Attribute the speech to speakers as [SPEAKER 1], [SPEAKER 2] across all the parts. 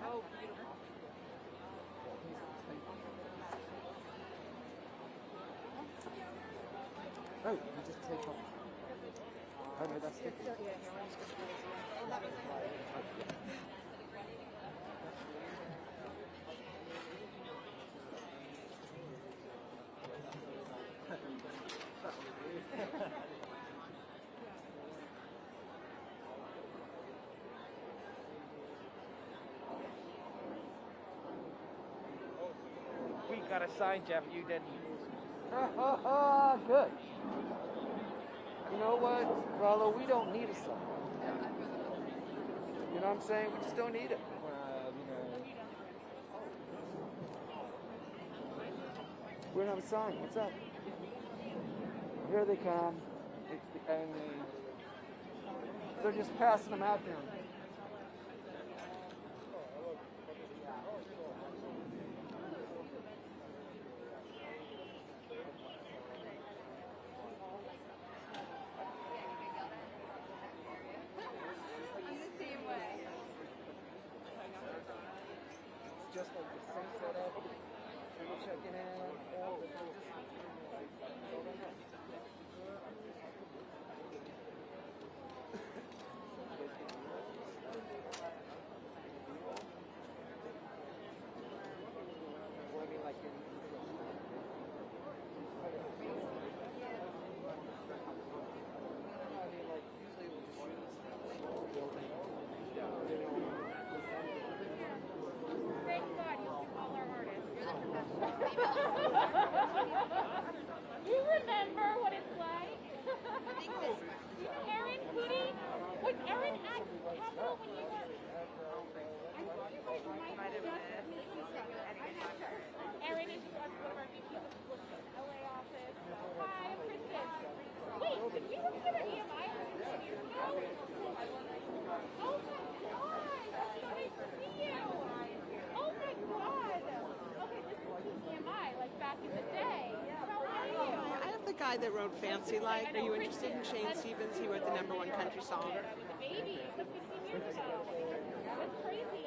[SPEAKER 1] Oh, beautiful.
[SPEAKER 2] Oh, you just take off. Oh no, that's sticky.
[SPEAKER 1] Yeah, here, we're just going to do this again. Oh, that was
[SPEAKER 3] We got a sign, Jeff. You didn't.
[SPEAKER 2] Good. You know what, Rollo? We don't need a sign. You know what I'm saying? We just don't need it. We don't have a sign. What's up? Here they come. It's the only. They're just passing them out now. Just like the same setup, people checking in. Oh, well, I mean, like in usually we'll just shoot building.
[SPEAKER 4] Thank God you all our artists. You remember what it's like? Erin Cootie? Was Erin at Capitol when you were? I think you guys might have just missed Erin is one of our VPs of the LA office. Hi, I'm Kristen. Wait, did we work together at EMI 10 years ago? Oh my God! That's so nice to see you! Oh my God! Okay, this is EMI, like back in the day. How are you?
[SPEAKER 5] I have the guy that wrote Fancy Like. Are you interested in Shane Stevens? He wrote the #1 country song.
[SPEAKER 4] I was a baby, so 15 years ago. That's crazy.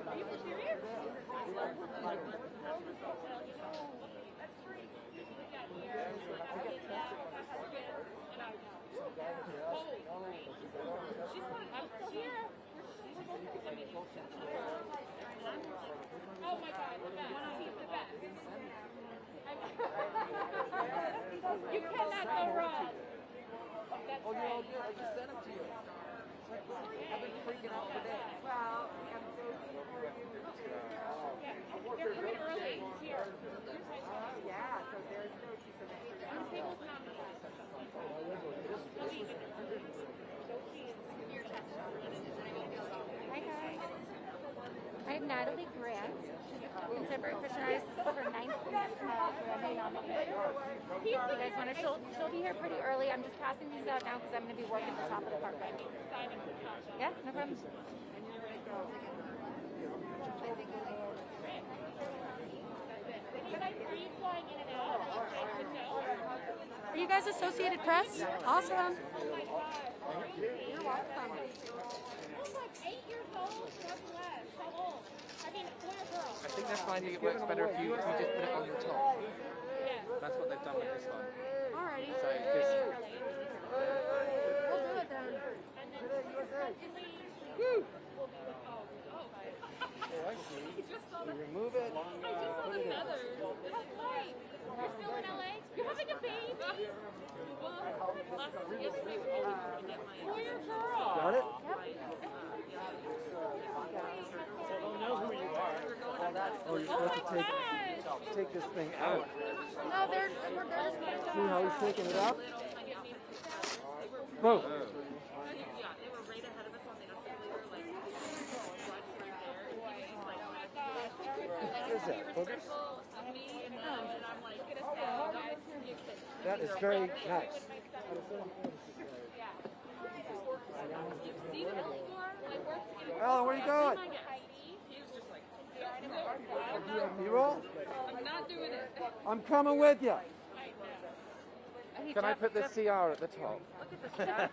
[SPEAKER 4] Are you serious? That's great. I'm here. Oh my God, the best. He's the best. You cannot go wrong. That's
[SPEAKER 2] oh, you're all
[SPEAKER 4] right.
[SPEAKER 2] good. I just sent it to you. I've been freaking out for days.
[SPEAKER 1] Well, I'm so
[SPEAKER 4] They're coming early here.
[SPEAKER 1] yeah, so there's no piece of extra.
[SPEAKER 4] The table's not Hi guys. I have Natalie Grant. She's a contemporary Christian artist. This is her 9th Grammy Nomination. You guys want to? She'll be here pretty early. I'm just passing these out now because I'm going to be working at the top of the parkway. Yeah, no problem. Are you flying in and out? Are you guys Associated Press? Awesome. Oh my God. You're welcome. I'm like 8 years old. God bless. How old? I mean, boy or girl?
[SPEAKER 3] I think they're finding it works better if you just put it on the top.
[SPEAKER 4] Yes.
[SPEAKER 3] That's what they've done with this one.
[SPEAKER 4] Alrighty.
[SPEAKER 3] So
[SPEAKER 4] We'll do it then. And then
[SPEAKER 2] Woo!
[SPEAKER 4] we'll be with
[SPEAKER 2] Oh, I see. You remove it.
[SPEAKER 4] I just saw the feathers. That's right. You're still in LA? You're having a baby? Yesterday we to get my boy or girl?
[SPEAKER 2] Got it?
[SPEAKER 3] So they'll know who you are.
[SPEAKER 2] Oh, you're supposed to take this thing out.
[SPEAKER 4] No, they're just going to
[SPEAKER 2] See how he's taking it out? Whoa.
[SPEAKER 5] Yeah, they were right ahead of us on the escalator, like, right there. And he was like,
[SPEAKER 2] What is that? Boogers?
[SPEAKER 5] of me, and I'm like,
[SPEAKER 2] That is very nice.
[SPEAKER 5] you've seen it before? Like,
[SPEAKER 2] Alan, where you going?
[SPEAKER 5] he was just like,
[SPEAKER 2] You roll?
[SPEAKER 5] I'm not doing it.
[SPEAKER 2] I'm coming with you.
[SPEAKER 3] Can I put the CR at the top?
[SPEAKER 1] Yeah.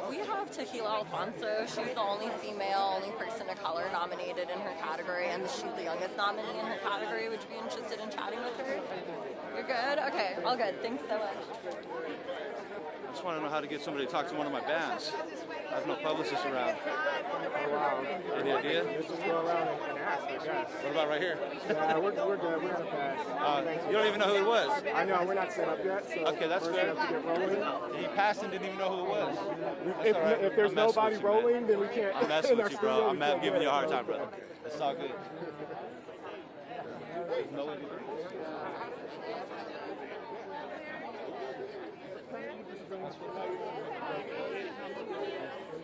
[SPEAKER 6] We have Tequila Alfonso. She's the only female, only person of color nominated in her category, and she's the youngest nominee in her category. Would you be interested in chatting with her? You're good? Okay, all good. Thanks so much.
[SPEAKER 7] I just want to know how to get somebody to talk to one of my bands. I have no publicist around.
[SPEAKER 2] Oh, wow.
[SPEAKER 7] Any idea?
[SPEAKER 2] Let's just go around and ask, I guess.
[SPEAKER 7] What about right here?
[SPEAKER 2] Yeah, we're good. We're gonna pass.
[SPEAKER 7] You don't even know who it was?
[SPEAKER 2] I know, we're not set up yet, so
[SPEAKER 7] okay, that's
[SPEAKER 2] first
[SPEAKER 7] fair.
[SPEAKER 2] we have to get rolling.
[SPEAKER 7] He passed and didn't even know who it was.
[SPEAKER 2] If there's nobody rolling, then we can't.
[SPEAKER 7] I'm messing with you, bro. I'm giving you a hard time, brother. It's all good. No way to do it.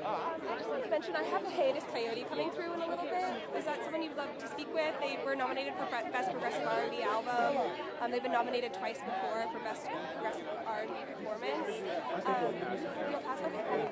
[SPEAKER 8] I just wanted to mention I have a Hiatus Coyote coming through in a little bit. Is that someone you'd love to speak with? They were nominated for Best Progressive R&B Album. They've been nominated twice before for Best Progressive R&B Performance. You'll pass? Okay.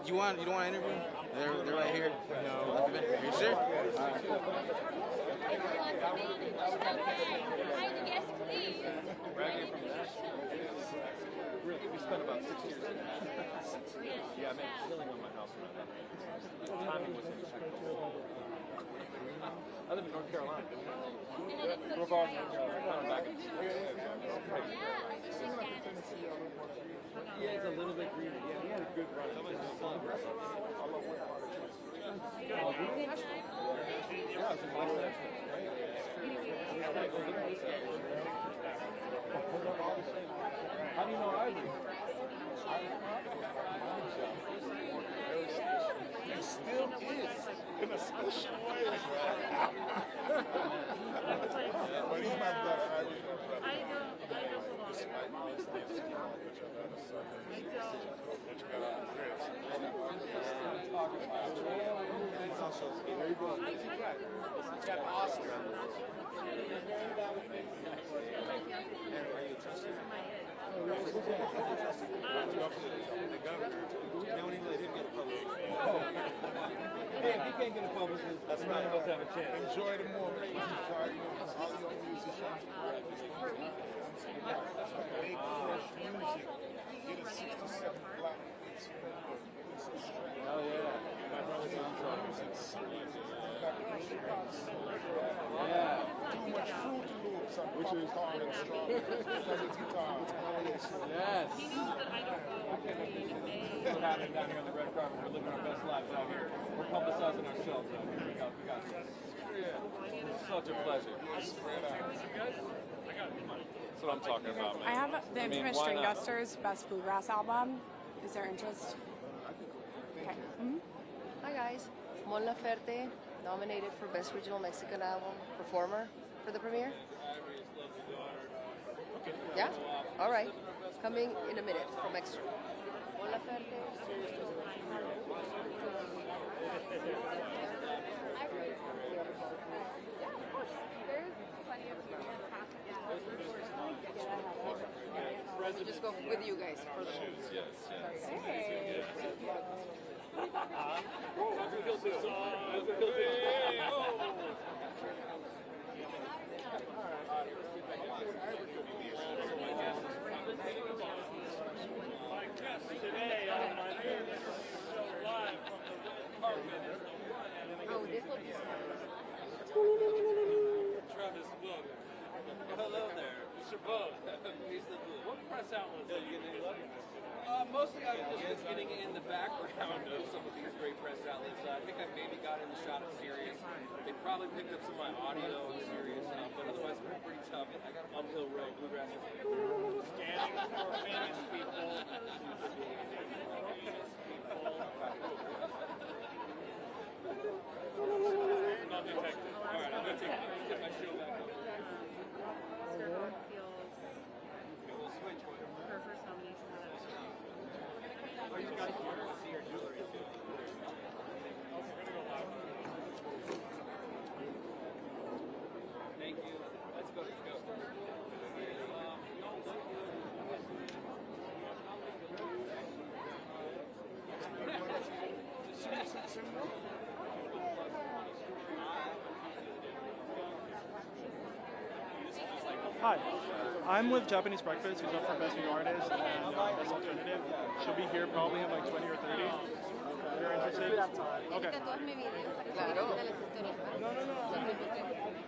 [SPEAKER 9] You don't want to interview? They're right here. No. Are you sure?
[SPEAKER 10] We spent about 6 years in that. Yeah, I made a killing on my house around that. Timing was impeccable. I live in North Carolina. Brevard, North Carolina. Back in yeah, it's a little bit greener. Yeah, we had a good run. Somebody's just fun. How do you know Ivory?
[SPEAKER 11] He still is, in a special way. But he's my brother. Ivory's my brother. I know. Despite most things that you got a son, that you got a Chris. He's also very good. He's got Oscar.
[SPEAKER 10] If he can't get a publicist, that's none of us have a chance.
[SPEAKER 11] Enjoy the moment. All your musicians. Make fresh music. Get a 67 black fits.
[SPEAKER 10] Oh yeah. My brother's on yeah.
[SPEAKER 11] Too much fruit loops. Which is hard and strong. Because it's guitar.
[SPEAKER 10] Yes. He knows that I don't know. We're happening down here on the red carpet. We're living our best lives out here. We're publicizing ourselves out here. We got this. It's such a pleasure. That's what I'm talking about, man.
[SPEAKER 12] I have the Infamous String Dusters Best Bluegrass Album. Is there interest? Okay.
[SPEAKER 6] Hi guys. Mon Laferte, nominated for Best Regional Mexican Album Performer for the premiere. Yeah? All right. Coming in a minute from Extra. Mon Laferte. We'll just go with you guys for the moment.
[SPEAKER 10] Yes.
[SPEAKER 13] Today on my new show live from the red carpet.
[SPEAKER 6] Oh, this one?
[SPEAKER 13] Travis Book. Hello there. Mr. Book. What press outlets are you getting lucky?
[SPEAKER 14] Mostly I've just been getting in the background of some of these great press outlets. I think I maybe got in the shot of Sirius. They probably picked up some of my audio on Sirius, but otherwise it's been pretty tough. I got uphill road, bluegrass.
[SPEAKER 13] Scanning for famous people.
[SPEAKER 15] Hi, I'm with Japanese Breakfast, who's up for Best New Artist and Best Alternative. She'll be here probably in like 20 or 30. If you're interested. Okay.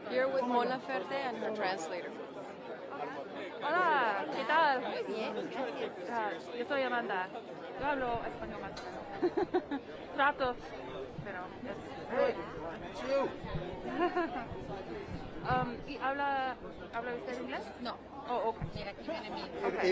[SPEAKER 6] Here with Mona Ferte and her translator.
[SPEAKER 16] Hola, ¿qué tal? Bien, gracias. Yo soy Amanda. Yo hablo español más o menos. Trato, pero ¿y habla usted inglés?
[SPEAKER 17] No.
[SPEAKER 16] Oh, okay.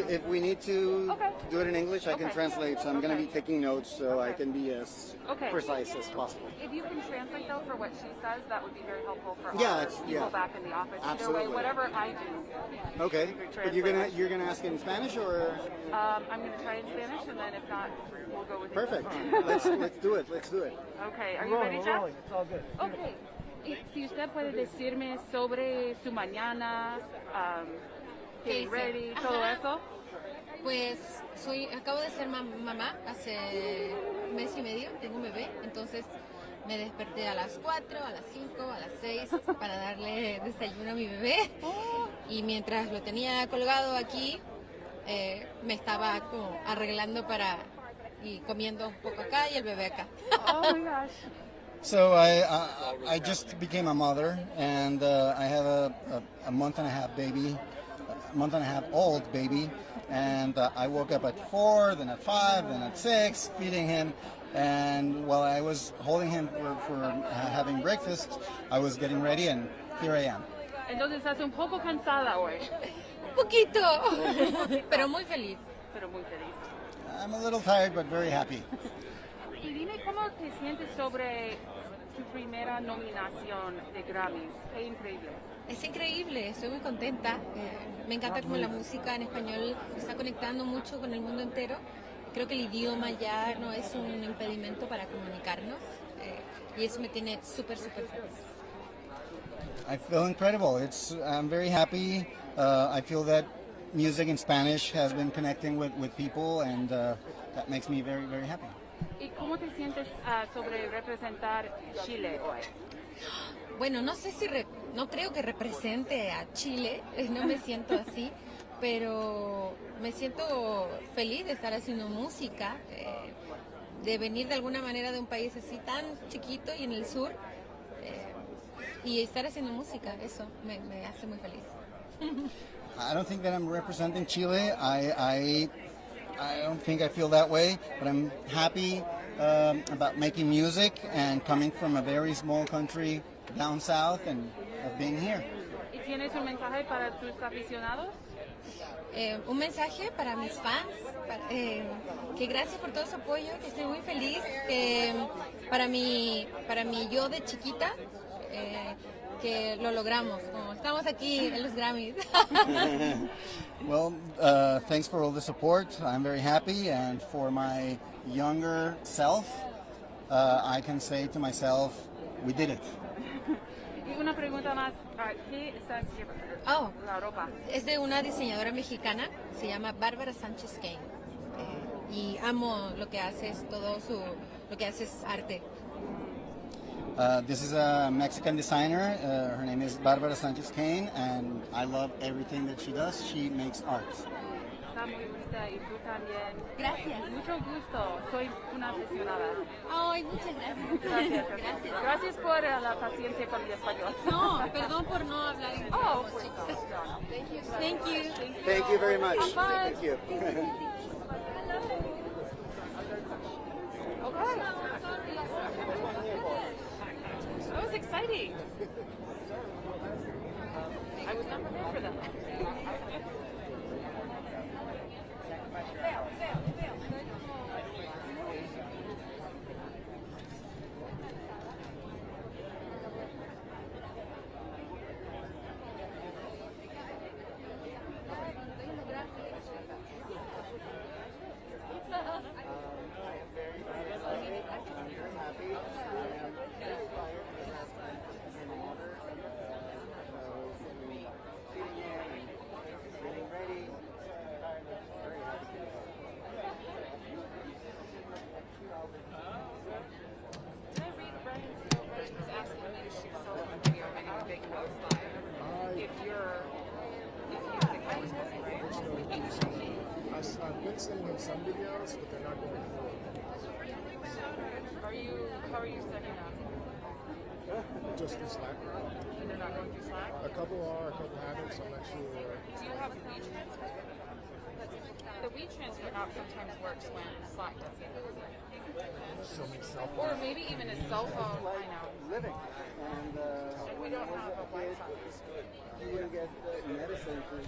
[SPEAKER 2] If we need to
[SPEAKER 16] Okay.
[SPEAKER 2] do it in English, I can
[SPEAKER 16] Okay.
[SPEAKER 2] translate. So I'm going to be taking notes so I can be as
[SPEAKER 16] Okay.
[SPEAKER 2] precise as possible.
[SPEAKER 16] If you can translate though for what she says, that would be very helpful for
[SPEAKER 2] Yeah,
[SPEAKER 16] our
[SPEAKER 2] it's-
[SPEAKER 16] people
[SPEAKER 2] yeah.
[SPEAKER 16] back in the office.
[SPEAKER 2] Absolutely.
[SPEAKER 16] Either way, whatever I do.
[SPEAKER 2] Okay, but you're gonna ask in Spanish or?
[SPEAKER 16] I'm going to try in Spanish, and then if not, we'll go with
[SPEAKER 2] Perfect.
[SPEAKER 16] English.
[SPEAKER 2] Let's do it. Let's do it.
[SPEAKER 16] Okay, are you ready, Jeff? Okay. Y si usted puede decirme sobre su mañana,
[SPEAKER 17] ¿Qué
[SPEAKER 16] getting
[SPEAKER 17] hice?
[SPEAKER 16] ready, todo
[SPEAKER 17] Ajá.
[SPEAKER 16] eso.
[SPEAKER 17] Pues acabo de ser mamá hace un mes y medio, tengo un bebé, entonces me desperté a las 4, a las 5, a las 6 para darle desayuno a mi bebé y mientras lo tenía colgado aquí me estaba como arreglando y comiendo un poco acá y el bebé acá.
[SPEAKER 16] Oh my gosh.
[SPEAKER 2] So I just became a mother, and I have a month and a half old baby, and I woke up at 4, then at 5, then at 6, feeding him, and while I was holding him for having breakfast, I was getting ready, and here I am.
[SPEAKER 16] Entonces estás un poco cansada hoy.
[SPEAKER 17] Un poquito, pero muy feliz.
[SPEAKER 16] Pero muy feliz.
[SPEAKER 2] I'm a little tired, but very happy.
[SPEAKER 16] Y dime cómo te sientes sobre tu primera nominación de Grammys. Qué increíble.
[SPEAKER 17] Es increíble, estoy muy contenta. Me encanta cómo la música en español está conectando mucho con el mundo entero. Creo que el idioma ya no es un impedimento para comunicarnos y eso me tiene súper feliz.
[SPEAKER 2] I feel incredible. I'm very happy. I feel that music in Spanish has been connecting with people, and that makes me very happy.
[SPEAKER 16] ¿Y cómo te sientes sobre representar Chile hoy?
[SPEAKER 17] Bueno, no sé no creo que represente a Chile, no me siento así, pero me siento feliz de estar haciendo música, de venir de alguna manera de un país así tan chiquito y en el sur, y estar haciendo música, eso me hace muy feliz.
[SPEAKER 2] I don't think that I'm representing Chile. I don't think I feel that way, but I'm happy about making music and coming from a very small country down south and of being here.
[SPEAKER 16] ¿Y tienes un mensaje para tus aficionados?
[SPEAKER 17] Un mensaje para mis fans, que gracias por todo su apoyo, que estoy muy feliz, para mi yo de chiquita, que lo logramos, como estamos aquí en los Grammys.
[SPEAKER 2] Well, thanks for all the support. I'm very happy, and for my younger self, I can say to myself, we did it.
[SPEAKER 16] Y una pregunta más, ¿qué estás llevando?
[SPEAKER 17] Oh,
[SPEAKER 16] La ropa.
[SPEAKER 17] es de una diseñadora mexicana, se llama Bárbara Sánchez Kane, y amo lo que hace, lo que hace es arte.
[SPEAKER 2] This is a Mexican designer. Her name is Bárbara Sánchez Kane, and I love everything that she does. She makes art.
[SPEAKER 16] Está muy bonita y tú también.
[SPEAKER 17] Gracias.
[SPEAKER 16] Mucho gusto, soy una aficionada.
[SPEAKER 17] Ay, muchas gracias.
[SPEAKER 16] Gracias. Gracias por la paciencia con mi español.
[SPEAKER 17] No, perdón por no hablar inglés.
[SPEAKER 16] Oh, pues,
[SPEAKER 17] Thank you.
[SPEAKER 2] Thank you very much.
[SPEAKER 16] Bye.
[SPEAKER 2] Thank you.
[SPEAKER 16] Okay. That was exciting. I was not prepared for that.
[SPEAKER 18] some videos, but they're not going forward.
[SPEAKER 16] How are you setting up?
[SPEAKER 18] Just through Slack.
[SPEAKER 16] And they're not going through Slack?
[SPEAKER 18] A couple are, a couple haven't, so I'm not sure.
[SPEAKER 16] Do you have WeTransfer? The WeTransfer app sometimes works when Slack doesn't.
[SPEAKER 18] So many cell phones.
[SPEAKER 16] Or maybe even a cell phone. I know.
[SPEAKER 2] Living. And
[SPEAKER 16] we don't have a Wi-Fi.
[SPEAKER 2] you wouldn't get medicine for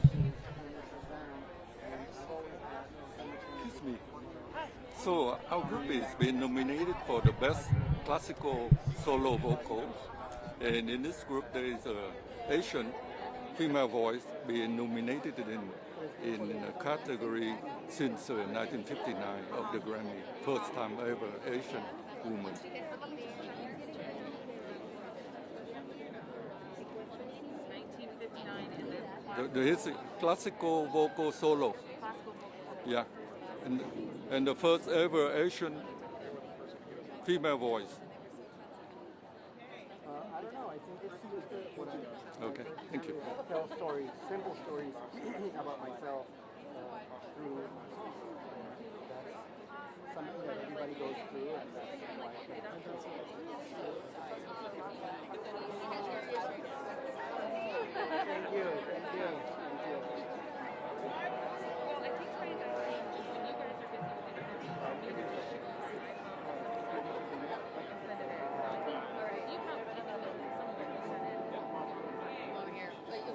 [SPEAKER 19] Excuse me. So our group is been nominated for the best classical solo vocal, and in this group there is a Asian female voice being nominated in a category since 1959 of the Grammy, first time ever Asian woman. It's a classical vocal solo. Yeah, and the first ever Asian female voice.
[SPEAKER 2] I don't know. I think it's just what I
[SPEAKER 19] Okay, thank you.
[SPEAKER 2] tell stories, simple stories about myself through that's something that everybody goes through, and that's why I Thank you. Thank you.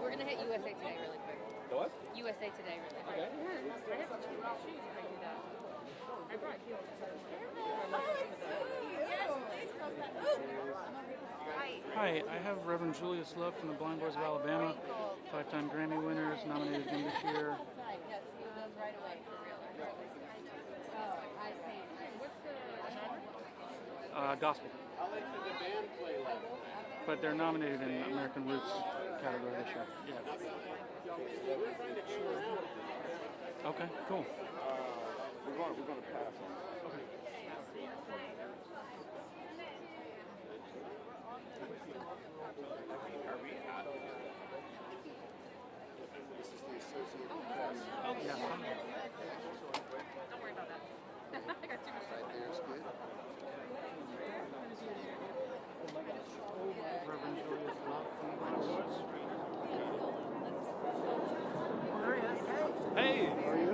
[SPEAKER 17] We're gonna hit USA Today really quick.
[SPEAKER 10] The what?
[SPEAKER 17] USA Today really quick.
[SPEAKER 10] Okay.
[SPEAKER 16] I have to shoes if I do that. I brought heels.
[SPEAKER 15] Hi, I have Reverend Julius Love from the Blind Boys of Alabama, 5-time Grammy winners, nominated again this year. Gospel. But they're nominated in American Roots category this year. Yeah. Okay, cool.
[SPEAKER 10] We're going to pass on. Okay.
[SPEAKER 11] This is the Associated Press.
[SPEAKER 16] Oh, yeah. Don't worry about that. I got too much
[SPEAKER 11] Right there's good.
[SPEAKER 15] Reverend Julius Love from
[SPEAKER 10] Hey!
[SPEAKER 18] How are you?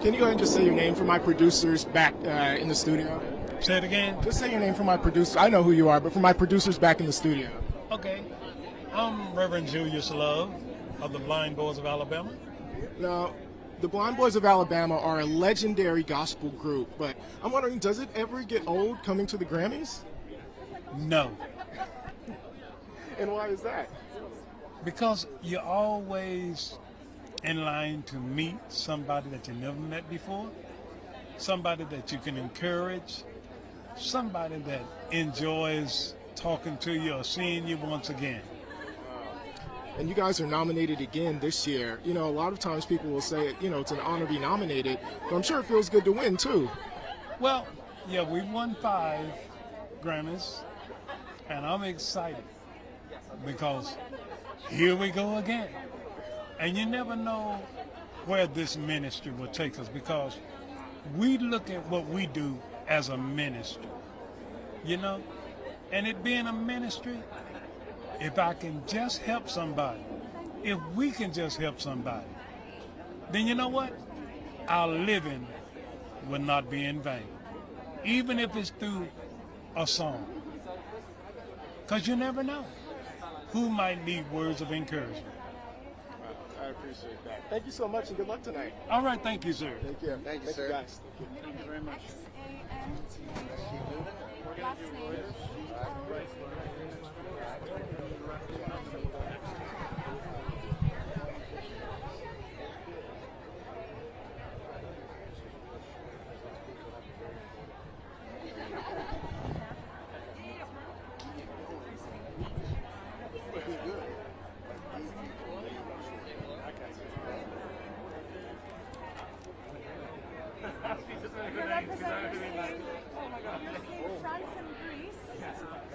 [SPEAKER 18] Can you go ahead and just say your name for my producers back in the studio?
[SPEAKER 20] Say it again?
[SPEAKER 18] Just say your name for my producers. I know who you are, but for my producers back in the studio.
[SPEAKER 20] Okay. I'm Reverend Julius Love of the Blind Boys of Alabama.
[SPEAKER 18] Now, the Blind Boys of Alabama are a legendary gospel group, but I'm wondering, does it ever get old coming to the Grammys?
[SPEAKER 20] No.
[SPEAKER 18] And why is that?
[SPEAKER 20] Because you're always in line to meet somebody that you never met before, somebody that you can encourage, somebody that enjoys talking to you or seeing you once again.
[SPEAKER 18] And you guys are nominated again this year. You know, a lot of times people will say, you know, it's an honor to be nominated, but I'm sure it feels good to win, too.
[SPEAKER 20] Well, yeah, we won 5 Grammys, and I'm excited because here we go again. And you never know where this ministry will take us, because we look at what we do as a ministry, you know? And it being a ministry, if I can just help somebody, if we can just help somebody, then you know what? Our living will not be in vain, even if it's through a song. Because you never know who might need words of encouragement.
[SPEAKER 18] I appreciate that. Thank you so much, and good luck tonight.
[SPEAKER 20] All right, thank you, sir.
[SPEAKER 18] Thank you.
[SPEAKER 2] Thank you, sir.
[SPEAKER 18] Guys.
[SPEAKER 15] Thank you very much.
[SPEAKER 12] Last name. France and Greece,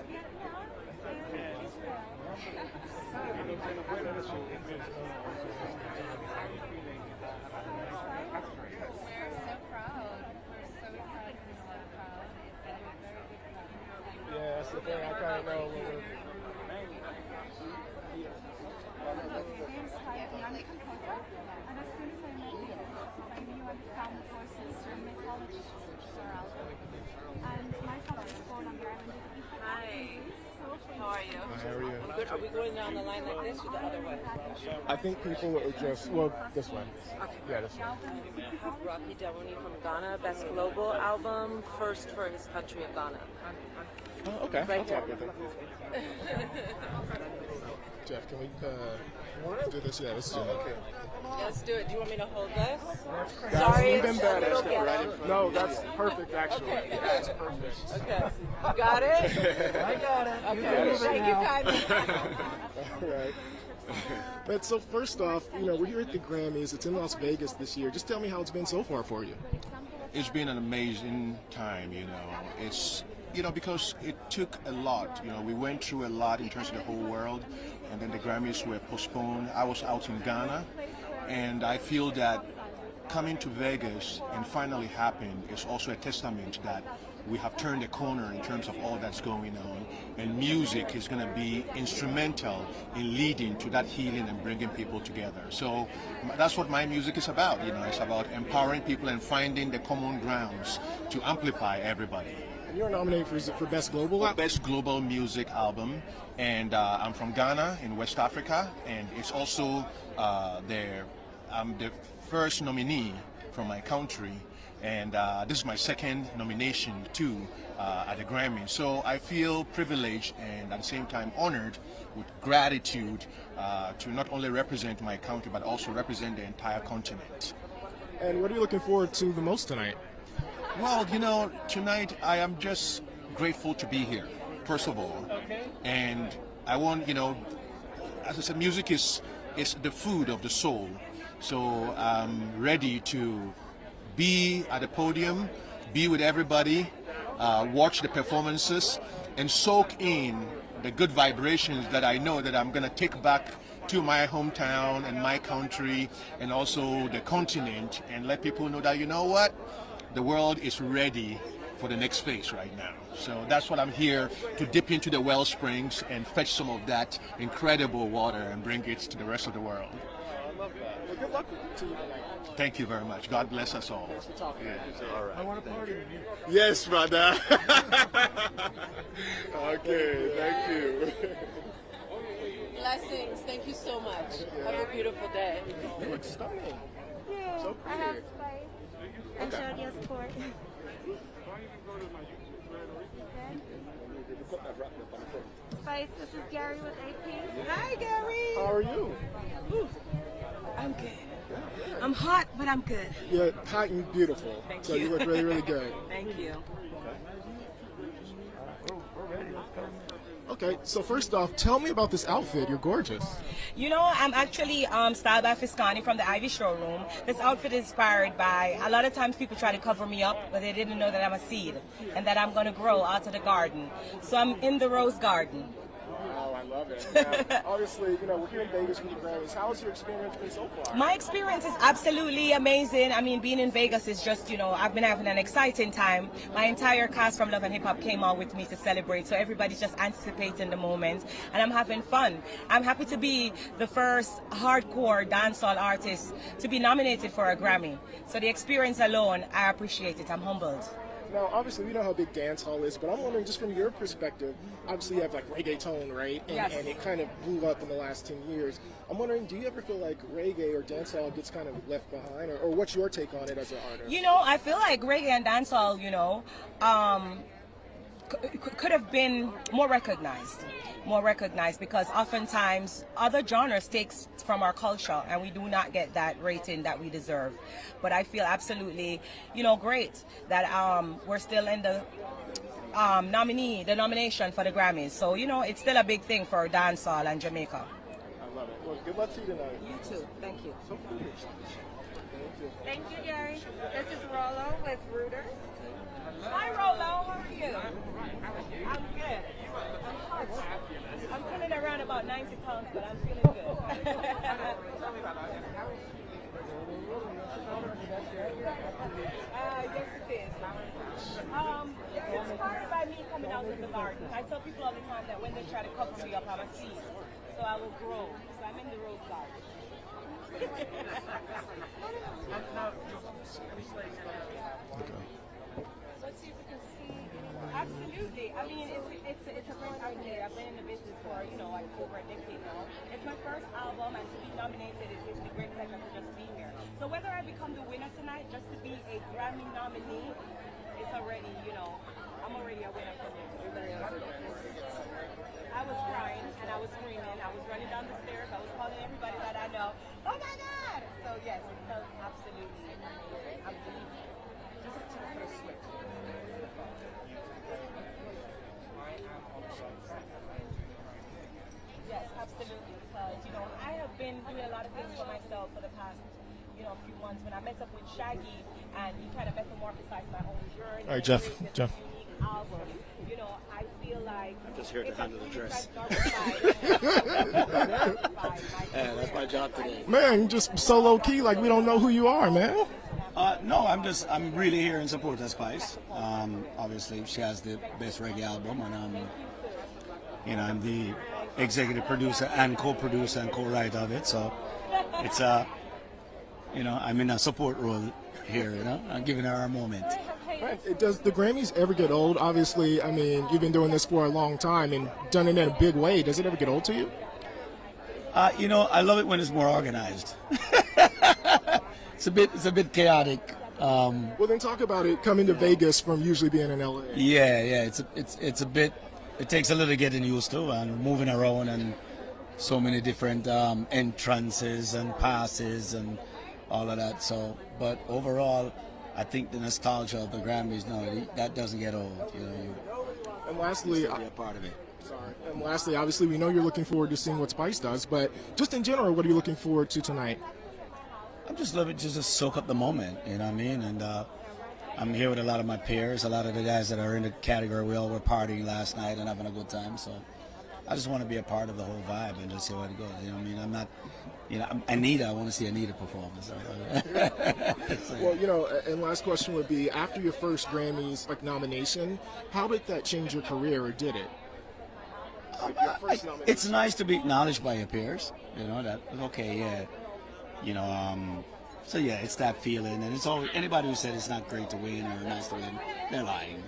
[SPEAKER 12] Vietnam and Israel.
[SPEAKER 18] the thing. I kind of know when we're...
[SPEAKER 21] I'm a composer, and as soon as I met you, I knew I found forces from mythology and my father was born on the island of
[SPEAKER 5] Hi. How are you?
[SPEAKER 18] How are you?
[SPEAKER 5] Good. Are we going down the line like this or the other way?
[SPEAKER 18] I think people are just, well, this way. Yeah, this way.
[SPEAKER 5] Rocky Dewani from Ghana, Best Global Album, first for his country of Ghana.
[SPEAKER 18] Oh, okay.
[SPEAKER 5] Right
[SPEAKER 18] I'll talk with him. Jeff, can we do this? Yeah, let's do it.
[SPEAKER 5] Yeah, let's do it. Do you want me to hold this?
[SPEAKER 18] Sorry,
[SPEAKER 5] it's
[SPEAKER 18] even
[SPEAKER 5] a
[SPEAKER 18] better.
[SPEAKER 5] little ghetto.
[SPEAKER 18] No, that's perfect, actually.
[SPEAKER 5] Okay.
[SPEAKER 18] That's perfect.
[SPEAKER 5] Okay. You got it?
[SPEAKER 18] I got it.
[SPEAKER 5] Okay. Thank you, kindly.
[SPEAKER 18] All right. But so first off, we're here at the Grammys. It's in Las Vegas this year. Just tell me how it's been so far for you.
[SPEAKER 22] It's been an amazing time, It's, because it took a lot. We went through a lot in terms of the whole world, and then the Grammys were postponed. I was out in Ghana, and I feel that coming to Vegas and finally happened is also a testament that we have turned a corner in terms of all that's going on, and music is going to be instrumental in leading to that healing and bringing people together. So that's what my music is about. It's about empowering people and finding the common grounds to amplify everybody.
[SPEAKER 18] And you're nominated for Best Global Album?
[SPEAKER 22] Best Global Music Album, and I'm from Ghana in West Africa, and it's also I'm the first nominee from my country. And this is my second nomination too at the Grammys. So I feel privileged and at the same time honored with gratitude to not only represent my country but also represent the entire continent.
[SPEAKER 18] And what are you looking forward to the most tonight?
[SPEAKER 22] Well, tonight I am just grateful to be here, first of all. And I want, as I said, music is the food of the soul. So I'm ready to be at the podium, be with everybody, watch the performances, and soak in the good vibrations that I know that I'm going to take back to my hometown and my country and also the continent, and let people know that, the world is ready for the next phase right now. So that's what I'm here to dip into the well springs and fetch some of that incredible water and bring it to the rest of the world.
[SPEAKER 18] I love that. Well, good luck to you tonight.
[SPEAKER 22] Thank you very much. God bless us all.
[SPEAKER 18] Thanks for talking.
[SPEAKER 22] Yeah. All right.
[SPEAKER 18] I want to party with you. Yes, brother. Okay, thank you.
[SPEAKER 5] Blessings. Thank you so much. Have a beautiful day.
[SPEAKER 18] You look stunning.
[SPEAKER 21] Yeah,
[SPEAKER 18] So
[SPEAKER 21] I have
[SPEAKER 18] pretty.
[SPEAKER 21] Spice and Shania support. Spice, this is Gary with AP.
[SPEAKER 23] Hi, Gary.
[SPEAKER 18] How are you?
[SPEAKER 23] Ooh, I'm good. I'm hot, but I'm good.
[SPEAKER 18] You're hot and beautiful.
[SPEAKER 23] Thank
[SPEAKER 18] so
[SPEAKER 23] you.
[SPEAKER 18] you look really, really good.
[SPEAKER 23] Thank you.
[SPEAKER 18] Okay, so first off, tell me about this outfit. You're gorgeous.
[SPEAKER 23] You know, I'm actually styled by Fiscani from the Ivy Showroom. This outfit is inspired by, a lot of times people try to cover me up, but they didn't know that I'm a seed and that I'm going to grow out of the garden. So I'm in the rose garden.
[SPEAKER 18] Oh, I love it. Now, obviously, we're here in Vegas for the Grammys. How has your experience been so far?
[SPEAKER 23] My experience is absolutely amazing. I mean, being in Vegas is just, I've been having an exciting time. My entire cast from Love and Hip Hop came out with me to celebrate, so everybody's just anticipating the moment, and I'm having fun. I'm happy to be the first hardcore dancehall artist to be nominated for a Grammy. So the experience alone, I appreciate it. I'm humbled.
[SPEAKER 18] Now, obviously, we know how big dance hall is, but I'm wondering, just from your perspective, obviously you have like reggaeton, right? And,
[SPEAKER 23] Yes.
[SPEAKER 18] and it kind of blew up in the last 10 years. I'm wondering, do you ever feel like reggae or dance hall gets kind of left behind, or what's your take on it as an artist?
[SPEAKER 23] I feel like reggae and dancehall, could have been more recognized because oftentimes other genres takes from our culture and we do not get that rating that we deserve. But I feel absolutely, great that we're still in the nomination for the Grammys. So, it's still a big thing for dancehall and Jamaica.
[SPEAKER 18] I love it. Well, good luck to you tonight.
[SPEAKER 23] You too. Thank you.
[SPEAKER 18] So cool.
[SPEAKER 21] Thank you, Gary. This is Rollo with Reuters.
[SPEAKER 23] Hi, Rollo. How are you? I'm good. I'm hot. I'm pulling around about 90 pounds, but I'm feeling good. Yes, it is. It's inspired by me coming out of the garden. I tell people all the time that when they try to cover me up, I'm a seed. So I will grow. So I'm in the rose garden. Let's see if we can see. Absolutely. I mean, it's a great idea. I've been in the business for, like over a decade now. It's my first album, and to be nominated, it gives me great pleasure to just be here. So whether I become the winner tonight, just to be a Grammy nominee, it's already, I'm already a winner for me. I was crying and I was screaming. I was running down the stairs. I was calling everybody that I know. Oh my God! So yes, it felt absolutely amazing. I'm believing. Yes, absolutely. Because I have been doing a lot of things for myself for the past, few months. When I met up with Shaggy, and he kind of metamorphosized my own journey.
[SPEAKER 18] All right, Jeff.
[SPEAKER 23] Album. I feel like
[SPEAKER 1] I'm just here to handle the dress. Yeah, that's my job today.
[SPEAKER 18] Man, just so low key, like we don't know who you are, man.
[SPEAKER 1] No, I'm really here in support of Spice. Obviously, she has the best reggae album, and I'm the executive producer and co-producer and co-writer of it. So it's I'm in a support role here. I'm giving her a moment.
[SPEAKER 18] Right. Does the Grammys ever get old? Obviously, I mean, you've been doing this for a long time and done it in a big way. Does it ever get old to you?
[SPEAKER 1] I love it when it's more organized. It's a bit chaotic.
[SPEAKER 18] Well, then talk about it coming to Vegas from usually being in LA.
[SPEAKER 1] Yeah. It's a bit. It takes a little getting used to and moving around and so many different entrances and passes and all of that. So, but overall, I think the nostalgia of the Grammys, that doesn't get old.
[SPEAKER 18] And lastly,
[SPEAKER 1] be a part of it.
[SPEAKER 18] Sorry. And lastly, obviously, we know you're looking forward to seeing what Spice does, but just in general, what are you looking forward to tonight?
[SPEAKER 1] I'm just loving to just soak up the moment, you know what I mean? And I'm here with a lot of my peers, a lot of the guys that are in the category. We all were partying last night and having a good time. So I just want to be a part of the whole vibe and just see how it goes. You know what I mean? I'm not, Anita, I want to see Anita performance.
[SPEAKER 18] Well, and last question would be, after your first Grammys nomination, how did that change your career, or did it?
[SPEAKER 1] It's nice to be acknowledged by your peers. That okay, yeah. So yeah, it's that feeling, and it's always anybody who said it's not great to win or nice to win, they're lying.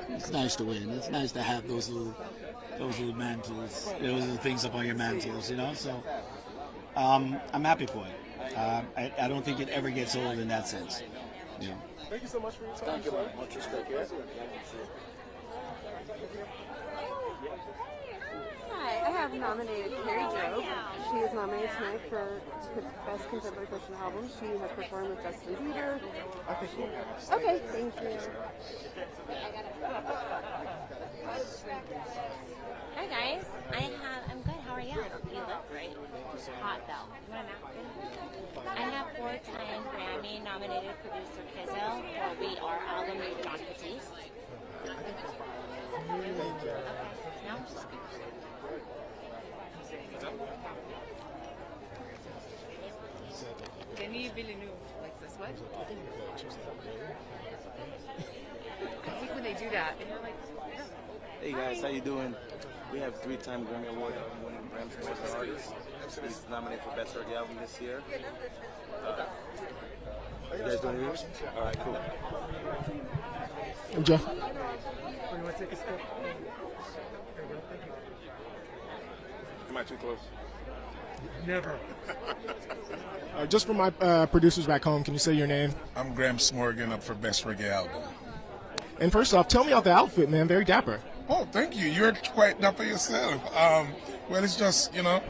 [SPEAKER 1] It's nice to win. It's nice to have those little mantles, those little things up on your mantles, So I'm happy for it. I don't think it ever gets old in that sense.
[SPEAKER 18] Thank you so much for your time.
[SPEAKER 1] Thank you. Much respect.
[SPEAKER 3] Hi, I have nominated Carrie Joe. She is nominated tonight for Best Contemporary Christian Album. She has performed with Justin Bieber. Okay, thank you.
[SPEAKER 4] Hi guys, I'm good. How are you? You look great. Hot though. You want a napkin? I have 4-time Grammy nominated producer Kizzo for We Are album with John Batiste. Okay. No, I'm just good.
[SPEAKER 24] Denis Villeneuve likes this one. I think when they do that, and you're like, yeah.
[SPEAKER 9] Hey guys, how you doing? We have 3-time Grammy Award winning Grammys artist. He's nominated for Best Reggae Album this year. You guys doing yours? All right, cool.
[SPEAKER 18] And Jeff?
[SPEAKER 9] Am I too close?
[SPEAKER 10] Never.
[SPEAKER 18] Just for my producers back home, can you say your name?
[SPEAKER 11] I'm Graham Smorgan, up for Best Reggae Album.
[SPEAKER 18] And first off, tell me about the outfit, man. Very dapper.
[SPEAKER 11] Oh, thank you. You're quite dapper yourself. Well, it's just, the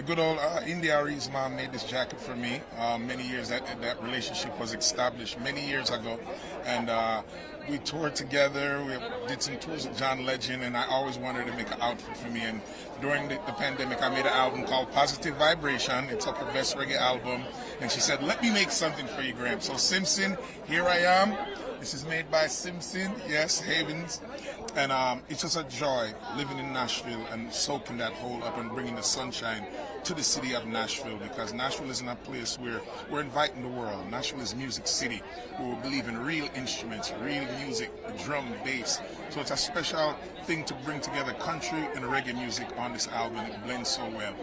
[SPEAKER 11] good old India Ari's mom made this jacket for me many years. That relationship was established many years ago. And we toured together. We did some tours with John Legend, and I always wanted to make an outfit for me. And during the pandemic, I made an album called Positive Vibration. It's up for Best Reggae Album. And she said, let me make something for you, Graham. So Simpson, here I am. This is made by Simpson, yes, Havens. And it's just a joy living in Nashville and soaking that hole up and bringing the sunshine to the city of Nashville, because Nashville isn't a place where we're inviting the world. Nashville is Music City, where we believe in real instruments, real music, drum, bass. So it's a special thing to bring together country and reggae music on this album. It blends so well.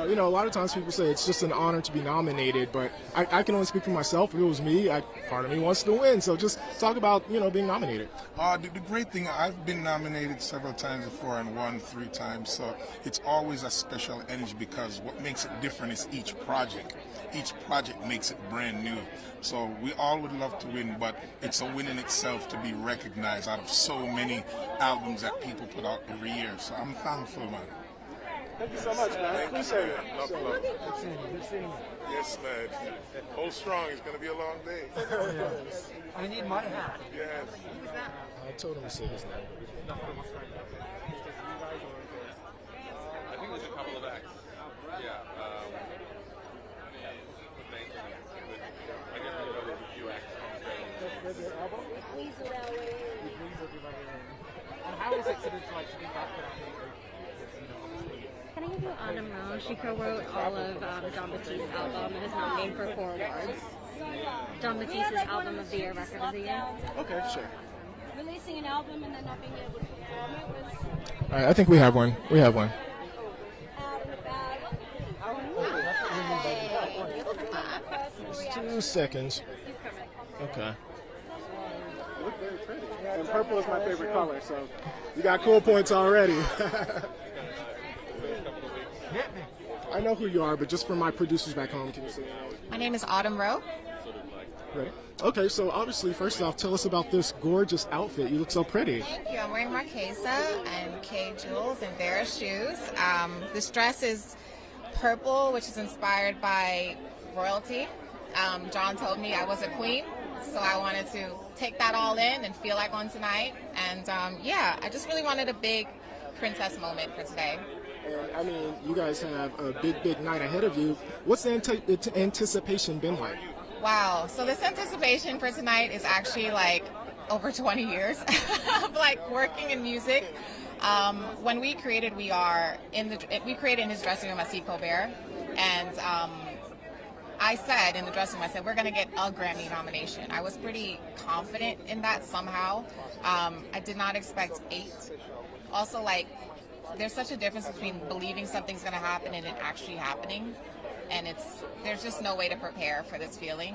[SPEAKER 18] You know, a lot of times people say it's just an honor to be nominated, but I can only speak for myself. If it was me, part of me wants to win. So just talk about, you know, being nominated.
[SPEAKER 11] The great thing, I've been nominated several times before and won 3 times. So it's always a special energy, because what makes it different is each project. Each project makes it brand new. So we all would love to win, but it's a win in itself to be recognized out of so many albums that people put out every year. So I'm thankful, man.
[SPEAKER 18] Thank you so much, man. Appreciate it.
[SPEAKER 11] Love. Good seeing you. Yes, man. Hold strong. It's going to be a long day.
[SPEAKER 7] I need my hat.
[SPEAKER 11] Yes.
[SPEAKER 18] I told him to say his name.
[SPEAKER 10] I think there's a couple of acts. Yeah. I guess there's a few acts.
[SPEAKER 7] And how is it to be back there?
[SPEAKER 8] Can I give you Autumn Rowe? She co-wrote all of John Batiste's album and is nominated for 4 awards. John Batiste's Album of the Year, Record of the Year.
[SPEAKER 18] Okay, sure.
[SPEAKER 13] Releasing an album and then not being able to perform it was...
[SPEAKER 18] All right, I think we have one. We have one. Just 2 seconds. Okay. You look very pretty. And purple is my favorite color, so you got cool points already. I know who you are, but just for my producers back home, can you say
[SPEAKER 14] My name is Autumn Rowe.
[SPEAKER 18] Ready? Okay, so obviously, first off, tell us about this gorgeous outfit. You look so pretty.
[SPEAKER 14] Thank you. I'm wearing Marquesa and K Jewels and Vera shoes. This dress is purple, which is inspired by royalty. John told me I was a queen, so I wanted to take that all in and feel like one tonight. And yeah, I just really wanted a big princess moment for today.
[SPEAKER 18] And I mean, you guys have a big night ahead of you. What's the anticipation been like?
[SPEAKER 14] Wow. So this anticipation for tonight is actually like over 20 years of like working in music. When we created We Are, we created in his dressing room at C. Colbert, and I said in the dressing room, I said, we're going to get a Grammy nomination. I was pretty confident in that somehow. I did not expect 8. Also, like, there's such a difference between believing something's going to happen and it actually happening. And there's just no way to prepare for this feeling.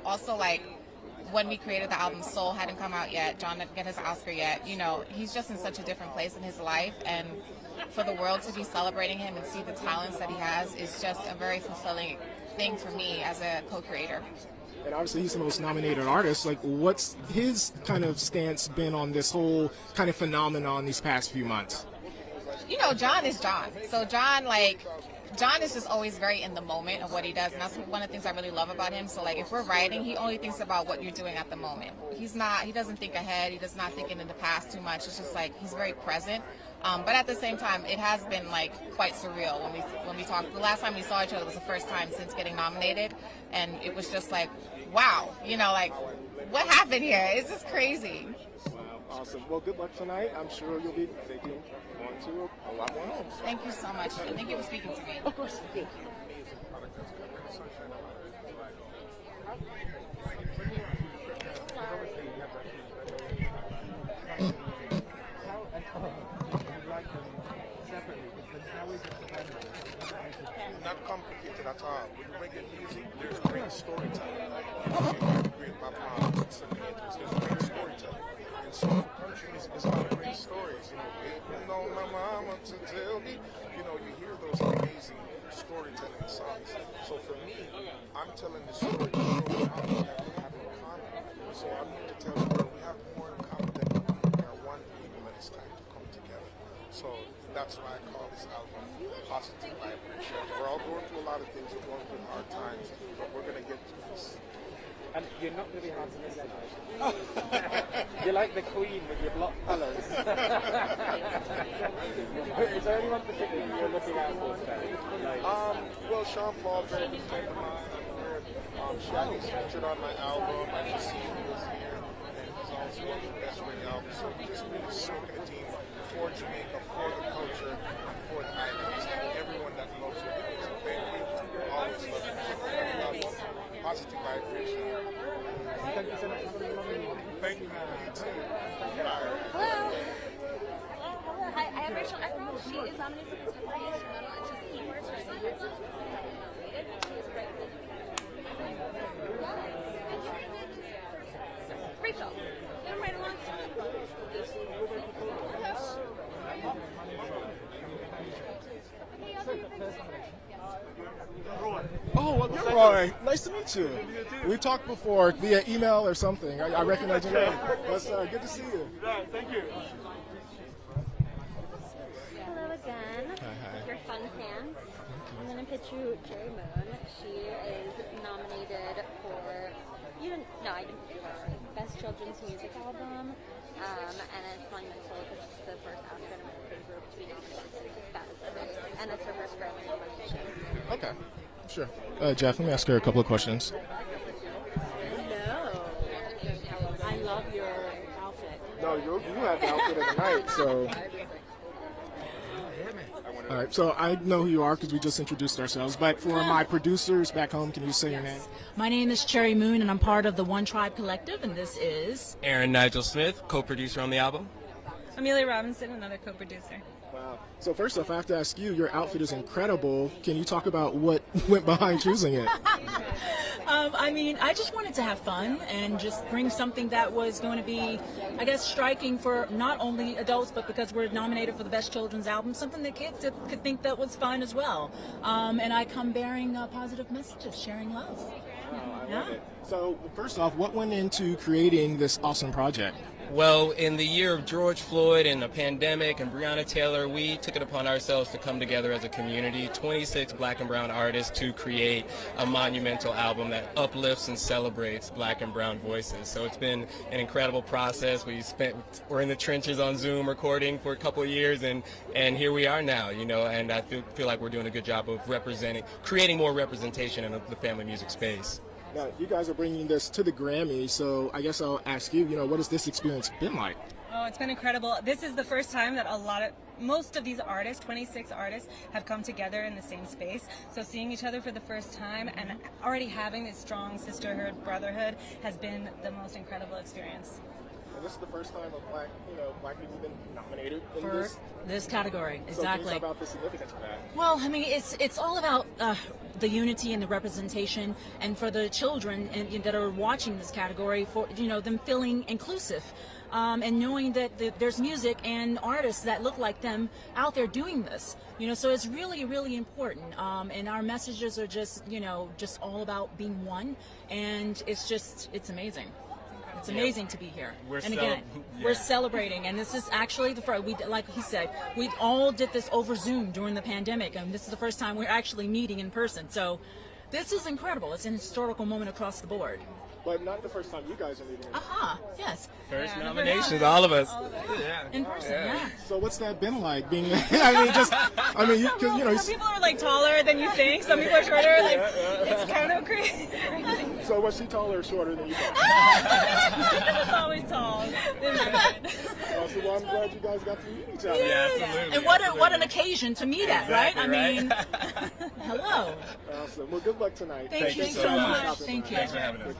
[SPEAKER 14] Also, like, when we created the album, Soul hadn't come out yet. John didn't get his Oscar yet. You know, he's just in such a different place in his life. And for the world to be celebrating him and see the talents that he has is just a very fulfilling thing for me as a co-creator.
[SPEAKER 18] And obviously he's the most nominated artist. Like, what's his kind of stance been on this whole kind of phenomenon these past few months?
[SPEAKER 14] You know, John is John. So John is just always very in the moment of what he does, and that's one of the things I really love about him. So like, if we're writing, he only thinks about what you're doing at the moment. He doesn't think ahead. He does not think in the past too much. It's just like, he's very present. But at the same time, it has been like quite surreal when we talked. The last time we saw each other was the first time since getting nominated, and it was just like, wow, you know, like, what happened here? It's just crazy.
[SPEAKER 18] Wow, awesome. Well, good luck tonight. I'm sure you'll be taking on to a lot more homes.
[SPEAKER 14] Thank you so much. Thank you for speaking to me.
[SPEAKER 18] Of course. Thank you.
[SPEAKER 11] Not complicated at all. With reggae music, there's great storytelling. Great background, there's great storytelling. And so for countries, it's all great stories. You know, waiting on my mama to tell me. You know, you hear those amazing storytelling songs. So for me, I'm telling the story that we have in common. So I'm here to tell you we have more in common than we are one people, and it's time to come together. So that's why I call this album Positive Vibration. We're all going through a lot of things, we're going through hard times, but we're going to get through this.
[SPEAKER 10] And you're not going to be hard to miss tonight. You're like the Queen with your block colours. Is there anyone particularly you're looking out for today?
[SPEAKER 11] Well, Sean Paul, very good friend of mine. Shaggy's featured on my album. I just seen he was here.
[SPEAKER 18] Best Rock for Best Radio Album. So just really soaking the team for Jamaica, for the culture, and for the islands, and everyone that loves it. So thank you. Always love it. Everybody, positive vibration. Thank you so much. Thank you.
[SPEAKER 6] Hello. Hi, I have Rachel Echo. She is nominated for Contemporary Instrumental, and she's keyboards for Singers. She is great. Rachel, come right along.
[SPEAKER 18] Oh, well, you're Roy. Nice to meet you. We talked before via email or something. I recognize your name. That's good to see you.
[SPEAKER 10] Thank you.
[SPEAKER 6] Hello again.
[SPEAKER 18] Hi.
[SPEAKER 6] Your fun fans. I'm going to pitch you Cherry Moon. She is nominated for, I didn't pick her, Best Children's Music Album. And it's monumental because it's the first African American group to be nominated for that. And it's her first Grammy nomination.
[SPEAKER 18] Okay, sure. Jeff, let me ask her a couple of questions.
[SPEAKER 8] Hello. I love your outfit.
[SPEAKER 18] No, you have the outfit of the night, so. All right, so I know who you are because we just introduced ourselves, but for my producers back home, can you say your name?
[SPEAKER 16] My name is Cherry Moon, and I'm part of the One Tribe Collective, and this is...
[SPEAKER 17] Aaron Nigel Smith, co-producer on the album.
[SPEAKER 19] Amelia Robinson, another co-producer.
[SPEAKER 18] Wow. So first off, I have to ask you, your outfit is incredible. Can you talk about what went behind choosing it?
[SPEAKER 16] I just wanted to have fun and just bring something that was going to be, I guess, striking for not only adults, but because we're nominated for the Best Children's Album, something that kids could think that was fun as well. And I come bearing positive messages, sharing love.
[SPEAKER 18] I love it. So first off, what went into creating this awesome project?
[SPEAKER 17] Well, in the year of George Floyd and the pandemic and Breonna Taylor, we took it upon ourselves to come together as a community, 26 black and brown artists, to create a monumental album that uplifts and celebrates black and brown voices. So it's been an incredible process. We're in the trenches on Zoom recording for a couple of years, and here we are now, and I feel like we're doing a good job of creating more representation in the family music space.
[SPEAKER 18] Now, you guys are bringing this to the Grammy, so I guess I'll ask you, what has this experience been like?
[SPEAKER 19] Oh, it's been incredible. This is the first time that most of these artists, 26 artists, have come together in the same space. So seeing each other for the first time and already having this strong sisterhood, brotherhood has been the most incredible experience.
[SPEAKER 18] And this is the first time a black people have been nominated in
[SPEAKER 16] For this category, exactly.
[SPEAKER 18] So can you talk about the significance of that?
[SPEAKER 16] Well, it's all about the unity and the representation, and for the children that are watching this category, for them feeling inclusive, and knowing that there's music and artists that look like them out there doing this. So it's really, really important. And our messages are just all about being one, and it's amazing. It's amazing to be here. We're celebrating, and this is actually like he said, we all did this over Zoom during the pandemic, and this is the first time we're actually meeting in person. So this is incredible. It's an historical moment across the board.
[SPEAKER 18] But not the first time you guys are meeting.
[SPEAKER 16] Yes.
[SPEAKER 17] First nominations, all of us.
[SPEAKER 16] In person, yeah.
[SPEAKER 18] So what's that been like? Being,
[SPEAKER 19] Some people are taller than you think. Some people are shorter. It's kind of crazy.
[SPEAKER 18] So was she taller or shorter than you thought?
[SPEAKER 19] She's always tall.
[SPEAKER 18] Well, I'm glad you guys got to meet each other.
[SPEAKER 17] Yeah, absolutely.
[SPEAKER 16] And what an occasion to meet at, right? Hello.
[SPEAKER 18] Awesome. Well, good luck tonight.
[SPEAKER 16] Thank you so much. Thank you.
[SPEAKER 17] Thanks for having us.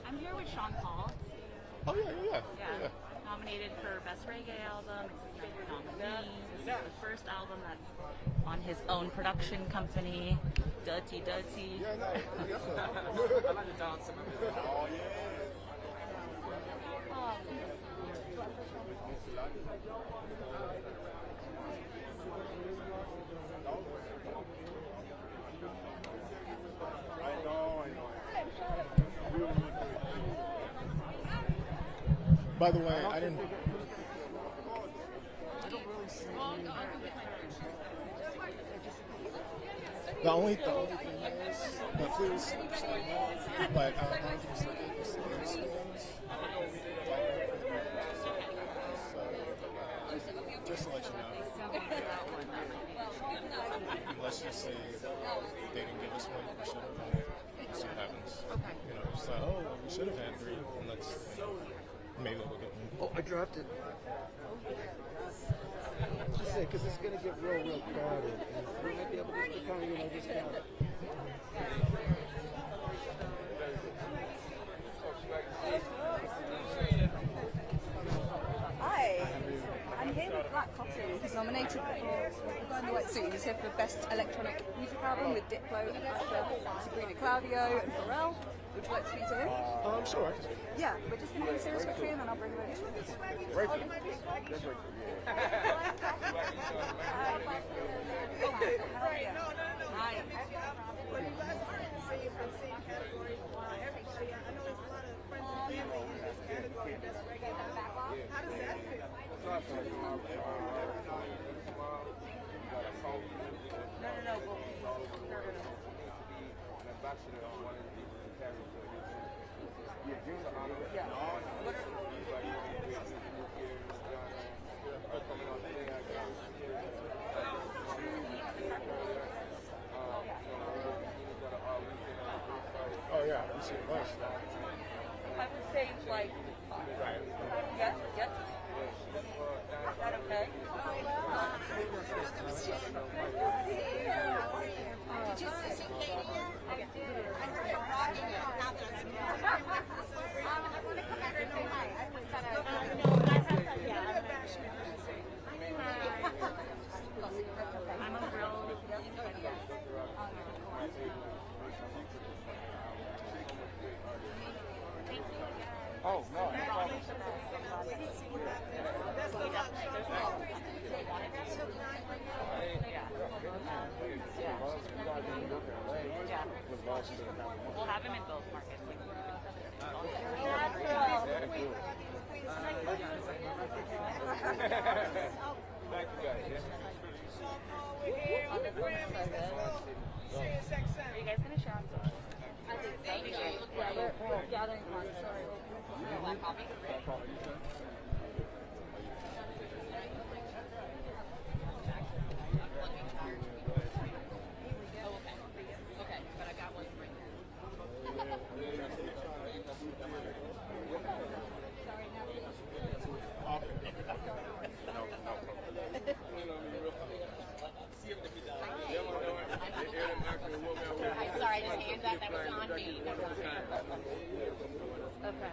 [SPEAKER 25] I'm here with Sean Paul.
[SPEAKER 18] Oh, yeah.
[SPEAKER 25] Nominated for Best Reggae Album. It's his ninth nominee. This is the first album that's on his own production company, Dirty.
[SPEAKER 18] Yeah, no, I like the dance. Oh, yeah. I know. By the way, I didn't. The only thing is, but please, but
[SPEAKER 10] let's just say they didn't give us one, we should have. Let's see what happens.
[SPEAKER 24] Okay.
[SPEAKER 10] You know, it's like, oh, well, we should have had 3, and let's maybe we'll get one.
[SPEAKER 2] Oh, I dropped it. I say, because it's going to get real crowded. And we might be able to just kind of, just kind of.
[SPEAKER 12] Hi, I'm here with Black Coffee, who's nominated for the White Suit. He's here for Best Electronic Music Album with Diplo and Usher, Sabrina Claudio and Pharrell. Would you like to speak to him?
[SPEAKER 2] Sure.
[SPEAKER 12] Yeah, we're just going to be serious quickly and then I'll bring him over to you.
[SPEAKER 2] Right.
[SPEAKER 10] Oh yeah, we see a bunch.
[SPEAKER 12] I would say like, yeah. Is that okay?
[SPEAKER 15] Did you see Katie yet? I did. I heard her rocking it. Now that I'm I want to come back and say hi. I just got
[SPEAKER 25] I'm a real
[SPEAKER 10] Oh, no.
[SPEAKER 25] We'll have him in both markets.
[SPEAKER 10] Thank you guys.
[SPEAKER 25] Are you guys going to share on social?
[SPEAKER 12] I think so. Yeah, we're gathering content.
[SPEAKER 25] Black coffee?
[SPEAKER 12] Okay, but I got one right
[SPEAKER 25] I'm sorry, I just handed that was on me.
[SPEAKER 12] Okay.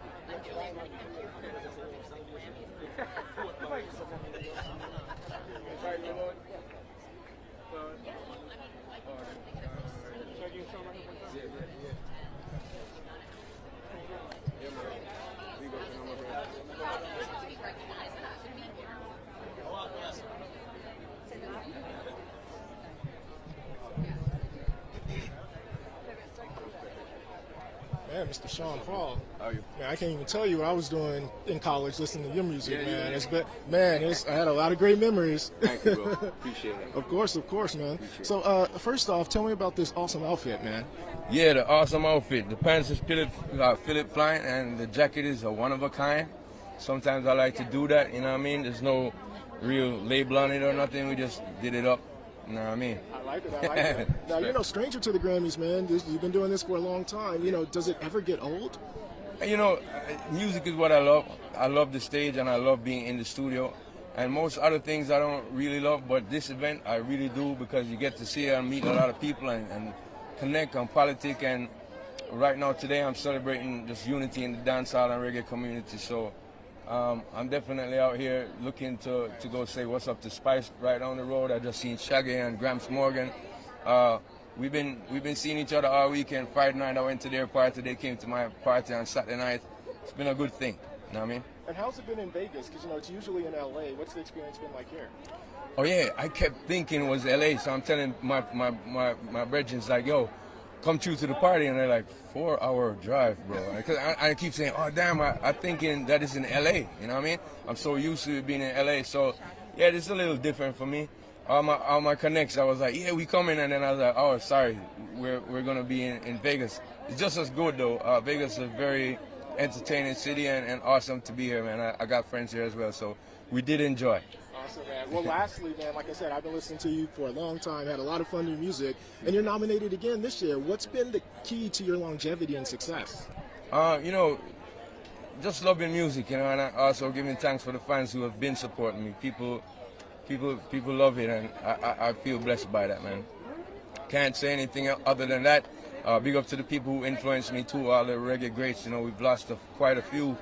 [SPEAKER 10] Man, Mr. Sean Paul. How are you? Man, I can't even tell you what I was doing in college listening to your music, man. It's been, I had a lot of great memories.
[SPEAKER 20] Thank you, bro. Appreciate it.
[SPEAKER 10] Of course, man. So, first off, tell me about this awesome outfit, man.
[SPEAKER 20] Yeah, the awesome outfit. The pants is Philip Klein, and the jacket is a one of a kind. Sometimes I like to do that, you know what I mean? There's no real label on it or nothing. We just did it up, you know what I mean?
[SPEAKER 10] I like it. Now, you're no stranger to the Grammys, man. You've been doing this for a long time. Does it ever get old?
[SPEAKER 20] Music is what I love. I love the stage and I love being in the studio. And most other things I don't really love, but this event I really do because you get to see and meet a lot of people and connect on politics. And right now, today, I'm celebrating just unity in the dancehall and reggae community. So I'm definitely out here looking to go say what's up to Spice right down the road. I just seen Shaggy and Gramps Morgan. We've been seeing each other all weekend. Friday night I went to their party. They came to my party on Saturday night. It's been a good thing. You know what I mean?
[SPEAKER 10] And how's it been in Vegas? Because it's usually in LA. What's the experience been like here?
[SPEAKER 20] Oh yeah, I kept thinking it was LA. So I'm telling my brethren, like, yo, come through to the party, and they're like, 4-hour drive, bro. Because I keep saying, oh damn, I'm thinking that is in LA. You know what I mean? I'm so used to it being in LA. So yeah, it's a little different for me. All my connects, I was like, yeah, we coming, and then I was like, oh, sorry, we're gonna be in Vegas. It's just as good though. Vegas is a very entertaining city and awesome to be here, man. I got friends here as well, so we did enjoy.
[SPEAKER 1] Awesome, man. Well, lastly, man, like I said, I've been listening to you for a long time, had a lot of fun in your music, and you're nominated again this year. What's been the key to your longevity and success?
[SPEAKER 20] You know, just loving music, you know, and also giving thanks for the fans who have been supporting me. People love it, and I feel blessed by that, man. Can't say anything other than that. Big up to the people who influenced me too, all the reggae greats. You know, we've lost quite a few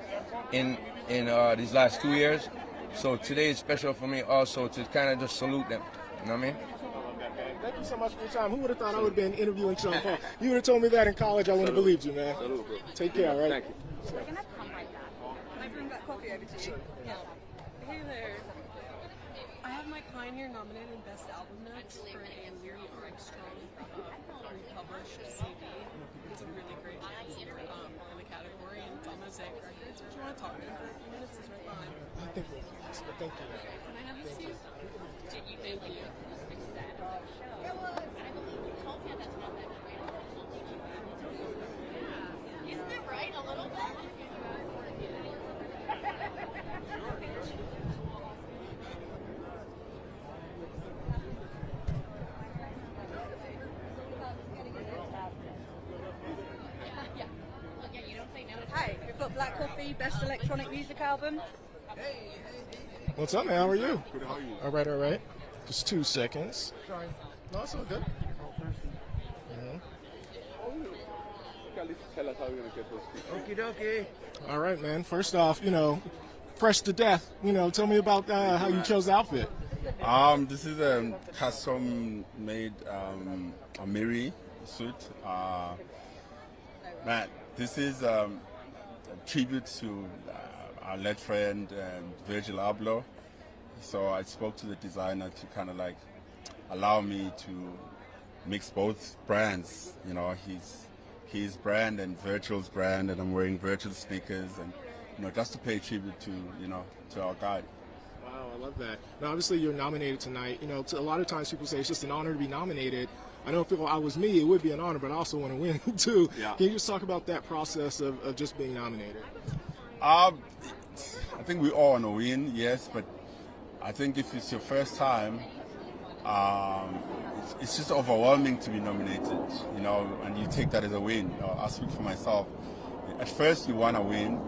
[SPEAKER 20] in these last 2 years. So today is special for me also to kind of just salute them. You know what I mean?
[SPEAKER 1] Thank you so much for your time. Who would have thought I would have been interviewing Sean Paul? You would have told me that in college, I wouldn't have believed you, man. Take care, all right?
[SPEAKER 12] Thank you. Can I bring that coffee over to you? Yeah.
[SPEAKER 5] Hey there. I have my client here nominated in Best Album Notes for a Louis Armstrong republished CD. It's a really great in the category, and it's on Mosaic Records. Would you want to talk to me for a few minutes? It's right behind.
[SPEAKER 1] I think we'll pass, but thank you.
[SPEAKER 5] Can I have a seat? Thank you.
[SPEAKER 15] Isn't that right? A little bit?
[SPEAKER 12] Hey, we've got Black Coffee, Best Electronic Music Album.
[SPEAKER 1] What's up, man? How are you?
[SPEAKER 18] Good, how are you?
[SPEAKER 1] All right, all right. Just 2 seconds.
[SPEAKER 18] Sorry.
[SPEAKER 1] No, it's all good.
[SPEAKER 18] Tell us how we're going to get those people.
[SPEAKER 1] Okie dokie. All right, man. First off, you know, fresh to death. You know, tell me about how you chose the outfit.
[SPEAKER 21] This is a custom-made Amiri suit. Man, this is a tribute to our late friend Virgil Abloh. So I spoke to the designer to kind of like allow me to mix both brands. You know, his brand and Virgil's brand, and I'm wearing Virgil sneakers, and you know, just to pay tribute to to our guy.
[SPEAKER 1] Wow, I love that. Now, obviously, you're nominated tonight. You know, a lot of times people say it's just an honor to be nominated. I know if I was me, it would be an honor, but I also want to win too.
[SPEAKER 21] Yeah.
[SPEAKER 1] Can you just talk about that process of just being nominated?
[SPEAKER 21] I think we all want to win, yes, but I think if it's your first time, it's just overwhelming to be nominated, you know, and you take that as a win. I'll speak for myself. At first, you want to win.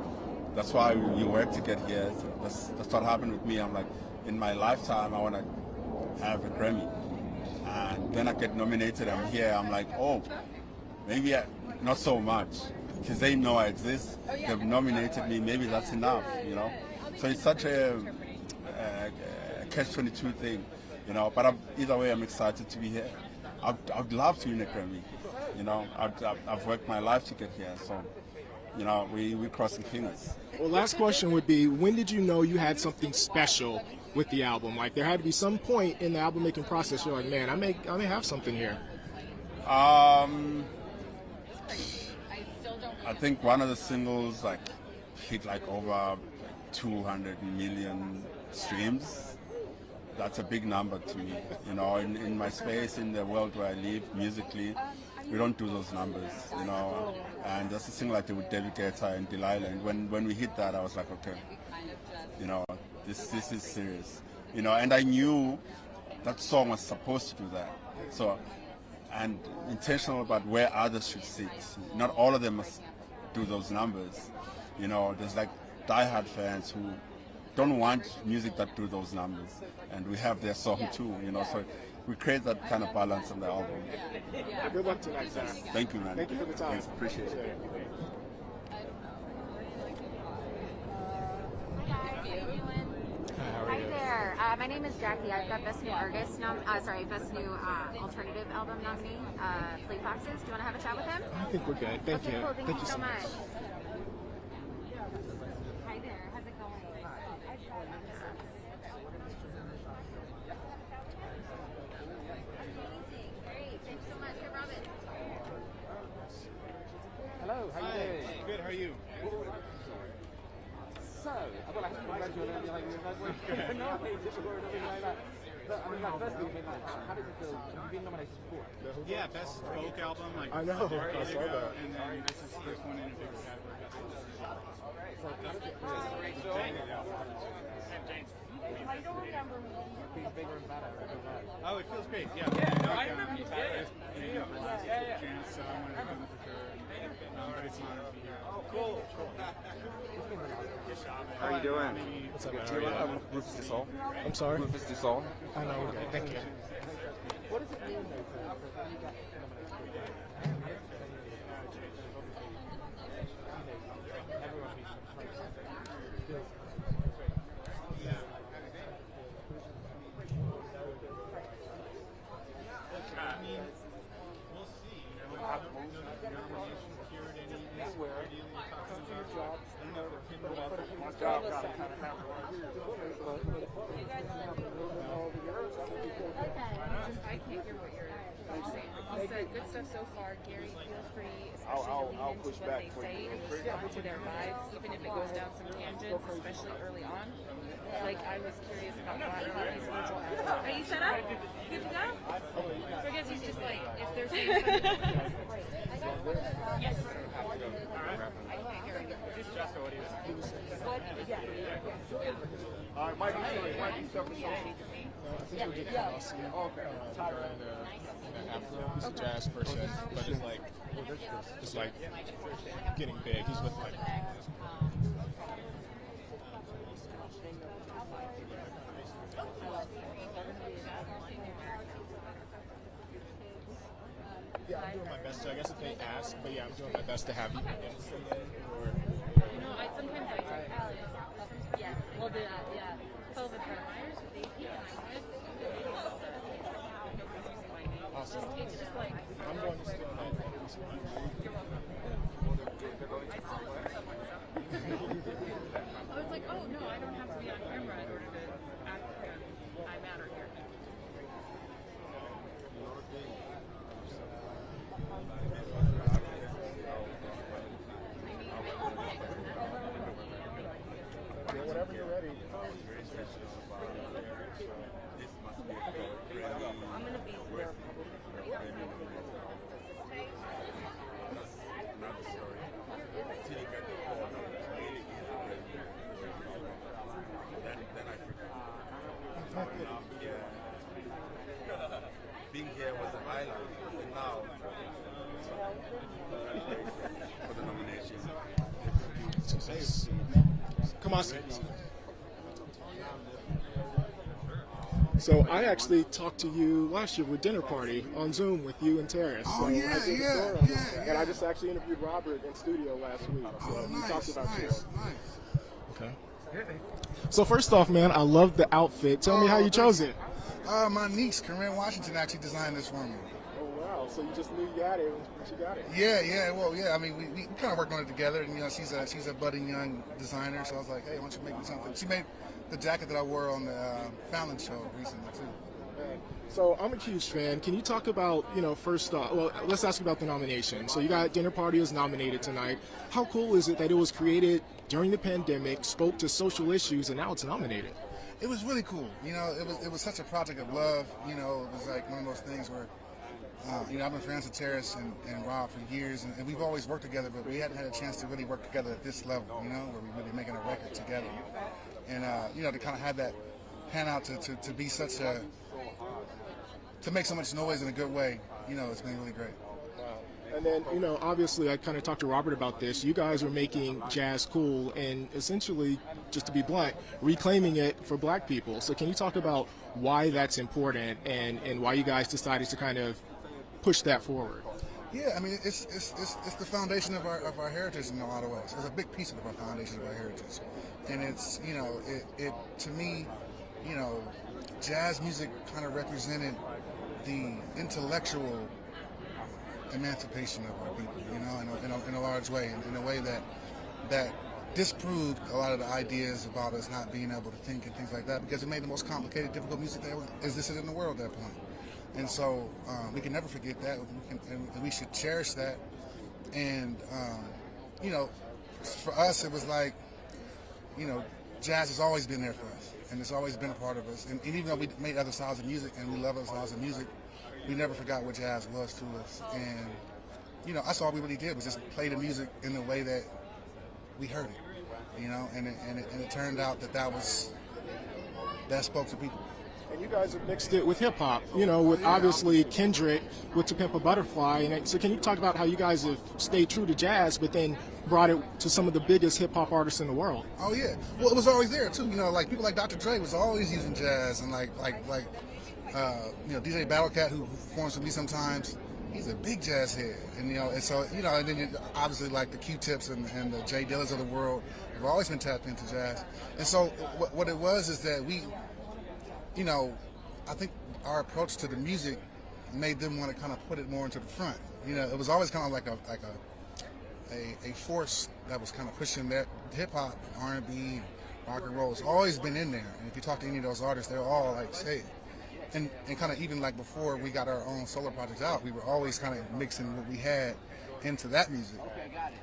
[SPEAKER 21] That's why you work to get here. So that's what happened with me. I'm like, in my lifetime, I want to have a Grammy. And then I get nominated, I'm here, I'm like, oh, maybe not so much. Because they know I exist, they've nominated me, maybe that's enough, you know. So it's such a catch-22 thing, you know. But either way, I'm excited to be here. I'd love to win a Grammy, you know. I've worked my life to get here, so, you know, we're crossing fingers.
[SPEAKER 1] Well, last question would be, when did you know you had something special with the album? Like, there had to be some point in the album making process you're like, man, I may have something here.
[SPEAKER 21] I think one of the singles like hit like over 200 million streams. That's a big number to me. You know, in my space, in the world where I live musically, we don't do those numbers, you know. And that's a single like with David Guetta and Delilah. And when we hit that, I was like, okay, you know, this is serious. You know, and I knew that song was supposed to do that. So, and intentional about where others should sit. Not all of them must do those numbers. You know, there's like diehard fans who don't want music that do those numbers, and we have their song too. You know, so we create that kind of balance on the album.
[SPEAKER 1] Good luck tonight, Sam.
[SPEAKER 21] Thank you, man.
[SPEAKER 1] Thank you for the time.
[SPEAKER 21] Thanks, appreciate it.
[SPEAKER 22] Hi there. My name is Jackie. I've got Best New Artist, Best New Alternative Album nominee, Fleet Foxes. Do you want to have a chat with him?
[SPEAKER 1] I think we're good. Thank you.
[SPEAKER 22] Cool. Thank you so much. Hi there. How's it going? Great. Thanks so much. Hey, Robin.
[SPEAKER 7] Hello, how you doing?
[SPEAKER 10] Good, how are you?
[SPEAKER 7] So, I've got like a graduate and like no age or anything like that. But I mean, like, firstly, I mean, like, how did it feel? You've been nominated before.
[SPEAKER 10] Yeah, best folk album. Like,
[SPEAKER 1] I know.
[SPEAKER 10] I
[SPEAKER 1] saw that.
[SPEAKER 10] And then this is the first one in a bigger category.
[SPEAKER 7] So, how did it feel? Being bigger and better.
[SPEAKER 3] Oh, it feels great. Yeah.
[SPEAKER 7] No, I remember you did.
[SPEAKER 3] Chance, so I wanted to come with her. But it's an honor to be here.
[SPEAKER 7] Oh, cool.
[SPEAKER 3] How
[SPEAKER 7] are you doing?
[SPEAKER 1] What's up, man?
[SPEAKER 7] Rufus Du Sol.
[SPEAKER 1] I'm sorry?
[SPEAKER 7] Rufus Du Sol.
[SPEAKER 1] I know, okay. Thank you.
[SPEAKER 2] What does it mean for you guys to everyone being feels
[SPEAKER 3] I mean, we'll see. You know, I don't know that the nomination cured any insecurity.
[SPEAKER 7] My job got to kind of have
[SPEAKER 25] I can't hear what you're saying. You said good stuff so far. Gary, feel free,
[SPEAKER 7] I'll
[SPEAKER 25] especially to
[SPEAKER 7] push
[SPEAKER 25] lean into what
[SPEAKER 7] back
[SPEAKER 25] they
[SPEAKER 7] for
[SPEAKER 25] say
[SPEAKER 7] you.
[SPEAKER 25] and respond to their vibes, even if it goes down some tangents, especially early on. Like, I was curious about how these people are you set up? Good to go? So I guess he's just like, if they're saying something. Yes. I can't hear you.
[SPEAKER 3] Just the audience.
[SPEAKER 7] Might be something.
[SPEAKER 1] I think we're getting across you. Afro. He's a jazz person, but it's like getting big. He's with like. Yeah, I'm doing my best to. I guess if they ask, but yeah, I'm doing my best to have you.
[SPEAKER 25] You know, sometimes I do. Yes, we'll do that, yeah. So the Myers with AP and I went.
[SPEAKER 1] Awesome.
[SPEAKER 25] It's just like,
[SPEAKER 1] I'm going to steal that.
[SPEAKER 25] you're welcome. I still listen to myself. I was like, oh no, I don't have to be on camera in order to act I matter here.
[SPEAKER 1] Yeah, whenever you're ready.
[SPEAKER 25] I'm going to be there.
[SPEAKER 21] Being here was a highlight, and now for the nomination.
[SPEAKER 1] Come on, So I actually talked to you last year with Dinner Party on Zoom with you and Terrace.
[SPEAKER 11] Oh,
[SPEAKER 1] so
[SPEAKER 11] yeah,
[SPEAKER 1] I did
[SPEAKER 11] yeah,
[SPEAKER 1] a story on
[SPEAKER 11] yeah,
[SPEAKER 1] this.
[SPEAKER 11] yeah.
[SPEAKER 1] And I just actually interviewed Robert in studio last week. So we talked about you. Okay. So first off, man, I love the outfit. Tell me how you chose it.
[SPEAKER 11] My niece, Corinne Washington, actually designed this for me.
[SPEAKER 1] Oh, wow. So you just knew you got it when she got it.
[SPEAKER 11] Yeah. Well, yeah. I mean, we kind of worked on it together, and she's a budding young designer. So I was like, hey, why don't you make me something? She made the jacket that I wore on the Fallon show recently too.
[SPEAKER 1] So I'm a huge fan. Can you talk about, first off, well, let's ask about the nomination. So you got Dinner Party is nominated tonight. How cool is it that it was created during the pandemic, spoke to social issues, and now it's nominated?
[SPEAKER 11] It was really cool. It was such a project of love. It was like one of those things where, I've been friends with Terrace and Rob for years, and we've always worked together, but we hadn't had a chance to really work together at this level, where we're really making a record together. And, to kind of have that pan out to be such a, to make so much noise in a good way, it's been really great.
[SPEAKER 1] And then, obviously I kind of talked to Robert about this. You guys are making jazz cool and essentially, just to be blunt, reclaiming it for black people. So can you talk about why that's important and why you guys decided to kind of push that forward?
[SPEAKER 11] Yeah, I mean, it's the foundation of our heritage in a lot of ways. It's a big piece of our foundation of our heritage. And it's, it to me, jazz music kind of represented the intellectual emancipation of our people, in a large way, in a way that disproved a lot of the ideas about us not being able to think and things like that, because it made the most complicated, difficult music that existed in the world at that point. And so we can never forget that, and we should cherish that. And for us, it was like, jazz has always been there for us, and it's always been a part of us. And even though we made other styles of music and we love other styles of music, we never forgot what jazz was to us. And that's all we really did was just play the music in the way that we heard it. And it turned out that was
[SPEAKER 4] that spoke to people.
[SPEAKER 1] And you guys have mixed it with hip hop, you know, with obviously Kendrick with To Pimp a Butterfly. And so can you talk about how you guys have stayed true to jazz, but then brought it to some of the biggest hip hop artists in the world?
[SPEAKER 4] Oh yeah, well it was always there too. You know, like people like Dr. Dre was always using jazz, and like you know, DJ Battlecat who performs with me sometimes. He's a big jazz head, and you know, and so you know, and then you, obviously like the Q-Tips and the Jay Dillers of the world have always been tapped into jazz. And so what it was is that we, you know, I think our approach to the music made them want to kind of put it more into the front. You know, it was always kind of like a force that was kind of pushing that hip hop, R&B, rock and roll. It's always been in there. And if you talk to any of those artists, they're all like, hey. And kind of even like before we got our own solo projects out, we were always kind of mixing what we had into that music.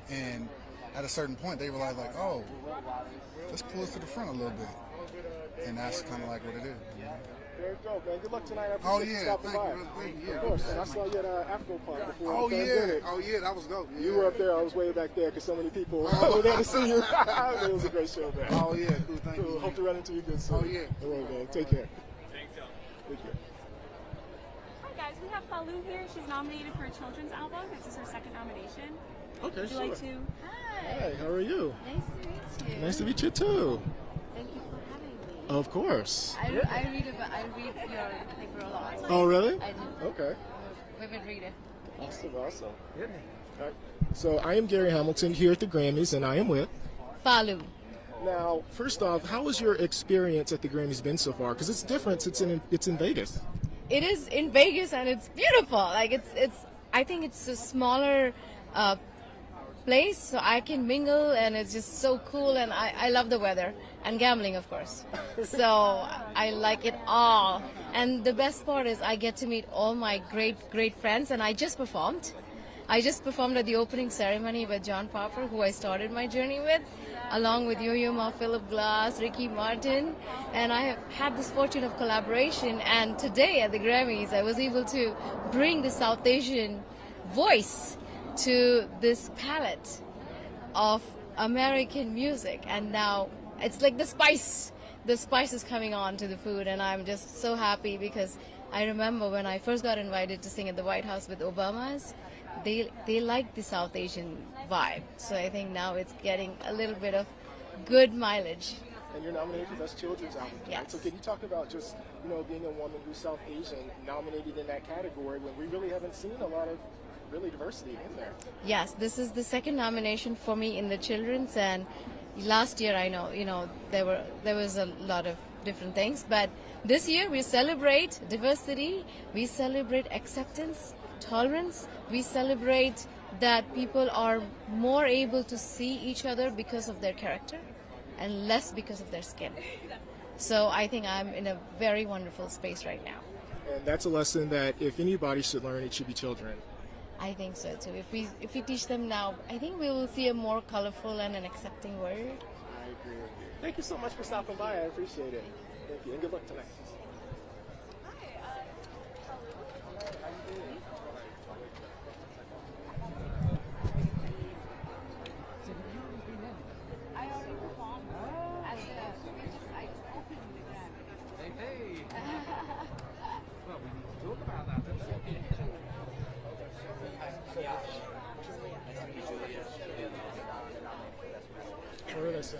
[SPEAKER 4] And at a certain point, they realized like, oh, let's pull us to the front a little bit. And that's kind of like what it is.
[SPEAKER 1] Very dope, man. Good luck tonight. I
[SPEAKER 4] Oh
[SPEAKER 1] appreciate you
[SPEAKER 4] yeah,
[SPEAKER 1] stopping
[SPEAKER 4] thank
[SPEAKER 1] by.
[SPEAKER 4] you.
[SPEAKER 1] Of course. And I saw you at Afro Park before.
[SPEAKER 4] Oh
[SPEAKER 1] the
[SPEAKER 4] yeah,
[SPEAKER 1] pandemic.
[SPEAKER 4] oh yeah, that was dope. Yeah.
[SPEAKER 1] You were up there. I was way back there because so many people were there to see you. It was a great show, man.
[SPEAKER 4] Oh yeah, cool. Thank you.
[SPEAKER 1] Hope to run into you good soon.
[SPEAKER 4] Oh yeah.
[SPEAKER 1] All right, man. Take care.
[SPEAKER 3] Thanks, y'all.
[SPEAKER 1] Thank you.
[SPEAKER 9] Hi guys, we have Falou here. She's nominated for a children's album. This is her second nomination.
[SPEAKER 1] Okay,
[SPEAKER 9] Would you like to?
[SPEAKER 1] Hi, how are you?
[SPEAKER 9] Nice to meet you.
[SPEAKER 1] Nice to meet you too.
[SPEAKER 9] Thank you for having me.
[SPEAKER 1] Of course.
[SPEAKER 9] I read your paper a lot.
[SPEAKER 1] Oh, really?
[SPEAKER 9] I do.
[SPEAKER 1] Okay.
[SPEAKER 9] Women read it.
[SPEAKER 1] Awesome. All right. So I am Gary Hamilton here at the Grammys, and I am with
[SPEAKER 9] Falou.
[SPEAKER 1] Now, first off, how has your experience at the Grammys been so far? Because it's different. It's in Vegas.
[SPEAKER 9] It is in Vegas and it's beautiful. Like it's. I think it's a smaller place, so I can mingle, and it's just so cool. And I love the weather and gambling, of course. So I like it all. And the best part is I get to meet all my great friends. And I just performed. at the opening ceremony with John Popper, who I started my journey with, along with Yo-Yo Ma, Philip Glass, Ricky Martin, and I have had this fortune of collaboration. And today at the Grammys, I was able to bring the South Asian voice to this palette of American music. And now it's like the spice is coming on to the food, and I'm just so happy because I remember when I first got invited to sing at the White House with Obama's, they like the South Asian vibe. So I think now it's getting a little bit of good mileage.
[SPEAKER 1] And you're nominated for Best Children's Album.
[SPEAKER 9] Yes.
[SPEAKER 1] Right? So can you talk about just, being a woman who's South Asian nominated in that category when we really haven't seen a lot of really diversity in there?
[SPEAKER 9] Yes, this is the second nomination for me in the children's, and last year I know, there was a lot of different things, but this year we celebrate diversity, we celebrate acceptance, tolerance, we celebrate that people are more able to see each other because of their character and less because of their skin. So I think I'm in a very wonderful space right now.
[SPEAKER 1] And that's a lesson that if anybody should learn, it should be children.
[SPEAKER 9] I think so too. If we teach them now, I think we will see a more colorful and an accepting world.
[SPEAKER 1] I agree with you. Thank you so much for stopping by. I appreciate it. Thank you, and good luck tonight. What did I say?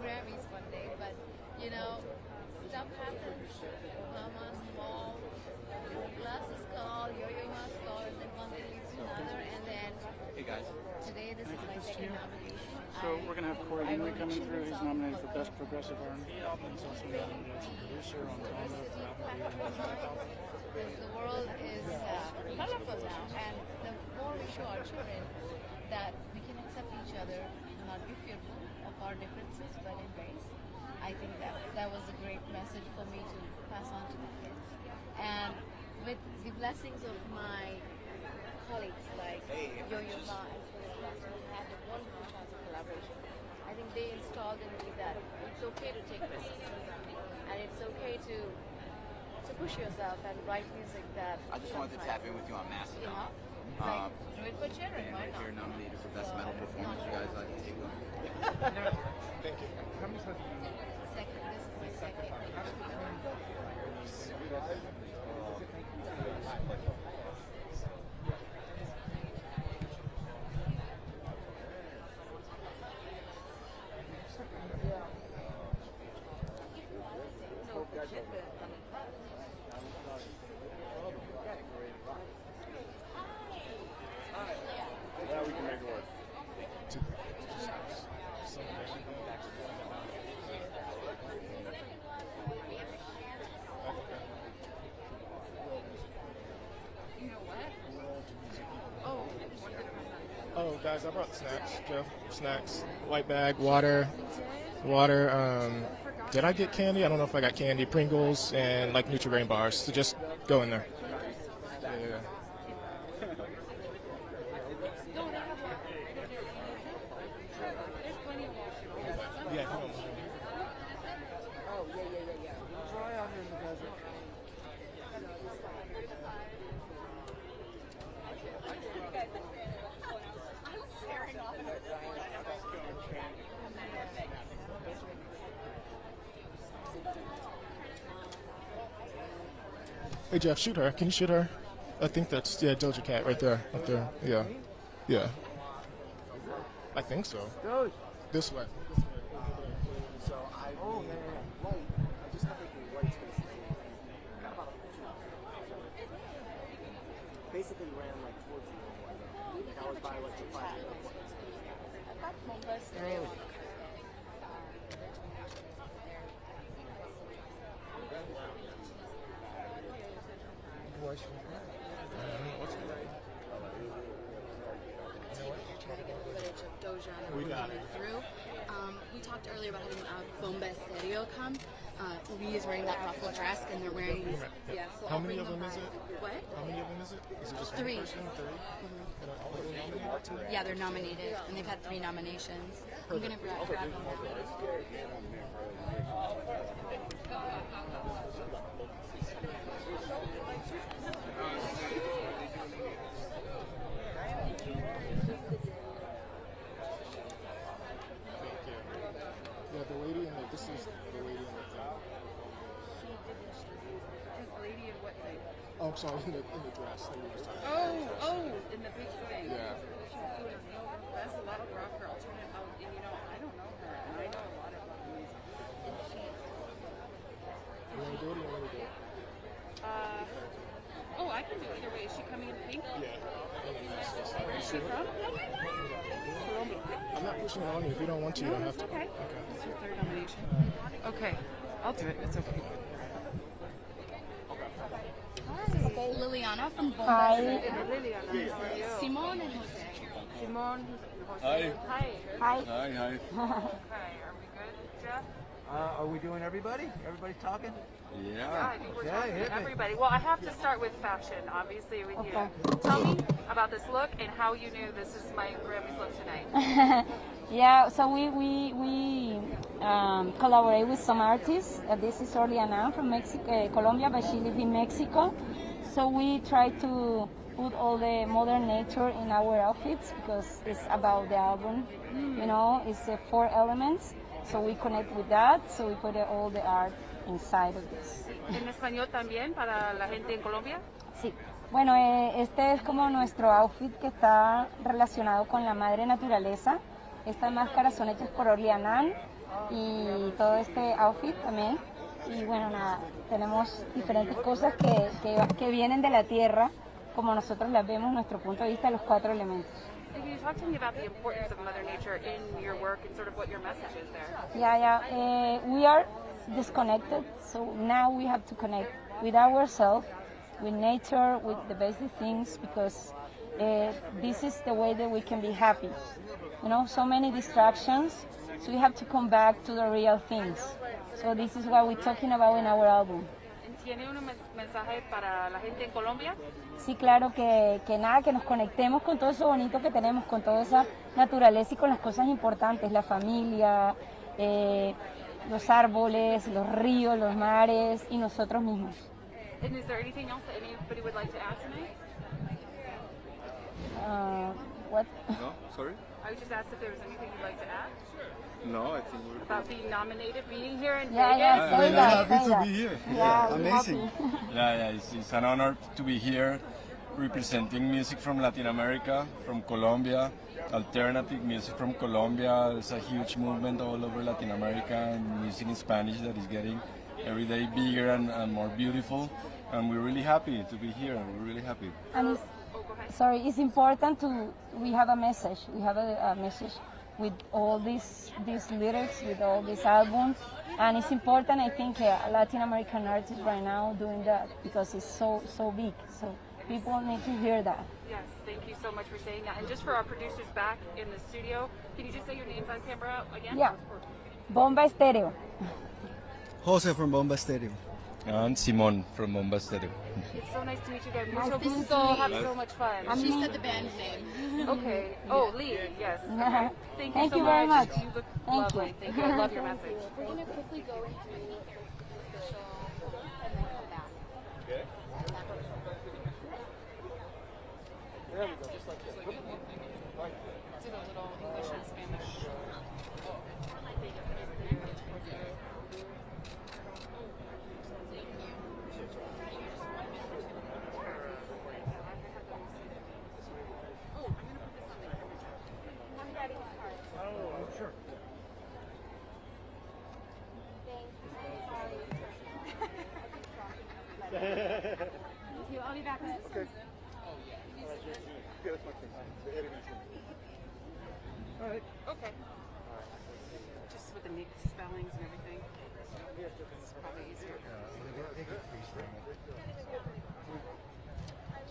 [SPEAKER 9] Grammys one day, but stuff happens. Mama's call, Glass's call, Yo-Yo Ma's call, and then one thing leads to another, and then today this is my second nomination.
[SPEAKER 13] So we're going to have Corey Henry coming through. He's nominated for Best Progressive R&B Album. He's also nominated as a producer on drama for album.
[SPEAKER 9] Because the world is colorful now, and the more we show our children that we can accept each other and not be fearful of our differences but embrace, I think that was a great message for me to pass on to the kids. And with the blessings of my colleagues like Yo-Yo Ma and Philip Glass, who had a wonderful chance of collaboration, I think they installed in me that it's okay to take risks and it's okay to
[SPEAKER 6] to push yourself and write music that.
[SPEAKER 8] I just wanted to tap in with you on Mastodon.
[SPEAKER 6] Do it for children.
[SPEAKER 8] And if you're nominated for Best Metal Performance, you guys like to take one.
[SPEAKER 3] Thank you. How many times have you
[SPEAKER 6] Second. This is my second.
[SPEAKER 3] Yeah, we can make it work.
[SPEAKER 1] Oh, guys, I brought snacks, Jeff. Snacks, white bag, water. Did I get candy? I don't know if I got candy. Pringles and like Nutri-Grain bars. So just go in there. Yeah. Yeah, come on.
[SPEAKER 2] Oh, yeah. Dry out here in the desert.
[SPEAKER 1] Hey Jeff, shoot her. Can you shoot her? I think that's Doja Cat right there. Up there. Yeah. I think so.
[SPEAKER 2] Doge.
[SPEAKER 1] This way.
[SPEAKER 2] So light. I just have like white spaces. Basically ran like towards you. Like I was by like the fire.
[SPEAKER 14] We got it. We talked earlier about having Bomba Stereo come. Lee is wearing that ruffle dress, and they're wearing these. Yeah. So
[SPEAKER 1] How many of them is it?
[SPEAKER 14] What?
[SPEAKER 1] How many of them is it? Is it just
[SPEAKER 14] Three.
[SPEAKER 1] one person? And are all nominated tonight?
[SPEAKER 14] Yeah, they're nominated, and they've had 3 nominations. I'm gonna grab them.
[SPEAKER 1] Yeah, the lady in the. This is the lady in the thing.
[SPEAKER 24] The lady in what thing?
[SPEAKER 1] Oh, I'm sorry, in the dress that we were just talking about.
[SPEAKER 24] Oh, in the big thing.
[SPEAKER 1] Yeah.
[SPEAKER 24] That's a lot of rock or alternative. And I don't know her. And I know a lot of rock music.
[SPEAKER 1] You want to do it or you want to do it?
[SPEAKER 24] I can do it either way. Is she coming in pink?
[SPEAKER 1] Yeah.
[SPEAKER 24] Where is she from?
[SPEAKER 1] I'm not pushing it on you. If you don't want to, you don't have to.
[SPEAKER 24] Okay. It's your 3rd nomination. Okay. I'll do it. It's okay.
[SPEAKER 14] Liliana from Bomba.
[SPEAKER 19] Hi.
[SPEAKER 14] Simone and Jose.
[SPEAKER 24] Simone.
[SPEAKER 20] Hi.
[SPEAKER 14] Hi.
[SPEAKER 19] Hi.
[SPEAKER 20] Hi.
[SPEAKER 24] Okay. Are we good, Jeff?
[SPEAKER 2] Are we doing everybody? Everybody's talking?
[SPEAKER 24] Yeah,
[SPEAKER 20] Yeah.
[SPEAKER 24] I think we're
[SPEAKER 2] Yeah,
[SPEAKER 24] talking
[SPEAKER 2] hit
[SPEAKER 24] to
[SPEAKER 2] me.
[SPEAKER 24] everybody. Well, I have to start with fashion, obviously, with
[SPEAKER 19] Okay.
[SPEAKER 24] you. Tell me about this look and how you knew this is my Grammys look tonight.
[SPEAKER 19] Yeah, so we collaborate with some artists. This is Orliana from Mexico, Colombia, but she lives in Mexico. So we try to put all the modern nature in our outfits because it's about the album. You know, it's 4 elements. So we connect with that. So we put all the art inside of this.
[SPEAKER 24] ¿En español también para la gente en Colombia?
[SPEAKER 19] Sí. Bueno, este es como nuestro outfit que está relacionado con la madre naturaleza. Estas máscaras son hechas por Orliana y todo este outfit también. Y bueno, nada, tenemos diferentes cosas que vienen de la tierra, como nosotros las vemos, nuestro punto de vista, los 4 elementos.
[SPEAKER 24] Can you talk to me about the importance of Mother Nature in your work and sort of what your message is there?
[SPEAKER 19] Yeah. We are disconnected, so now we have to connect with ourselves, with nature, with the basic things, because this is the way that we can be happy. You know, so many distractions, so we have to come back to the real things. So this is what we're talking about in our album.
[SPEAKER 24] ¿Tiene un mensaje para la gente en Colombia?
[SPEAKER 19] Sí, claro, que nada, que nos conectemos con todo eso bonito que tenemos, con toda esa naturaleza y con las cosas importantes, la familia, los árboles, los ríos, los mares y nosotros mismos.
[SPEAKER 24] And is there anything else that anybody would like to add tonight?
[SPEAKER 19] What?
[SPEAKER 10] No, sorry?
[SPEAKER 24] I was just asked if there was anything you'd like to add
[SPEAKER 10] No, I think we're
[SPEAKER 24] about being nominated, being here in
[SPEAKER 19] Yeah,
[SPEAKER 24] Vegas.
[SPEAKER 19] yeah, say that,
[SPEAKER 5] happy
[SPEAKER 19] say
[SPEAKER 5] to
[SPEAKER 19] that.
[SPEAKER 5] be here.
[SPEAKER 19] Yeah, we're
[SPEAKER 5] amazing.
[SPEAKER 19] happy.
[SPEAKER 5] Yeah, it's an honor to be here representing music from Latin America, from Colombia, alternative music from Colombia. There's a huge movement all over Latin America and music in Spanish that is getting every day bigger and more beautiful. And we're really happy to be here. We're really happy.
[SPEAKER 19] And sorry, it's important we have a message. We have a message with all these lyrics, with all these albums. And it's important, I think, Latin American artists right now doing that because it's so big. So people need to hear that.
[SPEAKER 24] Yes, thank you so much for saying that. And just for our producers back in the studio, can you just say your names on camera again?
[SPEAKER 19] Yeah. Bomba Estéreo.
[SPEAKER 5] Jose from Bomba Stereo. And Simon from Bomba Stereo.
[SPEAKER 24] It's so nice to meet you guys. We're
[SPEAKER 19] Nice
[SPEAKER 24] so
[SPEAKER 19] to meet
[SPEAKER 24] cool.
[SPEAKER 19] you.
[SPEAKER 24] Have so much fun.
[SPEAKER 14] She said the band name.
[SPEAKER 24] Okay. Oh, Lee. Yes. Okay. Thank you so
[SPEAKER 19] you very much.
[SPEAKER 24] You look
[SPEAKER 19] Thank
[SPEAKER 24] lovely.
[SPEAKER 19] you.
[SPEAKER 24] Thank you. I love your message.
[SPEAKER 14] We're going to quickly go into official and then come back.
[SPEAKER 10] Okay.
[SPEAKER 7] There we go, just like this.
[SPEAKER 24] Do the little English and Spanish.
[SPEAKER 6] I'll be back.
[SPEAKER 7] Okay. Yeah, that's my thing. The editing thing. All right.
[SPEAKER 24] Okay. Just with the spellings and everything. It's probably easier. Do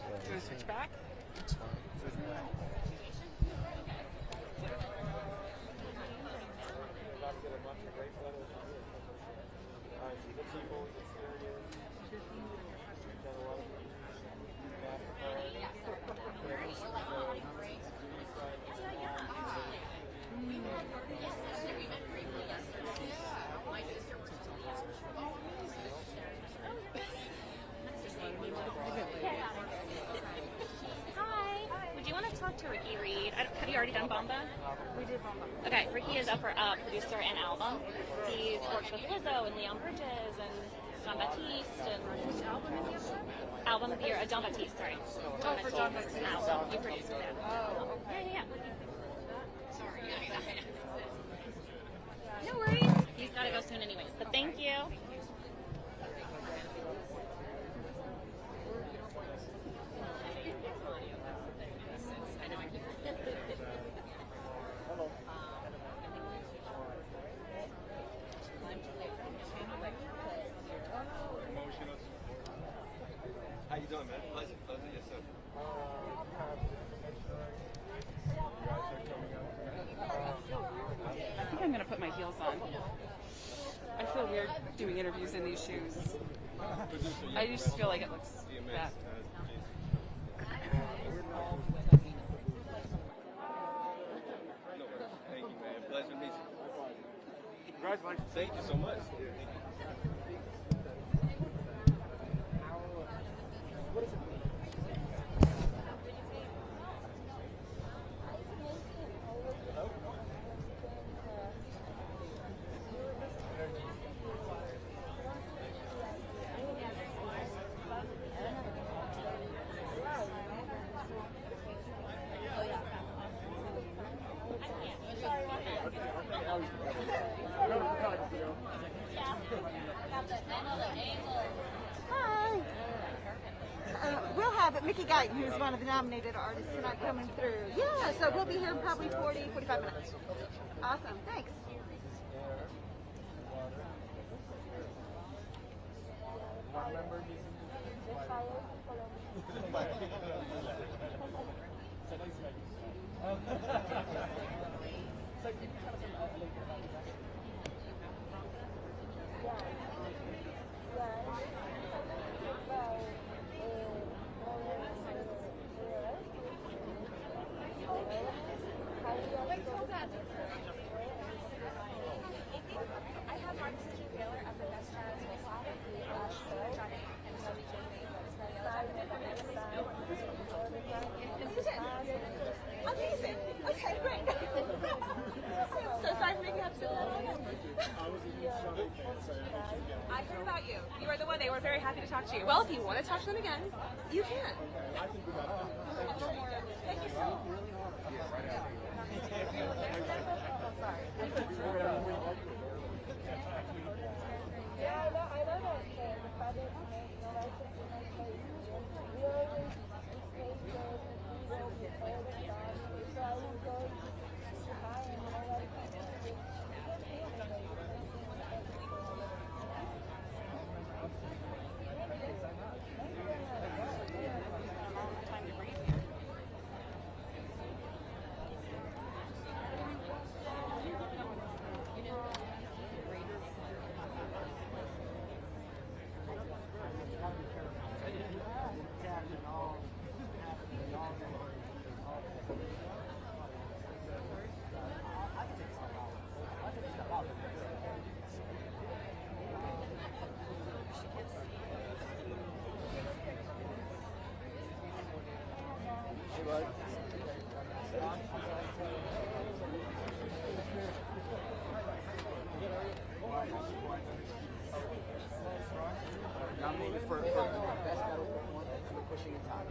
[SPEAKER 24] you want to switch back?
[SPEAKER 1] It's fine.
[SPEAKER 15] Hi. Would you want to talk to Ricky Reed? Have you already done Bomba?
[SPEAKER 24] We did Bomba.
[SPEAKER 15] Okay, Ricky is up for producer and album. He's worked with Lizzo and Leon Bridges and John Baptiste and
[SPEAKER 24] Which album is he on?
[SPEAKER 15] album of the year. John Baptiste, sorry.
[SPEAKER 24] Oh, for John Baptiste.
[SPEAKER 15] Album. He produced it.
[SPEAKER 24] Oh, okay.
[SPEAKER 15] Yeah. Sorry. No worries. He's got to go soon anyways. But thank you.
[SPEAKER 10] How you doing, man? Pleasure, yes, sir.
[SPEAKER 24] I think I'm going to put my heels on. I feel weird doing interviews in these shoes. I just feel like it looks bad.
[SPEAKER 10] Thank you, man. Pleasure to meet you.
[SPEAKER 7] Congratulations.
[SPEAKER 10] Thank you so much.
[SPEAKER 12] Hi. We'll have Mickey Guyton, who's one of the nominated artists tonight, coming through. Yeah, so we'll be here in probably 45 minutes. Awesome, thanks.
[SPEAKER 6] I have Mark Taylor at the Best Jazz Hip Hop last show on MGM
[SPEAKER 16] Iowa. They were very happy to talk to you. Well, if you want to talk to them again, you can. Thank you so much.
[SPEAKER 2] Nominated for best metal performance for Pushing It Time.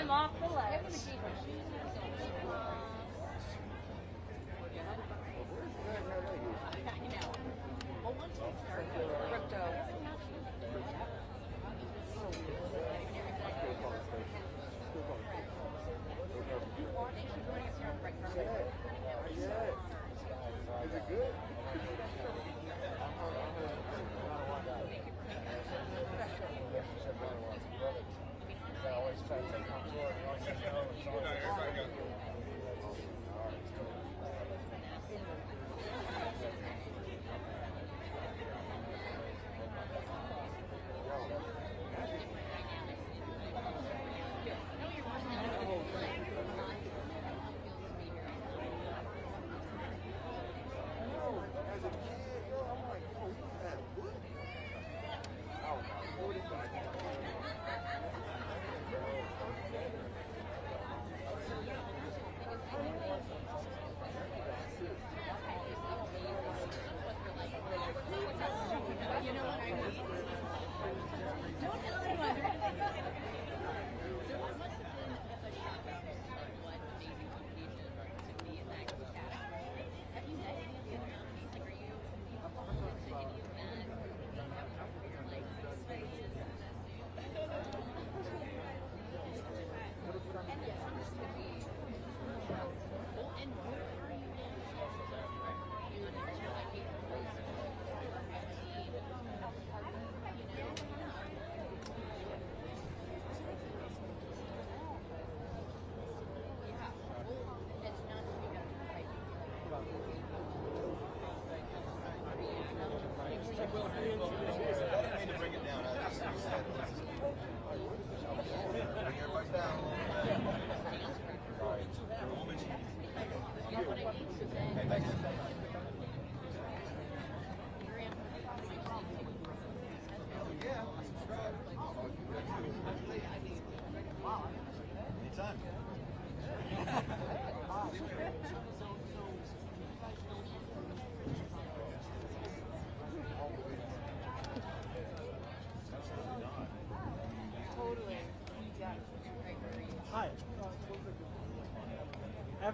[SPEAKER 6] I'm off the ledge.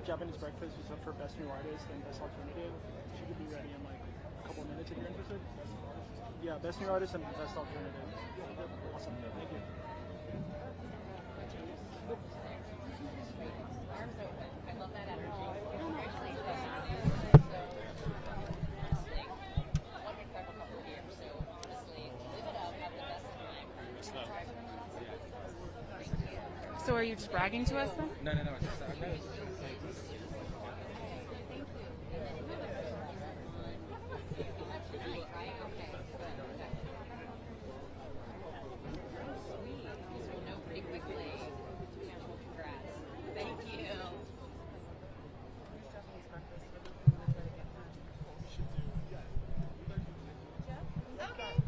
[SPEAKER 13] have Japanese Breakfast, who's up for Best New Artist and Best Alternative. She could be ready in like a couple minutes if you're interested. Yeah, Best New Artist and Best Alternative. Awesome. Thank you.
[SPEAKER 6] Arms open. I love that energy.
[SPEAKER 24] So are you just bragging to us then?
[SPEAKER 10] No. It's just,
[SPEAKER 6] Thank you.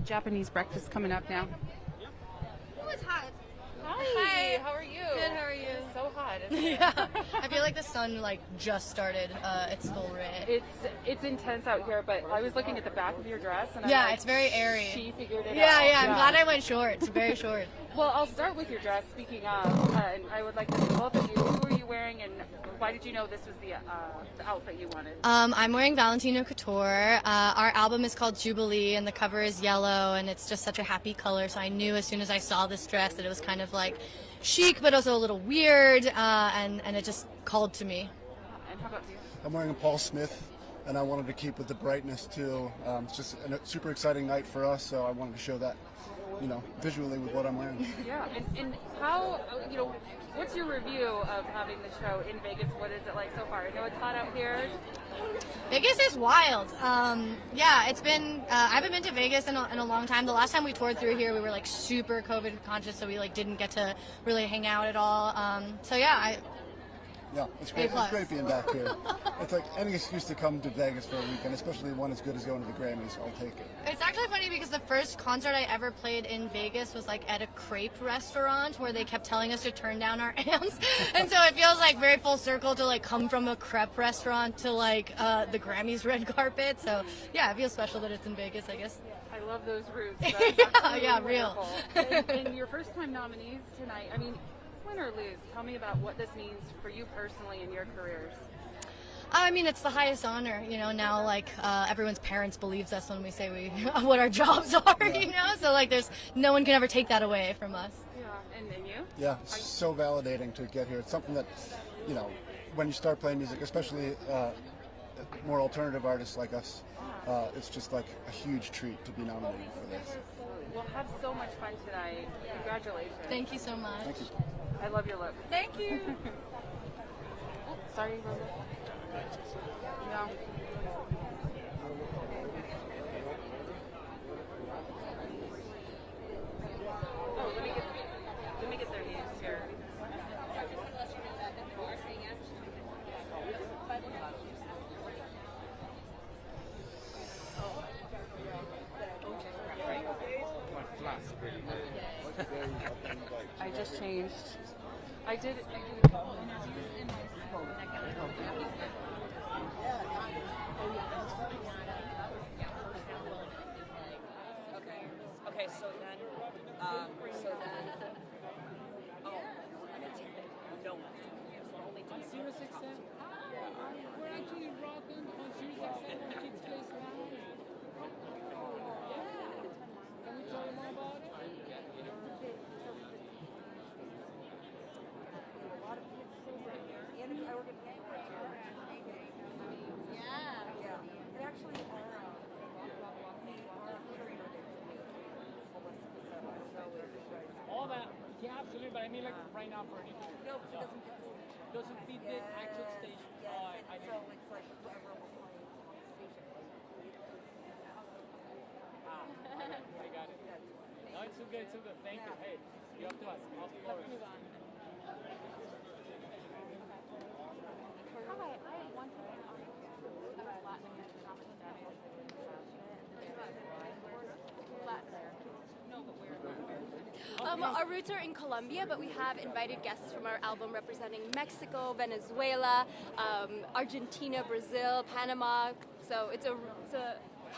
[SPEAKER 24] Japanese breakfast coming up now.
[SPEAKER 6] Oh, it's hot.
[SPEAKER 24] Hi. How are you?
[SPEAKER 6] Good, how are you?
[SPEAKER 24] It's so hot. Isn't it?
[SPEAKER 9] Yeah, I feel like the sun like just started its full ray.
[SPEAKER 24] It's intense out here, but I was looking at the back of your dress, and
[SPEAKER 9] Yeah,
[SPEAKER 24] I'm like,
[SPEAKER 9] it's very airy.
[SPEAKER 24] She figured it out.
[SPEAKER 9] Yeah, I'm glad I went short. It's very short.
[SPEAKER 24] Well, I'll start with your dress. Speaking of, and I would like to know both of you. Who are you wearing, and why did you know this was the outfit you wanted?
[SPEAKER 9] I'm wearing Valentino Couture. Our album is called Jubilee, and the cover is yellow, and it's just such a happy color. So I knew as soon as I saw this dress that it was kind of like chic, but also a little weird, and it just called to me.
[SPEAKER 24] And how about you?
[SPEAKER 17] I'm wearing a Paul Smith, and I wanted to keep with the brightness too. It's just a super exciting night for us, so I wanted to show that, visually with what I'm wearing.
[SPEAKER 24] Yeah, and how, what's your review of having the show in Vegas? What is it like so far? I know it's hot out here.
[SPEAKER 9] Vegas is wild. Yeah, it's been. I haven't been to Vegas in a long time. The last time we toured through here, we were like super COVID conscious, so we like didn't get to really hang out at all. So yeah,
[SPEAKER 17] Yeah, it's great. It's great being back here. It's like any excuse to come to Vegas for a weekend, especially one as good as going to the Grammys. I'll take it.
[SPEAKER 9] It's actually funny because the first concert I ever played in Vegas was like at a crepe restaurant where they kept telling us to turn down our amps, and so it feels like very full circle to like come from a crepe restaurant to like the Grammys red carpet. So yeah, it feels special that it's in Vegas, I guess.
[SPEAKER 24] I love those roots.
[SPEAKER 9] Yeah, real.
[SPEAKER 24] And your first time nominees tonight, I mean, win or lose, tell me about what this means for you personally in your careers.
[SPEAKER 9] I mean, it's the highest honor, now like everyone's parents believes us when we say what our jobs are, so like no one can ever take that away from us.
[SPEAKER 24] Yeah, and then you?
[SPEAKER 17] Yeah, it's so validating to get here. It's something that, when you start playing music, especially more alternative artists like us, it's just like a huge treat to be nominated for this.
[SPEAKER 24] We'll have so much fun tonight. Congratulations.
[SPEAKER 9] Thank you so much.
[SPEAKER 17] Thank you.
[SPEAKER 24] I love your look.
[SPEAKER 9] Thank you.
[SPEAKER 24] Sorry, Rowe. No. Oh, let me get their names here. I just changed. I did a couple interviews in this.
[SPEAKER 6] Okay, so then, oh, no.
[SPEAKER 18] On Sirius XM, we're actually rocking on Sirius XM on Kids Place Live. Yeah. Can we tell you more about it? All that, yeah, absolutely, but I mean like right now for an interview. No, it doesn't fit the actual station. I so it's like whoever will play station. I got it. No, it's so good, Thank you. Hey, you're up to us. I'll floor it.
[SPEAKER 14] Hi, I have one thing about Latin American
[SPEAKER 16] Our roots are in Colombia, but we have invited guests from our album representing Mexico, Venezuela, Argentina, Brazil, Panama. So it's a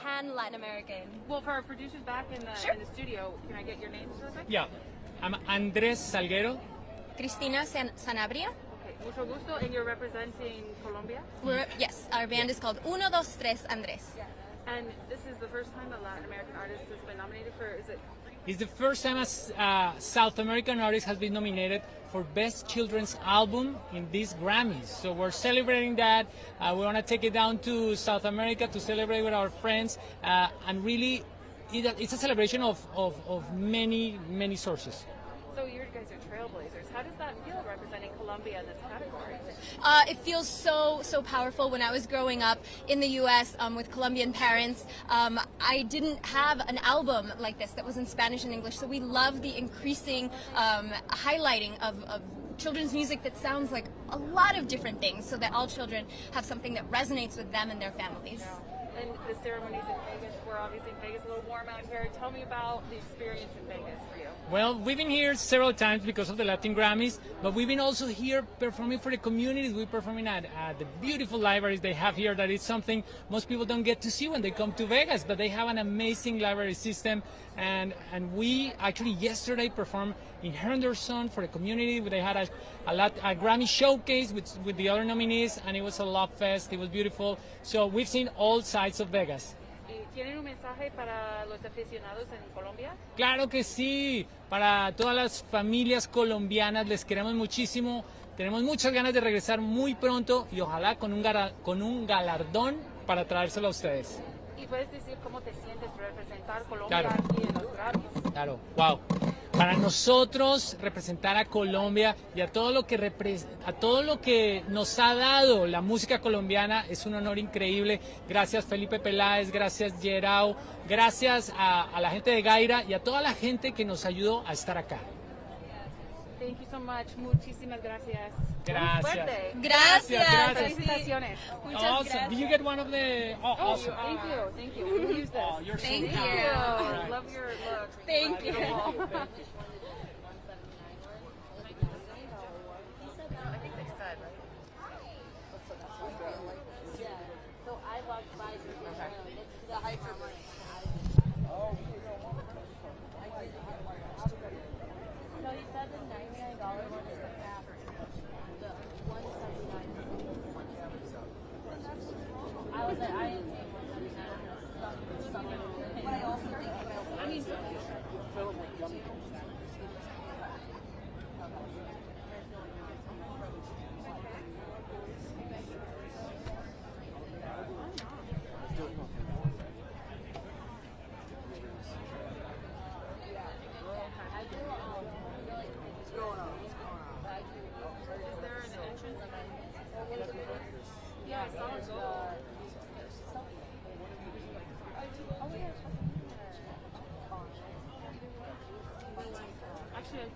[SPEAKER 16] pan-Latin American.
[SPEAKER 24] Well, for our producers back in the studio, can I get your names real quick?
[SPEAKER 18] Yeah, I'm Andres Salguero.
[SPEAKER 16] Cristina Sanabria.
[SPEAKER 24] Okay, Mucho gusto, and you're representing Colombia?
[SPEAKER 16] Yes, our band is called Uno, Dos, Tres, Andrés.
[SPEAKER 24] And this is the first time a Latin American artist has been nominated for, is it?
[SPEAKER 11] It's the first time a South American artist has been nominated for Best Children's Album in these Grammys. So we're celebrating that. We want to take it down to South America to celebrate with our friends. And really, it's a celebration of many, many sources.
[SPEAKER 24] So you guys are trailblazers. How does that feel representing Colombia in this category?
[SPEAKER 16] It feels so powerful. When I was growing up in the U.S. With Colombian parents, I didn't have an album like this that was in Spanish and English. So we love the increasing highlighting of children's music that sounds like a lot of different things, so that all children have something that resonates with them and their families.
[SPEAKER 24] And the ceremonies in Vegas, we're obviously in Vegas, a little warm out here. Tell me about the experience in Vegas for you.
[SPEAKER 11] Well, we've been here several times because of the Latin Grammys, but we've been also here performing for the communities. We're performing at the beautiful libraries they have here. That is something most people don't get to see when they come to Vegas, but they have an amazing library system. And we actually yesterday performed in Henderson for the community. They had a Grammy showcase with the other nominees, and it was a love fest. It was beautiful. So we've seen all sides of Vegas.
[SPEAKER 24] ¿Tienen un mensaje para los aficionados en Colombia?
[SPEAKER 11] Claro que sí, para todas las familias colombianas les queremos muchísimo, tenemos muchas ganas de regresar muy pronto y ojalá con un galardón para traérselo a ustedes.
[SPEAKER 24] ¿Y puedes decir cómo te sientes representar Colombia aquí en los Grammys?
[SPEAKER 11] Claro, wow. Para nosotros representar a Colombia y a todo lo que nos ha dado la música colombiana es un honor increíble. Gracias Felipe Peláez, gracias Gerao, gracias a la gente de Gaira y a toda la gente que nos ayudó a estar acá.
[SPEAKER 24] Thank you so much. Muchísimas gracias.
[SPEAKER 11] Gracias.
[SPEAKER 16] Gracias.
[SPEAKER 24] Felicitaciones.
[SPEAKER 16] Muchas
[SPEAKER 11] awesome.
[SPEAKER 16] gracias.
[SPEAKER 11] Did you get one of the? Oh, awesome.
[SPEAKER 24] Thank you. We'll use this.
[SPEAKER 11] Oh, you're so
[SPEAKER 16] Thank
[SPEAKER 11] good.
[SPEAKER 16] you.
[SPEAKER 11] Right.
[SPEAKER 24] Love your look.
[SPEAKER 16] Thank you.
[SPEAKER 9] So he said the $99 one is the half. The $179. I was like, I didn't pay $179. But I also think I mean,
[SPEAKER 24] Yeah, I saw it go. Actually,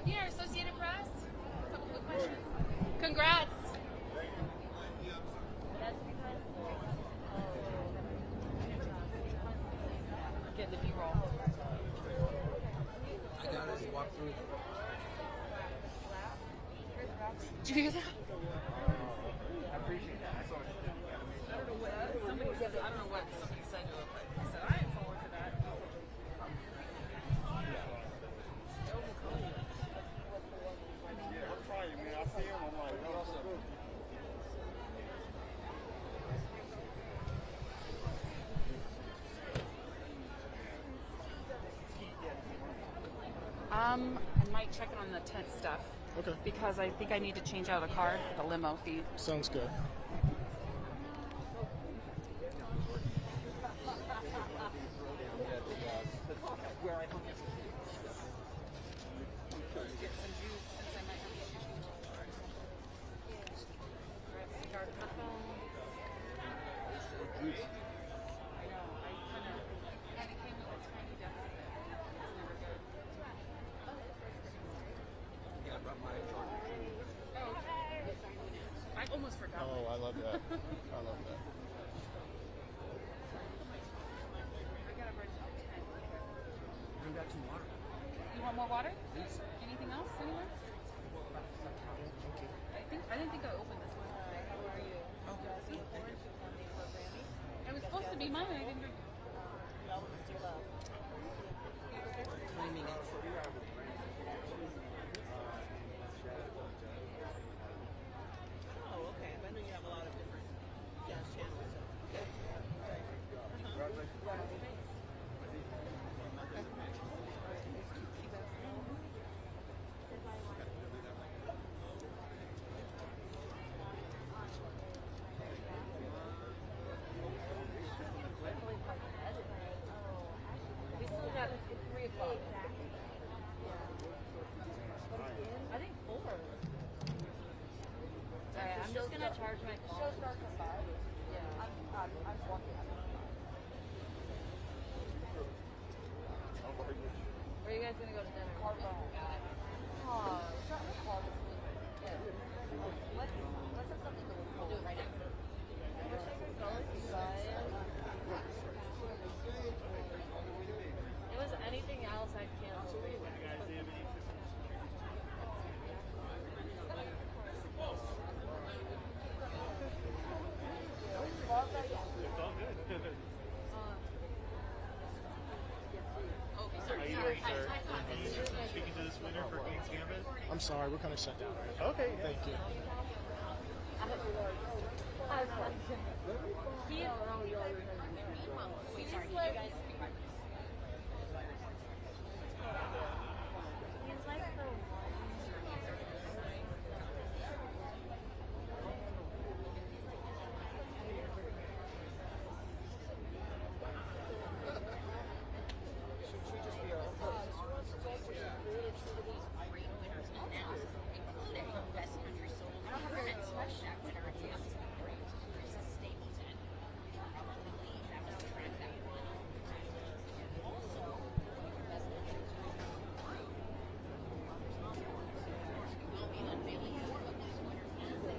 [SPEAKER 24] Amir, Associated Press. A couple quick questions. Congrats. Get the B-roll.
[SPEAKER 2] I got it. Walk through.
[SPEAKER 24] Did you hear that?
[SPEAKER 2] I appreciate that. I saw it.
[SPEAKER 24] I don't know what somebody said you look like. I said I ain't forward to that. I might check it on the tent stuff.
[SPEAKER 1] Okay.
[SPEAKER 24] Because I think I need to change out a car for the limo fee.
[SPEAKER 1] Sounds good.
[SPEAKER 7] about my Georgia dream.
[SPEAKER 14] Oh, I almost forgot.
[SPEAKER 1] Oh, I love that. I love that.
[SPEAKER 7] Bring back some water.
[SPEAKER 14] You want more water? Anything else? Anyone? I didn't think I opened this one. How are you? Oh. It was supposed to be mine. I didn't.
[SPEAKER 7] Claiming it.
[SPEAKER 6] Oh, okay. I know you have a lot of different jazz channels.
[SPEAKER 14] We still got 3 o'clock. I think 4. Alright, I'm just gonna charge my phone. Show starts at 5. Yeah. I'm walking. Where are you guys gonna go to dinner? Carbone. Oh, starting with Carl this week. Yeah. Let's have something to look forward to. We'll do it right after. I wish I could go with you guys. It was anything else I canceled.
[SPEAKER 3] It's all good.
[SPEAKER 14] Okay,
[SPEAKER 3] How
[SPEAKER 14] sorry.
[SPEAKER 3] you doing, sir? Speaking to this winner for Queen's Gambit?
[SPEAKER 1] I'm sorry, we're kind of shut down right now.
[SPEAKER 3] Okay.
[SPEAKER 1] Thank you.
[SPEAKER 14] Wait, sorry, did you guys speak by He's like the one. Great winners announced, including Best Country Soul performance by Shaq Winner and Dancing Great Teresa Stapleton. Probably believe that was the track that won. Also, Best Country Soul Rowe will be unveiling more of these winners as they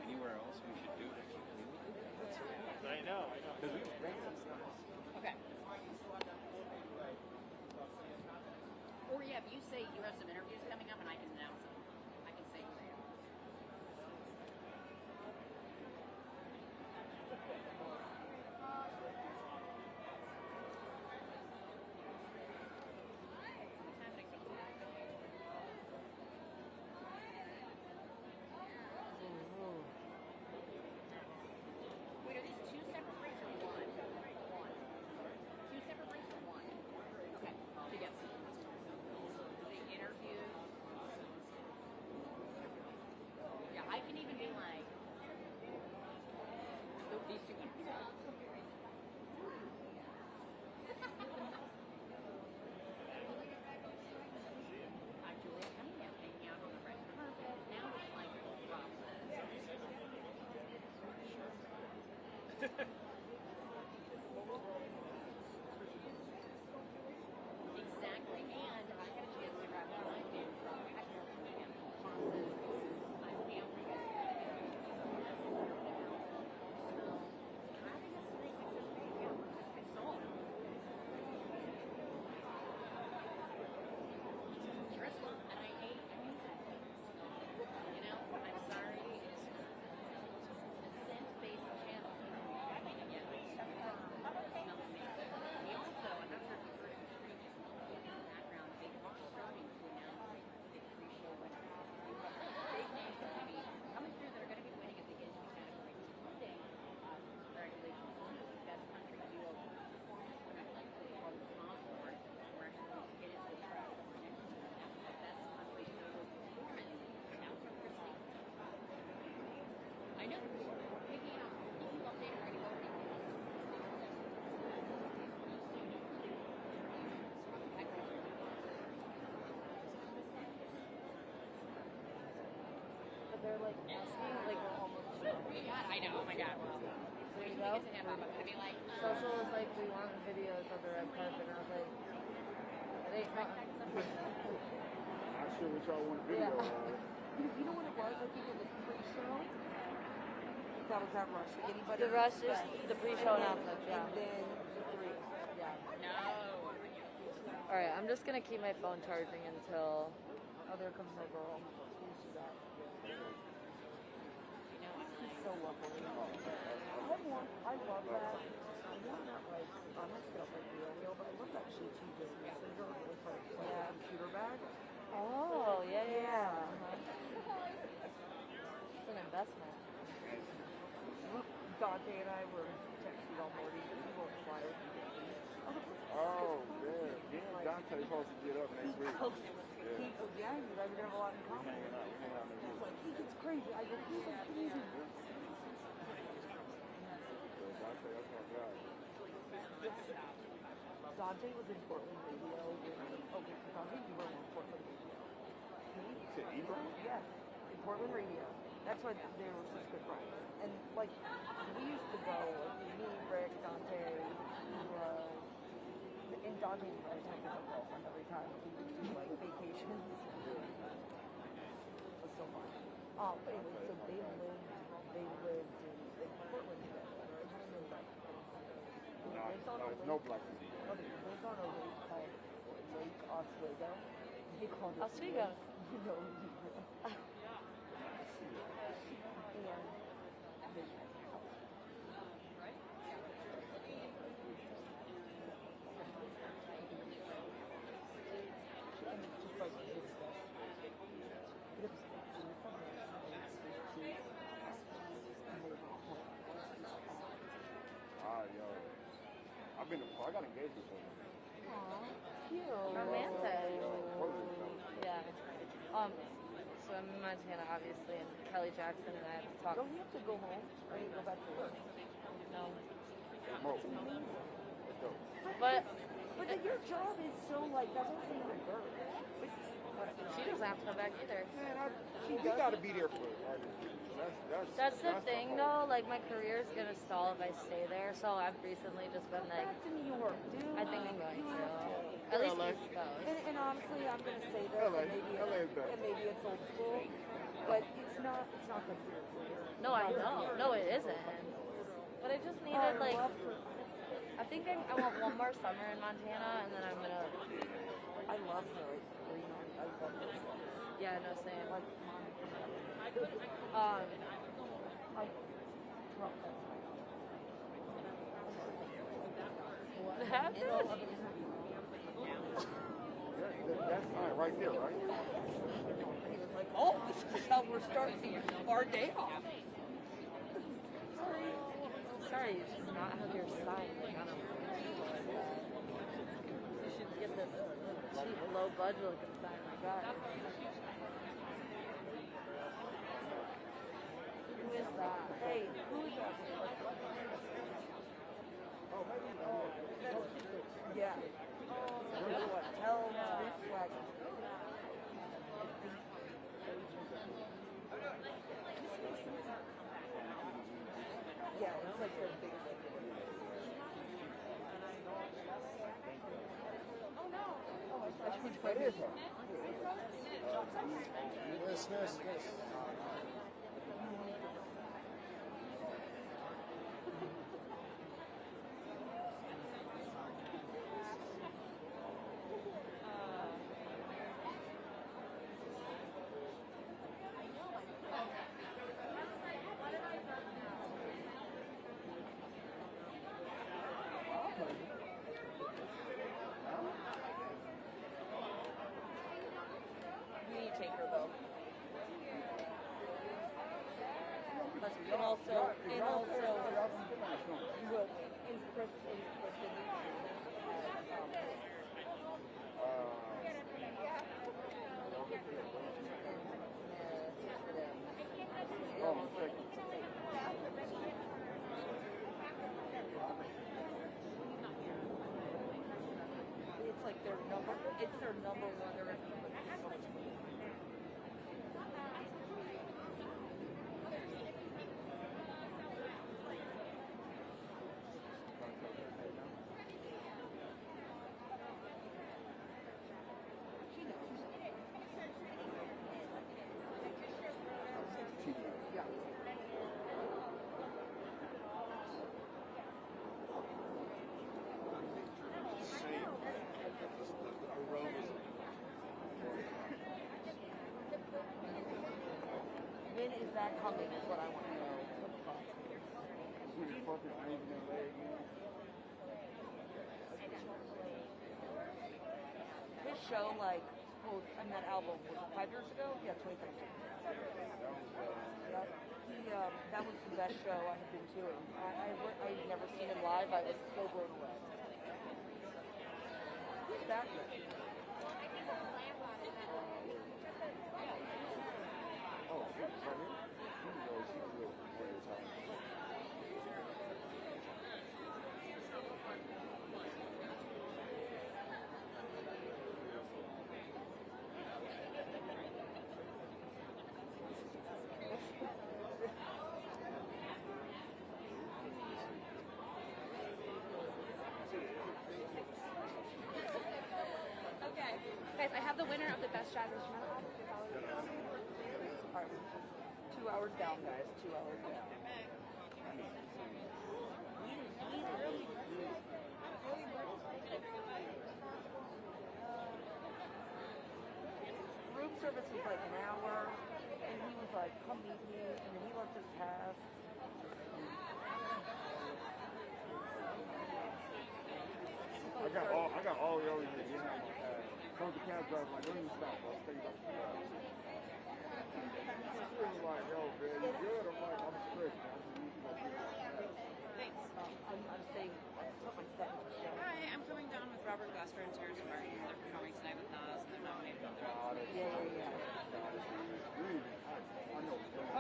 [SPEAKER 10] Anywhere else we should do it?
[SPEAKER 3] I know.
[SPEAKER 10] Because we ran some stuff.
[SPEAKER 14] Okay. Or yeah, if you say you have some interviews coming up and I can announce them, I can say who they are. Wait, are these 2 separate breaks or one? One. 2 separate breaks or one? Okay, together. The interview. Yeah, I can even be like, these 2 winners. Julia Cunningham hanging out on the red carpet. Now it's like, Rob. Exactly, and I had a chance to grab one of my favorite actors and causes my family. So having a nice accessibility is sold. Stressful, and I hate music.
[SPEAKER 4] Like,
[SPEAKER 15] I know. Oh my God. Well,
[SPEAKER 4] there you
[SPEAKER 15] we
[SPEAKER 4] go.
[SPEAKER 15] get to him. I mean, like.
[SPEAKER 4] Social was like, we want videos of the red carpet, and I was like, it ain't nothing.
[SPEAKER 2] I'm sure what y'all want a video
[SPEAKER 4] Yeah.
[SPEAKER 2] of.
[SPEAKER 12] You know what it was? I think it was pre-show. That was that rush. Anybody?
[SPEAKER 4] The rush is
[SPEAKER 12] expect-
[SPEAKER 4] the pre-show
[SPEAKER 12] and then-
[SPEAKER 4] announcements, yeah.
[SPEAKER 12] And then the three.
[SPEAKER 4] Yeah.
[SPEAKER 15] No.
[SPEAKER 4] All right, I'm just gonna keep my phone charging until.
[SPEAKER 12] Oh, there comes my girl. She's so lovely. I love that. I love that, like, I'm not sure if like real, but I love that she just messenger with her computer bag.
[SPEAKER 4] Oh, yeah.
[SPEAKER 12] It's an investment. Dante and I were texting all morning. We were excited.
[SPEAKER 2] Oh, yeah. Me and Dante supposed to get up next week.
[SPEAKER 12] Yeah, you guys are gonna have a lot in common.
[SPEAKER 2] Hanging out next
[SPEAKER 12] He's
[SPEAKER 2] week.
[SPEAKER 12] like, he gets crazy. I go, he's like crazy.
[SPEAKER 2] Dante, that's my guy.
[SPEAKER 12] Dante was in Portland radio. Dante, you were in Portland radio.
[SPEAKER 2] To Ebro?
[SPEAKER 12] Yes, in Portland radio. That's why they were such good friends. And like, we used to go, me, Rick, Dante, and Dante would always take his girlfriend every time we would do like vacations. It was so fun. But anyway, so they lived in Portland together. I don't know that.
[SPEAKER 2] There's no black people.
[SPEAKER 12] Oh, they lived on a lake called Lake Oswego. They called it
[SPEAKER 4] Oswego.
[SPEAKER 12] You know, and they
[SPEAKER 2] Yo. I got engaged with her.
[SPEAKER 4] Cute. Romantic. Yeah. So I'm in Montana, obviously, and Kelly Jackson and I have to talk.
[SPEAKER 12] Don't you have to go home or you go back to work?
[SPEAKER 4] No.
[SPEAKER 2] Remote.
[SPEAKER 4] But
[SPEAKER 12] then your job is so like that's what I'm saying girl.
[SPEAKER 4] she doesn't have to come back either.
[SPEAKER 2] Man, you gotta be there for artists.
[SPEAKER 4] That's the thing, though. Like, my career is gonna stall if I stay there. So I've recently just been like,
[SPEAKER 12] Back to New York, dude.
[SPEAKER 4] I think I'm going to.
[SPEAKER 12] Yeah.
[SPEAKER 4] At least
[SPEAKER 2] LA.
[SPEAKER 4] East Coast.
[SPEAKER 12] And honestly, I'm gonna say this,
[SPEAKER 2] LA.
[SPEAKER 12] and maybe it's old school, but it's not good for your career.
[SPEAKER 4] No, I know. No, it isn't. But I just needed like. I think I want one more summer in Montana, and then I'm gonna.
[SPEAKER 12] I love her. You know, I love her.
[SPEAKER 4] Yeah, no, same.
[SPEAKER 12] Like,
[SPEAKER 4] what happened?
[SPEAKER 2] That's fine, right there, right?
[SPEAKER 12] He was like, oh, this is how we're starting our day off.
[SPEAKER 4] Sorry, you should not have your sign like on a. You should get the cheap, low budget looking sign like that. Who is that?
[SPEAKER 12] Hey, who is that? Yeah. What? Tell swag. Yeah, it's like their biggest. Oh no! Oh, I should
[SPEAKER 2] What is her? Yes.
[SPEAKER 12] You need to take her though. And also, you will. In Chris, it's like their number. It's their number one. They're so much money. is that coming? Is what I want to know. His show, like, well, I mean, that album was it 5 years ago? Yeah, 2013. Yeah, that was the best show I had been to. I'd never seen him live. I was so blown away. Who's that with?
[SPEAKER 16] Okay. Guys, I have the winner of the Best Jazz Instrumental album.
[SPEAKER 12] All right. 2 hours down, guys. 2 hours down. Room service was like an hour, and he was like, "Come meet me," and then he left his pass.
[SPEAKER 2] I got all the others in here. Come to cab driver, like, don't even stop, bro. Stay up. He was like, yo, man, you good? I'm like, I'm straight, man.
[SPEAKER 12] Thanks. I'm saying, put my stuff in the show.
[SPEAKER 6] Hi, I'm coming down with Robert Glasper and Terrence Martin. They're performing tonight with Nas, and they're nominated on their own.
[SPEAKER 12] Yeah.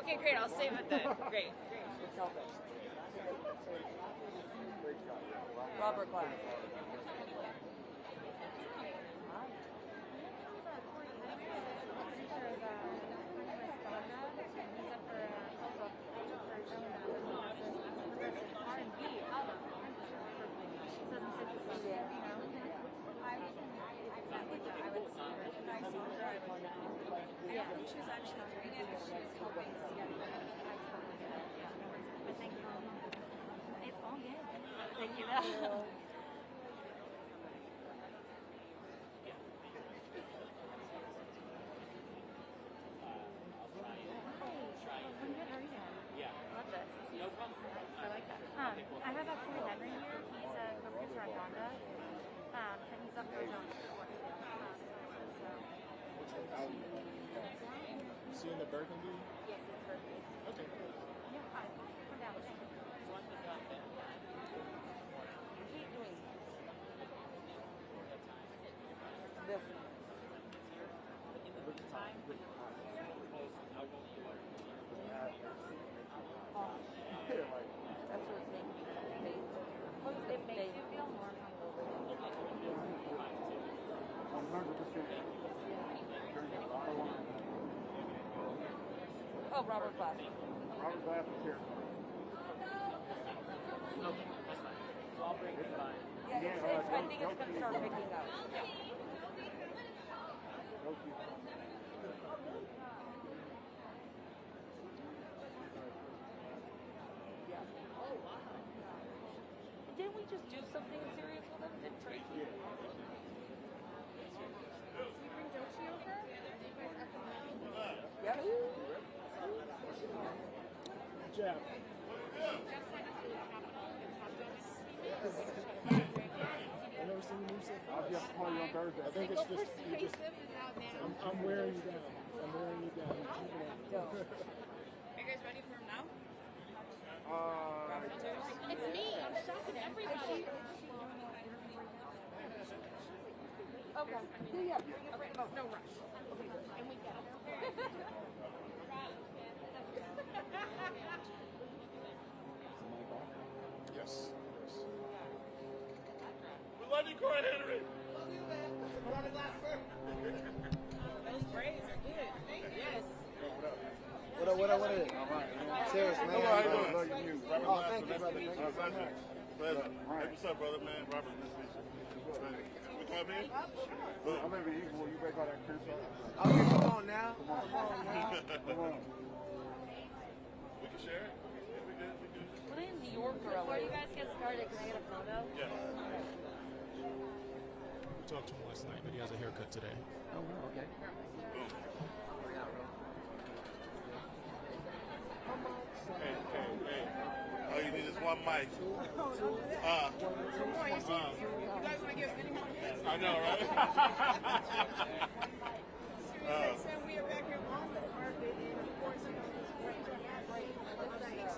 [SPEAKER 6] Okay, great. I'll save it then. Great.
[SPEAKER 12] It's all good. Robert Glasper.
[SPEAKER 6] I don't think she was actually doing it, but she was hoping to see it. But thank you. It's all good. Thank you.
[SPEAKER 15] No problem. I like that. I have actually Henry here. He's a co-producer on Donda. And he's up for his own work.
[SPEAKER 1] Is he in the Burgundy?
[SPEAKER 15] Yes, it's Burgundy.
[SPEAKER 1] Okay.
[SPEAKER 15] Yeah, hi. Come down.
[SPEAKER 12] Keep doing this. That's what it's making me
[SPEAKER 15] It makes you feel more comfortable.
[SPEAKER 2] 100%.
[SPEAKER 12] Oh, Robert Glasper.
[SPEAKER 2] Robert Glasper here.
[SPEAKER 10] Okay, that's fine. So I'll bring it by.
[SPEAKER 12] Yeah, I think it's going to start picking up.
[SPEAKER 2] Oh, wow.
[SPEAKER 12] Didn't we just do something serious with them? Didn't Tracy?
[SPEAKER 16] Did you bring Joshi over? You guys at the meeting?
[SPEAKER 12] Yep.
[SPEAKER 1] Jeff. I've never seen you move so fast.
[SPEAKER 2] I'll just call you on Thursday.
[SPEAKER 1] I think it's just, I'm wearing you down. I'm wearing you down.
[SPEAKER 6] Are you guys ready for him now?
[SPEAKER 16] It's me. I'm shocking everybody.
[SPEAKER 12] Okay. Yeah. Bring it up.
[SPEAKER 16] No rush. And we get it.
[SPEAKER 1] Yes.
[SPEAKER 10] We love you, Corey Henry.
[SPEAKER 6] Those braids are good. Yes.
[SPEAKER 2] What up? All right. Serious, man.
[SPEAKER 3] Hello, how you doing?
[SPEAKER 2] Love your music.
[SPEAKER 3] Robert
[SPEAKER 2] Thank you, brother. Thank you so much.
[SPEAKER 3] Pleasure. Hey, what's up, brother, man? Robert, nice to meet you. We come in?
[SPEAKER 2] I'm gonna be equal. You break all that Chris.
[SPEAKER 7] Okay, come on now.
[SPEAKER 2] Come on.
[SPEAKER 3] We can share it. Yeah, we good.
[SPEAKER 12] Put it in New York or LA.
[SPEAKER 15] Before you guys get started, can I get a photo?
[SPEAKER 3] Yeah.
[SPEAKER 1] We talked to him last night, but he has a haircut today.
[SPEAKER 7] Oh, okay.
[SPEAKER 3] on mic. I know, right?
[SPEAKER 12] We are back here on the carpet, and of course, you know, it's great to have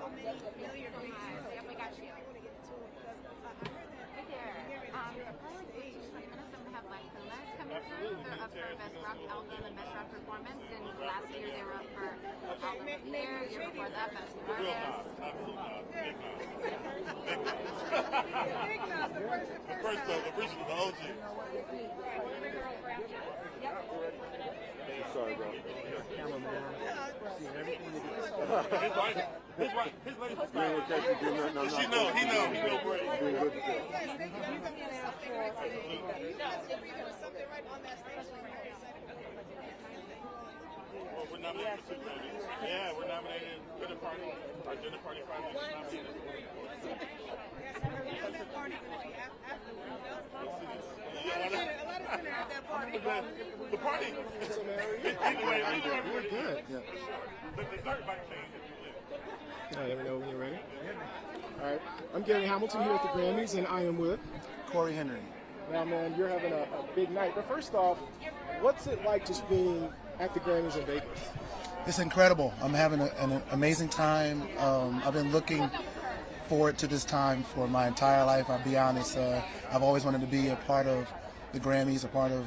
[SPEAKER 12] so many familiar faces. Yep, we got you. I want to get into it because
[SPEAKER 15] Hey there. Probably 20 minutes, I'm going to have Black Pumas coming through. They're up for Best Rock Album and Best Rock Performance. And last year they were up for Album of the Year. The year before that, Best New Artist.
[SPEAKER 3] The original, the OG. Sorry, bro. His lady's She know, he know great. Well, we're nominated for 2 Grammys. Yeah, we're nominated. Dinner Party. Our Dinner Party Friday is nominated. The party.
[SPEAKER 1] We're good. Yeah.
[SPEAKER 3] The dessert might change.
[SPEAKER 1] All right, let me know when you're ready. All right, I'm Gary Hamilton here at the Grammys, and I am with
[SPEAKER 17] Corey Henry.
[SPEAKER 1] Now, man, you're having a big night. But first off, what's it like just being at the Grammys in Vegas?
[SPEAKER 17] It's incredible. I'm having an amazing time. I've been looking forward to this time for my entire life. I'll be honest. I've always wanted to be a part of the Grammys, a part of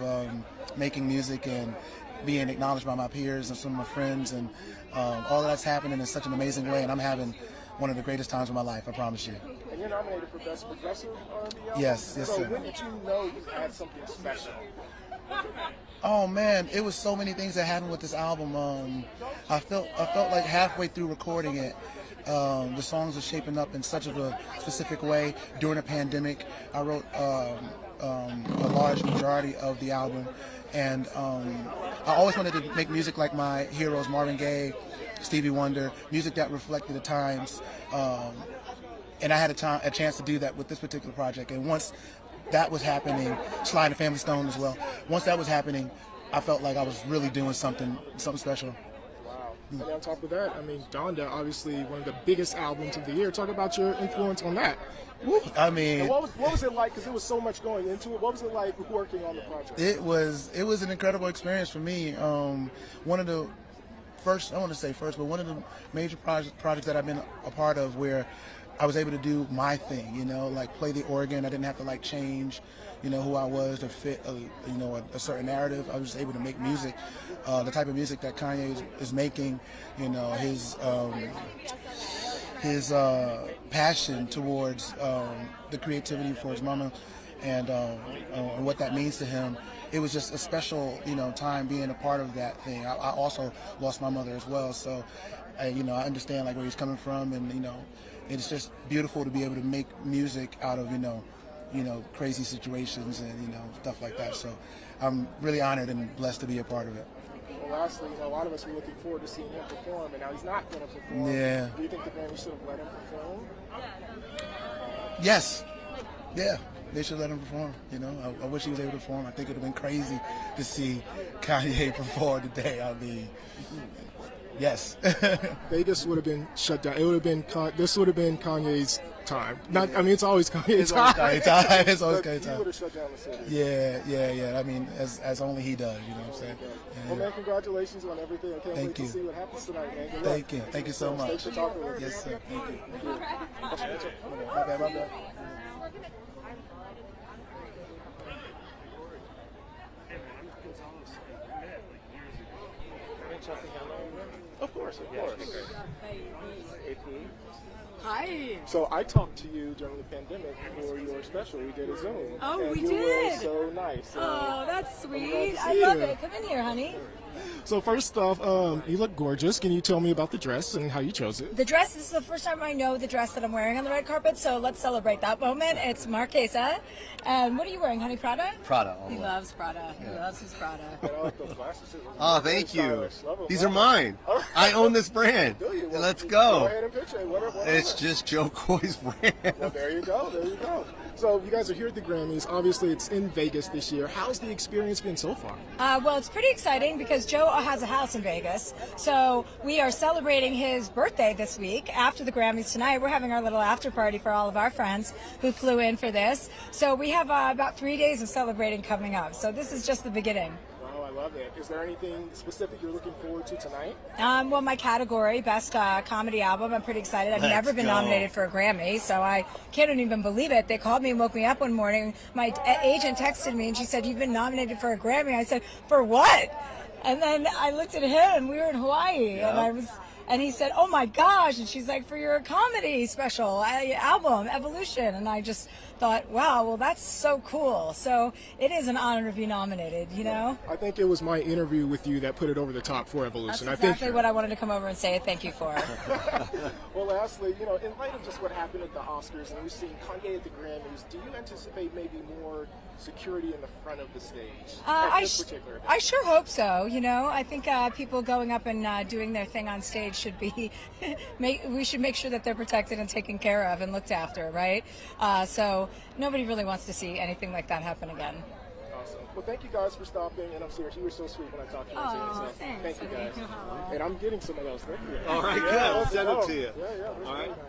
[SPEAKER 17] making music and being acknowledged by my peers and some of my friends, and all of that's happening in such an amazing way, and I'm having one of the greatest times of my life, I promise you.
[SPEAKER 1] And you're nominated for Best Progressive R&B Album?
[SPEAKER 17] Yes,
[SPEAKER 1] so
[SPEAKER 17] sir.
[SPEAKER 1] When did you know you had something special?
[SPEAKER 17] Oh man, it was so many things that happened with this album. I felt like halfway through recording it, the songs were shaping up in such of a specific way. During a pandemic, I wrote a large majority of the album, and I always wanted to make music like my heroes, Marvin Gaye, Stevie Wonder, music that reflected the times, and I had a chance to do that with this particular project. And once that was happening, Sly and the Family Stone as well, once that was happening, I felt like I was really doing something special.
[SPEAKER 1] Wow. And on top of that, I mean, Donda, obviously one of the biggest albums of the year. Talk about your influence on that.
[SPEAKER 17] I mean,
[SPEAKER 1] and what was it like? Because there was so much going into it. What was it like working on the project?
[SPEAKER 17] It was an incredible experience for me. One of the first, I want to say first, but one of the major projects that I've been a part of where I was able to do my thing, you know, like play the organ. I didn't have to like change, you know, who I was to fit, a certain narrative. I was just able to make music, the type of music that Kanye is making, you know, his passion towards the creativity for his mama and what that means to him. It was just a special, you know, time being a part of that thing. I also lost my mother as well, so I understand like where he's coming from, and you know, it's just beautiful to be able to make music out of you know crazy situations and you know stuff like that. So I'm really honored and blessed to be a part of it.
[SPEAKER 1] Well, lastly, you know, a lot of us were looking forward to seeing him perform, and now he's not going to perform.
[SPEAKER 17] Yeah.
[SPEAKER 1] Do you think the Grammys should have let him perform?
[SPEAKER 17] Yes. Yeah. They should let him perform. You know, I wish he was able to perform. I think it would have been crazy to see Kanye perform today. I mean, yes.
[SPEAKER 1] Vegas would have been shut down. It would have been. This would have been Kanye's time. Not. I mean, it's always Kanye's time.
[SPEAKER 17] It's always Kanye's time.
[SPEAKER 1] He would have shut down the city.
[SPEAKER 17] Yeah. I mean, as only he does. You know what I'm saying?
[SPEAKER 1] Yeah. Well, man, congratulations on everything. I can't wait to see what happens tonight, man. Good luck.
[SPEAKER 17] Thank you. Thank you so much.
[SPEAKER 1] Thanks for talking with us.
[SPEAKER 17] Yes, sir. Thank you.
[SPEAKER 1] My bad. Of course.
[SPEAKER 12] Hi.
[SPEAKER 1] So I talked to you during the pandemic for your special. We did a Zoom.
[SPEAKER 12] Oh,
[SPEAKER 1] and
[SPEAKER 12] we
[SPEAKER 1] you
[SPEAKER 12] did.
[SPEAKER 1] Were so nice.
[SPEAKER 12] Oh, that's sweet.
[SPEAKER 1] I
[SPEAKER 12] love it. Come in here, honey.
[SPEAKER 1] So first off, you look gorgeous. Can you tell me about the dress and how you chose it?
[SPEAKER 12] The dress, this is the first time I know the dress that I'm wearing on the red carpet, so let's celebrate that moment. It's Marquesa. And what are you wearing, honey? Prada?
[SPEAKER 8] Prada.
[SPEAKER 12] He loves Prada. He loves his Prada.
[SPEAKER 1] I like those glasses.
[SPEAKER 8] Oh, thank you. These are mine. I own this brand.
[SPEAKER 1] Well,
[SPEAKER 8] Let's
[SPEAKER 1] go
[SPEAKER 8] go.
[SPEAKER 1] ahead and picture it. What
[SPEAKER 8] It's just Joe Coy's brand.
[SPEAKER 1] Well, there you go. So you guys are here at the Grammys. Obviously, it's in Vegas this year. How's the experience been so far?
[SPEAKER 12] Well, it's pretty exciting because
[SPEAKER 20] because Joe has a house in Vegas. So we are celebrating his birthday this week after the Grammys tonight. We're having our little after party for all of our friends who flew in for this. So we have about 3 days of celebrating coming up. So this is just the beginning.
[SPEAKER 1] Wow, I love it. Is there anything specific you're looking forward to tonight?
[SPEAKER 20] Well, my category, Best Comedy Album, I'm pretty excited. I've never been nominated for a Grammy, so I can't even believe it. They called me and woke me up one morning. My agent texted me and she said, "You've been nominated for a Grammy." I said, "For what?" And then I looked at him. We were in Hawaii, and he said, "Oh my gosh!" And she's like, "For your comedy special album, Evolution." And I just thought, wow, well, that's so cool. So it is an honor to be nominated, you know?
[SPEAKER 1] I think it was my interview with you that put it over the top for Evolution.
[SPEAKER 20] That's exactly what I wanted to come over and say thank you for.
[SPEAKER 1] Well, lastly, you know, in light of just what happened at the Oscars and we've seen Kanye at the Grammys, do you anticipate maybe more security in the front of the stage at this particular event?
[SPEAKER 20] I sure hope so. You know, I think people going up and doing their thing on stage should be, we should make sure that they're protected and taken care of and looked after, right? So nobody really wants to see anything like that happen again.
[SPEAKER 1] Awesome. Well, thank you guys for stopping, and I'm serious, you were so sweet when I talked to you.
[SPEAKER 20] Oh,
[SPEAKER 1] so
[SPEAKER 20] thanks.
[SPEAKER 1] Thank you guys. And I'm getting some of those. Thank you.
[SPEAKER 8] All right, good. I'll send them to you.
[SPEAKER 1] Yeah,
[SPEAKER 8] all right.
[SPEAKER 1] Nice.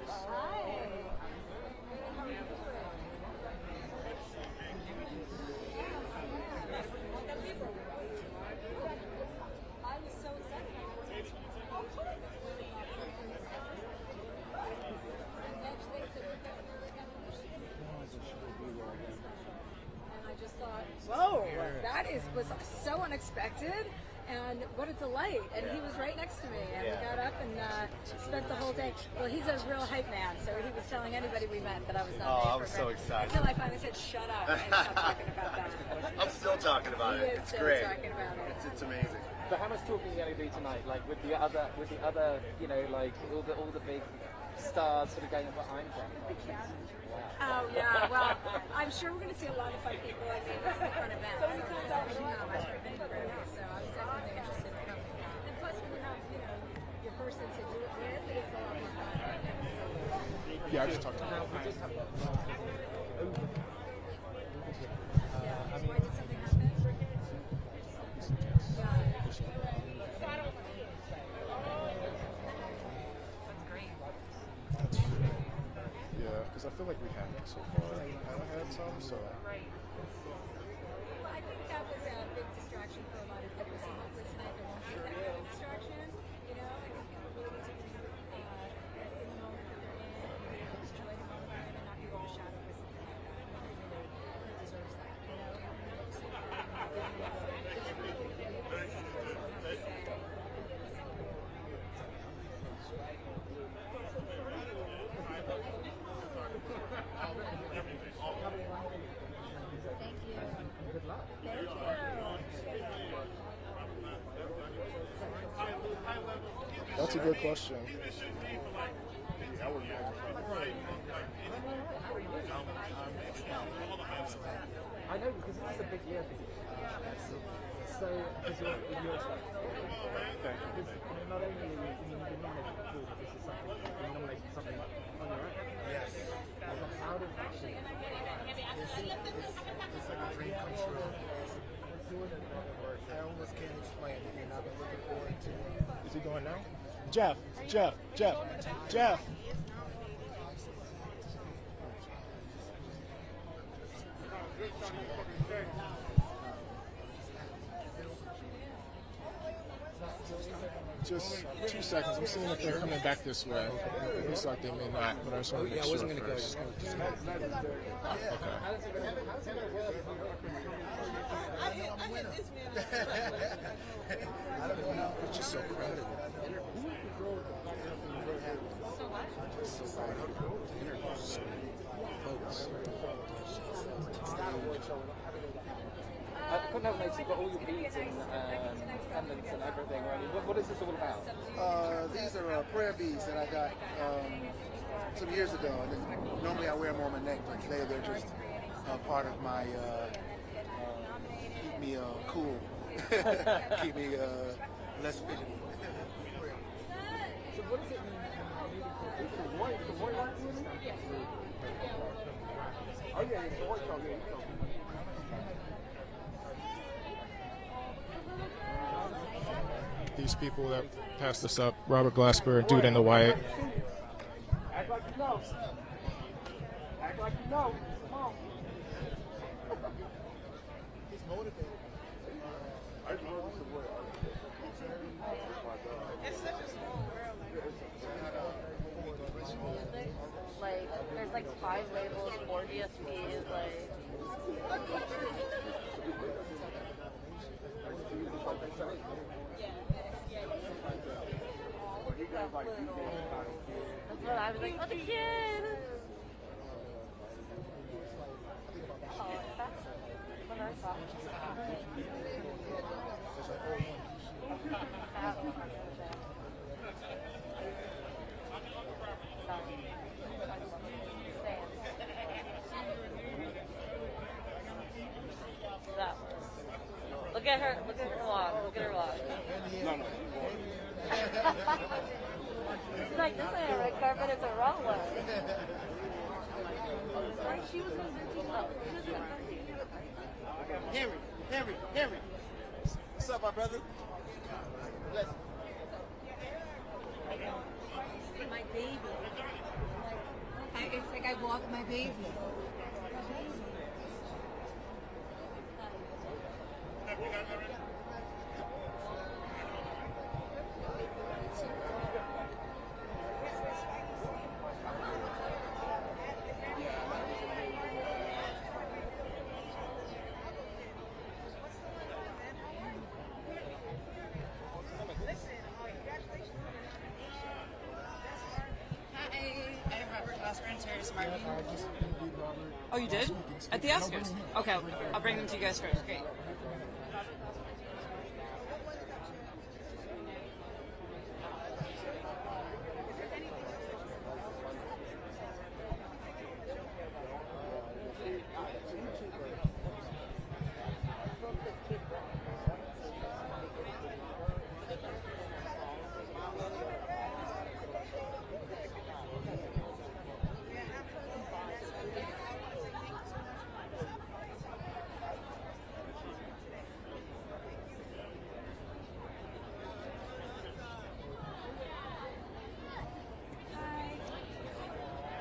[SPEAKER 20] Whoa, that was so unexpected, and what a delight. And he was right next to me, and we got up and spent the whole day. Well, he's a real hype man, so he was telling anybody we met that I was nominated.
[SPEAKER 8] Oh, I was so excited.
[SPEAKER 20] Until I finally said, "Shut up," and stopped talking about that.
[SPEAKER 8] I'm still talking about
[SPEAKER 20] He
[SPEAKER 8] it.
[SPEAKER 20] is
[SPEAKER 8] It's
[SPEAKER 20] still
[SPEAKER 8] great.
[SPEAKER 20] talking about it.
[SPEAKER 8] It's amazing.
[SPEAKER 7] But how much talking are you going to do tonight? Like with the other, you know, like all the big stars sort of going behind them.
[SPEAKER 20] Oh yeah, well, I'm sure we're going to see a lot of fun people. I mean, this is a fun event. So I've been to Grammys, so I was definitely interested in coming. And plus, when you have, you know, your person to do it with, it's a lot more fun.
[SPEAKER 1] Yeah, I just talked to him.
[SPEAKER 20] Why did something happen?
[SPEAKER 1] Yeah, because I feel like we haven't so far. We haven't had some, so.
[SPEAKER 20] Right. Well, I think that was a big distraction for a lot of people. So hopefully tonight there won't be that big distraction. You know, I think people really need to be in the moment that they're in, and enjoy the moment they're in, and not be overshadowed with something like that. Nobody really deserves that, you know. Thank you.
[SPEAKER 7] Good luck.
[SPEAKER 20] Thank you.
[SPEAKER 1] That's a good question.
[SPEAKER 7] I know because this is a big year for you. So, because you're not only are you nominated for food, this is something you're nominated for something on your own.
[SPEAKER 2] Yes.
[SPEAKER 7] How does that feel?
[SPEAKER 2] It's like a dream come true. I almost can't explain it, and I've been looking forward to it.
[SPEAKER 1] Is he going now? Jeff. Just 2 seconds. I'm seeing if they're coming back this way. It looks like they may not, but I just want to make sure
[SPEAKER 2] wasn't gonna go.
[SPEAKER 1] first. It's just so crowded.
[SPEAKER 7] Nominated, you've got all your beads and pendants and everything. Right? What is this all about?
[SPEAKER 17] These are prayer beads that I got some years ago. And then normally I wear them on my neck, but today they're just part of my keep me cool, keep me less fidgety.
[SPEAKER 7] So what does it mean? The white one? Oh yeah, it's the white song.
[SPEAKER 1] these people that passed this up, Robert Glasper and Dude in the White.
[SPEAKER 7] Act like you know. Act like you know. Come on.
[SPEAKER 2] He's motivated.
[SPEAKER 12] It's such a small world.
[SPEAKER 4] Like, there's like 5 labels, 4 DSPs, like. That's what I was like, what a kid! Oh, is that what I thought? That was. Look at her vlog. Look at her vlog.
[SPEAKER 7] No.
[SPEAKER 4] She's like, this ain't a red carpet, it's a wrong one. She was going
[SPEAKER 7] Henry. What's up, my brother? Bless
[SPEAKER 20] My baby. It's like I walk my baby.
[SPEAKER 6] Oh, you did? At the Oscars? Okay, I'll bring them to you guys first. Great.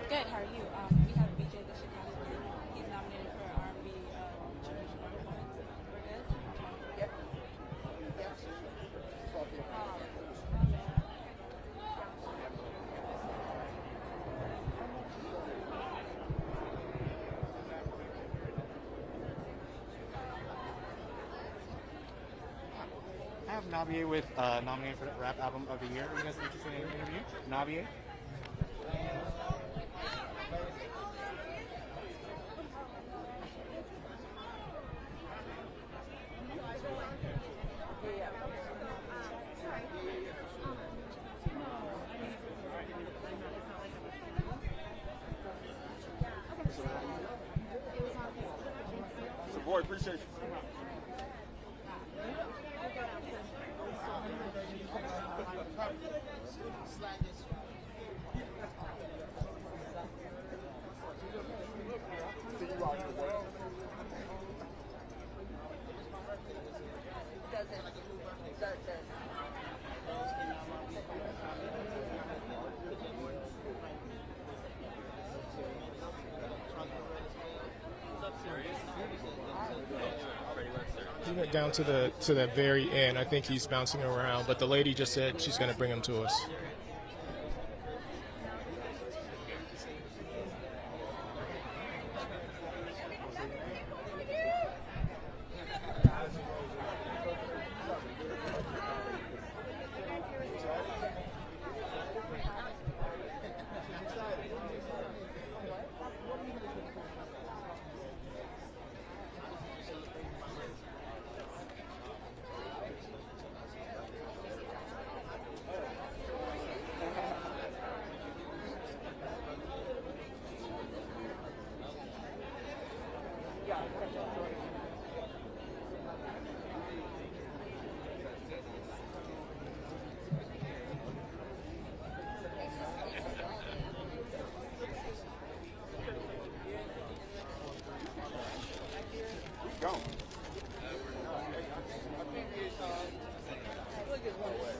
[SPEAKER 5] Good. How are you? We have BJ the Chicago. He's nominated for R&B traditional performance. We're good. Yep.
[SPEAKER 21] I have Nabier with nominated for Rap Album of the Year. Are you guys interested in an interview? Nabier?
[SPEAKER 7] Boy, appreciate you.
[SPEAKER 1] He went down to the very end. I think he's bouncing around, but the lady just said she's going to bring him to us.
[SPEAKER 7] Look at one way.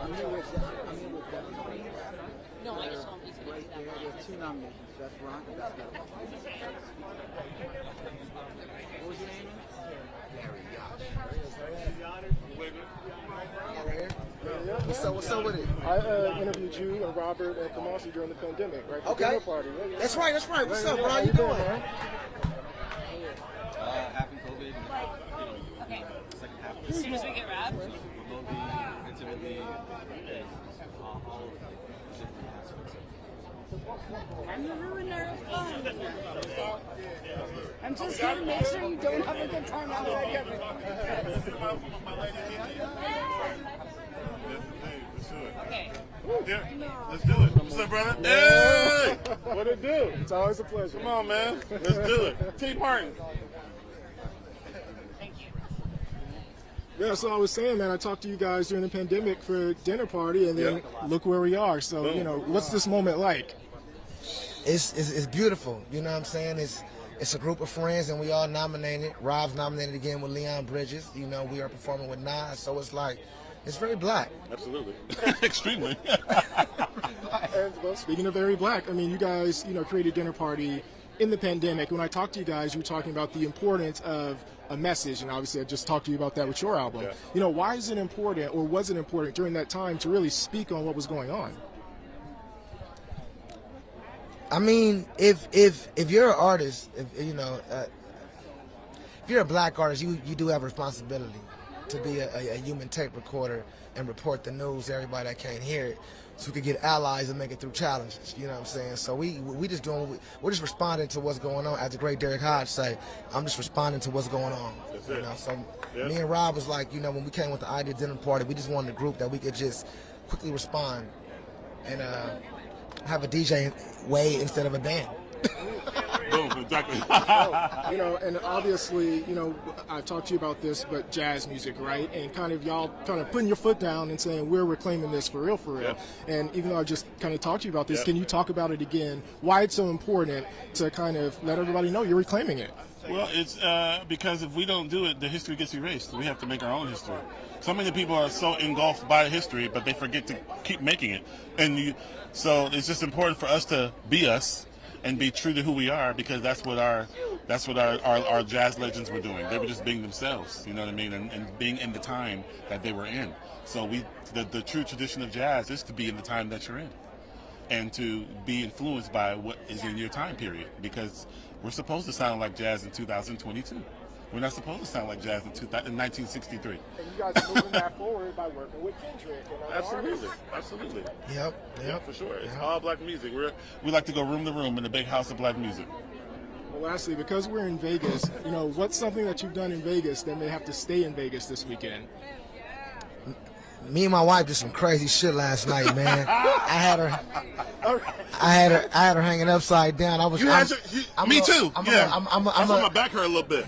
[SPEAKER 2] I'm here with them.
[SPEAKER 14] No, I just want you to
[SPEAKER 2] Right there, there are 2 nominations. Best rock and best metal. What was your name? Gary.
[SPEAKER 13] What's up with it?
[SPEAKER 1] I interviewed you and Robert and Kamasi during the pandemic, right?
[SPEAKER 13] Okay.
[SPEAKER 1] Dinner party. Yeah.
[SPEAKER 13] That's right. What's up, bro? How
[SPEAKER 1] How
[SPEAKER 13] you doing?
[SPEAKER 1] man?
[SPEAKER 10] Happy COVID.
[SPEAKER 14] Okay.
[SPEAKER 10] Second half.
[SPEAKER 14] As soon as we get wrapped.
[SPEAKER 10] Remotely, intimately, and all of the different aspects.
[SPEAKER 12] I'm the ruiner of fun. I'm just here to make sure you don't have a good time out of everything.
[SPEAKER 14] Okay.
[SPEAKER 3] Here, let's do it. What's up, brother? Hey!
[SPEAKER 1] What it do? It's always a pleasure.
[SPEAKER 3] Come on, man. Let's do it. T. Martin.
[SPEAKER 1] Yeah, so I was saying, man, I talked to you guys during the pandemic for dinner party, and then look where we are. So, you know, what's this moment like?
[SPEAKER 13] It's beautiful. You know what I'm saying? It's a group of friends, and we all nominated. Rob's nominated again with Leon Bridges. You know, we are performing with Nas, so it's like, it's very black.
[SPEAKER 3] Absolutely. Extremely.
[SPEAKER 1] And, well, speaking of very black, I mean, you guys, you know, created dinner party in the pandemic. When I talked to you guys, you were talking about the importance of a message, and obviously I just talked to you about that with your album.
[SPEAKER 3] Yeah.
[SPEAKER 1] You know, why is it important, or was it important during that time to really speak on what was going on?
[SPEAKER 13] I mean, if you're an artist, if you're a black artist, you do have a responsibility to be a human tape recorder and report the news to everybody that can't hear it, so we could get allies and make it through challenges. You know what I'm saying? So we just doing, we're just responding to what's going on. As the great Derek Hodge say, I'm just responding to what's going on.
[SPEAKER 3] That's
[SPEAKER 13] you
[SPEAKER 3] it.
[SPEAKER 13] know, so
[SPEAKER 3] Yep.
[SPEAKER 13] me and Rob was like, you know, when we came with the idea of dinner party, we just wanted a group that we could just quickly respond and have a DJ way instead of a band.
[SPEAKER 3] Boom, exactly.
[SPEAKER 1] You know, and obviously, you know, I've talked to you about this, but jazz music, right? And kind of y'all kind of putting your foot down and saying, we're reclaiming this for real, for real.
[SPEAKER 3] Yep.
[SPEAKER 1] And even though I just kind of talked to you about this,
[SPEAKER 3] Yep.
[SPEAKER 1] can you talk about it again? Why it's so important to kind of let everybody know you're reclaiming it?
[SPEAKER 3] Well, it's because if we don't do it, the history gets erased. We have to make our own history. So many people are so engulfed by history, but they forget to keep making it. So it's just important for us to be us and be true to who we are, because that's what our jazz legends were doing. They were just being themselves, you know what I mean, and being in the time that they were in. So the true tradition of jazz is to be in the time that you're in, and to be influenced by what is in your time period, because we're supposed to sound like jazz in 2022. We're not supposed to sound like jazz in 1963.
[SPEAKER 1] And you guys are moving that forward by working with Kendrick and other
[SPEAKER 3] Absolutely,
[SPEAKER 1] artists.
[SPEAKER 3] absolutely.
[SPEAKER 13] Yep,
[SPEAKER 3] For sure. It's
[SPEAKER 13] Yep.
[SPEAKER 3] all black music. We like to go room to room in the big house of black music.
[SPEAKER 1] Well, lastly, because we're in Vegas, you know, what's something that you've done in Vegas that may have to stay in Vegas this weekend?
[SPEAKER 13] Me and my wife did some crazy shit last night, man. I had her hanging upside down. I was.
[SPEAKER 3] Me too.
[SPEAKER 13] I'm
[SPEAKER 3] my back hurt a little bit.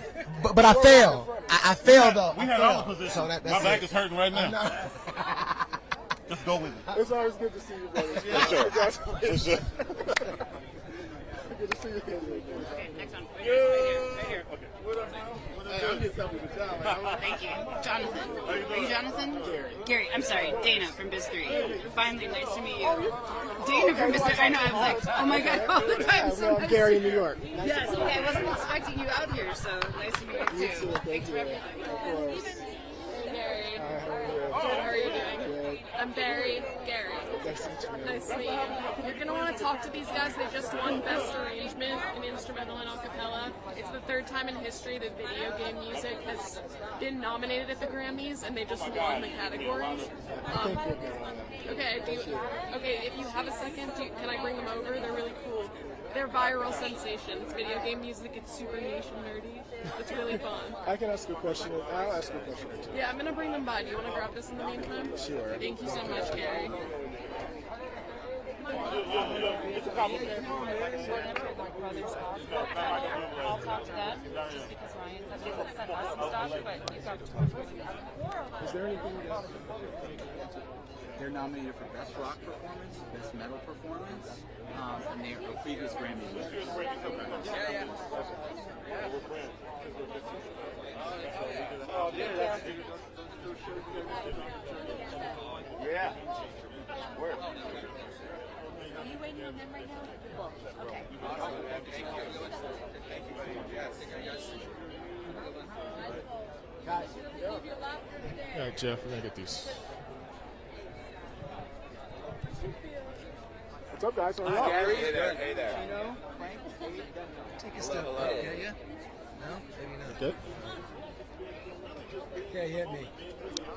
[SPEAKER 13] But I failed. I failed though.
[SPEAKER 3] We had all the positions.
[SPEAKER 13] So that's
[SPEAKER 3] my back
[SPEAKER 13] it.
[SPEAKER 3] is hurting right now. Just go with it.
[SPEAKER 1] It's always good to see you, brothers.
[SPEAKER 3] For sure. For sure.
[SPEAKER 1] Good to see you again.
[SPEAKER 14] Okay, next one. Right here.
[SPEAKER 3] Okay. What up, man?
[SPEAKER 14] Hey, I'm getting something to tell, man. Thank you. Jonathan. Are you Jonathan? Gary. I'm sorry. Dana from Biz 3. Finally, nice to meet you. Dana from Biz 3. I know. I was like, oh my god, all the time. So
[SPEAKER 1] I'm Gary in New York.
[SPEAKER 14] Yes. Okay. I wasn't expecting you out here, so nice to meet you too. Thanks for everything.
[SPEAKER 19] Gary. Good, how are you doing? I'm Barry. Gary. Nice to meet you. You're going to want to talk to these guys. They just won Best Arrangement in Instrumental and Acapella. It's the third time in history that video game music has been nominated at the Grammys, and they just won the category. Okay, if you have a second, can I bring them over? They're really cool. They're viral sensations. Video game music, it's super niche and nerdy. It's really fun.
[SPEAKER 1] I can ask a question. I'll ask a question or two.
[SPEAKER 19] Yeah, I'm going to bring them by. Do you want to grab this in the meantime?
[SPEAKER 1] Sure.
[SPEAKER 19] Thank you so much, Gary.
[SPEAKER 5] I'll talk to them just because Ryan sent us some stuff, but you got to.
[SPEAKER 1] Is there anything you guys...
[SPEAKER 2] They're nominated for Best Rock Performance, Best Metal Performance, and they are previous Grammy winners.
[SPEAKER 14] interviewing them right now? Well, okay.
[SPEAKER 1] All right, Jeff, we're gonna get these. What's up, guys? How are y'all?
[SPEAKER 7] Gary,
[SPEAKER 2] Hey there. Hey there.
[SPEAKER 7] Chino, Frank, take a step
[SPEAKER 2] Hello.
[SPEAKER 7] up. Yeah, yeah. No, maybe not.
[SPEAKER 1] Good.
[SPEAKER 13] Can't hit me.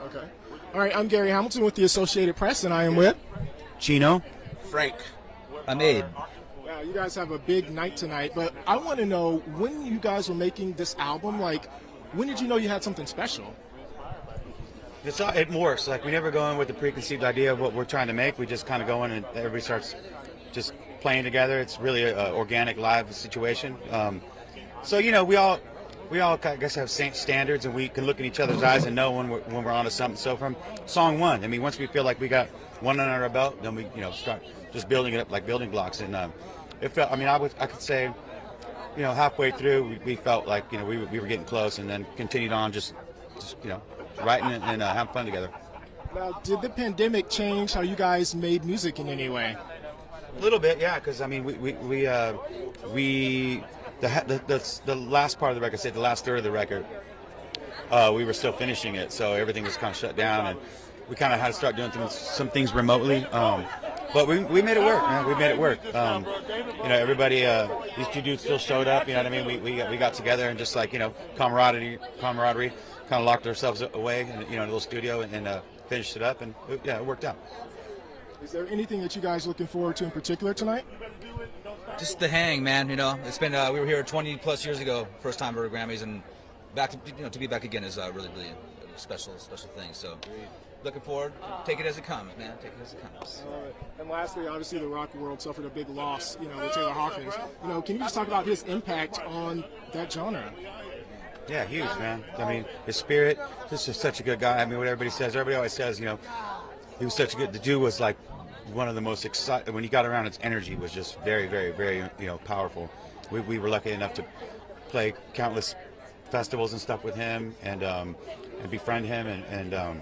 [SPEAKER 1] Okay. All right, I'm Gary Hamilton with the Associated Press, and I am with
[SPEAKER 11] Chino.
[SPEAKER 7] Frank.
[SPEAKER 11] Ahmed.
[SPEAKER 1] Now, you guys have a big night tonight, but I want to know when you guys were making this album, like, when did you know you had something special?
[SPEAKER 11] It works. Like, we never go in with the preconceived idea of what we're trying to make. We just kind of go in and everybody starts just playing together. It's really an organic, live situation. So, you know, we all, I guess, have same standards, and we can look in each other's eyes and know when we're onto something. So from song one, I mean, once we feel like we got one under our belt, then we, you know, start just building it up like building blocks. And it felt, I mean, I could say, you know, halfway through, we felt like, you know, we were getting close, and then continued on just you know, writing and having fun together.
[SPEAKER 1] Now, did the pandemic change how you guys made music in any way?
[SPEAKER 11] A little bit, yeah, because I mean, the last part of the record, say the last third of the record, we were still finishing it, so everything was kind of shut down, and we kind of had to start doing some things remotely. But we made it work, man. We made it work. You know, everybody, these two dudes still showed up. You know what I mean? We got together and just like, you know, camaraderie, kind of locked ourselves away, in, you know, in a little studio and finished it up, and it worked out.
[SPEAKER 1] Is there anything that you guys looking forward to in particular tonight?
[SPEAKER 18] Just the hang, man. You know, it's been we were here 20 plus years ago, first time for the Grammys, and back to, you know, to be back again is really a special thing. So looking forward. Take it as it comes, man. Take it as it comes.
[SPEAKER 1] And lastly, obviously, the rock world suffered a big loss, you know, with Taylor Hawkins. You know, can you just talk about his impact on that genre?
[SPEAKER 11] Yeah, huge, man. I mean, his spirit. This is such a good guy. I mean, what everybody always says, you know, he was such a good. The dude was like one of the most exciting. When he got around, his energy was just very, very, very, you know, powerful. We were lucky enough to play countless festivals and stuff with him, and befriend him, and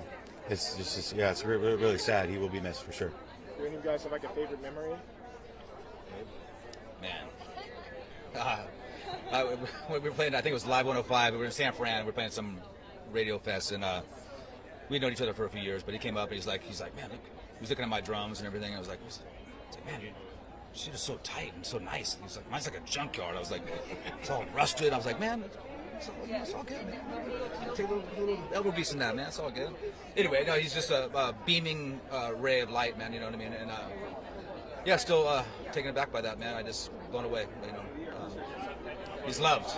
[SPEAKER 11] it's just yeah, it's really sad. He will be missed for sure.
[SPEAKER 1] Do any of you guys have like a favorite memory?
[SPEAKER 18] Man. We were playing, I think it was Live 105. We were in San Fran. We were playing some radio fest, and we'd known each other for a few years. But he came up and he's like, man, look. He was looking at my drums and everything. I was like, man, shit is so tight and so nice. And he's like, mine's like a junkyard. I was like, it's all rusted. I was like, man, it's all good, man. Take a little elbow grease in that, man. It's all good. Anyway, no, he's just a beaming ray of light, man. You know what I mean? And yeah, still taken aback by that, man. I just blown away. You know. He's loved.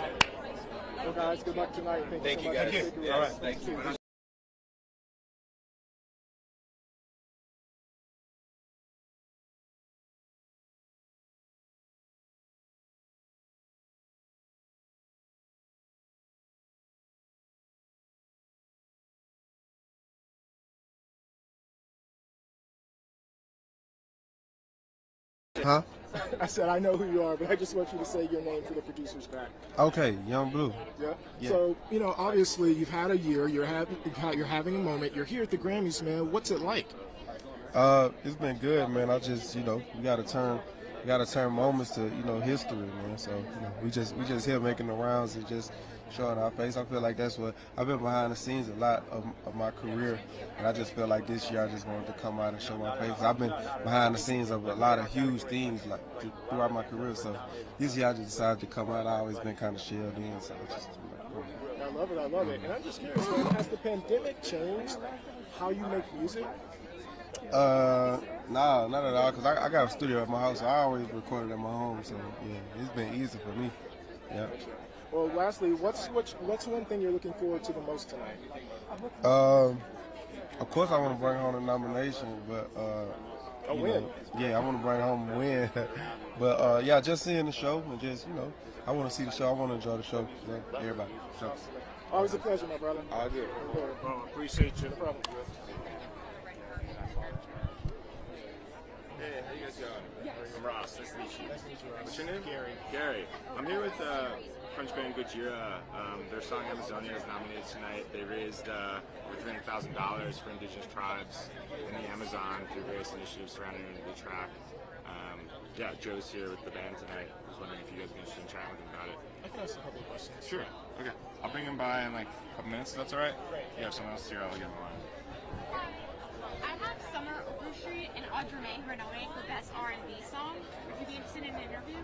[SPEAKER 1] Well, guys, good luck tonight. Thank you so much.
[SPEAKER 11] Thank you. All right. Thank you.
[SPEAKER 8] Huh?
[SPEAKER 1] I said I know who you are, but I just want you to say your name for the producer's back.
[SPEAKER 8] Okay, Young Blue.
[SPEAKER 1] Yeah.
[SPEAKER 8] Yeah.
[SPEAKER 1] So, you know, obviously you've had a year. You're having a moment. You're here at the Grammys, man. What's it like?
[SPEAKER 8] It's been good, man. I just, you know, we gotta turn moments to, you know, history, man. So, you know, we just here making the rounds and just showing our face. I feel like that's what I've been behind the scenes a lot of my career, and I just feel like this year I just wanted to come out and show my face. I've been behind the scenes of a lot of huge things like throughout my career, so this year I just decided to come out. I've always been kind of shelled in, so I just
[SPEAKER 1] I love it. And I'm just curious, man, has the pandemic changed how you make music?
[SPEAKER 8] No, not at all, because I got a studio at my house, so I always recorded at my home, so yeah, it's been easy for me. Yeah.
[SPEAKER 1] Well, lastly, what's one thing you're looking forward to the most tonight?
[SPEAKER 8] Of course I want to bring home the nomination, but
[SPEAKER 1] a win.
[SPEAKER 8] Yeah, I want to bring home a win. But yeah, just seeing the show and just, you know, I want to see the show. I want to enjoy the show. Yeah, everybody. So.
[SPEAKER 1] Always a pleasure, my brother.
[SPEAKER 8] All good.
[SPEAKER 1] Appreciate you. No problem.
[SPEAKER 22] Hey, how you guys doing? I'm Ross. Nice to meet you.
[SPEAKER 1] Nice to meet you, Ross.
[SPEAKER 22] What's your name?
[SPEAKER 1] Gary.
[SPEAKER 22] Gary. I'm here with French band Gojira. Their song Amazonia is nominated tonight. They raised over $300,000 for indigenous tribes in the Amazon through various initiatives surrounding the track. Yeah, Joe's here with the band tonight. I was wondering if you guys would be interested in chatting with him about it.
[SPEAKER 1] I can ask a couple of questions.
[SPEAKER 22] Sure. Okay. I'll bring him by in like a couple minutes, if that's alright? You have someone else here, I'll get him on.
[SPEAKER 15] I have Summer Overstreet and Audra May who are nominated for Best R&B Song. Would you be interested in an interview?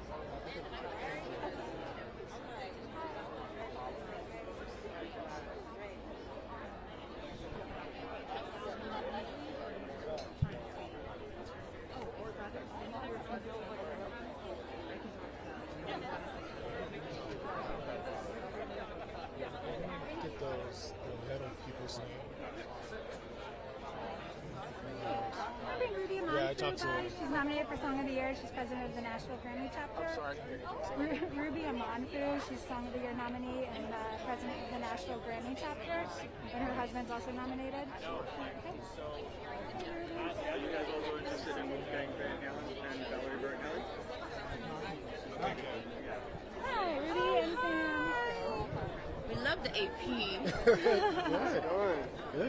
[SPEAKER 1] Get those the metal people's name. Yeah, I talked to her.
[SPEAKER 9] She's nominated for Song of the Year. She's president of the National Grammy Chapter.
[SPEAKER 1] I'm sorry.
[SPEAKER 9] Ruby Amanfu, she's Song of the Year nominee and president of the National Grammy Chapter. And her husband's also nominated. Okay.
[SPEAKER 16] Are you guys also interested in Wolfgang Van Halen and Valerie Bertinelli?
[SPEAKER 9] Hi, Ruby and Sam.
[SPEAKER 23] We love the AP.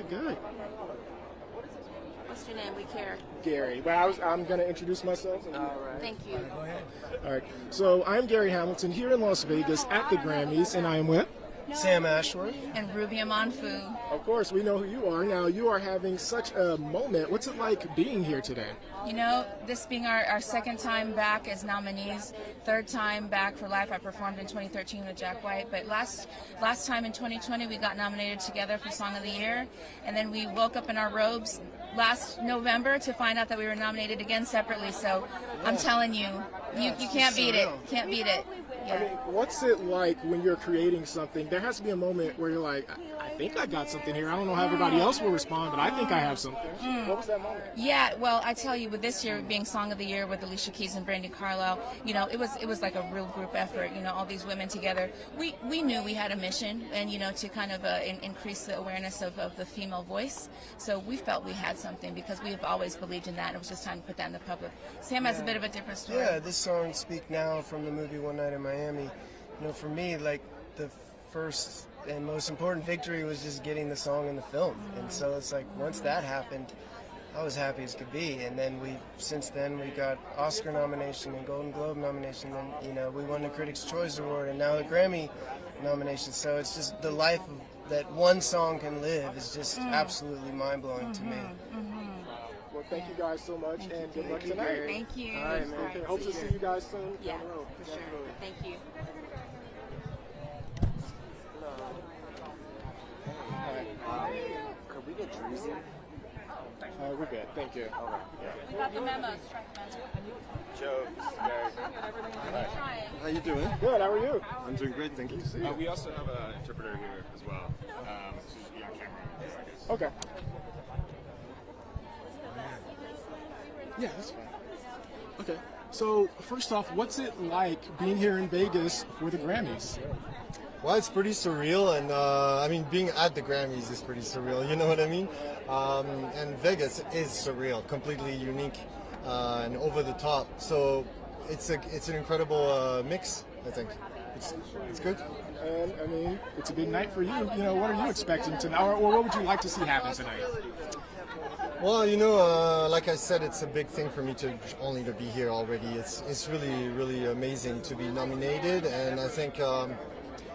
[SPEAKER 1] Good.
[SPEAKER 23] What's your name? We care.
[SPEAKER 1] Gary. Well, I'm going to introduce myself.
[SPEAKER 23] All right. Thank you.
[SPEAKER 1] Go ahead. All right. So I'm Gary Hamilton here in Las Vegas at the Grammys, and I am with
[SPEAKER 24] Sam Ashworth
[SPEAKER 23] and Ruby Amanfu.
[SPEAKER 1] Of course, we know who you are. Now, you are having such a moment. What's it like being here today?
[SPEAKER 23] You know, this being our second time back as nominees, third time back for live. I performed in 2013 with Jack White, but last time in 2020 we got nominated together for Song of the Year, and then we woke up in our robes last November to find out that we were nominated again separately. So I'm telling you, you can't beat it. Can't beat it. Yeah.
[SPEAKER 1] I mean, what's it like when you're creating something? There has to be a moment where you're like, I think I got something here. I don't know how everybody else will respond, but I think I have something. What was that moment?
[SPEAKER 23] Yeah, well, I tell you, with this year being Song of the Year with Alicia Keys and Brandi Carlile, you know, it was like a real group effort. You know, all these women together. We knew we had a mission, and you know, to kind of increase the awareness of the female voice. So we felt we had something because we have always believed in that. It was just time to put that in the public. Sam has a bit of a different story.
[SPEAKER 24] Yeah, this song "Speak Now" from the movie One Night in Miami. You know, for me, like the first and most important victory was just getting the song in the film. And so it's like once that happened, I was happy as could be. And then since then we got Oscar nomination and Golden Globe nomination, and you know, we won the Critics' Choice Award and now the Grammy nomination. So it's just the life that one song can live is just absolutely mind-blowing to me.
[SPEAKER 1] Well, thank you guys so much, and good luck tonight.
[SPEAKER 23] Thank you.
[SPEAKER 1] All right, man. Okay, hope to see you guys soon.
[SPEAKER 23] Yeah,
[SPEAKER 1] down the road.
[SPEAKER 23] for sure. Thank you.
[SPEAKER 16] Could we get Dreezy?
[SPEAKER 1] We're good. Thank you.
[SPEAKER 23] We got the memos.
[SPEAKER 16] Joe, this is Gary.
[SPEAKER 23] Hi.
[SPEAKER 16] How you doing?
[SPEAKER 1] Good. How are you?
[SPEAKER 16] I'm doing great, thank you.
[SPEAKER 22] We also have an interpreter here as well. So just be on camera.
[SPEAKER 1] Okay. Yeah, that's fine. Okay. So first off, what's it like being here in Vegas for the Grammys?
[SPEAKER 24] Well, it's pretty surreal, and I mean, being at the Grammys is pretty surreal. You know what I mean? And Vegas is surreal, completely unique and over the top. So it's an incredible mix. I think it's good.
[SPEAKER 1] And I mean, it's a big night for you. You know, what are you expecting tonight, or what would you like to see happen tonight?
[SPEAKER 24] Well, you know, like I said, it's a big thing for me to be here already. It's really amazing to be nominated, and I think.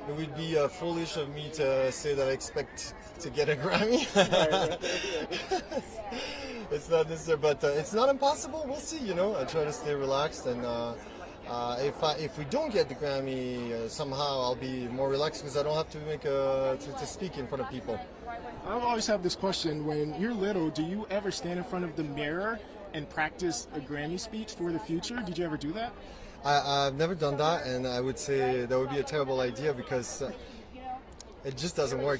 [SPEAKER 24] It would be foolish of me to say that I expect to get a Grammy. It's not necessary, but it's not impossible. We'll see. You know, I try to stay relaxed, and if we don't get the Grammy, somehow I'll be more relaxed because I don't have to to speak in front of people.
[SPEAKER 1] I always have this question: when you're little, do you ever stand in front of the mirror and practice a Grammy speech for the future? Did you ever do that?
[SPEAKER 24] I've never done that, and I would say that would be a terrible idea because it just doesn't work.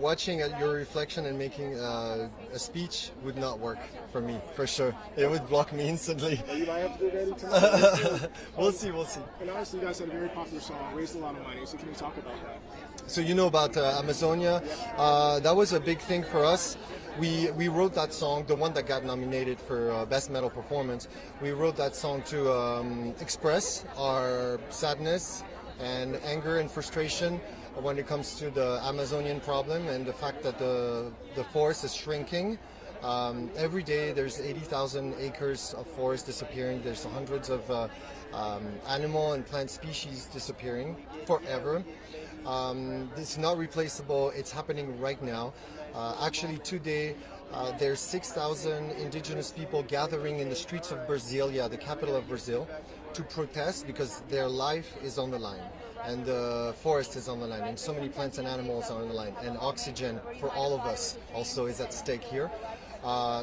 [SPEAKER 24] Watching your reflection and making a speech would not work for me, for sure. It would block me instantly.
[SPEAKER 1] Well, you might have to do that tonight.
[SPEAKER 24] We'll see.
[SPEAKER 1] And honestly, you guys had a very popular song, raised a lot of money, so can you talk about that?
[SPEAKER 24] So you know about Amazonia? That was a big thing for us. We wrote that song, the one that got nominated for Best Metal Performance. We wrote that song to express our sadness and anger and frustration when it comes to the Amazonian problem and the fact that the forest is shrinking.
[SPEAKER 4] Every day there's 80,000 acres of forest disappearing. There's hundreds of animal and plant species disappearing forever. It's not replaceable. It's happening right now. Actually, today there's 6,000 indigenous people gathering in the streets of Brasilia, the capital of Brazil, to protest because their life is on the line. And the forest is on the line, and so many plants and animals are on the line, and oxygen for all of us also is at stake here.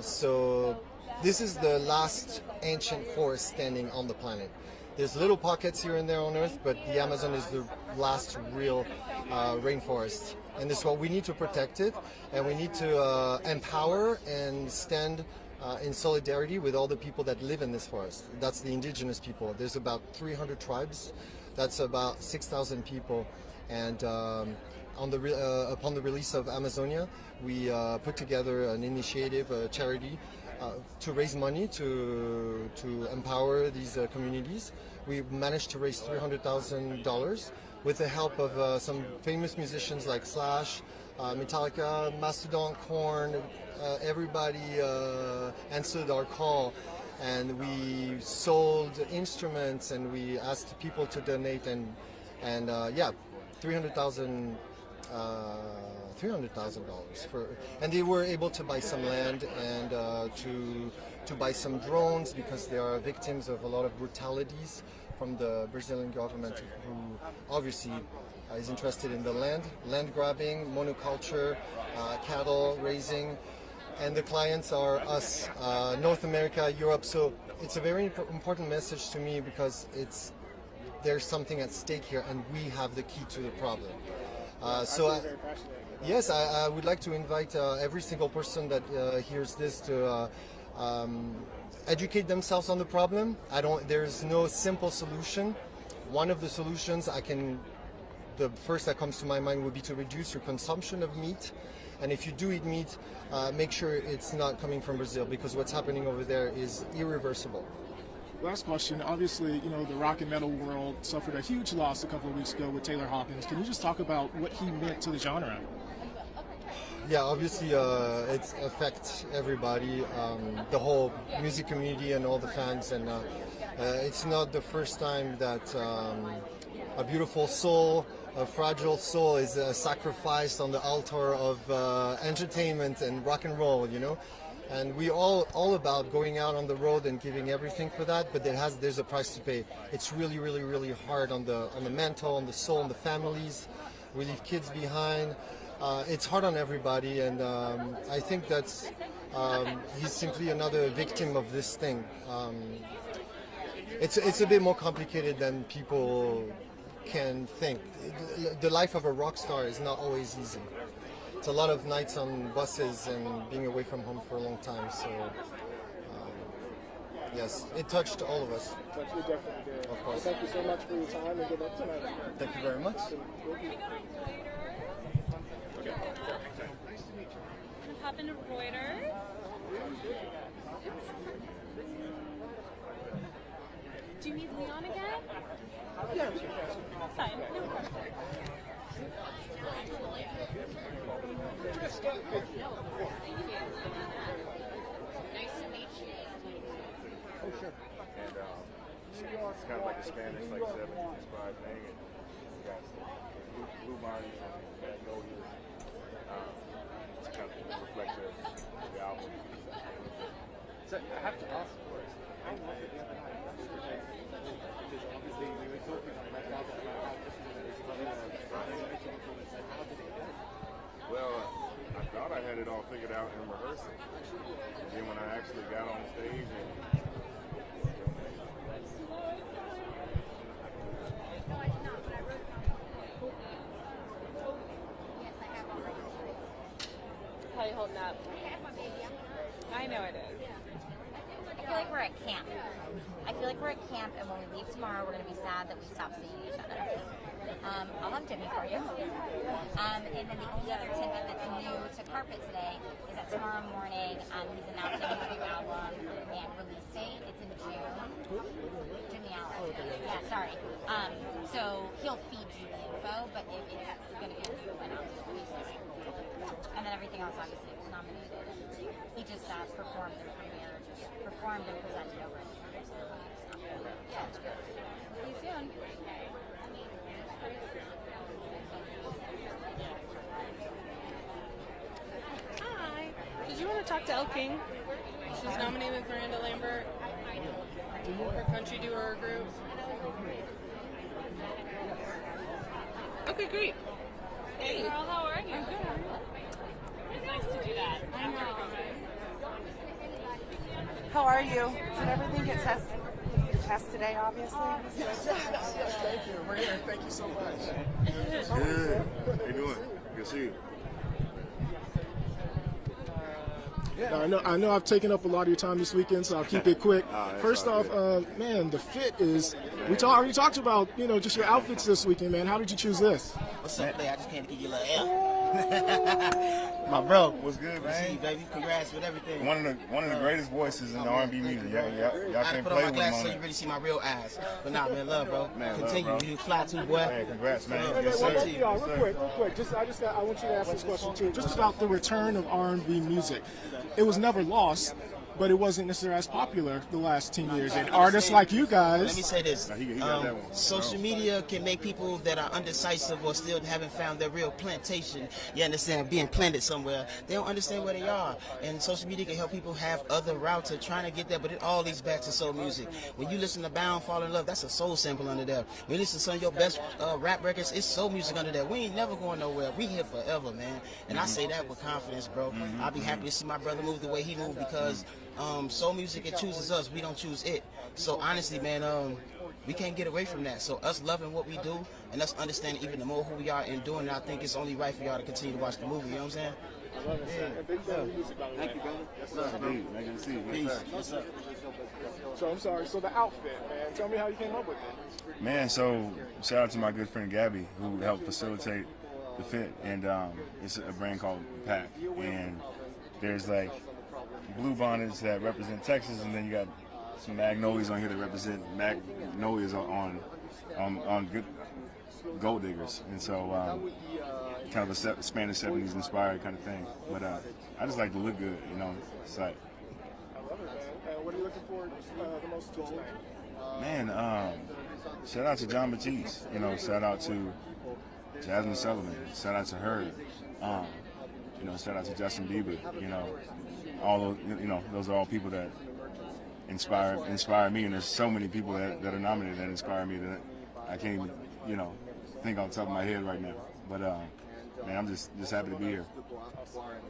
[SPEAKER 4] So this is the last ancient forest standing on the planet. There's little pockets here and there on Earth, but the Amazon is the last real rainforest. And this is what we need to protect it, and we need to empower and stand in solidarity with all the people that live in this forest. That's the indigenous people. There's about 300 tribes. That's about 6,000 people. And upon the release of Amazonia, we put together an initiative, a charity, to raise money to empower these communities. We managed to raise $300,000 with the help of some famous musicians like Slash, Metallica, Mastodon, Korn. Everybody answered our call, and we sold instruments and we asked people to donate, and yeah, $300,000 for, and they were able to buy some land and to buy some drones because they are victims of a lot of brutalities from the Brazilian government, who obviously is interested in the land grabbing, monoculture, cattle raising, and the clients are us, North America, Europe. So it's a very important message to me because there's something at stake here, and we have the key to the problem. Yes, I would like to invite every single person that hears this to educate themselves on the problem. There's no simple solution. One of the solutions the first that comes to my mind would be to reduce your consumption of meat. And if you do eat meat, make sure it's not coming from Brazil, because what's happening over there is irreversible.
[SPEAKER 1] Last question. Obviously, the rock and metal world suffered a huge loss a couple of weeks ago with Taylor Hawkins. Can you just talk about what he meant to the genre?
[SPEAKER 4] Yeah, obviously it affects everybody, the whole music community and all the fans. And it's not the first time that a beautiful soul, a fragile soul is sacrificed on the altar of entertainment and rock and roll, And we all about going out on the road and giving everything for that, but there's a price to pay. It's really, really, really hard on the mental, on the soul, on the families. We leave kids behind. It's hard on everybody, and I think that's he's simply another victim of this thing. It's a bit more complicated than people can think. The life of a rock star is not always easy. It's a lot of nights on buses and being away from home for a long time. So, yes, it touched all of us.
[SPEAKER 1] It definitely did.
[SPEAKER 4] Of course.
[SPEAKER 1] Well, thank you so much for your time, and good luck tonight.
[SPEAKER 4] Thank you very much.
[SPEAKER 5] Hop into Reuters. Do you need Leon again?
[SPEAKER 1] Yeah.
[SPEAKER 5] That's fine. No problem.
[SPEAKER 14] Nice to meet you.
[SPEAKER 22] Oh, sure. And it's kind of like a Spanish, like 70s inspired thing. And we got blue bodies and magnolias. It's kind of a reflection of the album.
[SPEAKER 7] So I have to ask first, how was it the other night yesterday? Because obviously we were talking on that album about how difficult it is to do how did it go?
[SPEAKER 22] Well, I thought I had it all figured out in rehearsal. And then when I actually got on stage and
[SPEAKER 5] How are you holding up? I know it is.
[SPEAKER 6] I feel like we're at camp. I feel like we're at camp, and when we leave tomorrow, we're going to be sad that we stopped seeing each other. I'll have Jimmy for you. And then the only other tidbit that's new to Carpet today is that tomorrow morning he's announcing his new album and release date. It's in June. Jimmy Allen. Yeah, sorry. So he'll feed you the info, but it's going to be announced what he's doing. And then everything else obviously is nominated. He just performed and premiered, performed and presented over it. Yeah, it's good. See you soon.
[SPEAKER 19] Hi. Did you want to talk to Elle King? She's nominated with Miranda Lambert. Her country duo group. Okay, great.
[SPEAKER 5] Hey, girl, how are you?
[SPEAKER 19] I'm good. How are you?
[SPEAKER 5] It's nice to do that.
[SPEAKER 19] I know.
[SPEAKER 12] How are you? Did everything get tested? Test today, obviously.
[SPEAKER 1] Yes, thank you. We're here. Thank you so much.
[SPEAKER 10] Good. How you doing? Good to see you.
[SPEAKER 1] Now, I know I've taken up a lot of your time this weekend, so I'll keep it quick. First off, man, the fit is. Already talked about, just your outfits this weekend, man. How did you choose this?
[SPEAKER 17] What's up, Clay? I just came to give you a little L. My bro.
[SPEAKER 10] What's good,
[SPEAKER 17] man?
[SPEAKER 10] man?
[SPEAKER 17] Baby, congrats with everything.
[SPEAKER 10] One of the greatest voices in the R&B music. Y'all
[SPEAKER 17] I
[SPEAKER 10] can't
[SPEAKER 17] put
[SPEAKER 10] play
[SPEAKER 17] on my
[SPEAKER 10] with him
[SPEAKER 17] glasses
[SPEAKER 10] on
[SPEAKER 17] so
[SPEAKER 10] that.
[SPEAKER 17] you really see my real eyes. But nah, man, love, bro.
[SPEAKER 10] Man,
[SPEAKER 17] continue.
[SPEAKER 10] love, bro.
[SPEAKER 17] You fly too, boy.
[SPEAKER 10] Man, congrats, man. Yes,
[SPEAKER 1] Well,
[SPEAKER 10] sir.
[SPEAKER 1] both of y'all, real quick. I want you to ask this question too. Just about the return of R&B music. It was never lost, but it wasn't necessarily as popular the last 10 years. And artists like you guys.
[SPEAKER 17] Let me say this. Social media can make people that are undecisive or still haven't found their real plantation, you understand, being planted somewhere. They don't understand where they are. And social media can help people have other routes of trying to get there, but it all leads back to soul music. When you listen to Bound, Fall in Love, that's a soul sample under there. When you listen to some of your best rap records, it's soul music under there. We ain't never going nowhere. We here forever, man. And I say that with confidence, bro. I'll be happy to see my brother move the way he moved because soul music, it chooses us. We don't choose it. So honestly, man, we can't get away from that. So us loving what we do and us understanding even the more who we are and doing it, I think it's only right for y'all to continue to watch the movie. You know what I'm saying?
[SPEAKER 1] I love it, sir. Big fan of music, by the way.
[SPEAKER 17] Thank you, brother.
[SPEAKER 1] Yes, sir.
[SPEAKER 10] Good to see you.
[SPEAKER 17] Peace.
[SPEAKER 10] Yes, sir.
[SPEAKER 1] So I'm sorry. So the outfit, man. Tell me how you came up with it.
[SPEAKER 10] Man, so shout out to my good friend Gabby who helped facilitate the fit, and it's a brand called Pack, and there's like blue bonnets that represent Texas, and then you got some magnolias on here that represent magnolias on good gold diggers, and so kind of a Spanish 70s inspired kind of thing. But I just like to look good, It's like,
[SPEAKER 1] I love it, man. What are you looking for the most to tonight?
[SPEAKER 10] Man, shout out to John Batiste, shout out to Jasmine Sullivan, shout out to her, shout out to Justin Bieber, all those, those are all people that inspire me, and there's so many people that are nominated that inspire me that I can't even, think on the top of my head right now. But man, I'm just happy to be here.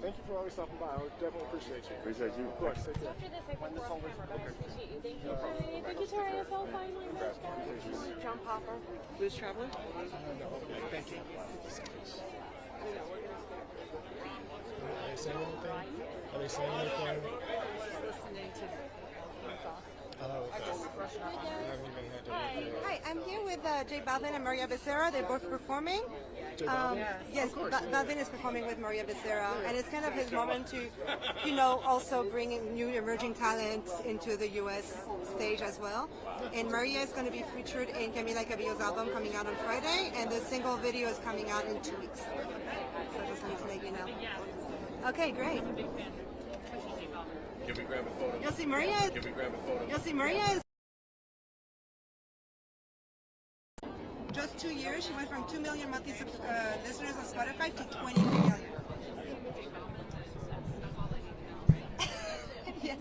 [SPEAKER 1] Thank you for always stopping by. I definitely appreciate you.
[SPEAKER 10] Appreciate you.
[SPEAKER 1] Of course. Take care.
[SPEAKER 5] Thank you, Terry. It's all finally
[SPEAKER 12] John Popper, Blues Traveler.
[SPEAKER 1] Thank you. Are they saying anything? Are they saying anything?
[SPEAKER 12] Listening to
[SPEAKER 20] Hi, I'm here with J Balvin and Maria Becerra. They're both performing.
[SPEAKER 1] J Balvin?
[SPEAKER 20] Yes, Balvin is performing with Maria Becerra, and it's kind of his moment to, also bring in new emerging talents into the U.S. stage as well. And Maria is going to be featured in Camila Cabello's album coming out on Friday, and the single video is coming out in 2 weeks. So just need to let you know. Okay, great.
[SPEAKER 10] Can we grab a photo?
[SPEAKER 20] You'll see Maria.
[SPEAKER 10] Can we grab a photo?
[SPEAKER 20] You'll see Maria is just 2 years. She went from 2 million monthly listeners on Spotify to 23 million. Yes,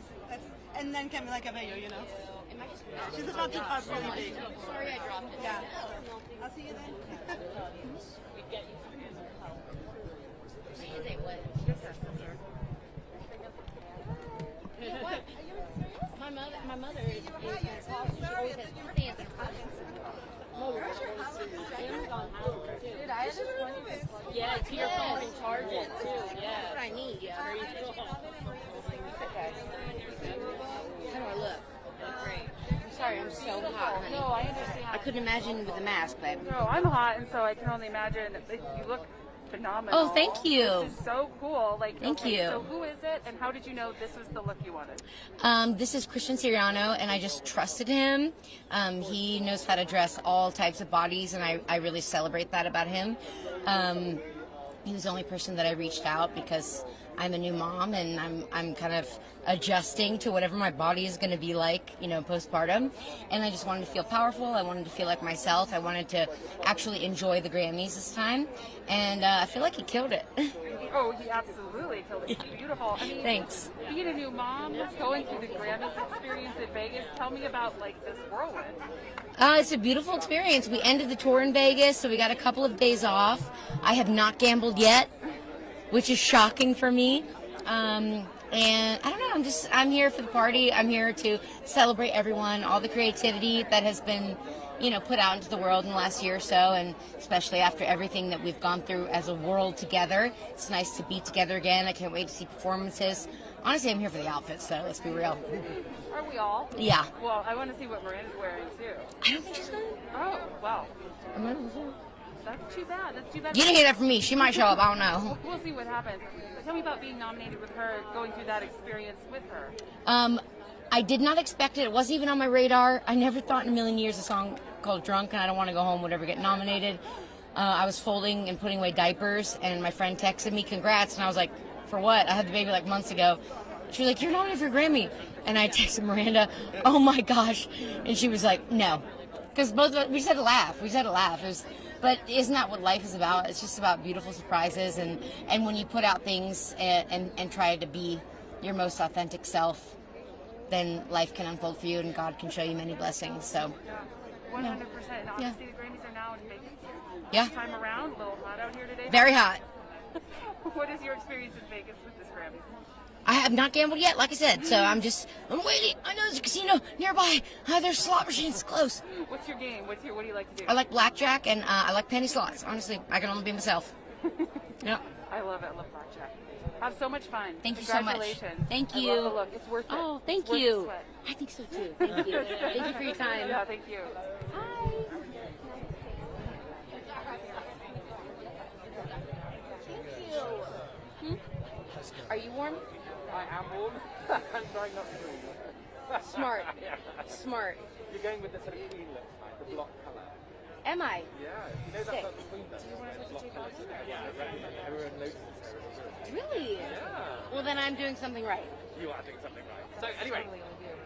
[SPEAKER 20] and then Camila Cabello, She's about to pop really big.
[SPEAKER 6] Sorry I dropped it.
[SPEAKER 20] Yeah. I'll see you then.
[SPEAKER 6] She is a what? What? My mother is she always has fans in Amazon has too. Dude, I just wanted to.
[SPEAKER 5] Yeah, to your phone and charge it too. Yeah.
[SPEAKER 6] That's what I need.
[SPEAKER 5] Yeah, there you go.
[SPEAKER 6] Okay. How do I look? Great. I'm sorry, I'm so hot, honey.
[SPEAKER 5] No, I understand.
[SPEAKER 6] I couldn't imagine with the mask, babe.
[SPEAKER 21] No, I'm hot, and so I can only imagine that you look phenomenal.
[SPEAKER 23] Oh, thank you.
[SPEAKER 21] This is so cool.
[SPEAKER 23] Thank you.
[SPEAKER 21] So who is it, and how did you know this was the look you wanted?
[SPEAKER 23] This is Christian Siriano, and I just trusted him. He knows how to dress all types of bodies, and I really celebrate that about him. He was the only person that I reached out because
[SPEAKER 2] I'm a new mom, and I'm kind of adjusting to whatever my body is going to be like, postpartum. And I just wanted to feel powerful. I wanted to feel like myself. I wanted to actually enjoy the Grammys this time, and I feel like he killed it.
[SPEAKER 21] Oh, he absolutely killed it. It's beautiful. I mean,
[SPEAKER 2] Thanks.
[SPEAKER 21] Being a new mom, going through the Grammys experience in Vegas, tell me about this whirlwind.
[SPEAKER 2] It's a beautiful experience. We ended the tour in Vegas, so we got a couple of days off. I have not gambled yet, which is shocking for me. And I don't know, I'm here for the party. I'm here to celebrate everyone, all the creativity that has been, put out into the world in the last year or so, and especially after everything that we've gone through as a world together. It's nice to be together again. I can't wait to see performances. Honestly, I'm here for the outfits, though. Let's be real.
[SPEAKER 21] Are we all?
[SPEAKER 2] Yeah.
[SPEAKER 21] Well, I want to see what Miranda's wearing, too.
[SPEAKER 2] I don't think she's going.
[SPEAKER 21] Oh, well. That's too bad. That's too bad.
[SPEAKER 2] You didn't hear that from me. She might show up. I don't know.
[SPEAKER 21] We'll see what happens. But tell me about being nominated with her, going through that experience with her.
[SPEAKER 2] I did not expect it. It wasn't even on my radar. I never thought in a million years a song called Drunk and I Don't Want to Go Home would ever get nominated. I was folding and putting away diapers, and my friend texted me, congrats, and I was like, for what? I had the baby months ago. She was like, you're nominated for a Grammy. And I texted Miranda, oh my gosh. And she was like, no. Because both of us, we just had to laugh. But isn't that what life is about? It's just about beautiful surprises, and when you put out things and try to be your most authentic self, then life can unfold for you and God can show you many blessings. So,
[SPEAKER 21] 100%. And obviously the Grammys are now in Vegas.
[SPEAKER 2] Yeah.
[SPEAKER 21] This time around, a little hot out here today.
[SPEAKER 2] Very hot.
[SPEAKER 21] What is your experience in Vegas with this Grammys?
[SPEAKER 2] I have not gambled yet, like I said, so I'm waiting. I know there's a casino nearby. There's slot machines close.
[SPEAKER 21] What's your game? What do you like to do?
[SPEAKER 2] I like blackjack, and I like penny slots. Honestly, I can only be myself. Yeah.
[SPEAKER 21] I love it. I love blackjack. Have so much fun.
[SPEAKER 2] Thank you so much.
[SPEAKER 21] Congratulations.
[SPEAKER 2] Thank you.
[SPEAKER 21] I love the look. It's worth it.
[SPEAKER 2] Oh, thank
[SPEAKER 21] It's worth
[SPEAKER 2] you.
[SPEAKER 21] the sweat.
[SPEAKER 2] I think so too. Thank you. Thank you for your time.
[SPEAKER 21] Yeah, thank you.
[SPEAKER 2] Hi. Are you warm?
[SPEAKER 7] I am warm. I'm trying not to breathe.
[SPEAKER 2] Smart.
[SPEAKER 7] Yeah.
[SPEAKER 2] Smart.
[SPEAKER 7] You're going with the sort of queen look, right? The block colour.
[SPEAKER 2] Am I?
[SPEAKER 7] Yeah. You know that's like the queen look. Yeah, everyone notices her.
[SPEAKER 2] Really?
[SPEAKER 7] Yeah.
[SPEAKER 2] Well, then I'm doing something right.
[SPEAKER 7] You are doing something right. So anyway,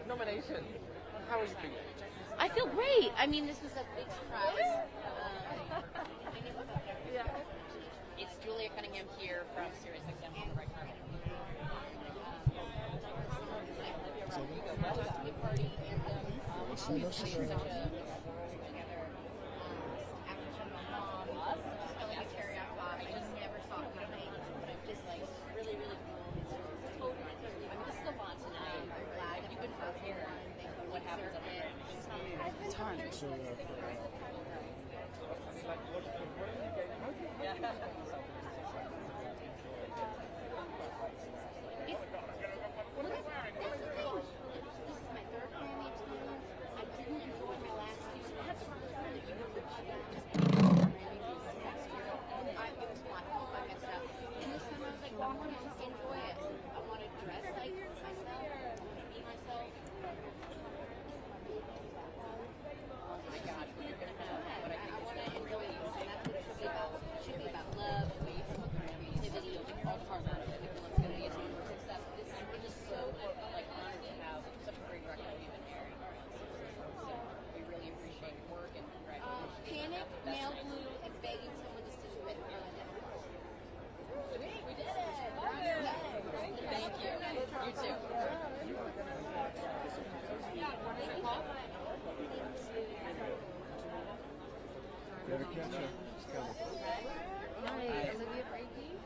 [SPEAKER 7] nomination. How are you feeling?
[SPEAKER 2] I feel great. I mean, this was a big surprise. It's Julia Cunningham here from SiriusXM on the Red Carpet.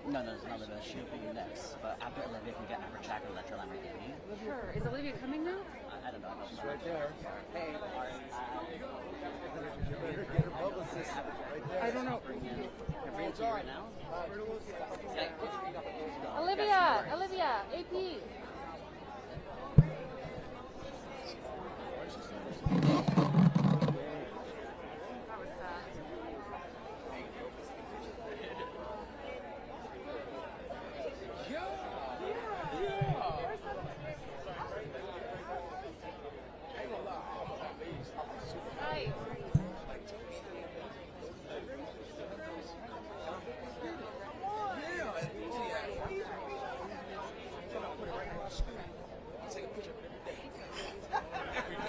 [SPEAKER 3] No, it's not Olivia. She'll be next. But after Olivia can get her track and Electra Lamborghini.
[SPEAKER 21] Sure. Is Olivia coming now?
[SPEAKER 3] I don't know.
[SPEAKER 24] She's right there.
[SPEAKER 3] Hey.
[SPEAKER 24] Get her publicist right there.
[SPEAKER 21] I don't know.
[SPEAKER 3] Bring it to you right now.
[SPEAKER 21] Olivia, AP.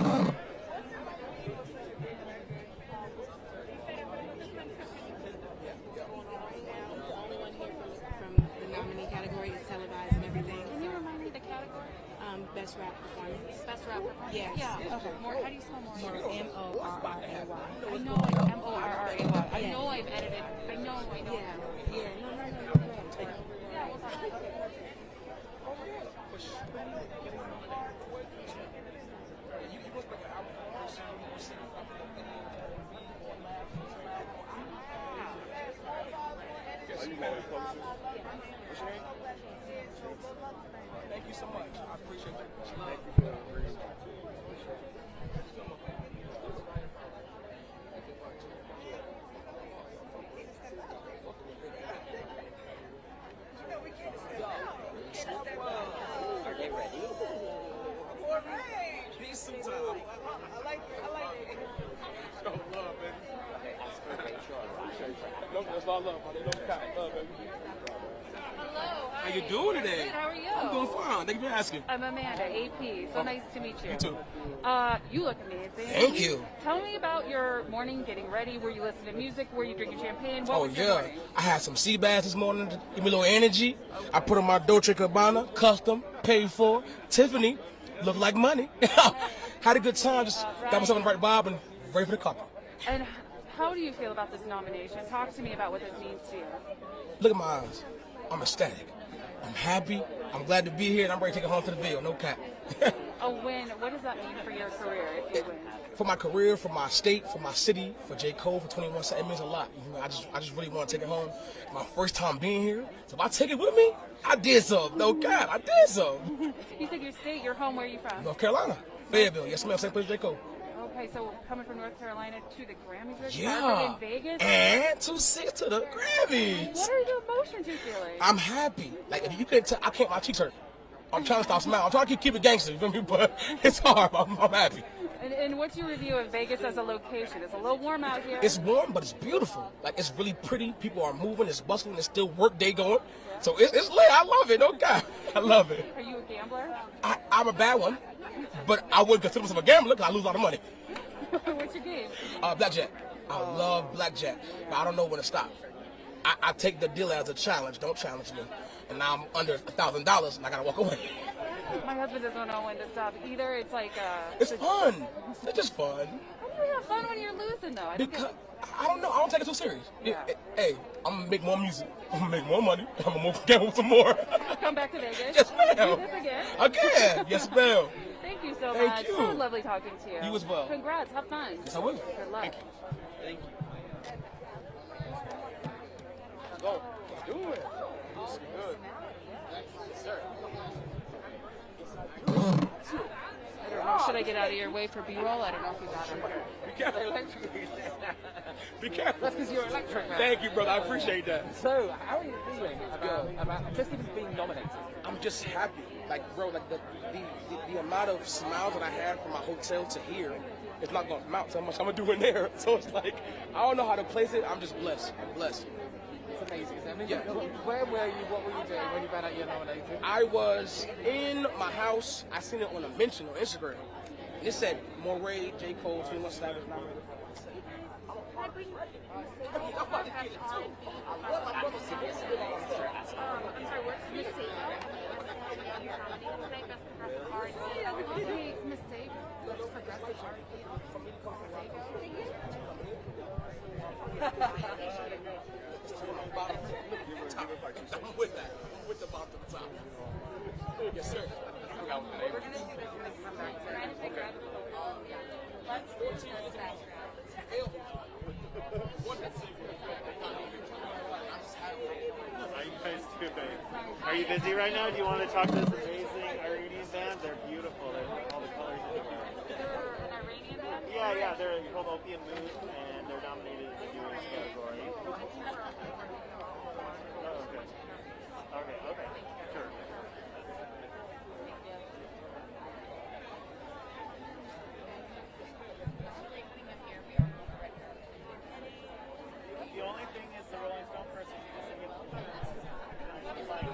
[SPEAKER 8] From the nominee category, it's televised and everything.
[SPEAKER 21] Can you remind me the category?
[SPEAKER 8] Best rap performance.
[SPEAKER 21] Best rap performance?
[SPEAKER 8] Yes.
[SPEAKER 21] Yeah. Okay. More, how do you spell more?
[SPEAKER 8] M-O-R-R-A-Y.
[SPEAKER 21] I know M-O-R-R-A-Y. I know I've edited. I know.
[SPEAKER 8] Yeah. Yeah. No, you're good.
[SPEAKER 21] Yeah, we'll talk about it.
[SPEAKER 7] Thank you so much. I appreciate that. Thank you for that.
[SPEAKER 3] Are they ready?
[SPEAKER 7] All right. Decent time. I like it. Show love, baby. No, that's all love, buddy. No cap. Love, baby.
[SPEAKER 21] Hello.
[SPEAKER 7] How you doing today?
[SPEAKER 21] Good, how are you?
[SPEAKER 7] I'm doing fine. Thank you for asking.
[SPEAKER 21] I'm Amanda, AP. So nice to meet you.
[SPEAKER 7] You too.
[SPEAKER 21] You look amazing.
[SPEAKER 7] Thank you.
[SPEAKER 21] Tell me about your morning getting ready. Were you listening to music? Were you drinking champagne? What
[SPEAKER 7] Oh
[SPEAKER 21] was your
[SPEAKER 7] yeah,
[SPEAKER 21] morning?
[SPEAKER 7] I had some sea bass this morning to give me a little energy. I put on my Dolce & Gabbana, custom, paid for, Tiffany, looked like money. Had a good time, just got myself in the right vibe and ready for the couple.
[SPEAKER 21] And how do you feel about this nomination? Talk to me about what this means to you.
[SPEAKER 7] Look at my eyes. I'm ecstatic. I'm happy. I'm glad to be here, and I'm ready to take it home to the Ville. No cap.
[SPEAKER 21] A win, what does that mean for your career if you win?
[SPEAKER 7] For my career, for my state, for my city, for J. Cole, for 21 Cent, it means a lot. You know, I just really want to take it home. My first time being here, so if I take it with me, I did something. No cap, I did something.
[SPEAKER 21] You said your state, your home, where are you from?
[SPEAKER 7] North Carolina, Fayetteville. Yes, ma'am. Same place J. Cole.
[SPEAKER 21] Okay, so coming from North Carolina to the Grammys red
[SPEAKER 7] Yeah,
[SPEAKER 21] carpet in Vegas?
[SPEAKER 7] and to the Grammys.
[SPEAKER 21] What are the emotions you're feeling?
[SPEAKER 7] I'm happy. Like, if you couldn't tell, I can't, my cheeks hurt. I'm trying to stop smiling. I'm trying to keep it gangster, you feel me? But it's hard. I'm happy.
[SPEAKER 21] And what's your review of Vegas as a location? It's a little warm out here.
[SPEAKER 7] It's warm, but it's beautiful. Like, it's really pretty. People are moving. It's bustling. There's still work day going. So it's lit. I love it. No God, I love it.
[SPEAKER 21] Are you a gambler?
[SPEAKER 7] I'm a bad one, but I wouldn't consider myself a gambler because I lose a lot of money.
[SPEAKER 21] What's your game?
[SPEAKER 7] Blackjack. I love blackjack, but I don't know when to stop. I take the deal as a challenge. Don't challenge me. And now I'm under $1,000 and I gotta walk away.
[SPEAKER 21] My husband doesn't know when to stop either. It's like
[SPEAKER 7] It's fun. It's just fun.
[SPEAKER 21] How do you have fun when you're losing though?
[SPEAKER 7] Because I don't know. I don't take it too serious.
[SPEAKER 21] Yeah.
[SPEAKER 7] Hey, I'm gonna make more music. I'm gonna make more money. I'm gonna gamble some more.
[SPEAKER 21] Come back to Vegas.
[SPEAKER 7] Yes, ma'am.
[SPEAKER 21] Do this again.
[SPEAKER 7] Again. Yes, ma'am.
[SPEAKER 21] Thank you so
[SPEAKER 7] Thank
[SPEAKER 21] much.
[SPEAKER 7] you.
[SPEAKER 21] So lovely talking to you.
[SPEAKER 7] You as well.
[SPEAKER 21] Congrats. Have fun.
[SPEAKER 7] Yes, I will.
[SPEAKER 21] Good luck.
[SPEAKER 7] Thank you.
[SPEAKER 16] Go. Do it. Looks good. Yes, sir.
[SPEAKER 21] I don't know. Should I get out of your way for B-roll? I don't know if you got it.
[SPEAKER 16] Be careful. Be careful.
[SPEAKER 11] That's because you're electric, man.
[SPEAKER 16] Thank you, brother. I appreciate that.
[SPEAKER 11] So, how are you feeling about just even being nominated?
[SPEAKER 7] I'm just happy. Like, bro, like the amount of smiles that I had from my hotel to here, it's not going to amount to how much I'm going to do in there. So it's like, I don't know how to place it. I'm just blessed. I'm blessed.
[SPEAKER 11] It's amazing. I mean,
[SPEAKER 7] Yeah.
[SPEAKER 11] where were you? What were you doing when you found out you were nominated?
[SPEAKER 7] I was in my house. I seen it on a mention on Instagram. And it said, Moray, J. Cole, 21 Savage nominated. I'm with that. I'm with the bottom to the top. Yes, sir.
[SPEAKER 13] How you guys doing? Are you busy right now? Do you want to talk to this amazing Iranian band? They're beautiful. They have all the colors everywhere.
[SPEAKER 21] They're an Iranian band?
[SPEAKER 13] Yeah. They're called Opium Mood, and they're nominated in the Jewish category. Oh, okay. Okay. Sure. The only thing is the Rolling Stone person doesn't get like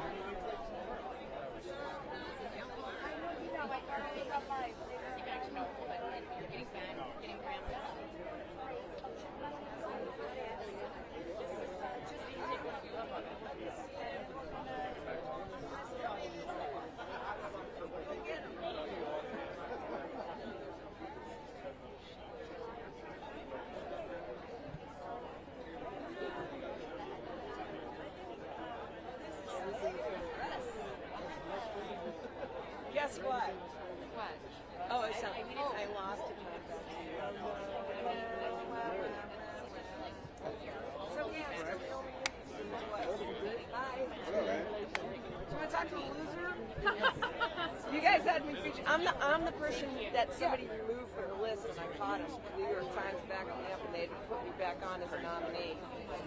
[SPEAKER 12] I'm the person that somebody removed from the list, and I caught him. The New York Times backed me up, and they put me back on as a nominee.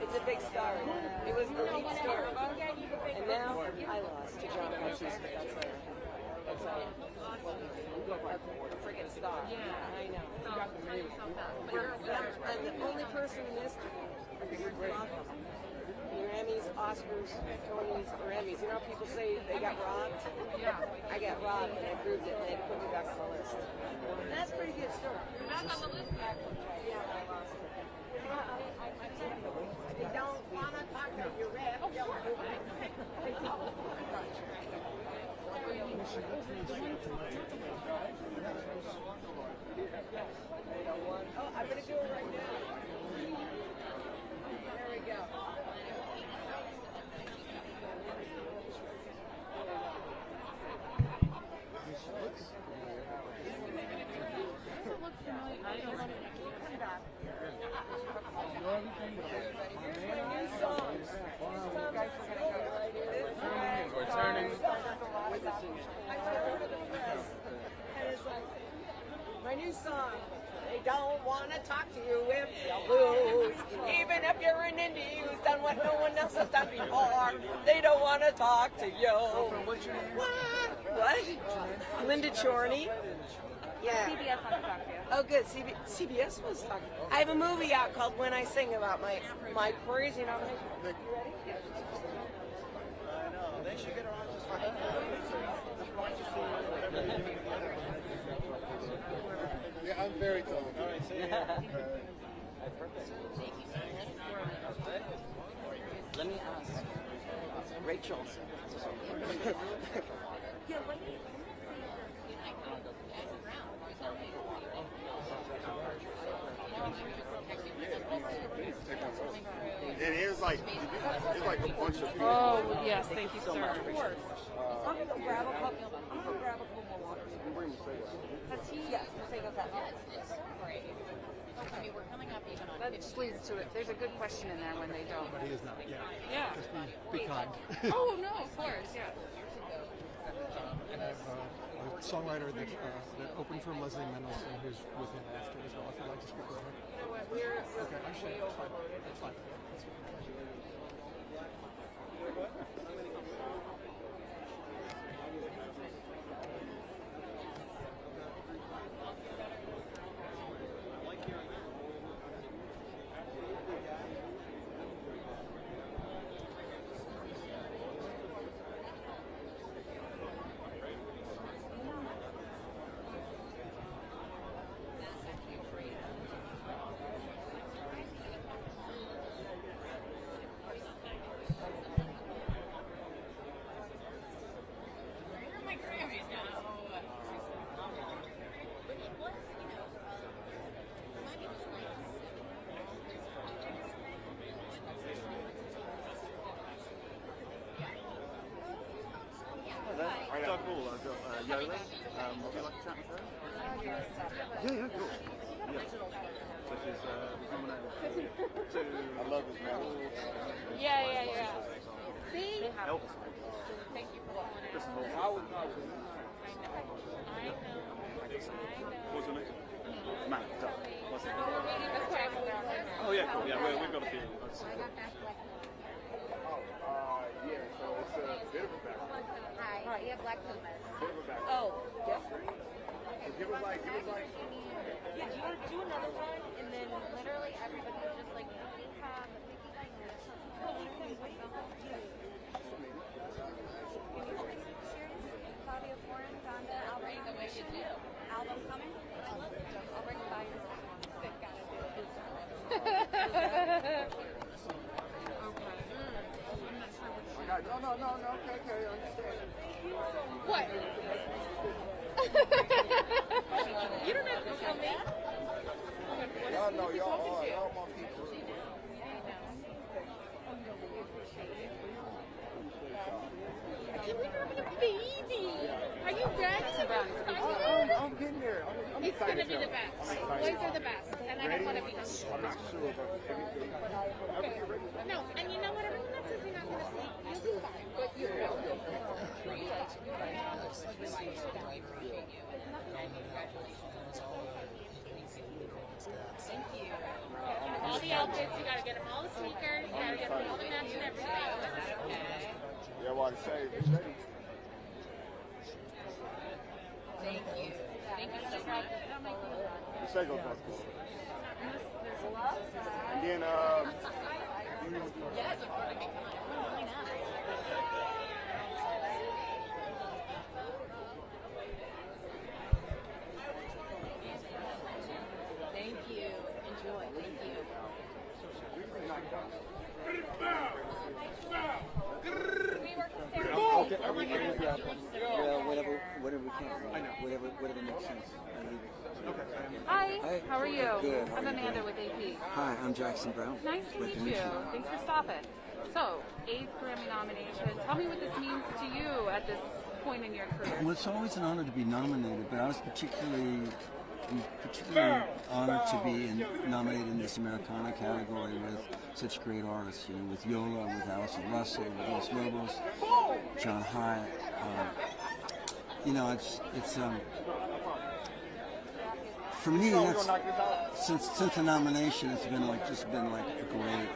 [SPEAKER 12] It's a big story. It was the lead story, and now I lost to John Hutchins. That's a freaking star. Yeah, I know. I'm the only person in history. Grammys, Oscars, Tonys, or Emmys. You know how people say they got robbed? Yeah. I got robbed and I proved it and they put me back on the list. And that's a pretty good story.
[SPEAKER 14] You're back on the list.
[SPEAKER 12] They don't want to talk to you, Red. Oh, I'm going to do it right now. There we go.
[SPEAKER 16] We're turning.
[SPEAKER 12] My new song. They don't want to talk to you if you lose. Even if you're an indie who's done what no one else has done before, they don't want to talk to you. What? Linda Chorney. Yeah.
[SPEAKER 6] CBS wants to talk to you.
[SPEAKER 12] Oh, good. CBS was talking. I have a movie out called When I Sing about my crazy nomination. You ready?
[SPEAKER 7] I know. They should get around just fine. Yeah, I'm very tall. All right, see you. That's perfect.
[SPEAKER 3] Thank you so much. Let me ask Rachel.
[SPEAKER 12] Yeah, let me.
[SPEAKER 22] And here's like a bunch of people.
[SPEAKER 21] Oh, yes, thank you, sir.
[SPEAKER 12] Of course. I'm going to go grab a couple. I'm going to grab a couple more waters. Has he? Yes, Mercedes has that.
[SPEAKER 14] It's great. I mean, we're coming up even on
[SPEAKER 21] That just leads to it. There's a good question in there when they don't.
[SPEAKER 4] But he is not. Yeah.
[SPEAKER 21] Yeah.
[SPEAKER 4] Just be kind.
[SPEAKER 21] Oh no, of course, yeah.
[SPEAKER 4] And I have a songwriter that opened for Leslie Mendelson, who's with him after as well. If you'd like to speak with her. Okay, actually, it's fine. It's fine.
[SPEAKER 7] So cool. I've got Yola. Would you like to chat with her? Yeah, cool. Yeah. So she's nominated to. I love this man.
[SPEAKER 21] Yeah.
[SPEAKER 7] See? Elvis.
[SPEAKER 21] Thank you for calling in.
[SPEAKER 7] Chris Hall.
[SPEAKER 21] I know.
[SPEAKER 7] What's your name? Matt. What's it?
[SPEAKER 21] That's why I'm over.
[SPEAKER 7] Oh yeah, cool. Yeah, we've got a few.
[SPEAKER 22] Yeah, so it's a bit of a background.
[SPEAKER 6] Hi. All right, you have black pumas.
[SPEAKER 22] Bit of a background.
[SPEAKER 12] Oh, yes.
[SPEAKER 22] So give us like.
[SPEAKER 6] Yeah, do you want to do another one? And then literally everybody was just like, we have a picky thing. Claudia Foreign, Donda, album nomination. Album coming. I'll bring it by your
[SPEAKER 7] No, okay, I understand.
[SPEAKER 21] What? You don't have to tell me.
[SPEAKER 7] Y'all know, y'all my people.
[SPEAKER 21] I can't believe you're having a baby. Are you ready?
[SPEAKER 7] I'm getting there.
[SPEAKER 21] It's going to be the best. Boys are the best. And I have one of each.
[SPEAKER 7] I'm not sure about
[SPEAKER 21] No, and you know what? Everyone that says you're not
[SPEAKER 14] Thank you. All the outfits, you gotta get them all the sneakers, you gotta get them all the matching everything.
[SPEAKER 22] Yeah, well, I say,
[SPEAKER 14] Thank you. Thank you so much.
[SPEAKER 22] the Seiko was cool. And then,
[SPEAKER 14] Yes. Thank you. Enjoy. Thank you.
[SPEAKER 3] Well, whatever we can. I know. Whatever makes sense.
[SPEAKER 21] Hi, how are you?
[SPEAKER 3] Good.
[SPEAKER 21] I'm Amanda with AP.
[SPEAKER 3] Hi, I'm Jackson Brown.
[SPEAKER 21] Nice to meet you. Thanks for stopping. So, 8th Grammy nomination. Tell me what this means to you at this point in your career.
[SPEAKER 3] Well, it's always an honor to be nominated, but I was particularly honored to be nominated in this Americana category with such great artists, you know, with Yola, with Alison Russell, with Los Lobos, John Hyatt. You know, it's for me, that's since the nomination, it's been just been like a great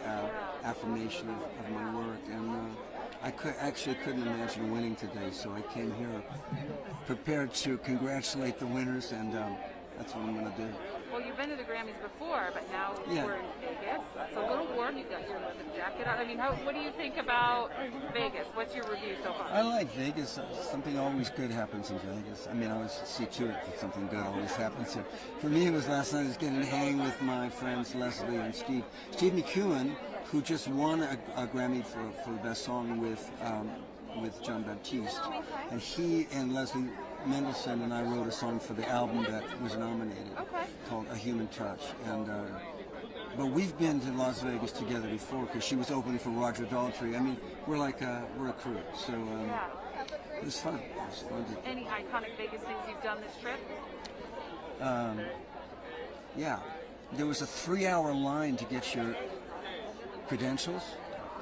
[SPEAKER 3] affirmation of my work, and I couldn't imagine winning today, so I came here prepared to congratulate the winners, and that's what I'm going to do.
[SPEAKER 21] Well, you've been to the Grammys before, but now we're in Vegas. It's a little warm. You've got your leather jacket on. I mean, what do you think about Vegas? What's your review so far?
[SPEAKER 3] I like Vegas. Something always good happens in Vegas. I mean, I always see to it that something good always happens here. For me, it was last night. I was getting to hang with my friends Leslie and Steve. Steve McEwen, who just won a Grammy for the best song with John Baptiste, and he and Leslie Mendelsohn and I wrote a song for the album that was nominated called A Human Touch. And but we've been to Las Vegas together before because she was opening for Roger Daltrey. I mean, we're a crew. So it was fun. It was fun to,
[SPEAKER 21] Any iconic Vegas things you've done this trip?
[SPEAKER 3] yeah, there was a 3-hour line to get your credentials.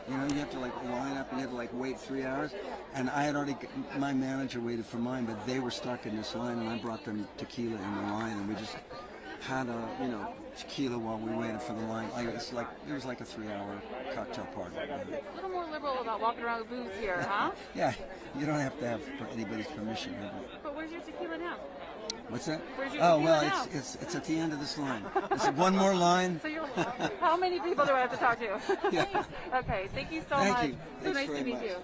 [SPEAKER 3] You know, you have to line up and you have to wait 3 hours. And I had already, my manager waited for mine, but they were stuck in this line, and I brought them tequila in the line, and we just had tequila while we waited for the line. It was like a 3-hour cocktail party.
[SPEAKER 21] A little more liberal about walking around with booze here, huh?
[SPEAKER 3] Yeah, you don't have to have anybody's permission.
[SPEAKER 21] But where's your tequila now?
[SPEAKER 3] What's that?
[SPEAKER 21] Where's your tequila now?
[SPEAKER 3] It's at the end of this line. It's one more line.
[SPEAKER 21] So how many people do I have to talk to?
[SPEAKER 3] Yeah.
[SPEAKER 21] Okay, thank you so
[SPEAKER 3] Thank
[SPEAKER 21] much.
[SPEAKER 3] you.
[SPEAKER 21] So nice to meet you.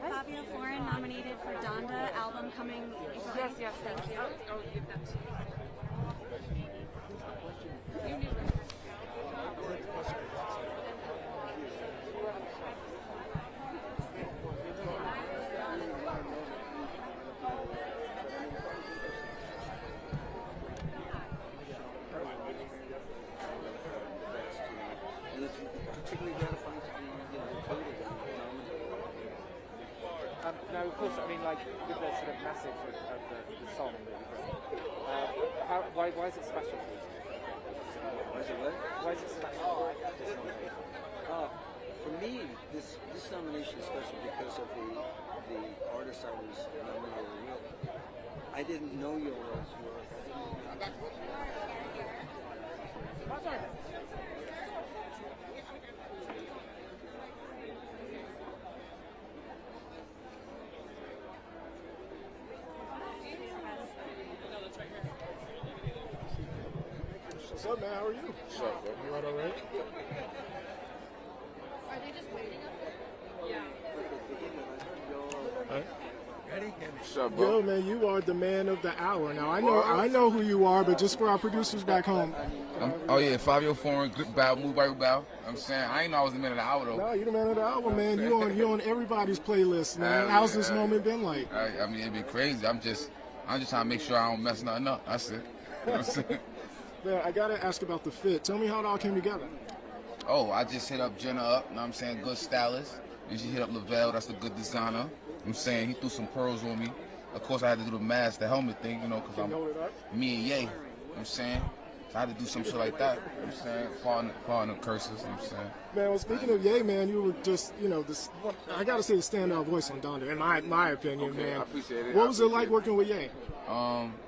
[SPEAKER 9] Hi, Fabio Foreign, nominated for Donda album coming April 8th.
[SPEAKER 21] Yes. I'll give that to you.
[SPEAKER 11] Now, of course, I mean, with the sort of message of the song that you've written, why is it special for you?
[SPEAKER 3] Why is it what?
[SPEAKER 11] Why is it special?
[SPEAKER 3] For me, this nomination is special because of the artist I was nominated with. I didn't know Yola's work.
[SPEAKER 1] What's up, man? How are you? What's up, bro? You all right?
[SPEAKER 14] Are they just waiting up there? Yeah.
[SPEAKER 1] Ready? What's up, bro? Yo, man, you are the man of the hour. Now, I know who you are, but just for our producers back home.
[SPEAKER 15] Oh, yeah, Fabio Foreign, good bow, move by bow. I'm saying, I ain't know I was the man of the hour, though.
[SPEAKER 1] No, you're the man of the hour, man. You on everybody's playlist, man. How's this moment been like?
[SPEAKER 15] I mean, it's been crazy. I'm just trying to make sure I don't mess nothing up. That's it. You know what I'm saying?
[SPEAKER 1] Man, I got to ask about the fit. Tell me how it all came together.
[SPEAKER 15] Oh, I just hit up Jenna up, you know what I'm saying, good stylist. And she hit up Lavelle, that's the good designer. I'm saying, he threw some pearls on me. Of course, I had to do the mask, the helmet thing, you know, because I'm me and Ye, you know what I'm saying? I had to do some shit like that. You know what I'm saying? Fall in the curses. You know what I'm saying?
[SPEAKER 1] Man, well, speaking of Ye, man, you were just, this. I gotta say, the standout voice on Donda, in my opinion,
[SPEAKER 15] Okay,
[SPEAKER 1] man.
[SPEAKER 15] I appreciate it.
[SPEAKER 1] What was it like working with Ye?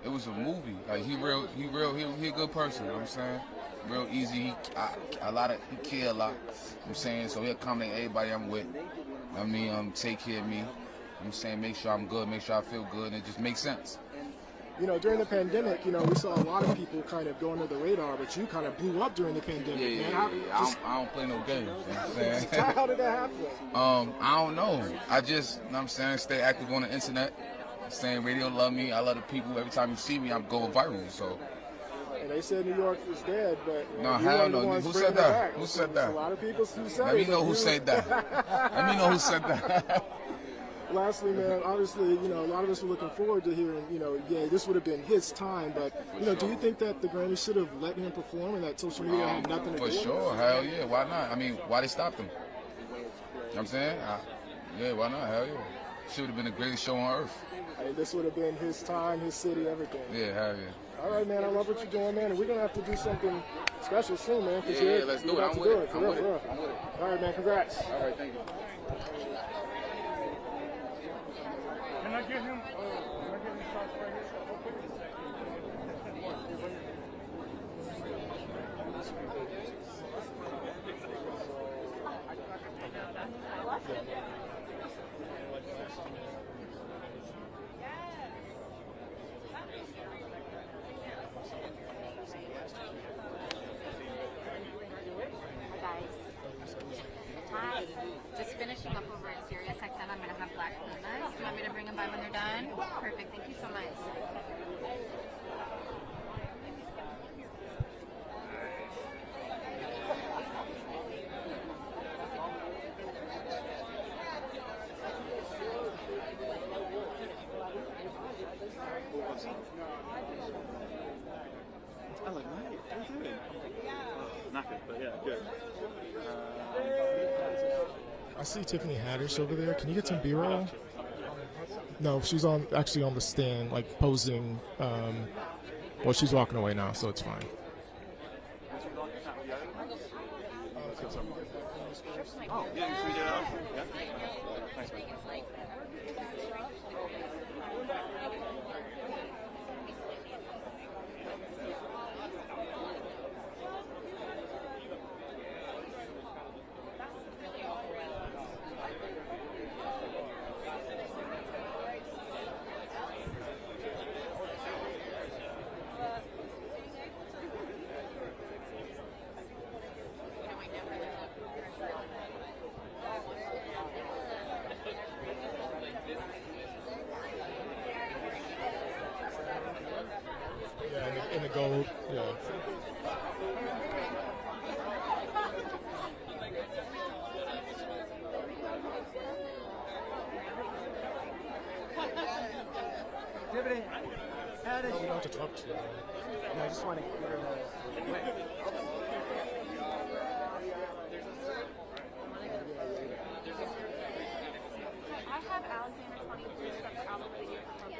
[SPEAKER 15] It was a movie. Like he a good person. You know what I'm saying? Real easy. He care a lot. You know what I'm saying? So he'll accommodate everybody I'm with. I mean, take care of me. You know what I'm saying? Make sure I'm good. Make sure I feel good, and it just makes sense.
[SPEAKER 1] During the pandemic, we saw a lot of people kind of go under the radar, but you kind of blew up during the pandemic, man.
[SPEAKER 15] I don't play no games. You know what I'm saying?
[SPEAKER 1] How did that happen?
[SPEAKER 15] I don't know. I just, you know what I'm saying, stay active on the internet. I'm saying radio love me. I love the people. Every time you see me, I'm going viral. So.
[SPEAKER 1] And they said New York was dead, but
[SPEAKER 15] no, hell no. Who said that? Who said that?
[SPEAKER 1] A lot of people who said it.
[SPEAKER 15] Let me know who said that. Let me know who said that.
[SPEAKER 1] Lastly, man, obviously, a lot of us were looking forward to hearing, this would have been his time, but, do you think that the Grammys should have let him perform and that social media had nothing to do with it?
[SPEAKER 15] For sure, hell yeah, why not? I mean, why they stopped him? You know what I'm saying? Yeah, why not? Hell yeah. Should have been the greatest show on earth.
[SPEAKER 1] Hey, this would have been his time, his city, everything.
[SPEAKER 15] Yeah, hell yeah.
[SPEAKER 1] All right, man, I love what you're doing, man, and we're going to have to do something special soon, man.
[SPEAKER 15] Yeah, let's do it. I'm with it. I'm with it.
[SPEAKER 1] All right, man, congrats.
[SPEAKER 15] All right, thank you.
[SPEAKER 16] Can I get him shots right here?
[SPEAKER 6] Hi. Just finishing up over at Sirius XM. I'm going to have black pumas. Do you want me to bring them by when they're done? Perfect. Thank you so much.
[SPEAKER 16] I like, mate, what are you doing? Knackered, but yeah, good.
[SPEAKER 1] I see Tiffany Haddish over there. Can you get some B-roll? No, she's actually on the stand, like posing. Well, she's walking away now, so it's fine.
[SPEAKER 16] Oh, yeah, should we do that? Yeah? Thanks, mate.
[SPEAKER 1] Yeah, in the gold, yeah.
[SPEAKER 12] Tiffany, how did
[SPEAKER 1] You
[SPEAKER 12] you?
[SPEAKER 1] don't have to talk to her.
[SPEAKER 12] No, I just want to get her to.
[SPEAKER 5] I have Alexander 22 from the album of the year from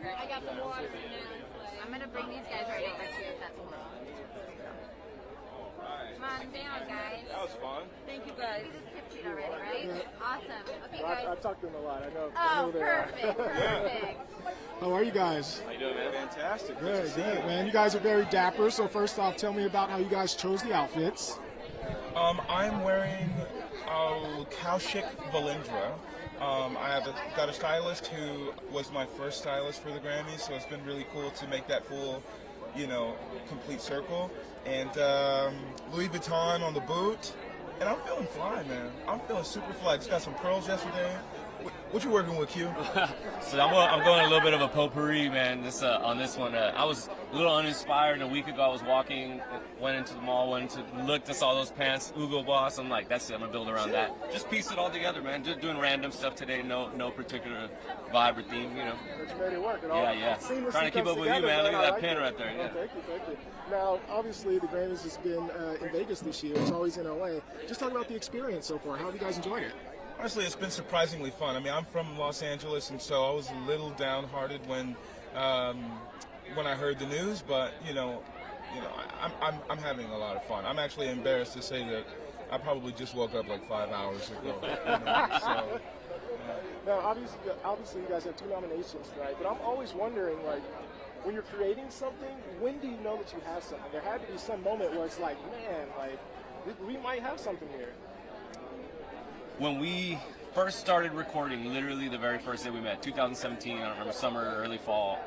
[SPEAKER 6] I got some water. I'm going to bring these guys right over to you if that's cool. Come on down, guys.
[SPEAKER 22] That was fun.
[SPEAKER 6] Thank you, guys. You just kept it already, right? Awesome. Okay,
[SPEAKER 1] Well,
[SPEAKER 6] guys.
[SPEAKER 1] I've talked to them a lot. I know
[SPEAKER 6] Oh,
[SPEAKER 1] they are.
[SPEAKER 6] perfect, perfect.
[SPEAKER 1] How are you guys?
[SPEAKER 22] How you doing, man? Fantastic.
[SPEAKER 1] Good, good, man. You guys are very dapper. So first off, tell me about how you guys chose the outfits.
[SPEAKER 10] I'm wearing Kaushik Valindra. Got a stylist who was my first stylist for the Grammys, so it's been really cool to make that full, complete circle. And Louis Vuitton on the boot. And I'm feeling fly, man. I'm feeling super fly. Just got some pearls yesterday. What you working with, Q?
[SPEAKER 17] So I'm going a little bit of a potpourri, man. On this one, I was a little uninspired. A week ago, I was walking, went into the mall, looked, I saw those pants, Hugo Boss. I'm like, that's it. I'm gonna build around that. Just piece it all together, man. Just doing random stuff today. No particular vibe or theme, you know.
[SPEAKER 1] But you made it work. It all
[SPEAKER 17] Yeah.
[SPEAKER 1] seamlessly
[SPEAKER 17] Trying to keep
[SPEAKER 1] comes
[SPEAKER 17] up with you,
[SPEAKER 1] together,
[SPEAKER 17] man. Look at that
[SPEAKER 1] I
[SPEAKER 17] pin
[SPEAKER 1] like
[SPEAKER 17] right
[SPEAKER 1] it.
[SPEAKER 17] there. Yeah.
[SPEAKER 1] Thank you. Now, obviously, the Grammys has been in Vegas this year. It's always in LA. Just talk about the experience so far. How have you guys enjoyed it?
[SPEAKER 10] Honestly, it's been surprisingly fun. I mean, I'm from Los Angeles, and so I was a little downhearted when I heard the news. But I'm having a lot of fun. I'm actually embarrassed to say that I probably just woke up like 5 hours ago. So,
[SPEAKER 1] now, obviously, you guys have 2 nominations tonight. But I'm always wondering, like, when you're creating something, when do you know that you have something? There had to be some moment where it's like, man, like, we might have something here.
[SPEAKER 17] When we first started recording, literally the very first day we met, 2017, I don't remember, summer or early fall,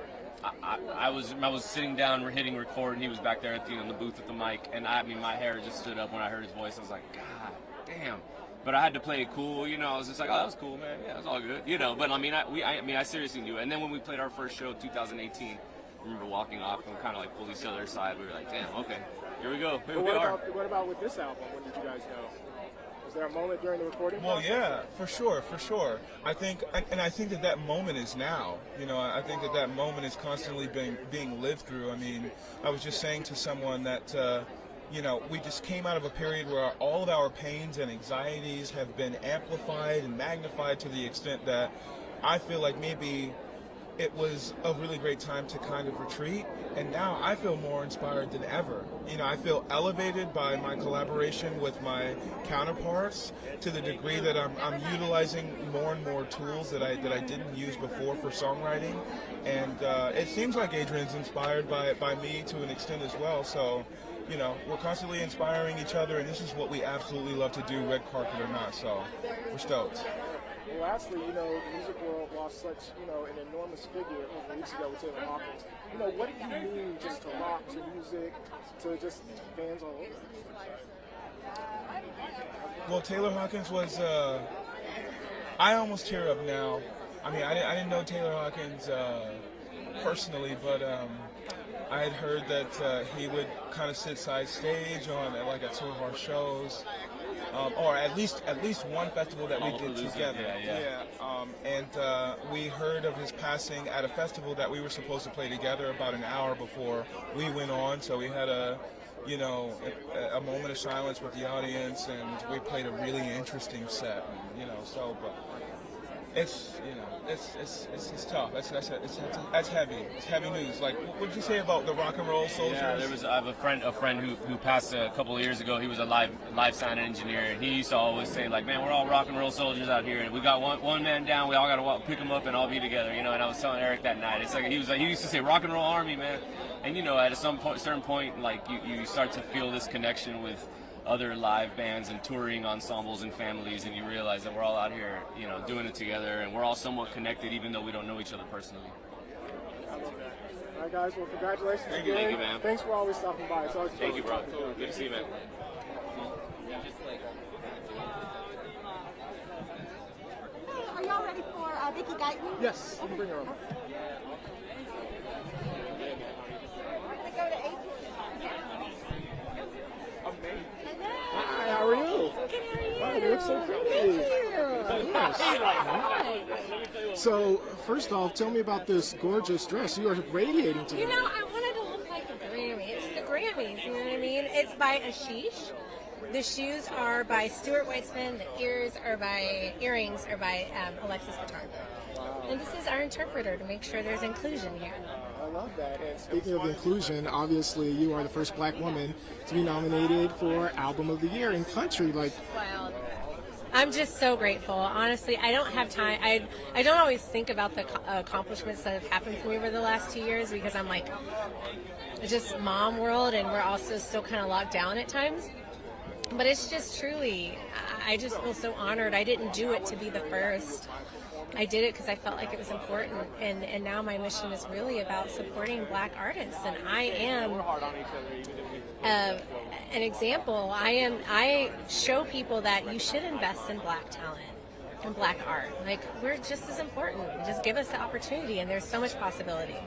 [SPEAKER 17] I was sitting down hitting record, and he was back there at in the booth with the mic, and my hair just stood up when I heard his voice. I was like, God damn. But I had to play it cool, you know. I was just like, oh, that was cool, man. Yeah, it's all good, you know. But I mean, I seriously knew it. And then when we played our first show, 2018, I remember walking off and kind of like pulled each other aside. We were like, damn, okay, here we go. Here we are.
[SPEAKER 1] What about with this album? When did you guys know? Was there a moment during the recording
[SPEAKER 10] Well,
[SPEAKER 1] process?
[SPEAKER 10] yeah, for sure. I think that moment is now. You know, I think that moment is constantly being lived through. I mean, I was just saying to someone that, we just came out of a period where all of our pains and anxieties have been amplified and magnified to the extent that I feel like maybe it was a really great time to kind of retreat, and now I feel more inspired than ever. You know, I feel elevated by my collaboration with my counterparts to the degree that I'm utilizing more and more tools that I didn't use before for songwriting, and it seems like Adrian's inspired by me to an extent as well. So, you know, we're constantly inspiring each other, and this is what we absolutely love to do, red carpet or not. So, we're stoked.
[SPEAKER 1] Well, lastly, the music world lost such, an enormous figure a couple weeks ago with Taylor Hawkins. What did he mean just to rock, to music, to just fans all over?
[SPEAKER 10] Well, Taylor Hawkins was, I almost tear up now. I mean, I didn't know Taylor Hawkins personally, but I had heard that he would kind of sit side stage at some of our shows. Or at least one festival that we did together. And we heard of his passing at a festival that we were supposed to play together about an hour before we went on. So we had a moment of silence with the audience, and we played a really interesting set. But it's tough. That's heavy. It's heavy news. Like, what did you say about the rock and roll soldiers?
[SPEAKER 17] Yeah, I have a friend who passed a couple of years ago. He was a live sound engineer, and he used to always say, like, man, we're all rock and roll soldiers out here, and we got one man down. We all got to pick him up and all be together, And I was telling Eric that night, he used to say rock and roll army, man. And at a certain point, like you start to feel this connection with other live bands and touring ensembles and families, and you realize that we're all out here, doing it together, and we're all somewhat connected, even though we don't know each other personally.
[SPEAKER 1] All right, guys. Well, congratulations
[SPEAKER 17] Thank
[SPEAKER 1] again.
[SPEAKER 17] you, man.
[SPEAKER 1] Thanks for always stopping by. It's always
[SPEAKER 17] Thank you, bro. Good to see you, man.
[SPEAKER 18] Are y'all ready for Vicky Guyton?
[SPEAKER 1] Yes, you can bring her over. Hi, how are you? Wow, you look so pretty. Yes. So, first off, tell me about this gorgeous dress. You are radiating today.
[SPEAKER 19] I wanted to look like a Grammy. It's the Grammys, you know what I mean? It's by Ashish. The shoes are by Stuart Weitzman. The earrings are by Alexis Guitar. Wow. And this is our interpreter to make sure there's inclusion here.
[SPEAKER 1] I love that. And speaking of inclusion, obviously you are the first black woman to be nominated for Album of the Year in country.
[SPEAKER 19] Wow. I'm just so grateful. Honestly, I don't have time. I don't always think about the accomplishments that have happened for me over the last 2 years because I'm like, it's just mom world, and we're also still kind of locked down at times. But it's just truly, I just feel so honored. I didn't do it to be the first. I did it because I felt like it was important, and now my mission is really about supporting black artists, and I am an example. I show people that you should invest in black talent, and Black art. Like, we're just as important. Just give us the opportunity, and there's so much possibility.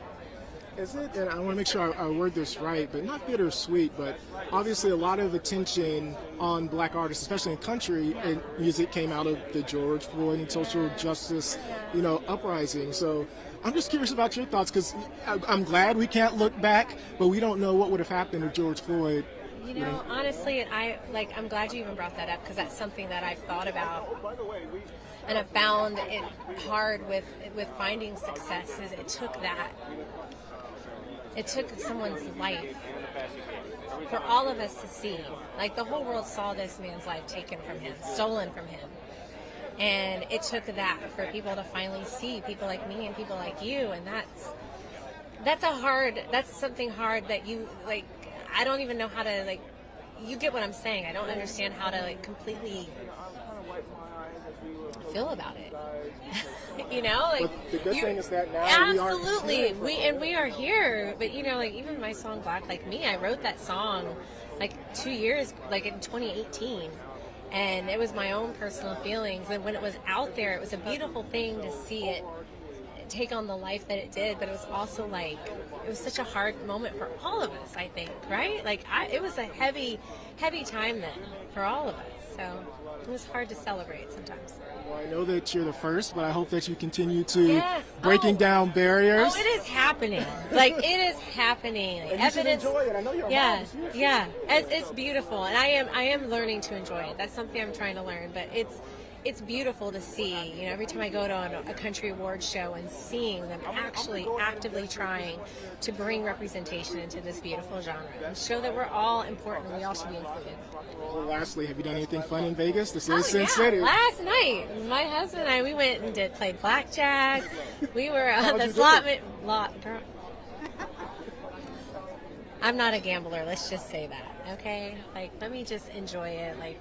[SPEAKER 1] Is it, and I want to make sure I word this right, but not bittersweet, but obviously a lot of attention on Black artists, especially in country and music, came out of the George Floyd and social justice, uprising. So I'm just curious about your thoughts, because I'm glad we can't look back, but we don't know what would have happened to George Floyd.
[SPEAKER 19] Honestly, I'm glad you even brought that up, because that's something that I've thought about, and I've found it hard with finding success. Is it took that. It took someone's life for all of us to see. Like, the whole world saw this man's life taken from him, stolen from him. And it took that for people to finally see people like me and people like you. And that's something hard that you, like, I don't even know how to, like, you get what I'm saying. I don't understand how to, like, completely feel about it.
[SPEAKER 1] But the good thing is that now
[SPEAKER 19] absolutely we are here. But like, even my song Black Like Me, I wrote that song like 2 years, like in 2018, and it was my own personal feelings. And when it was out there, it was a beautiful thing to see it take on the life that it did. But it was also like, it was such a hard moment for all of us, I think, right? Like, it was a heavy time then for all of us. So it was hard to celebrate sometimes.
[SPEAKER 1] Well, I know that you're the first, but I hope that you continue to breaking down barriers.
[SPEAKER 19] Oh, it is happening. Like, it is happening.
[SPEAKER 1] And you should enjoy it. I know you're
[SPEAKER 19] It's beautiful, and I am learning to enjoy it. That's something I'm trying to learn, but it's beautiful to see. Every time I go to a country awards show and seeing them actually actively trying to bring representation into this beautiful genre and show that we're all important and we all should be included.
[SPEAKER 1] Well, lastly, have you done anything fun in Vegas? This is Sin City.
[SPEAKER 19] Last night, my husband and I, we went and played blackjack. We were on the slot. I'm not a gambler. Let's just say that, okay? Like, let me just enjoy it. Like,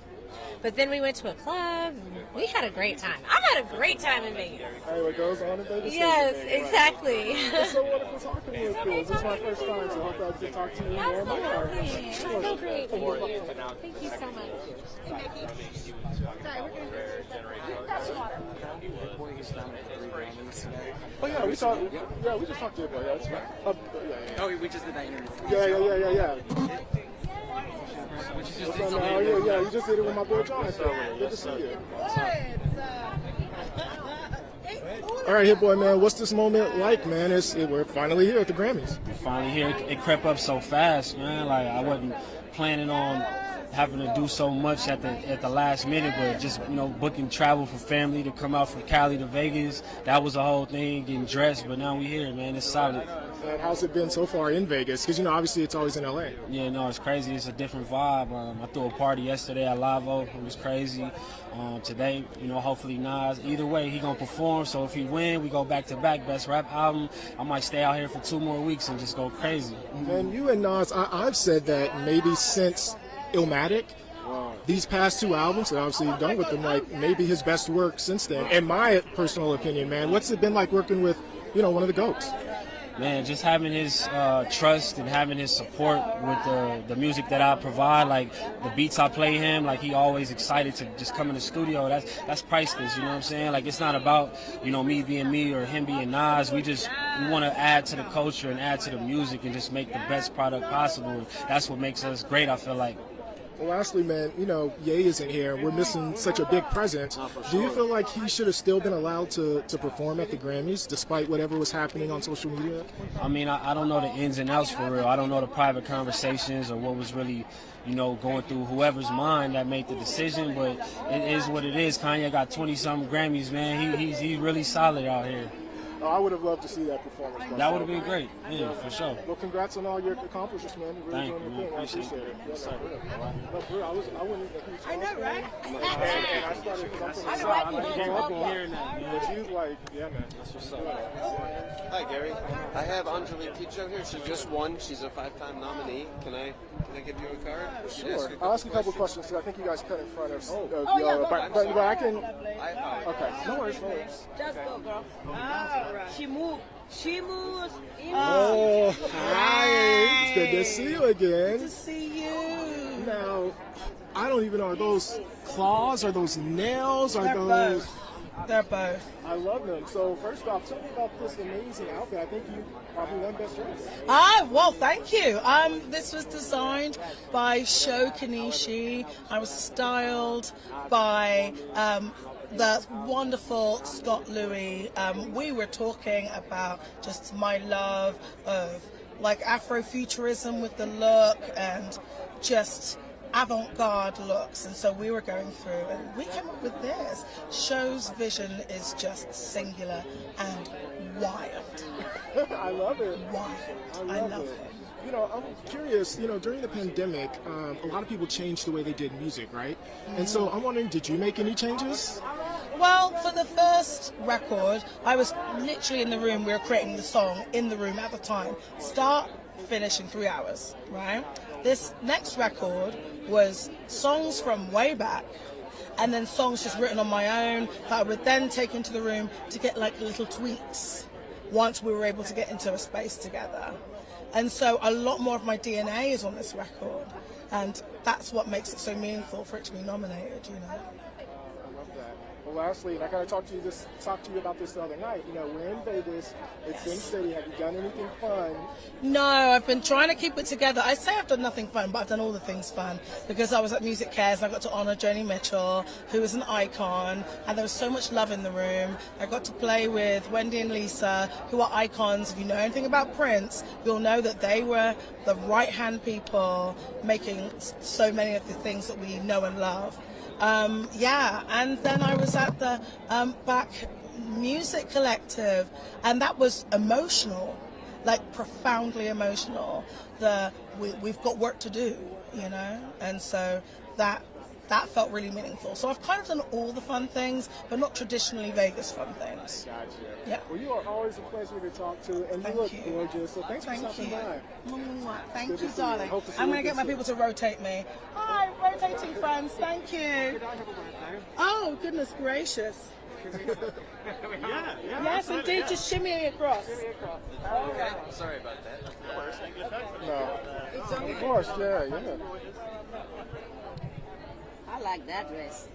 [SPEAKER 19] but then we went to a club. We had a great time. I had a great time in Vegas.
[SPEAKER 1] Hey, what goes on in Vegas?
[SPEAKER 19] Yes, exactly.
[SPEAKER 1] It's so wonderful talking to you. This is my first time, so I hope I get to talk to you more.
[SPEAKER 19] Absolutely. It's so great. Thank you so much.
[SPEAKER 1] Oh yeah, we just talked to you about that.
[SPEAKER 2] Oh, we just did that interview.
[SPEAKER 1] Yeah. You just did it with my boy Jonathan. Good to see you. All right, Hit Boy, man, what's this moment like, man? We're finally here at the Grammys.
[SPEAKER 2] We're finally here. It crept up so fast, man. Like, I wasn't planning on having to do so much at the last minute, but just booking travel for family to come out from Cali to Vegas. That was the whole thing, getting dressed. But now we're here, man. It's solid.
[SPEAKER 1] And how's it been so far in Vegas? Because obviously it's always in LA.
[SPEAKER 2] Yeah, no, it's crazy. It's a different vibe. I threw a party yesterday at Lavo. It was crazy. Today, hopefully Nas. Either way, he gonna perform. So if he win, we go back to back best rap album. I might stay out here for 2 more weeks and just go crazy.
[SPEAKER 1] And you and Nas, I've said that maybe since Illmatic, these past 2 albums that obviously you've done with him, like maybe his best work since then. In my personal opinion, man, what's it been like working with, one of the GOATs?
[SPEAKER 2] Man, just having his trust and having his support with the music that I provide, like the beats I play him, like he always excited to just come in the studio. That's priceless, you know what I'm saying? Like, it's not about, me being me or him being Nas. We want to add to the culture and add to the music and just make the best product possible. That's what makes us great, I feel like.
[SPEAKER 1] Well, lastly, man, Ye isn't here. We're missing such a big presence. Do you feel like he should have still been allowed to perform at the Grammys, despite whatever was happening on social media?
[SPEAKER 2] I mean, I don't know the ins and outs for real. I don't know the private conversations or what was really, going through whoever's mind that made the decision, but it is what it is. Kanye got 20-something Grammys, man. He's really solid out here.
[SPEAKER 1] I would have loved to see that performance.
[SPEAKER 2] That would have been great. Yeah, for sure.
[SPEAKER 1] Well, congrats on all your accomplishments, man. You're really doing your thing. I appreciate it. Yes, sir. I wouldn't even. I know, right? And I started because I'm from the South. I grew up hearing that. But you like, yeah, man. That's what's up.
[SPEAKER 20] Hi, Gary. I have Anjali Picho here. She just won. She's a 5-time nominee. Can I give you a card?
[SPEAKER 1] Sure. I'll ask you a couple questions because I think you guys cut in front of but I can. Okay. No worries.
[SPEAKER 23] Just go, girl. All right. She moves.
[SPEAKER 1] Oh, hi. It's good to see you again.
[SPEAKER 23] Good to see you.
[SPEAKER 1] Now, I don't even know, are those claws? Are those nails? Are those...
[SPEAKER 12] They're both.
[SPEAKER 1] I love them. So first off, tell me about this amazing outfit. I think you probably won Best Dress.
[SPEAKER 12] Well, thank you. This was designed by Sho Kanishi. I was styled by the wonderful Scott Louis. We were talking about just my love of like Afrofuturism with the look and just avant-garde looks, and so we were going through and we came up with this. Sho's vision is just singular and wild.
[SPEAKER 1] I love it.
[SPEAKER 12] Wild. I love it.
[SPEAKER 1] You know, I'm curious, you know, during the pandemic, a lot of people changed the way they did music, right? And so I'm wondering, did you make any changes?
[SPEAKER 12] Well, for the first record, I was literally in the room. We were creating the song in the room at the time. Start, finish in 3 hours, right? This next record was songs from way back, and then songs just written on my own that I would then take into the room to get like little tweaks once we were able to get into a space together. And so a lot more of my DNA is on this record, and that's what makes it so meaningful for it to be nominated, you know.
[SPEAKER 1] Well, lastly, and I gotta talk to you about this the other night. You know, we're in Vegas. It's been steady. Have you done anything fun?
[SPEAKER 12] No, I've been trying to keep it together. I say I've done nothing fun, but I've done all the things fun because I was at Music Cares and I got to honor Joni Mitchell, who is an icon, and there was so much love in the room. I got to play with Wendy and Lisa, who are icons. If you know anything about Prince, you'll know that they were the right-hand people making so many of the things that we know and love. And then I was at the Back Music Collective, and that was emotional, like profoundly emotional. We've got work to do, you know, and so that felt really meaningful. So I've kind of done all the fun things, but not traditionally Vegas fun things.
[SPEAKER 1] Gotcha.
[SPEAKER 12] Yeah.
[SPEAKER 1] Well, you are always a pleasure to talk to, and you look gorgeous. So thanks for stopping by.
[SPEAKER 12] Thank you, darling. I'm going to get my people to rotate me. Hi, rotating friends. Thank you. Oh, goodness gracious. Yes, indeed. Just shimmy across.
[SPEAKER 20] All right. Sorry about that.
[SPEAKER 1] No. Of course, yeah.
[SPEAKER 4] I like that dress.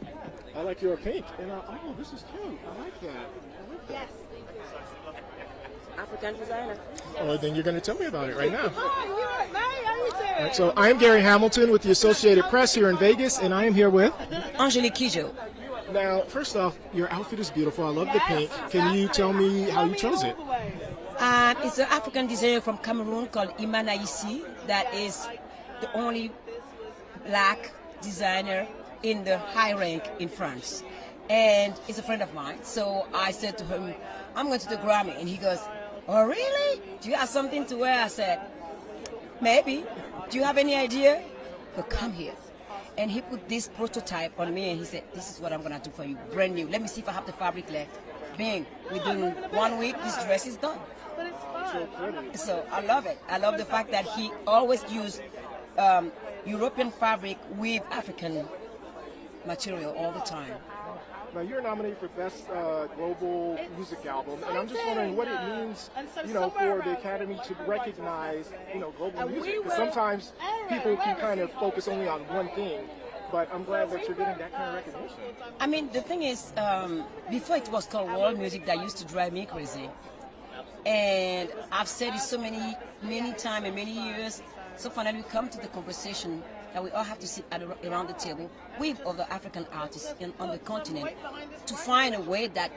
[SPEAKER 1] I like your pink. And oh, this is cute. I like that.
[SPEAKER 4] Yes. African designer.
[SPEAKER 1] Oh, then you're going to tell me about it right now.
[SPEAKER 12] Hi, you right, May? How you doing?
[SPEAKER 1] All right, so I'm Gary Hamilton with the Associated Press here in Vegas, and I am here with
[SPEAKER 4] Angelique Kidjo.
[SPEAKER 1] Now, first off, your outfit is beautiful. I love the pink. Can you tell me how you chose it?
[SPEAKER 4] It's an African designer from Cameroon called Imana Issi that is the only black designer in the high rank in France. And he's a friend of mine. So I said to him, I'm going to the Grammy. And he goes, oh, really? Do you have something to wear? I said, maybe. Do you have any idea? But come here. And he put this prototype on me and he said, this is what I'm going to do for you, brand new. Let me see if I have the fabric left. Bing, within 1 week, this dress is done.
[SPEAKER 12] But it's fun.
[SPEAKER 4] So I love it. I love the fact that he always used European fabric with African material all the time.
[SPEAKER 1] Now, you're nominated for Best Global Music Album, and I'm just wondering what it means, you know, for the Academy to recognize, you know, global music. Because sometimes people can kind of focus only on one thing, but I'm glad that you're getting that kind of recognition.
[SPEAKER 4] I mean, the thing is, before it was called world music, that used to drive me crazy. And I've said it so many times and many years. So finally we come to the conversation that we all have to sit around the table with other African artists on the continent to find a way that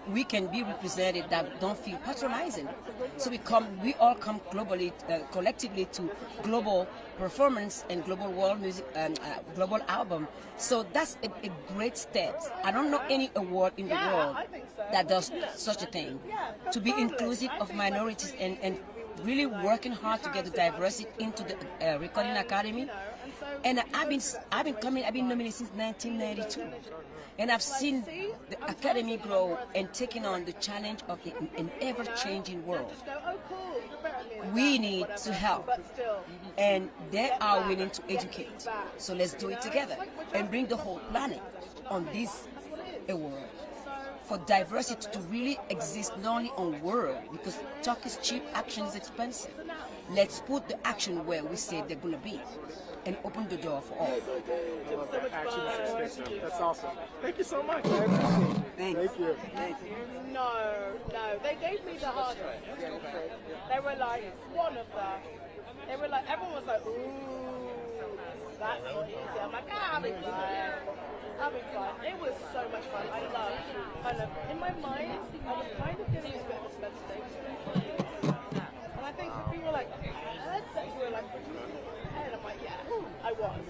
[SPEAKER 4] we can be represented that don't feel patronizing. So we all come globally, collectively to global performance and global world music, global album. So that's a great step. I don't know any award in the world that does such a thing. To be inclusive of minorities and really working hard to get the diversity into the Recording Academy. And I've been nominated since 1992. And I've seen the Academy grow and taking on the challenge of an ever-changing world. We need to help, and they are willing to educate. So let's do it together and bring the whole planet on this award for diversity to really exist not only on word, because talk is cheap, action is expensive. Let's put the action where we say they're going to be and open the door for all.
[SPEAKER 1] Action is expensive. That's awesome. Thank you so much.
[SPEAKER 3] Thanks.
[SPEAKER 1] Thank you.
[SPEAKER 12] No, they gave me the hard one. They were like, one of them. They were like, everyone was like, ooh, that's not easy. I'm like, I'll be fine. I'll be fine. It was so much fun. I loved kind of, in my mind, I was kind of getting a bit of a Spencer Davis feeling. And I think people were like, I heard that you were like producing it. And I'm like, yeah, I was.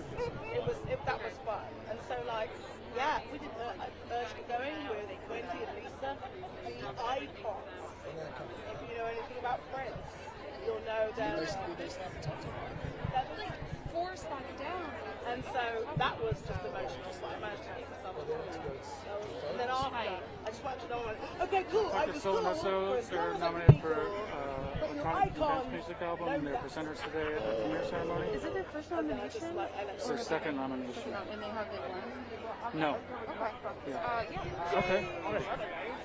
[SPEAKER 12] That was fun. And so like, yeah, we did Urge Get Going with Wendy and Lisa, the icons. If you know anything about Prince, you'll know them. That was like 4 spots down. And so that was just emotional. I managed to keep myself up. And then after, I just wanted to know, okay, cool, I was cool.
[SPEAKER 16] They're nominated for Electronic Dance Music Album, and they're presenters today at the premiere ceremony.
[SPEAKER 21] Is it their first nomination?
[SPEAKER 16] It's their second nomination.
[SPEAKER 21] And they have won?
[SPEAKER 16] No.
[SPEAKER 21] Okay.
[SPEAKER 16] Yeah. Okay.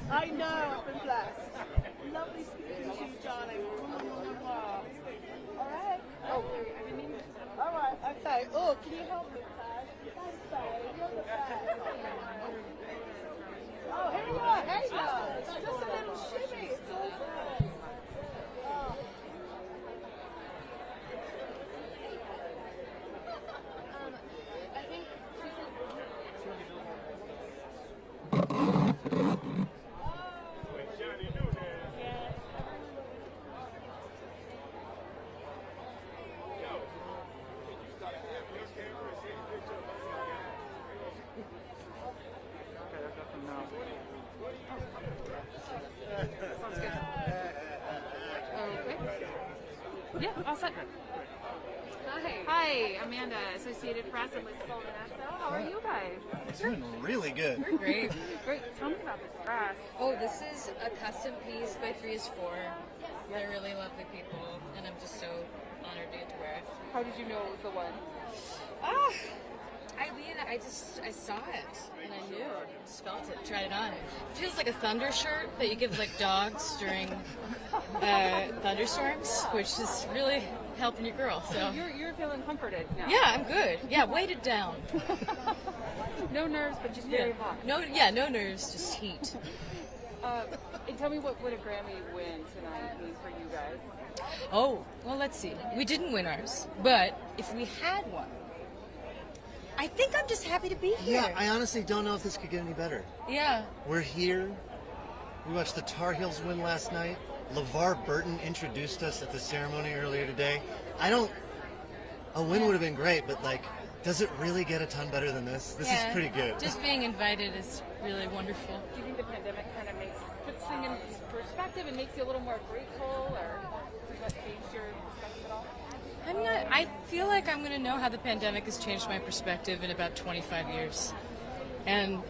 [SPEAKER 12] I know, I've been blessed. Lovely speaking to you, darling. Alright. Alright, okay. Oh, can you help me, Taz? Thanks, babe. You're the best. Oh, here you are. Hey, love. Just a little shimmy. It's all good. Oh.
[SPEAKER 21] I think yeah, all set. Hi, Amanda, Associated Press and with Sol Vanessa. How are you guys?
[SPEAKER 7] It's doing really good.
[SPEAKER 21] We're great. Great. Tell me about this dress.
[SPEAKER 8] Oh, this is a custom piece by 3 is 4. They're really lovely people, and I'm just so honored to get to wear it.
[SPEAKER 21] How did you know it was the one?
[SPEAKER 8] I mean, I saw it, and I knew. I just felt it, tried it on. It feels like a thunder shirt that you give like dogs during thunderstorms, which is really helping your girl. So
[SPEAKER 21] you're feeling comforted now.
[SPEAKER 8] Yeah, I'm good. Yeah, weighted down.
[SPEAKER 21] No nerves, but just very hot.
[SPEAKER 8] No nerves, just heat.
[SPEAKER 21] And tell me what would a Grammy win tonight mean for you guys?
[SPEAKER 8] Oh, well, let's see. We didn't win ours, but if we had one, I think I'm just happy to be here.
[SPEAKER 7] Yeah, I honestly don't know if this could get any better.
[SPEAKER 8] Yeah.
[SPEAKER 7] We're here. We watched the Tar Heels win last night. LeVar Burton introduced us at the ceremony earlier today. A win would have been great, but like, does it really get a ton better than this? This is pretty good.
[SPEAKER 8] Just being invited is really wonderful.
[SPEAKER 21] Do you think the pandemic kind of puts things in perspective and makes you a little more grateful, or does that change your perspective at all?
[SPEAKER 8] I feel like I'm going to know how the pandemic has changed my perspective in about 25 years. And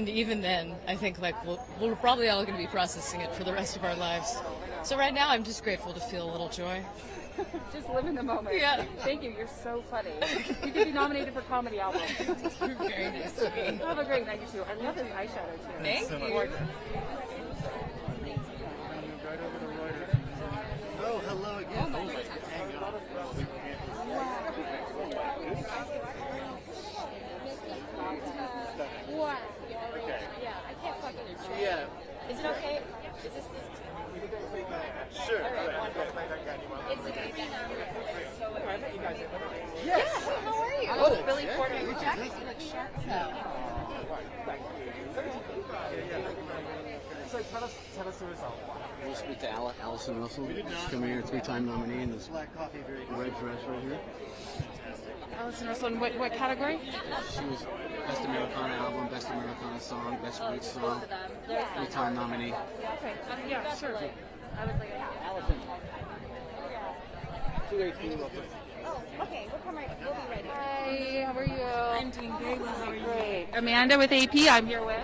[SPEAKER 8] even then, I think like we're probably all going to be processing it for the rest of our lives. So right now, I'm just grateful to feel a little joy.
[SPEAKER 21] Just live in the moment.
[SPEAKER 8] Yeah.
[SPEAKER 21] Thank you. You're so funny. You could be nominated for Comedy Album.
[SPEAKER 8] You're very nice to me.
[SPEAKER 21] Have a great night, you too. I love this eyeshadow too.
[SPEAKER 8] Thank you.
[SPEAKER 7] Oh, hello again.
[SPEAKER 21] Oh, my God. What? Yeah, I can't fucking enjoy it.
[SPEAKER 7] Yeah.
[SPEAKER 21] Is it okay? Is this...
[SPEAKER 7] Sure.
[SPEAKER 21] It's okay.
[SPEAKER 7] Yeah.
[SPEAKER 21] How are you?
[SPEAKER 7] Oh,
[SPEAKER 21] Billy
[SPEAKER 7] yeah.
[SPEAKER 21] Porter.
[SPEAKER 7] Yeah.
[SPEAKER 21] Jacket. You look sharp.
[SPEAKER 11] So tell us the result.
[SPEAKER 13] We'll speak to Alison Russell. She's coming here, 3-time nominee in this
[SPEAKER 7] Black coffee, very
[SPEAKER 13] red dress right here.
[SPEAKER 21] Alison Russell, in what category?
[SPEAKER 13] She was Best Americana Album, Best Americana Song, Best Roots Song, 3-time nominee.
[SPEAKER 21] Okay. Yeah, sure. I was like,
[SPEAKER 13] Alison.
[SPEAKER 11] 218.
[SPEAKER 18] Oh, okay. We'll be ready.
[SPEAKER 21] Hi, how are you?
[SPEAKER 18] I'm doing very well. How are you?
[SPEAKER 21] Great. Amanda with AP, I'm here with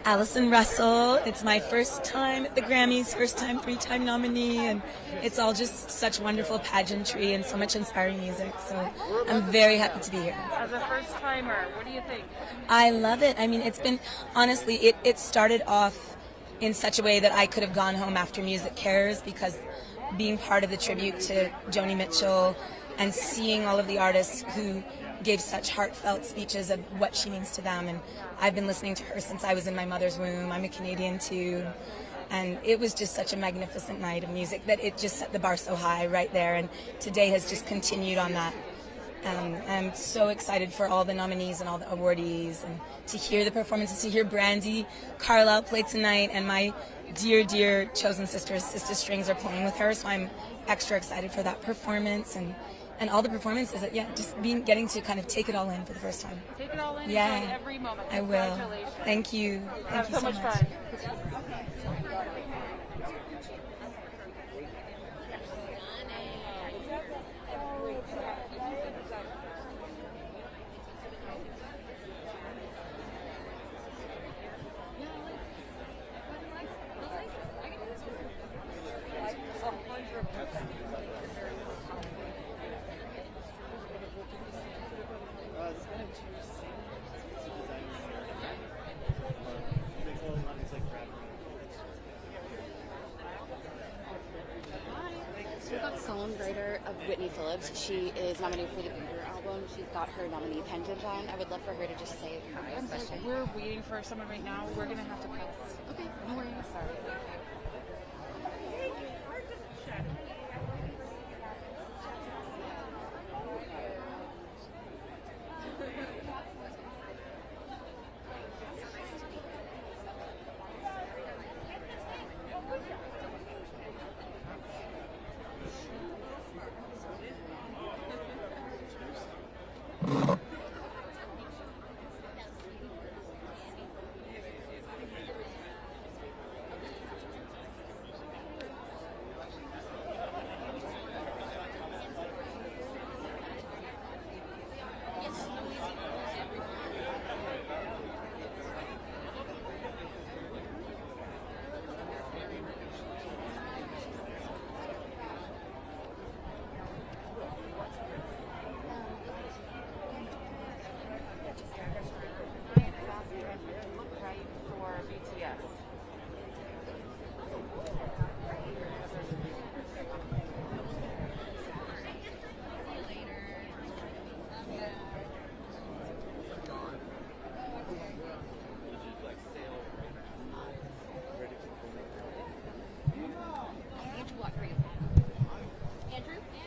[SPEAKER 24] Alison Russell. It's my first time at the Grammys, first time 3-time nominee, and it's all just such wonderful pageantry and so much inspiring music. So I'm very happy to be here.
[SPEAKER 21] As a first timer, what do you think?
[SPEAKER 24] I love it. I mean, it's been, honestly, it started off in such a way that I could have gone home after Music Cares, because being part of the tribute to Joni Mitchell and seeing all of the artists who gave such heartfelt speeches of what she means to them. And I've been listening to her since I was in my mother's womb. I'm a Canadian too. And it was just such a magnificent night of music that it just set the bar so high right there. And today has just continued on that. I'm so excited for all the nominees and all the awardees, and to hear the performances, to hear Brandy Carlisle play tonight, and my dear, dear chosen sisters, Sister Strings, are playing with her, so I'm extra excited for that performance and all the performances. Yeah, just getting to kind of take it all in for the first time.
[SPEAKER 21] Take it all in.
[SPEAKER 24] Yeah,
[SPEAKER 21] Enjoy every moment.
[SPEAKER 24] I will.
[SPEAKER 21] Congratulations.
[SPEAKER 24] Thank you. Thank you so much.
[SPEAKER 21] Fun.
[SPEAKER 5] We got songwriter of Whitney Phillips. She is nominated for the Bieber album. She's got her nominee pendant on. I would love for her to just say hi.
[SPEAKER 21] I'm sorry, we're waiting for someone right now. We're going to have to pass.
[SPEAKER 5] Okay, no worries.
[SPEAKER 21] Sorry.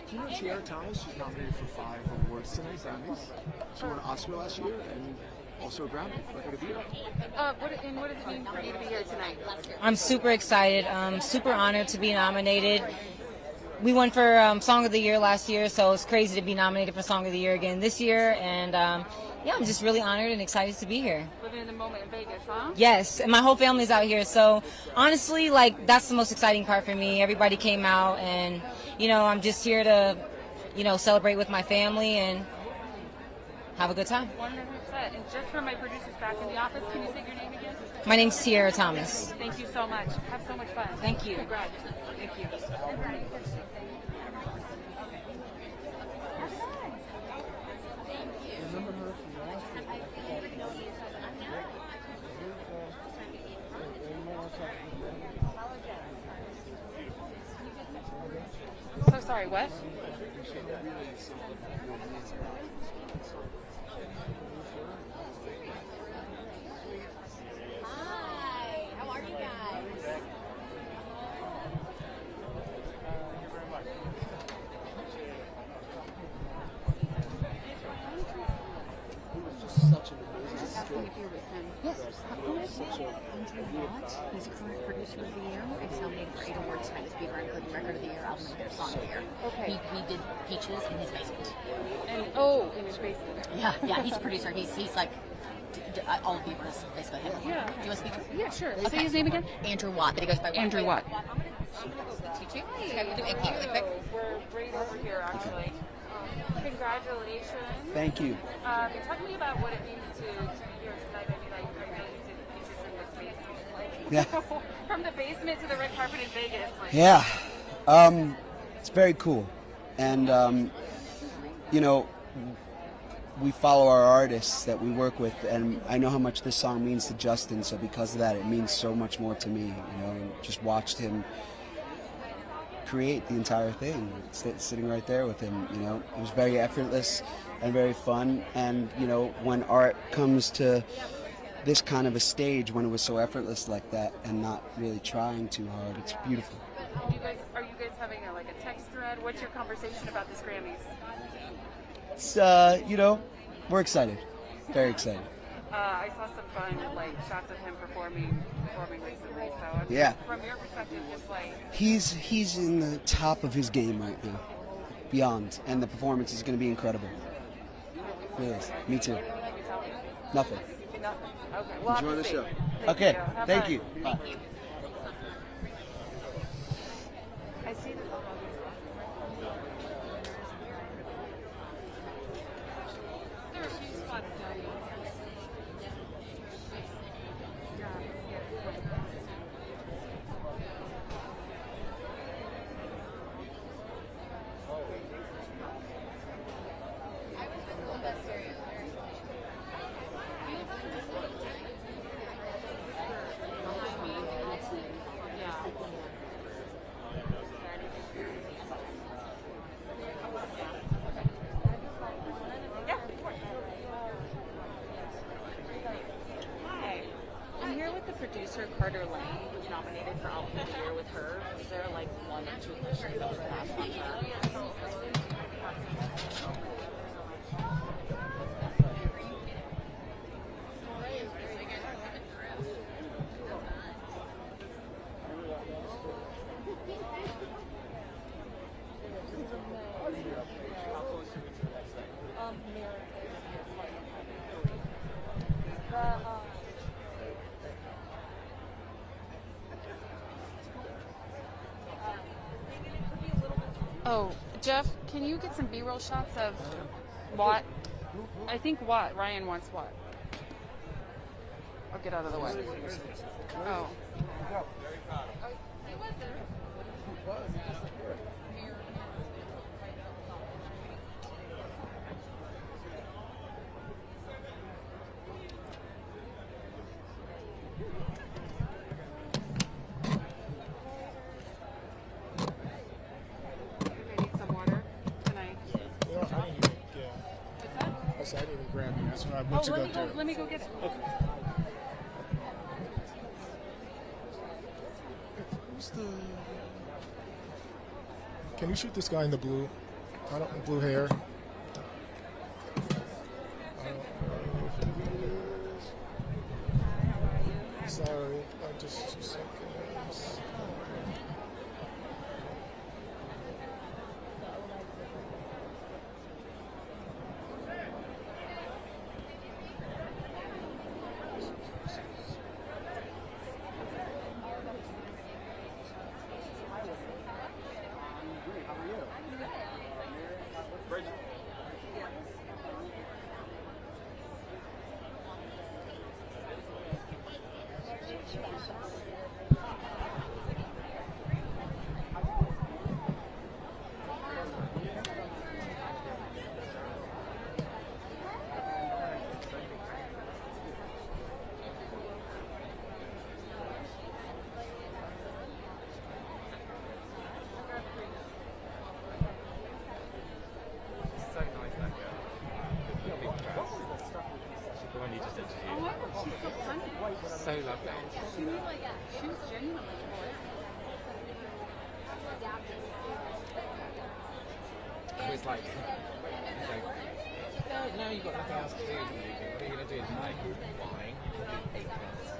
[SPEAKER 1] Do you know Tiara Thomas? She's nominated for 5 awards tonight, Grammys. She won an Oscar last year and also a Grammy for Record of the Year.
[SPEAKER 21] What does it mean for you to be here tonight?
[SPEAKER 9] I'm super excited. I'm super honored to be nominated. We won for Song of the Year last year, so it's crazy to be nominated for Song of the Year again this year. And yeah, I'm just really honored and excited to be here.
[SPEAKER 21] Living in the moment in Vegas, huh?
[SPEAKER 9] Yes, and my whole family's out here. So honestly, like, that's the most exciting part for me. Everybody came out, and you know, I'm just here to, you know, celebrate with my family and have a good time.
[SPEAKER 21] 100%. And just for my producers back in the office, can you say your name again?
[SPEAKER 9] My name's Tiara Thomas.
[SPEAKER 21] Thank you so much. Have so much fun.
[SPEAKER 9] Thank you.
[SPEAKER 21] Congrats. Thank you. So sorry, what?
[SPEAKER 5] Hi, how are you guys?
[SPEAKER 1] Such an amazing
[SPEAKER 5] Asking if you're with him. Yes, of course. Andrew Watt, he's current producer of the year. He's nominated for 8 awards tonight. Bieber, including Record of the Year, Album of the Year, Song of the Year.
[SPEAKER 21] Okay.
[SPEAKER 5] He did Peaches in his basement.
[SPEAKER 21] And in his basement.
[SPEAKER 5] Yeah, he's a producer. He's like all of Bieber is basically him.
[SPEAKER 21] Yeah.
[SPEAKER 5] Do you want to speak?
[SPEAKER 21] Yeah, sure.
[SPEAKER 5] Okay.
[SPEAKER 21] Say his name again.
[SPEAKER 5] Andrew Watt. But he goes by
[SPEAKER 21] Andrew Watt.
[SPEAKER 5] You too? Okay, we'll do AP really quick.
[SPEAKER 21] We're right over here, actually. Congratulations.
[SPEAKER 14] Thank you.
[SPEAKER 21] Talk to me about what it means to be here tonight. I mean, like, I know you did Peaches in this basement. Like,
[SPEAKER 14] Yeah.
[SPEAKER 21] From the basement to the red carpet in Vegas. Like,
[SPEAKER 14] Yeah. It's very cool. And, you know, we follow our artists that we work with, and I know how much this song means to Justin, so because of that, it means so much more to me, you know, and just watched him create the entire thing, sitting right there with him. You know, it was very effortless and very fun. And you know, when art comes to this kind of a stage, when it was so effortless like that and not really trying too hard, it's beautiful.
[SPEAKER 21] And are you guys having like a text thread? What's your conversation about this Grammys?
[SPEAKER 14] It's you know, we're excited, very excited.
[SPEAKER 21] I saw some fun like shots of him performing recently. So
[SPEAKER 14] Yeah.
[SPEAKER 21] From your perspective, just like
[SPEAKER 14] He's in the top of his game right now, beyond, and the performance is going to be incredible. It really is. Me too. Nothing.
[SPEAKER 21] nothing. Okay. Well,
[SPEAKER 14] Enjoy the show.
[SPEAKER 21] Thank
[SPEAKER 14] Okay.
[SPEAKER 21] You. Have
[SPEAKER 14] Thank
[SPEAKER 21] fun.
[SPEAKER 14] you. Bye.
[SPEAKER 21] Thank you. I see this on there are a few spots down here.
[SPEAKER 6] Hi. I'm here with the producer Carter Lane, who's nominated for Album of the Year with her. Is there like one or two questions that we can ask on her?
[SPEAKER 21] Oh, Jeff, can you get some B-roll shots of Watt? I think Ryan wants Watt. I'll get out of the way. Oh.
[SPEAKER 1] I didn't even grab you. That's what I went to go do.
[SPEAKER 21] Let me go get it.
[SPEAKER 1] Okay. Who's the... Can you shoot this guy in the blue? I don't blue hair. I don't know if it is. Sorry, I'm just 2 seconds.
[SPEAKER 11] So lovely.
[SPEAKER 21] She was genuinely
[SPEAKER 11] It was like, now you've got nothing else to do. What are you going to do tonight? Wine? 8 minutes.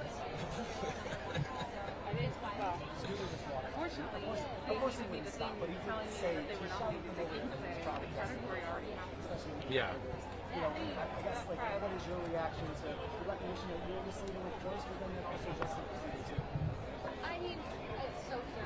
[SPEAKER 21] Unfortunately, the thing was telling me that they were nominated, they didn't say the category already happened.
[SPEAKER 11] Yeah.
[SPEAKER 12] You know, I guess, like, what is your reaction to the recognition that you're receiving, of course, but then also just the procedure, too?
[SPEAKER 5] I mean, it's so cute.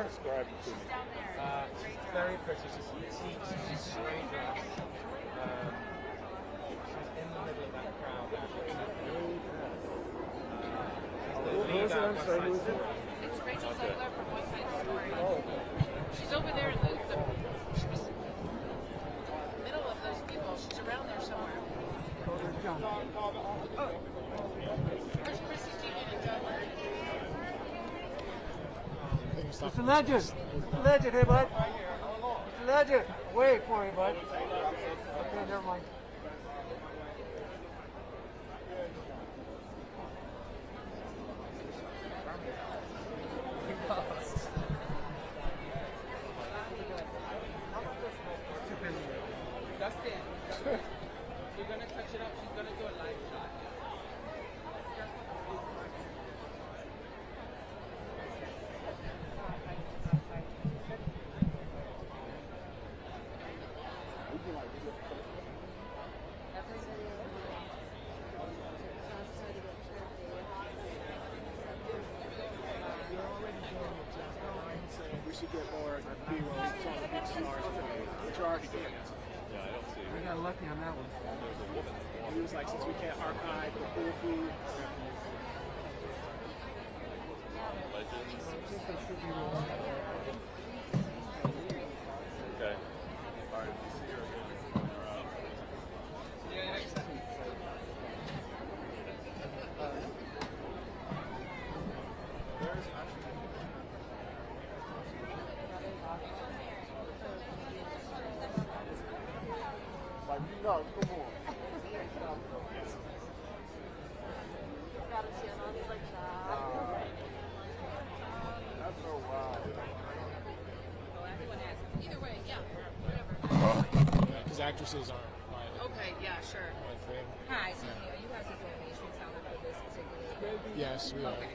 [SPEAKER 11] Describe it to me. Very pretty. She's straight dress. She's in the middle of that crowd. Who is it? I'm sorry, who is it?
[SPEAKER 6] It's Rachel Salguero from West Side Story. Oh. She's over there in the middle of those people. She's around there somewhere. Oh. Where's Chrissy Jean and John?
[SPEAKER 12] Mr. Legend! Mr. Legend, hey, bud. Mr. Legend! Wait for me, bud. Okay, never mind.
[SPEAKER 13] Dustin, you're gonna touch it up. She's gonna do a live shot.
[SPEAKER 1] We should get more B-rolls on the big stars, which are already doing it.
[SPEAKER 11] Yeah, I don't see it.
[SPEAKER 12] I got lucky on that one.
[SPEAKER 11] There's a woman.
[SPEAKER 1] He was like, since we can't archive the cool food.
[SPEAKER 11] Legends. Okay. All right, if you see her again, point her out.
[SPEAKER 12] Like, you know, come on. That's so wild.
[SPEAKER 6] Either way, yeah, whatever.
[SPEAKER 1] Because actresses aren't my
[SPEAKER 6] Okay, yeah, sure.
[SPEAKER 1] thing.
[SPEAKER 5] Hi, so are you guys' animation talent for this particular?
[SPEAKER 1] Yes, we are.
[SPEAKER 5] Okay.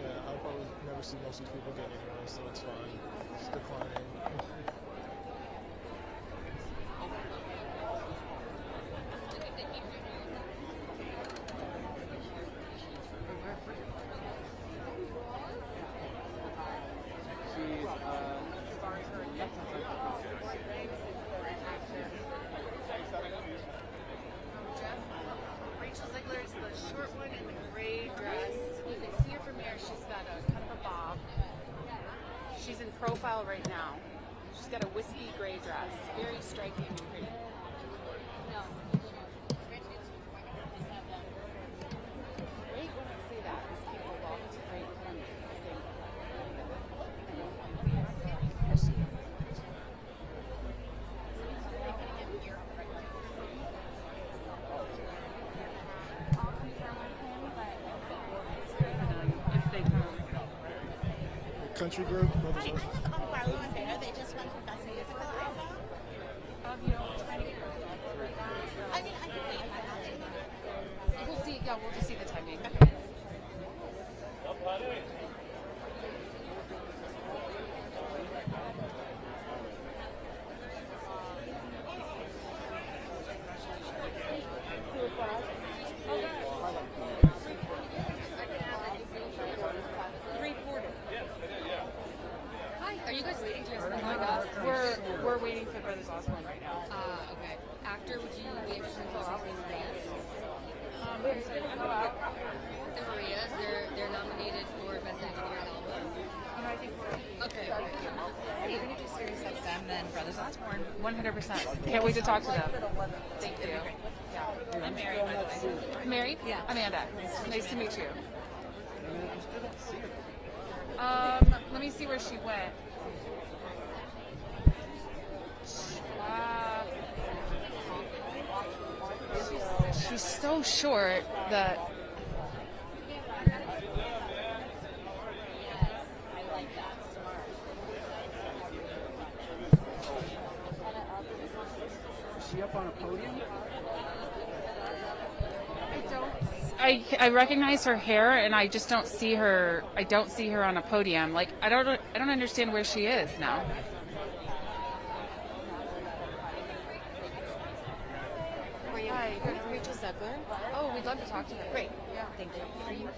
[SPEAKER 1] Yeah, I'll probably never see most of these people get anyway, so it's fine. It's declining.
[SPEAKER 6] Rachel Ziegler is the short one in the gray dress. You can see her from here. She's got a kind of a bob. She's in profile right now. She's got a whiskey gray dress. Very striking and pretty. Great when I say that, because people walk to great fun. If they come.
[SPEAKER 1] Country group?
[SPEAKER 18] Are they just one professor musical album?
[SPEAKER 6] You know, trying to get
[SPEAKER 18] I mean, I can wait.
[SPEAKER 6] We'll see. Yeah, we'll just see the timing.
[SPEAKER 10] Hi, are you guys waiting to have lined up?
[SPEAKER 6] We're waiting for Brothers Osborne right now.
[SPEAKER 10] Okay. Actor, would you be interested in talking to Maria's? The Marias, they're nominated for Best Engineered Album.
[SPEAKER 6] I think we're
[SPEAKER 10] Okay.
[SPEAKER 6] Hey, you're gonna do Sirius XM then Brothers Osborne. 100%. Can't wait to talk to them. Thank you. Yeah. I'm Mary, by the way. Mary? Yeah. Amanda. Nice to meet you. Let me see where she went. She's so short that.
[SPEAKER 12] Is she up on a podium?
[SPEAKER 21] I recognize her hair, and I just don't see her. I don't see her on a podium. Like I don't understand where she is now.
[SPEAKER 5] Hi, Rachel Zegler. Oh, we'd love to talk to her. Great. Yeah. Thank you. Are you?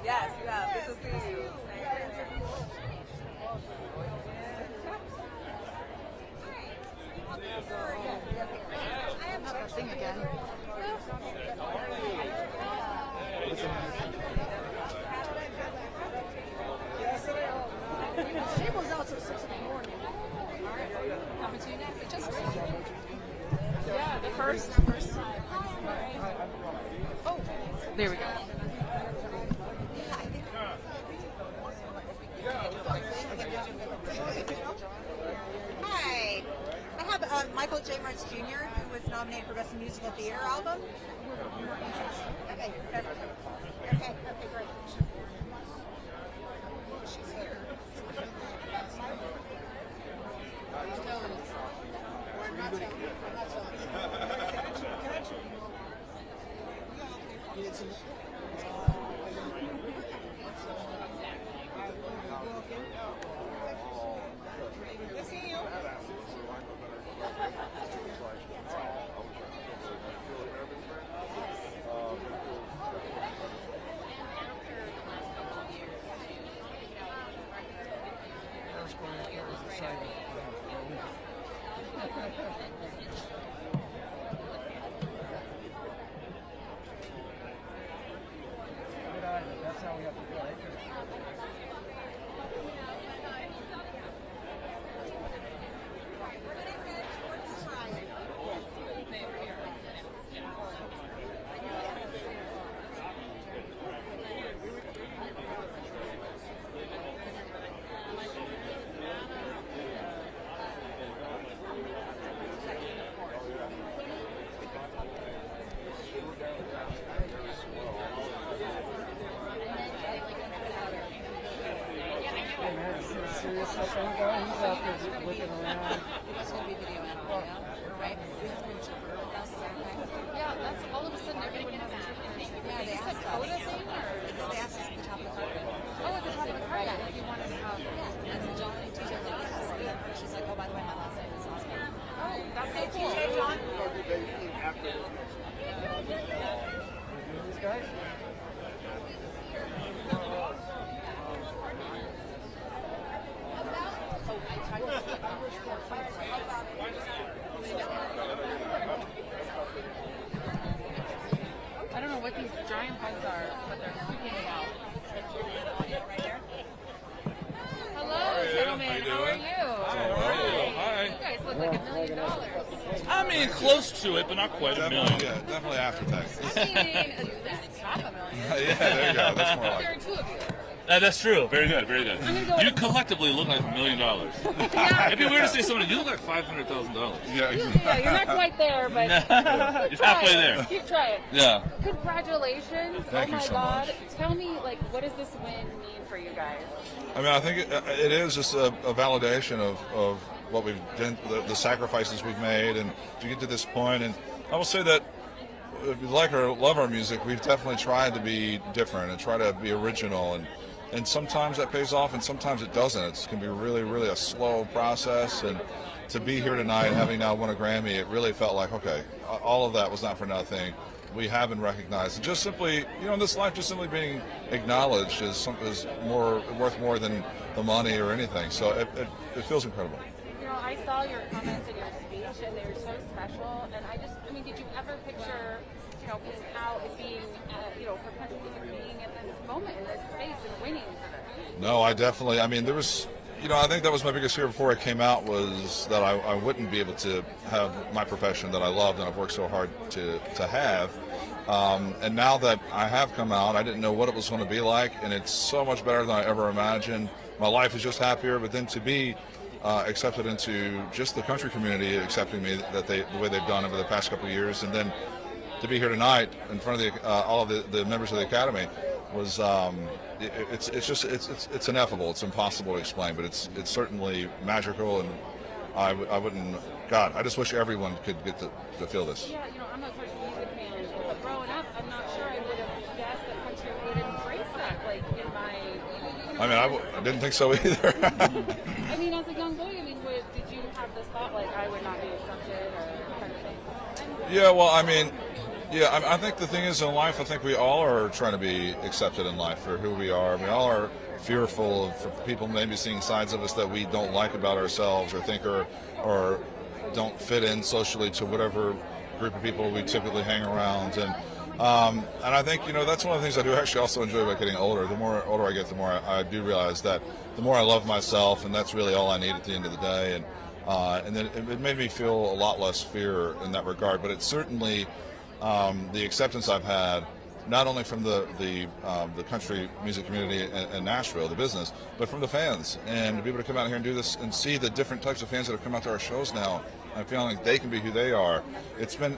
[SPEAKER 15] Yes, yeah, good to see you.
[SPEAKER 5] I have another thing again. She was out till 6 in the morning. Coming to you next. It just
[SPEAKER 21] Yeah, the first time.
[SPEAKER 5] Oh,
[SPEAKER 21] There we go.
[SPEAKER 18] Hi. I have Michael J. Martz Jr., who was nominated for Best Musical of the Year album. Okay, perfect. Okay, great. She's here. Good seeing you.
[SPEAKER 11] That's how we have to do it. Serious stuff on the guy. He's out there looking around.
[SPEAKER 5] That's going to be video editing, right? Yeah, that's all of a sudden everyone has interpretation. Yeah, they asked us. They asked us at the top of the carpet.
[SPEAKER 21] Oh, at the top of the carpet. If you wanted to have.
[SPEAKER 5] Yeah, and then John and TJ were like, yes. And then she's like, oh, by the way, my last name is Oscar.
[SPEAKER 21] Oh, that's so cool.
[SPEAKER 18] TJ, John.
[SPEAKER 11] These guys?
[SPEAKER 21] I don't know what these giant bugs are, but they're freaking me out. Hello, gentlemen. How are you?
[SPEAKER 17] Hi.
[SPEAKER 21] You guys look like $1 million.
[SPEAKER 17] I mean, close to it, but not quite a million.
[SPEAKER 19] Yeah, definitely after tax.
[SPEAKER 21] I mean, at least half $1 million.
[SPEAKER 19] Yeah, there you go. That's more like
[SPEAKER 21] There
[SPEAKER 19] it.
[SPEAKER 21] are two of you.
[SPEAKER 17] That's true. Very good, very good.
[SPEAKER 21] I'm gonna go
[SPEAKER 17] You
[SPEAKER 21] with-
[SPEAKER 17] collectively look like $1 million.
[SPEAKER 21] Yeah.
[SPEAKER 17] It'd be weird to say somebody, you look like $500,000.
[SPEAKER 19] Yeah,
[SPEAKER 21] Yeah, you're not quite there, but
[SPEAKER 17] You're
[SPEAKER 21] keep trying.
[SPEAKER 17] halfway there.
[SPEAKER 21] Keep trying.
[SPEAKER 17] Yeah.
[SPEAKER 21] Congratulations.
[SPEAKER 19] Thank
[SPEAKER 21] oh
[SPEAKER 19] you
[SPEAKER 21] my
[SPEAKER 19] so
[SPEAKER 21] God.
[SPEAKER 19] much.
[SPEAKER 21] Tell me, like, what does this win mean for you guys?
[SPEAKER 19] I mean, I think it is just a validation of what we've done, the sacrifices we've made, and to get to this point. And I will say that if you like or love our music, we've definitely tried to be different and try to be original. And sometimes that pays off, and sometimes it doesn't. It can be really, really a slow process. And to be here tonight, having now won a Grammy, it really felt like, okay, all of that was not for nothing. We have been recognized. And just simply, in this life, just simply being acknowledged is worth more than the money or anything. So it feels incredible.
[SPEAKER 21] I I saw your comments in your speech, and they were so special. And I mean, did you ever picture, being, for country music being in this moment, in this space, and winning for this?
[SPEAKER 19] No, I mean, there was, I think that was my biggest fear before I came out, was that I wouldn't be able to have my profession that I loved and I've worked so hard to have. And now that I have come out, I didn't know what it was going to be like, and it's so much better than I ever imagined. My life is just happier, but then to be accepted into just the country community accepting me the way they've done over the past couple of years, and then to be here tonight in front of all of the members of the Academy was it's ineffable. It's impossible to explain, but it's certainly magical, and I wouldn't. God, I just wish everyone could get to feel this.
[SPEAKER 21] Yeah, I'm a country music fan, but growing up, I'm not sure I would have guessed that country would embrace that. Like in my.
[SPEAKER 19] I mean, I didn't think so either.
[SPEAKER 21] I mean, as a young boy, did you have this thought like I would not be accepted or kind of thing?
[SPEAKER 19] Yeah, well, I mean. Yeah, I think the thing is in life, I think we all are trying to be accepted in life for who we are. We all are fearful of people maybe seeing sides of us that we don't like about ourselves or think or don't fit in socially to whatever group of people we typically hang around. And I think, that's one of the things I do actually also enjoy about getting older. The more older I get, the more I do realize that the more I love myself, and that's really all I need at the end of the day. And then it made me feel a lot less fear in that regard. But it's certainly... the acceptance I've had, not only from the country music community in Nashville, the business, but from the fans, and to be able to come out here and do this and see the different types of fans that have come out to our shows now, and feeling like they can be who they are. It's been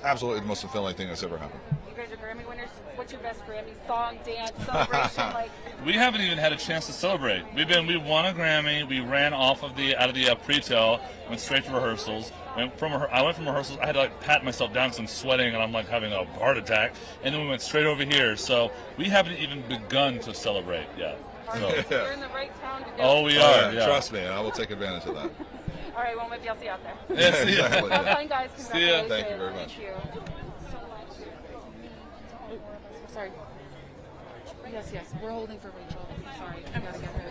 [SPEAKER 19] absolutely the most fulfilling thing that's ever happened.
[SPEAKER 21] You guys are Grammy winners. What's your best Grammy song, dance, celebration like?
[SPEAKER 17] We haven't even had a chance to celebrate. We won a Grammy. We ran out of the pre-tail, went straight to rehearsals. I went from rehearsals. I had to pat myself down because I'm sweating and I'm having a heart attack. And then we went straight over here. So we haven't even begun to celebrate yet. So.
[SPEAKER 21] You're in the right town to do it.
[SPEAKER 19] Oh, we are. Yeah. Trust me, I will take advantage of that.
[SPEAKER 21] All right, well, maybe I'll see you out there.
[SPEAKER 17] Yeah, see ya.
[SPEAKER 19] Exactly.
[SPEAKER 21] Have fun, guys.
[SPEAKER 17] See ya.
[SPEAKER 19] Thank you very much.
[SPEAKER 21] Thank you. Sorry. Yes. We're holding for Rachel. Sorry. I gotta get her.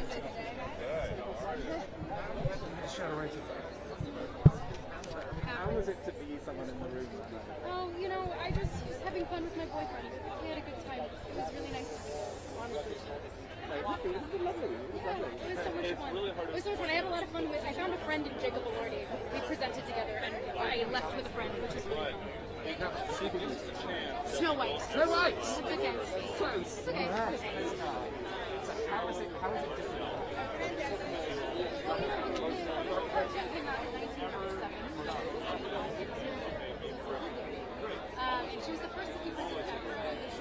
[SPEAKER 11] How was it to be someone in the room?
[SPEAKER 2] Oh, I just was having fun with my boyfriend. We had a good time. It was really nice, honestly.
[SPEAKER 11] It was lovely.
[SPEAKER 2] Yeah, it was so much fun. It was so much fun. I had a lot of fun with. I found a friend in Jacob Elordi. We presented together, and I left with a friend, which was really fun. Snow White.
[SPEAKER 11] Snow White.
[SPEAKER 2] It's okay.
[SPEAKER 11] Close.
[SPEAKER 2] It's okay.
[SPEAKER 11] So how is it different?
[SPEAKER 2] And she was the first to see Princess ever. She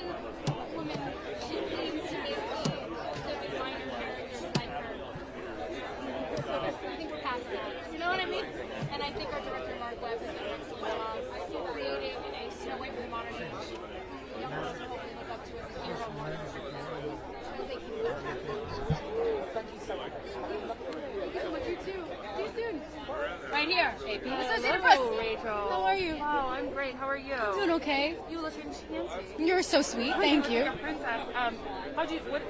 [SPEAKER 2] was the woman. She claims to be the minor characters like her. So I think we're past that. You know what I mean? And I think our director Mark Webb has done an excellent job creating a Snow White with modern age. Young girls are hopefully look up to as a hero modern age.
[SPEAKER 11] Thank you so much.
[SPEAKER 2] Thank you so much, you too. See you soon. Right here.
[SPEAKER 21] Associated Press. Rachel.
[SPEAKER 2] How are you?
[SPEAKER 21] Oh, I'm great. How are you?
[SPEAKER 2] Doing okay.
[SPEAKER 21] You look enchanting.
[SPEAKER 2] You're so sweet. Thank you.
[SPEAKER 21] Princess.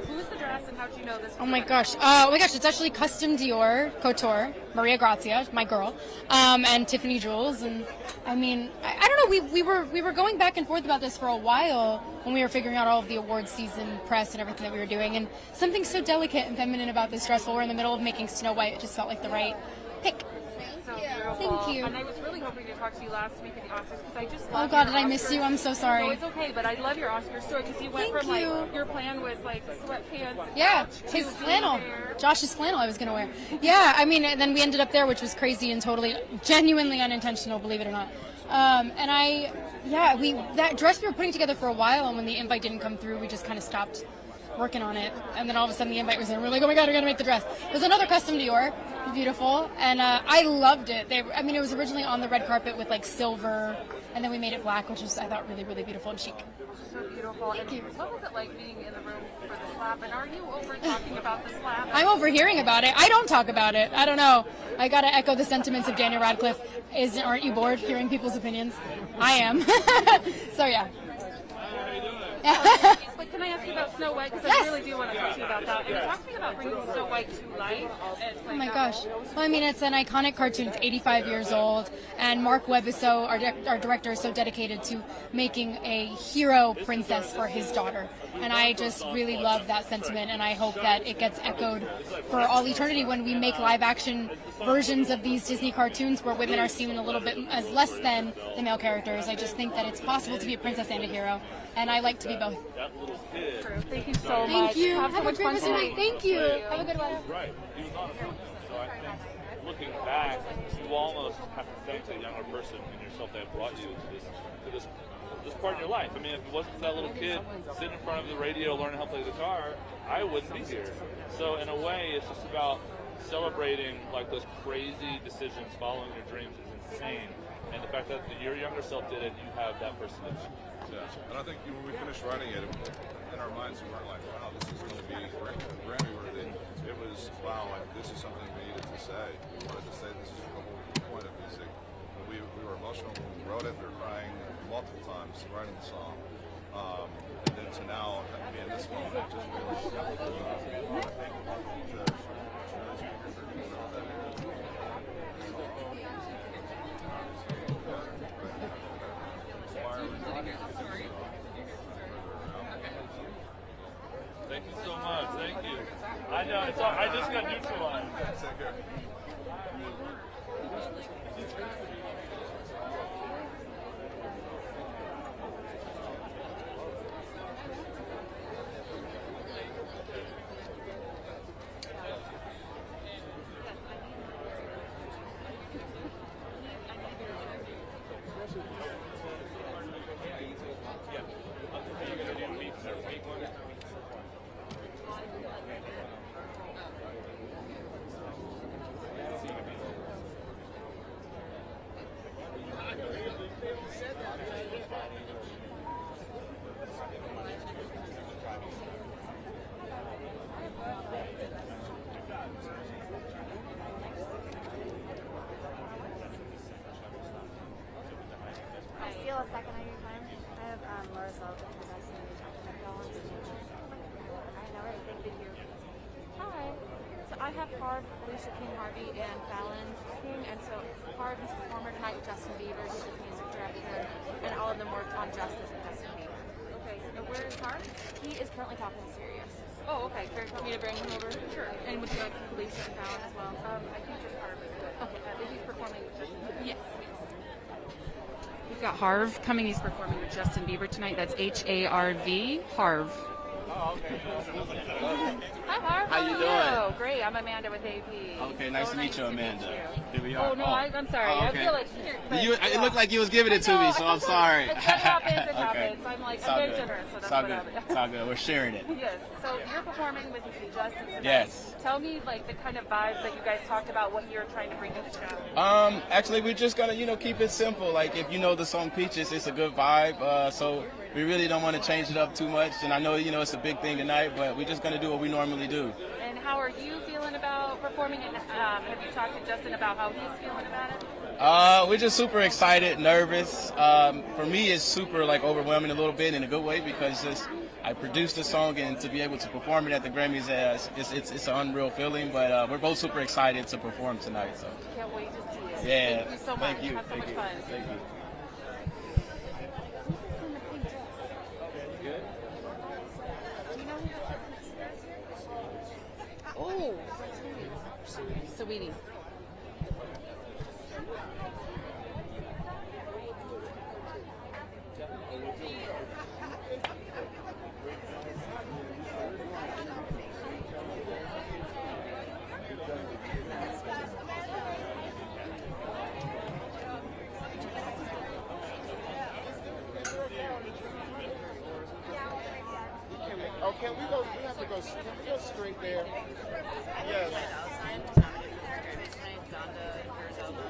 [SPEAKER 21] Who is the dress and how did you know this?
[SPEAKER 2] Oh my gosh. It's actually custom Dior Couture, Maria Grazia, my girl, and Tiffany Jewels. And I mean, I don't know. We were going back and forth about this for a while when we were figuring out all of the awards season press and everything that we were doing. And something so delicate and feminine about this dress while we're in the middle of making Snow White, it just felt like the right pick.
[SPEAKER 21] So beautiful.
[SPEAKER 2] Thank you.
[SPEAKER 21] And I was really hoping to talk to you last week at the Oscars because I just
[SPEAKER 2] Oh
[SPEAKER 21] love
[SPEAKER 2] God,
[SPEAKER 21] your
[SPEAKER 2] did I miss
[SPEAKER 21] Oscars.
[SPEAKER 2] you? I'm so sorry.
[SPEAKER 21] No, it's okay, but I love your Oscar story because you went
[SPEAKER 2] Thank
[SPEAKER 21] from
[SPEAKER 2] you.
[SPEAKER 21] your plan was sweatpants.
[SPEAKER 2] Yeah,
[SPEAKER 21] to
[SPEAKER 2] his
[SPEAKER 21] blue
[SPEAKER 2] flannel.
[SPEAKER 21] hair.
[SPEAKER 2] Josh's flannel I was going to wear. Yeah, I mean, and then we ended up there, which was crazy and totally, genuinely unintentional, believe it or not. That dress we were putting together for a while, and when the invite didn't come through, we just kind of stopped working on it. And then all of a sudden the invite was in, and we're like, oh my God, we're going to make the dress. It was another custom Dior, beautiful, and I loved it. It was originally on the red carpet with silver, and then we made it black, which was, I thought, really, really beautiful and chic.
[SPEAKER 21] So beautiful.
[SPEAKER 2] Thank you.
[SPEAKER 21] What was it like being in the room for the slap? And are you over talking about the slap?
[SPEAKER 2] I'm overhearing about it. I don't talk about it. I don't know. I got to echo the sentiments of Daniel Radcliffe. Aren't you bored hearing people's opinions? I am. So, yeah.
[SPEAKER 21] It's like
[SPEAKER 6] can I ask you about Snow White? Because
[SPEAKER 2] Yes.
[SPEAKER 6] I really do want to talk to you about that. And talk to me about bringing Snow White to life.
[SPEAKER 2] Oh my gosh. Well, I mean, it's an iconic cartoon. It's 85 years old. And Mark Webb is our director, is so dedicated to making a hero princess for his daughter. And I just really love that sentiment. And I hope that it gets echoed for all eternity when we make live action versions of these Disney cartoons where women are seen a little bit as less than the male characters. I just think that it's possible to be a princess and a hero. And I like to be both.
[SPEAKER 6] True. Thank you so much.
[SPEAKER 2] Thank you.
[SPEAKER 6] Have so
[SPEAKER 2] Have a
[SPEAKER 6] much
[SPEAKER 2] great
[SPEAKER 6] fun
[SPEAKER 2] rest of your
[SPEAKER 6] tonight.
[SPEAKER 2] night. Thank you. Have a good one.
[SPEAKER 17] Right. He was on a film. So I think looking back, you almost have to thank the younger person in yourself that brought you to this part in your life. I mean, if it wasn't for that little kid sitting in front of the radio learning how to play the guitar, I wouldn't be here. So in a way, it's just about celebrating like those crazy decisions, following your dreams is insane. And the fact that your younger self did it, you have that personage.
[SPEAKER 19] Yeah, and I think when we finished writing it, in our minds we weren't like, wow, this is going to be Grammy worthy. It was, wow, like this is something we needed to say. We wanted to say this is the whole point of music. We were emotional when we wrote it. We were crying multiple times writing the song. And then to now be in this moment, it just really, I think
[SPEAKER 17] Thank you so much. Thank you. I know. It's all, I just got neutralized.
[SPEAKER 19] Take care.
[SPEAKER 4] Steal a second of your time. I have Laura Sullivan for Best New Documentary. I know it. Thank you.
[SPEAKER 6] Hi. So I have Harv, Alicia King Harvey, and Fallon King. And so Harv is a performer tonight with Justin Bieber. He's a music director. And all of them worked on Justice with Justin Bieber. Okay. And where is Harv? He is currently talking to Sirius. Oh, okay. Great. Want me to bring him over? Sure. And would you like Alicia and Fallon as well? I think just Harv is good. Okay. He's performing with Justin Bieber? Yes. We've got Harv coming. He's performing with Justin Bieber tonight. That's H-A-R-V, Harv.
[SPEAKER 13] Oh, okay.
[SPEAKER 6] Hi, Harv.
[SPEAKER 13] How you doing?
[SPEAKER 6] Oh, great. I'm Amanda with AP.
[SPEAKER 13] Okay, nice to meet you, Amanda. Here we are.
[SPEAKER 6] Oh, no, I'm sorry.
[SPEAKER 13] Oh, okay.
[SPEAKER 6] I feel like
[SPEAKER 13] It looked like you was giving it to me, so I'm sorry.
[SPEAKER 6] It happens. It
[SPEAKER 13] Okay.
[SPEAKER 6] happens. I'm like,
[SPEAKER 13] It's
[SPEAKER 6] I'm
[SPEAKER 13] all
[SPEAKER 6] very
[SPEAKER 13] good.
[SPEAKER 6] generous, so that's
[SPEAKER 13] It's all
[SPEAKER 6] what
[SPEAKER 13] good.
[SPEAKER 6] happens.
[SPEAKER 13] It's all good. We're sharing it.
[SPEAKER 6] Yes. So you're performing with Justin tonight.
[SPEAKER 13] Yes.
[SPEAKER 6] Tell me, like, the kind of vibe that you guys talked about, what you're trying to bring to the show.
[SPEAKER 13] Actually, we're just gonna, keep it simple. Like, if you know the song Peaches, it's a good vibe. So we really don't want to change it up too much. And I know, it's a big thing tonight, but we're just gonna do what we normally do.
[SPEAKER 6] And how are you feeling about performing? And have you talked to Justin about how he's feeling about it?
[SPEAKER 13] We're just super excited, nervous. For me, it's super overwhelming a little bit in a good way because I produced the song and to be able to perform it at the Grammys, it's an unreal feeling. But we're both super excited to perform tonight. So
[SPEAKER 6] Can't wait to see it.
[SPEAKER 13] yeah,
[SPEAKER 6] Thank you so much.
[SPEAKER 13] thank you,
[SPEAKER 6] Have so
[SPEAKER 13] thank
[SPEAKER 6] much
[SPEAKER 13] you,
[SPEAKER 6] fun.
[SPEAKER 13] thank you.
[SPEAKER 6] Oh, Sweetie.
[SPEAKER 20] Oh, can we go? We have to go. Can we go straight there? Yes.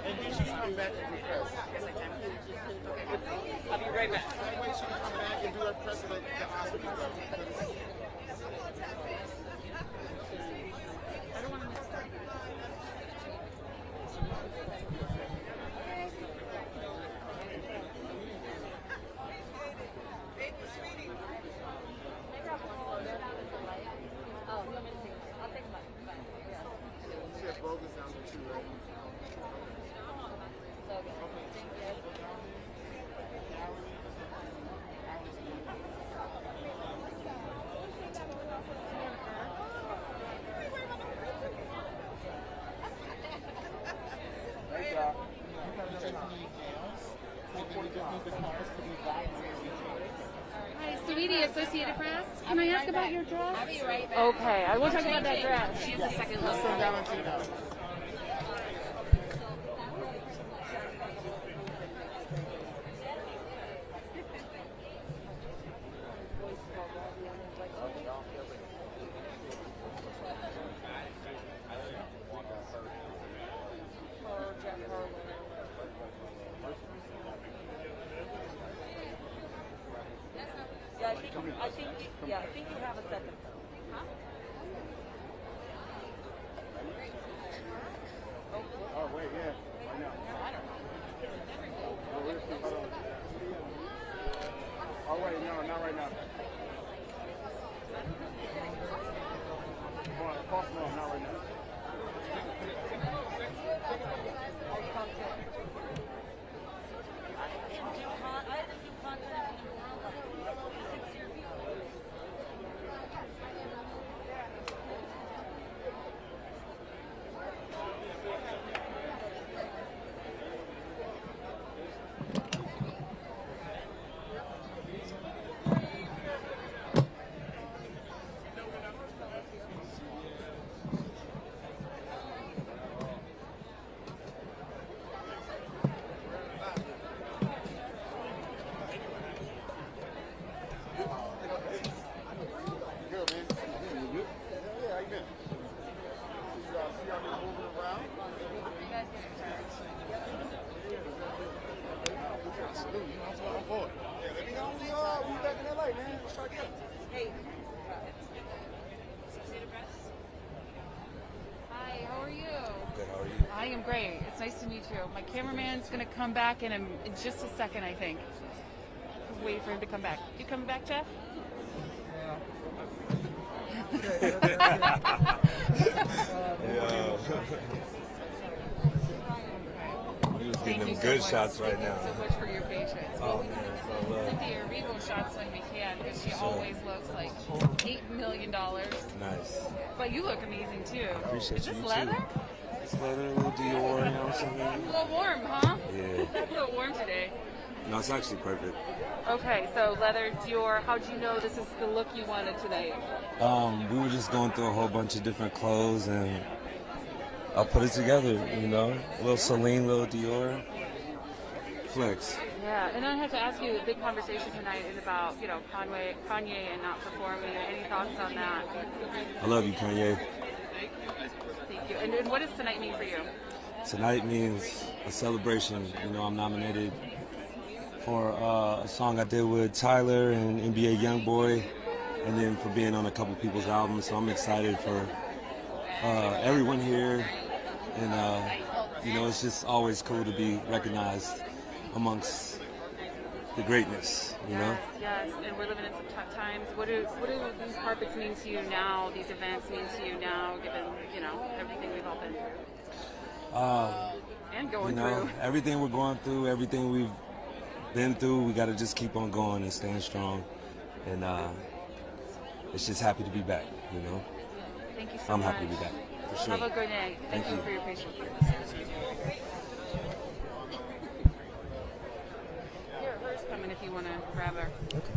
[SPEAKER 20] And you should come back and do press.
[SPEAKER 6] I'll be right back.
[SPEAKER 20] That way she can come back and do her press of the Oscars stuff.
[SPEAKER 6] I don't want to miss that.
[SPEAKER 21] Hi, sweetie, Associated Press. Can I ask about your dress? I'll be right back. Okay, I will talk about that dress.
[SPEAKER 10] She has a second look.
[SPEAKER 21] From Valentino.
[SPEAKER 12] I think you have a second.
[SPEAKER 20] Oh, wait, yeah. I know. Oh, wait, no, not right now. Come on, false no, not right now.
[SPEAKER 21] Hi, how are you? Good, how are you? I am great. It's nice to meet you. My cameraman's going to come back in just a second, I think. Just wait for him to come back. You coming back, Jeff?
[SPEAKER 3] He was getting them good shots right now.
[SPEAKER 21] Thank you so much for your patience.
[SPEAKER 3] Oh, man, it's all love.
[SPEAKER 21] Cynthia Erivo shots when we can, because she always looks like $8 million.
[SPEAKER 3] Nice.
[SPEAKER 21] But you look amazing too.
[SPEAKER 3] I appreciate
[SPEAKER 21] Is this
[SPEAKER 3] you
[SPEAKER 21] leather?
[SPEAKER 3] too. It's leather, a little Dior, you know what I'm saying?
[SPEAKER 21] A little warm, huh?
[SPEAKER 3] Yeah.
[SPEAKER 21] A little warm today.
[SPEAKER 3] No, it's actually perfect.
[SPEAKER 21] Okay, so leather, Dior. How'd you know this is the look you wanted tonight?
[SPEAKER 3] We were just going through a whole bunch of different clothes, and I put it together, you know? A little Celine, little Dior. Flex.
[SPEAKER 21] Yeah, and I have to ask you, the big conversation tonight is about, you know, Kanye and not performing. Any thoughts on that?
[SPEAKER 3] I love you, Kanye.
[SPEAKER 21] Thank you. And what does tonight mean for you?
[SPEAKER 3] Tonight means a celebration. You know, I'm nominated for a song I did with Tyler and NBA Youngboy, and then for being on a couple people's albums. So I'm excited for everyone here, and you know, it's just always cool to be recognized amongst the greatness, you know?
[SPEAKER 21] Yes, and we're living in some tough times. What do these carpets mean to you now, these events mean to you now, given, you know, everything we've all been through? And going through.
[SPEAKER 3] Everything we're going through, everything we've been through, we got to just keep on going and staying strong. And it's just happy to be back, you know?
[SPEAKER 21] Thank you so
[SPEAKER 3] I'm
[SPEAKER 21] much.
[SPEAKER 3] happy to be back, for sure.
[SPEAKER 21] Have a good night. Thank you for your patience. Here, hers coming if you want to grab her.
[SPEAKER 3] Okay.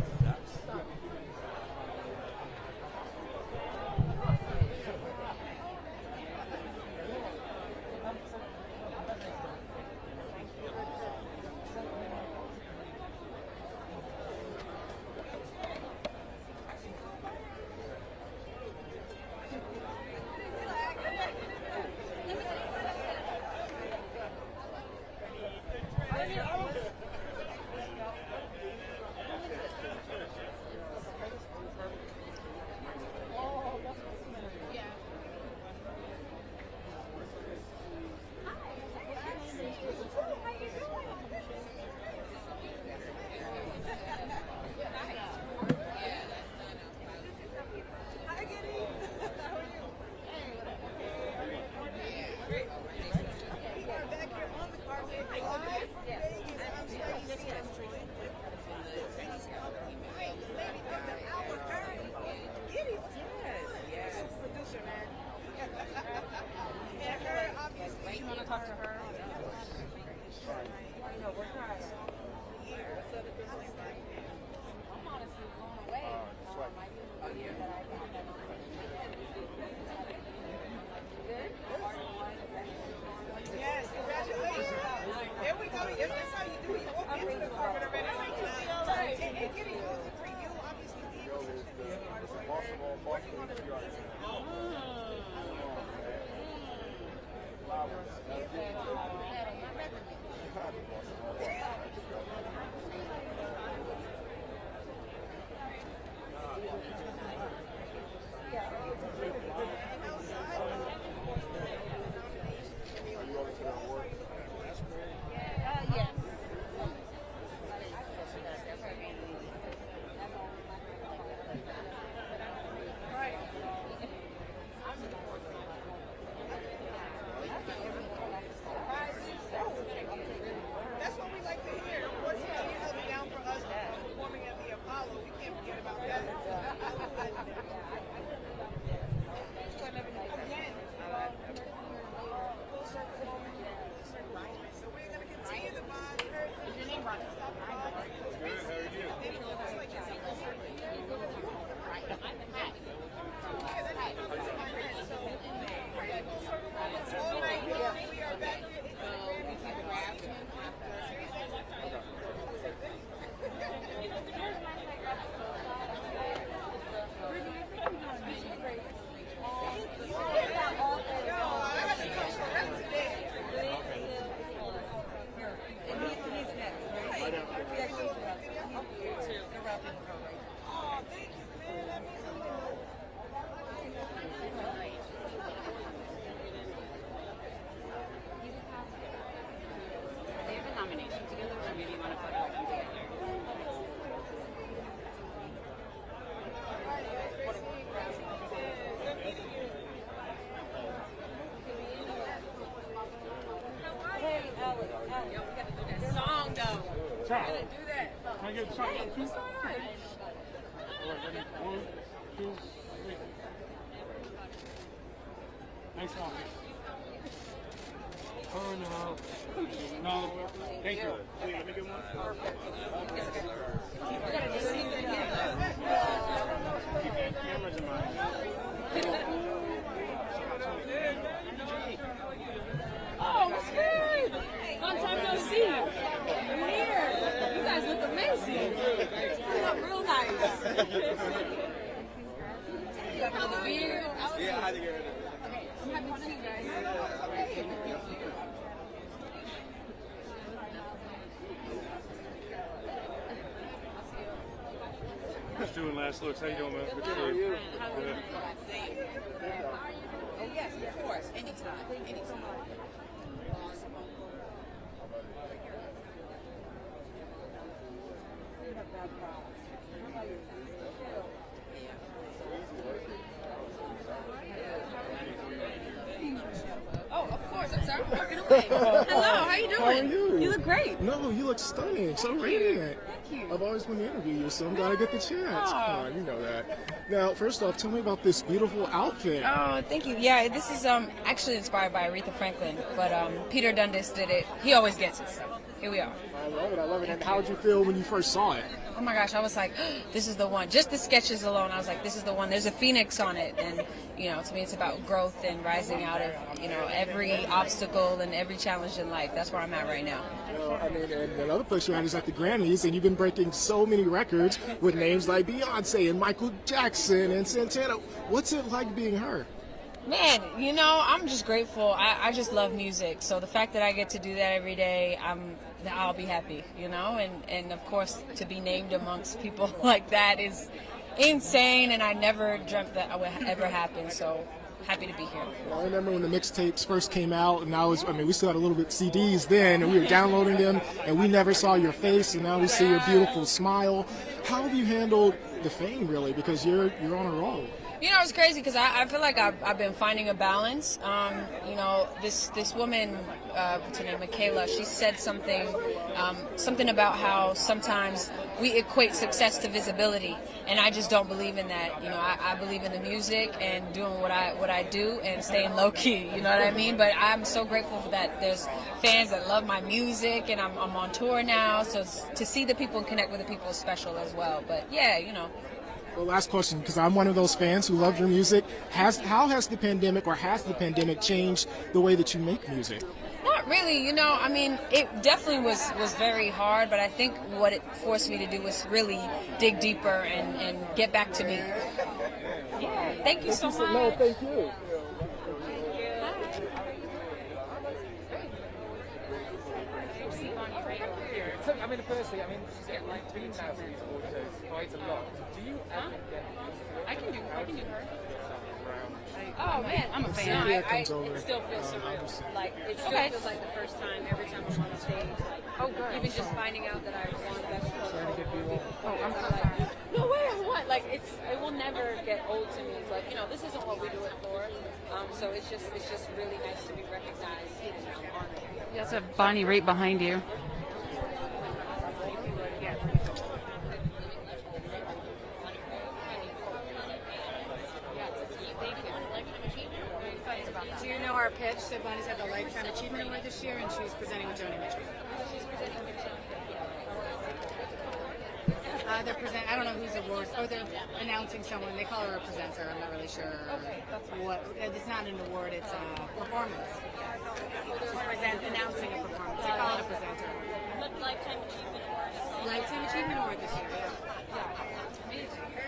[SPEAKER 21] They have a nomination together, or maybe you want to photo them together. Song though.
[SPEAKER 11] Charles.
[SPEAKER 21] Gotta do that.
[SPEAKER 11] Can I get a shot?
[SPEAKER 21] Hey, what's going on?
[SPEAKER 11] All right, ready? 1, 2, 3. Nice song. Oh no. No. Thank you. Wait, let me get one. Keep that camera in mind.
[SPEAKER 21] Oh, what's good? Long time no see. You're here. You guys look amazing. You look real nice. You got the beard.
[SPEAKER 8] Yeah, I had to get rid of it.
[SPEAKER 21] Okay, I'm happy to see you guys.
[SPEAKER 11] Just doing last looks. How you doing, man? Good to see you. Good.
[SPEAKER 15] Oh, yes, of course. Anytime. Anytime.
[SPEAKER 21] Oh, of course. I'm sorry. I'm working away. Hello. How you doing?
[SPEAKER 1] How are you?
[SPEAKER 21] You look great.
[SPEAKER 1] No, you look stunning. So
[SPEAKER 21] Thank you.
[SPEAKER 1] radiant.
[SPEAKER 21] Thank you.
[SPEAKER 1] I've always wanted to interview you, so I'm glad I get the chance.
[SPEAKER 21] Oh.
[SPEAKER 1] Come on, you know that. Now, first off, tell me about this beautiful outfit.
[SPEAKER 16] Oh, thank you. Yeah, this is actually inspired by Aretha Franklin, but Peter Dundas did it. He always gets it, so here we are.
[SPEAKER 1] I love it. I love it. And how did you feel when you first saw it?
[SPEAKER 16] Oh my gosh, I was like, this is the one. Just the sketches alone, I was like, this is the one. There's a phoenix on it, and you know, to me, it's about growth and rising out of every obstacle and every challenge in life. That's where I'm at right now.
[SPEAKER 1] Well, I mean, and another place you're at is at the Grammys, and you've been breaking so many records with names like Beyonce and Michael Jackson and Santana. What's it like being her?
[SPEAKER 16] Man, I'm just grateful. I just love music, so the fact that I get to do that every day, I'll be happy, and of course to be named amongst people like that is insane, and I never dreamt that would ever happen, so happy to be here.
[SPEAKER 1] Well, I remember when the mixtapes first came out, and we still had a little bit CDs then, and we were downloading them, and we never saw your face, and now we see your beautiful smile. How have you handled the fame, really, because you're on a roll?
[SPEAKER 16] It's crazy because I feel like I've been finding a balance. This woman, what's her name, Michaela, she said something about how sometimes we equate success to visibility, and I just don't believe in that. I believe in the music and doing what I do and staying low key. You know what I mean? But I'm so grateful for that. There's fans that love my music, and I'm on tour now, so to see the people and connect with the people is special as well. But yeah,
[SPEAKER 1] Well, last question, because I'm one of those fans who love your music. How has the pandemic changed the way that you make music?
[SPEAKER 16] Not Really, I mean, it definitely was very hard, but I think what it forced me to do was really dig deeper and get back to me. Yeah, thank you so much.
[SPEAKER 11] No, thank you. So, I mean, firstly, she's getting like been now for these award shows quite a lot. Do you ever get used to it?
[SPEAKER 6] I can do her.
[SPEAKER 10] Oh man,
[SPEAKER 6] I'm a fan.
[SPEAKER 10] No,
[SPEAKER 1] Cynthia comes over.
[SPEAKER 10] it still feels surreal. Like it still feels like the first time every time I'm on the stage. Like,
[SPEAKER 6] Oh, good.
[SPEAKER 10] Even just finding out that I won Best Show.
[SPEAKER 6] Oh, I'm so
[SPEAKER 10] like,
[SPEAKER 6] sorry.
[SPEAKER 10] no way, I won. Like it will never get old to me. It's like this isn't what we do it for. So it's just really nice to be recognized and honored.
[SPEAKER 6] That's a Bonnie right behind you.
[SPEAKER 7] Do you know our pitch? So Bonnie's had the Lifetime Achievement Award this year, and she's presenting with Joni Mitchell. I don't know whose award. Oh, they're announcing someone. They call her a presenter. I'm not really sure what. It's not an award. It's a performance. She's announcing a performance. They call it a presenter.
[SPEAKER 10] Lifetime Achievement Award.
[SPEAKER 7] Lifetime Achievement Award this year. Yeah.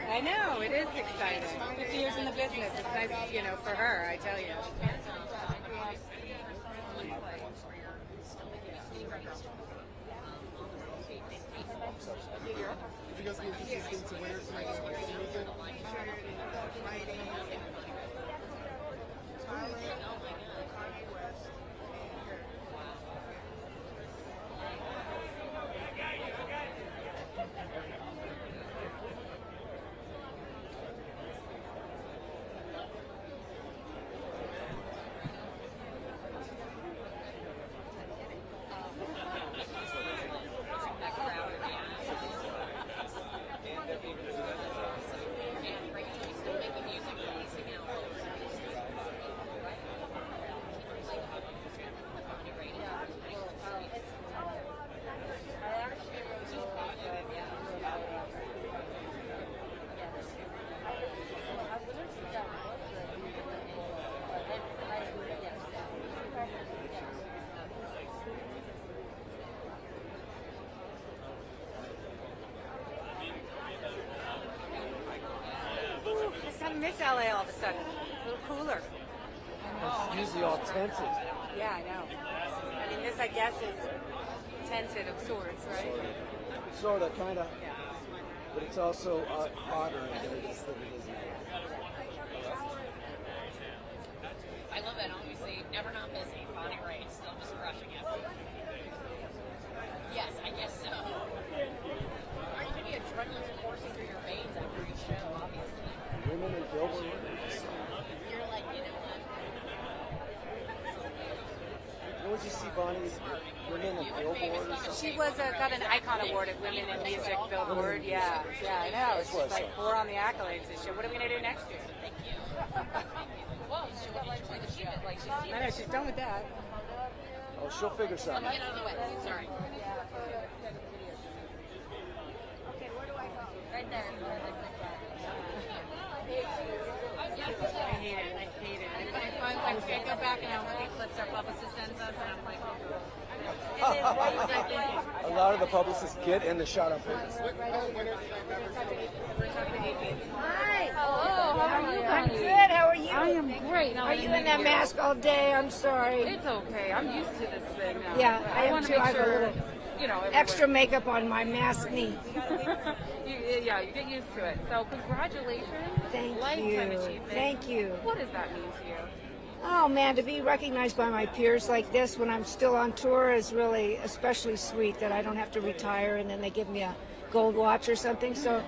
[SPEAKER 7] I know, it is exciting. 50 years in the business. It's nice, for her, I tell you.
[SPEAKER 20] Did you guys get interested to winners tonight?
[SPEAKER 7] I miss LA all of a sudden. A little cooler.
[SPEAKER 11] It's usually all tented.
[SPEAKER 7] Yeah, I know. I mean, this, I guess, is tented of sorts, right?
[SPEAKER 14] Sort of, kind of. Yeah. But it's also hotter and dirtiest than it is now.
[SPEAKER 10] I love that, obviously. Never not busy. Bonnie Raitt still just crushing it. Yes, I guess so. Are you going to be adrenaline coursing through your veins after each show, obviously?
[SPEAKER 14] Women in Billboard.
[SPEAKER 10] You're like,
[SPEAKER 14] Would you see Bonnie's Women in Billboard or something?
[SPEAKER 7] She was got an icon award at Women in Music Billboard. Yeah, I know. She's like 4 on the accolades this year. What are we going to do next year?
[SPEAKER 10] Thank you. Well, she got lifetime achievement. Like she's
[SPEAKER 7] I know, she's done with that.
[SPEAKER 14] Oh, she'll figure something
[SPEAKER 10] Get out of the way. Sorry.
[SPEAKER 7] Okay, where do I go?
[SPEAKER 10] Right there.
[SPEAKER 7] I hate it. I go back and I look at clips our publicist sends us, and I'm like,
[SPEAKER 14] A lot of the publicists get in the shot on purpose.
[SPEAKER 7] Hi.
[SPEAKER 10] Hello. How are you?
[SPEAKER 7] I'm good. How are you?
[SPEAKER 6] I am great.
[SPEAKER 7] Are you in that mask all day? I'm sorry.
[SPEAKER 6] It's okay. I'm used to this thing now.
[SPEAKER 7] Yeah, I am
[SPEAKER 6] want
[SPEAKER 7] too.
[SPEAKER 6] to
[SPEAKER 7] I
[SPEAKER 6] make
[SPEAKER 7] have a
[SPEAKER 6] sure,
[SPEAKER 7] little
[SPEAKER 6] everyone-
[SPEAKER 7] extra makeup on my mask knee.
[SPEAKER 6] you get used to it. So congratulations.
[SPEAKER 7] Thank
[SPEAKER 6] Lifetime
[SPEAKER 7] you.
[SPEAKER 6] achievement.
[SPEAKER 7] Thank you.
[SPEAKER 6] What does that mean to you?
[SPEAKER 7] Oh man, to be recognized by my peers like this when I'm still on tour is really especially sweet, that I don't have to retire and then they give me a gold watch or something. So,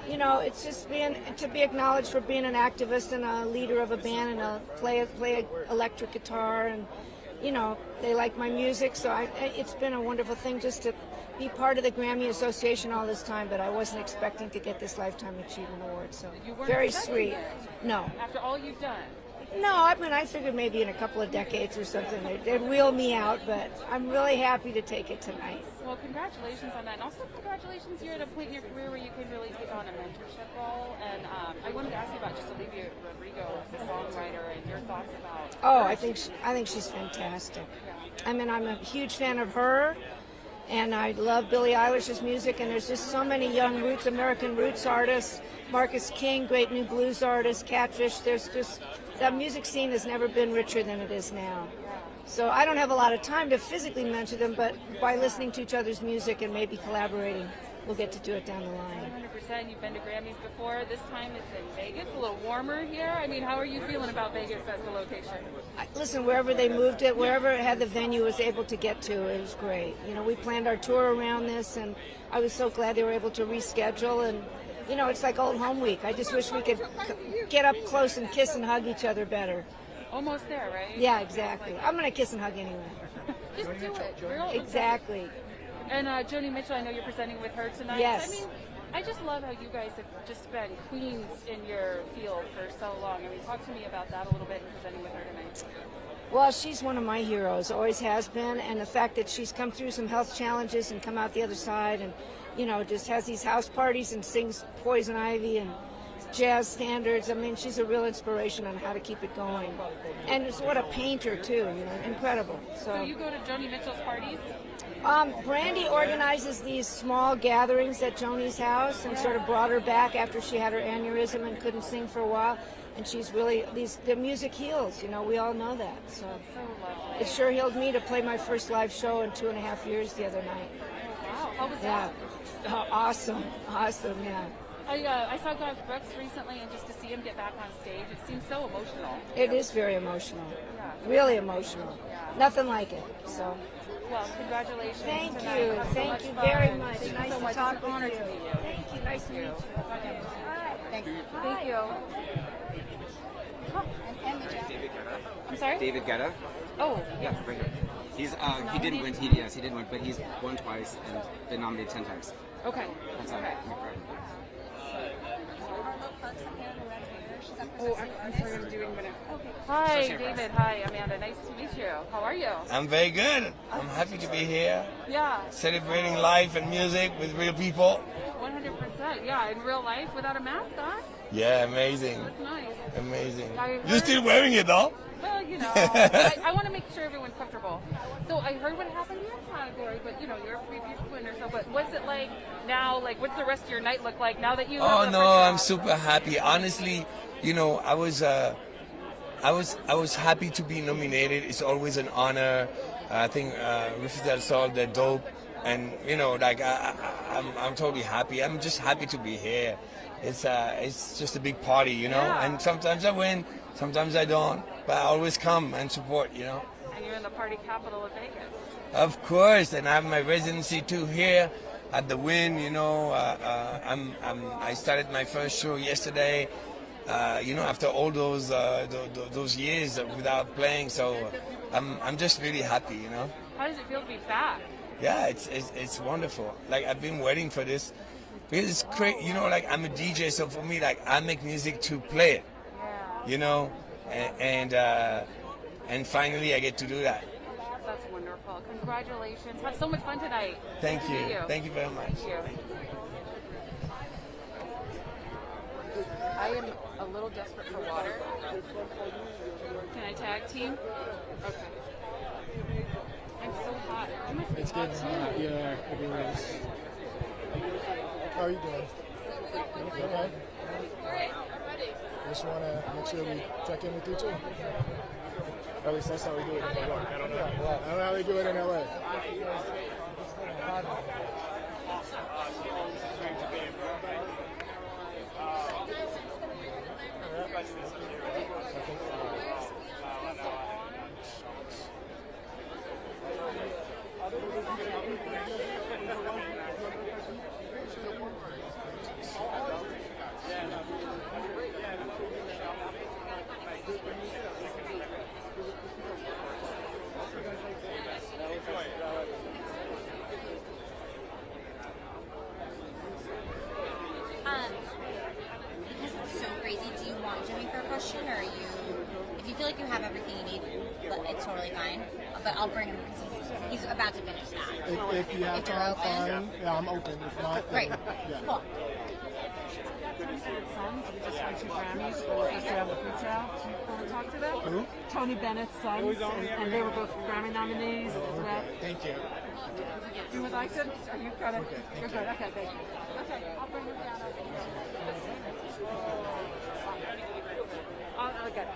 [SPEAKER 7] it's just to be acknowledged for being an activist and a leader of a band and play electric guitar, and they like my music. So it's been a wonderful thing just to be part of the Grammy Association all this time, but I wasn't expecting to get this Lifetime Achievement Award. So
[SPEAKER 6] You weren't
[SPEAKER 7] very
[SPEAKER 6] expecting
[SPEAKER 7] sweet.
[SPEAKER 6] it.
[SPEAKER 7] No.
[SPEAKER 6] After all you've done.
[SPEAKER 7] No, I figured maybe in a couple of decades or something they'd wheel me out, but I'm really happy to take it tonight.
[SPEAKER 6] Well, congratulations on that. And also congratulations, you're at a point in your career where you can really take on a mentorship role. And I wanted to ask you about just Olivia Rodrigo, the songwriter, and your thoughts about
[SPEAKER 7] Oh, I think she's fantastic.
[SPEAKER 6] Yeah.
[SPEAKER 7] I mean, I'm a huge fan of her, and I love Billie Eilish's music, and there's just so many young roots, American roots artists. Marcus King, great new blues artist, Catfish. There's just, that music scene has never been richer than it is now. So I don't have a lot of time to physically mention them, but by listening to each other's music and maybe collaborating, we'll get to do it down the line.
[SPEAKER 6] 100%. You've been to Grammys before. This time it's in Vegas, a little warmer here. I mean, how are you feeling about Vegas as the location?
[SPEAKER 7] Listen, wherever they moved it, wherever it had the venue was able to get to, it was great. You know, we planned our tour around this, and I was so glad they were able to reschedule. And, you know, it's like old home week. I just wish we could get up close and kiss and hug each other better.
[SPEAKER 6] Almost there, right?
[SPEAKER 7] Yeah, exactly. I'm going to kiss and hug anyway.
[SPEAKER 6] Just do it.
[SPEAKER 7] Exactly.
[SPEAKER 6] And Joni Mitchell, I know you're presenting with her tonight.
[SPEAKER 7] Yes.
[SPEAKER 6] I mean, I just love how you guys have just been queens in your field for so long. I mean, talk to me about that a little bit and presenting with her tonight.
[SPEAKER 7] Well, she's one of my heroes, always has been, and the fact that she's come through some health challenges and come out the other side and, you know, just has these house parties and sings Poison Ivy and jazz standards. I mean, she's a real inspiration on how to keep it going. And what a painter, too, you know, incredible.
[SPEAKER 6] So you go to Joni Mitchell's parties?
[SPEAKER 7] Brandy organizes these small gatherings at Joni's house and sort of brought her back after she had her aneurysm and couldn't sing for a while. And she's really, the music heals, you know, we all know that. So it sure healed me to play my first live show in 2.5 years the other night.
[SPEAKER 6] Wow, how was that?
[SPEAKER 7] Oh, awesome, yeah.
[SPEAKER 6] I saw Garth Brooks recently, and just to see him get back on stage, it seems so emotional.
[SPEAKER 7] It is very emotional, really emotional. Nothing like it, so.
[SPEAKER 6] Well, congratulations.
[SPEAKER 7] Thank
[SPEAKER 6] tonight.
[SPEAKER 7] you.
[SPEAKER 6] Have so
[SPEAKER 7] Thank
[SPEAKER 6] much
[SPEAKER 7] you
[SPEAKER 6] fun.
[SPEAKER 7] very much.
[SPEAKER 6] Thank
[SPEAKER 7] Nice
[SPEAKER 6] you so
[SPEAKER 7] to
[SPEAKER 6] much.
[SPEAKER 7] talk
[SPEAKER 6] It's an honor
[SPEAKER 7] with
[SPEAKER 6] to
[SPEAKER 7] you.
[SPEAKER 6] meet you.
[SPEAKER 7] Thank you. Nice to meet you.
[SPEAKER 6] Thank you. I'm sorry?
[SPEAKER 8] David Guetta.
[SPEAKER 6] Oh,
[SPEAKER 8] yeah, right here. He's he didn't win. He didn't win, but he's won twice and been nominated 10 times.
[SPEAKER 6] Okay.
[SPEAKER 8] That's
[SPEAKER 6] okay.
[SPEAKER 8] No problem.
[SPEAKER 6] Oh, I'm sorry, I'm doing minute. Hi, David. Hi, Amanda. Nice to meet you. How are you?
[SPEAKER 22] I'm very good. I'm happy to be here.
[SPEAKER 6] Yeah.
[SPEAKER 22] Celebrating life and music with real people.
[SPEAKER 6] 100%. Yeah, in real life without a mask on.
[SPEAKER 22] Yeah, amazing.
[SPEAKER 6] That's nice.
[SPEAKER 22] Amazing.
[SPEAKER 6] I
[SPEAKER 22] You're still wearing it though?
[SPEAKER 6] Well, you know, I want to make sure everyone's comfortable. So I heard what happened in your category, but you know, you're a previous winner. So, but what's it like now? Like, what's the rest of your night look like now that you?
[SPEAKER 22] Oh no, I'm super happy. Honestly, you know, I was happy to be nominated. It's always an honor. I think Rufus Del Sol, they're dope, and you know, like I'm totally happy. I'm just happy to be here. It's just a big party, you know.
[SPEAKER 6] Yeah.
[SPEAKER 22] And sometimes I win, sometimes I don't, but I always come and support, you know.
[SPEAKER 6] And you're in the party capital of Vegas.
[SPEAKER 22] Of course, and I have my residency too here at the Wynn. You know, I started my first show yesterday. You know, after all those years without playing, so I'm just really happy, you know.
[SPEAKER 6] How does it feel to be back?
[SPEAKER 22] Yeah, it's wonderful. Like I've been waiting for this because it's crazy. You know, like I'm a DJ, so for me, like I make music to play it. You know, and finally I get to do that.
[SPEAKER 6] That's wonderful. Congratulations. Have so much fun tonight.
[SPEAKER 22] Thank
[SPEAKER 6] Nice to
[SPEAKER 22] you.
[SPEAKER 6] meet
[SPEAKER 22] Thank you very much.
[SPEAKER 6] Thank you. I am a little desperate for water. Can I tag team? Okay. I'm so hot. You must be
[SPEAKER 1] It's
[SPEAKER 6] hot
[SPEAKER 1] getting
[SPEAKER 6] too.
[SPEAKER 1] hot. Yeah, it is. How are you doing? Okay.
[SPEAKER 6] All right, I'm ready.
[SPEAKER 1] Just want to make sure we check in with you too. At least that's how we do it in New York. I don't know how they do it in LA.
[SPEAKER 5] Because it's so crazy, do you want Jimmy for a question, or are you, if you feel like you have everything you need, it's totally fine. But I'll bring him because he's He's about to finish now.
[SPEAKER 1] If you have
[SPEAKER 5] If you're
[SPEAKER 1] time,
[SPEAKER 5] open.
[SPEAKER 1] fine. Yeah, I'm open. If not,
[SPEAKER 5] Great.
[SPEAKER 1] then, yeah.
[SPEAKER 5] Cool.
[SPEAKER 12] Sons, we just won 2 Grammys for Just Around the Fruit Trail. Do you want to talk to them?
[SPEAKER 1] Who?
[SPEAKER 12] Tony Bennett's sons, and they were both Grammy nominees as well.
[SPEAKER 1] Thank you.
[SPEAKER 12] You would like them? Are you kind of? You're good. Okay, thank you. Okay, I'll bring them down over here. Okay.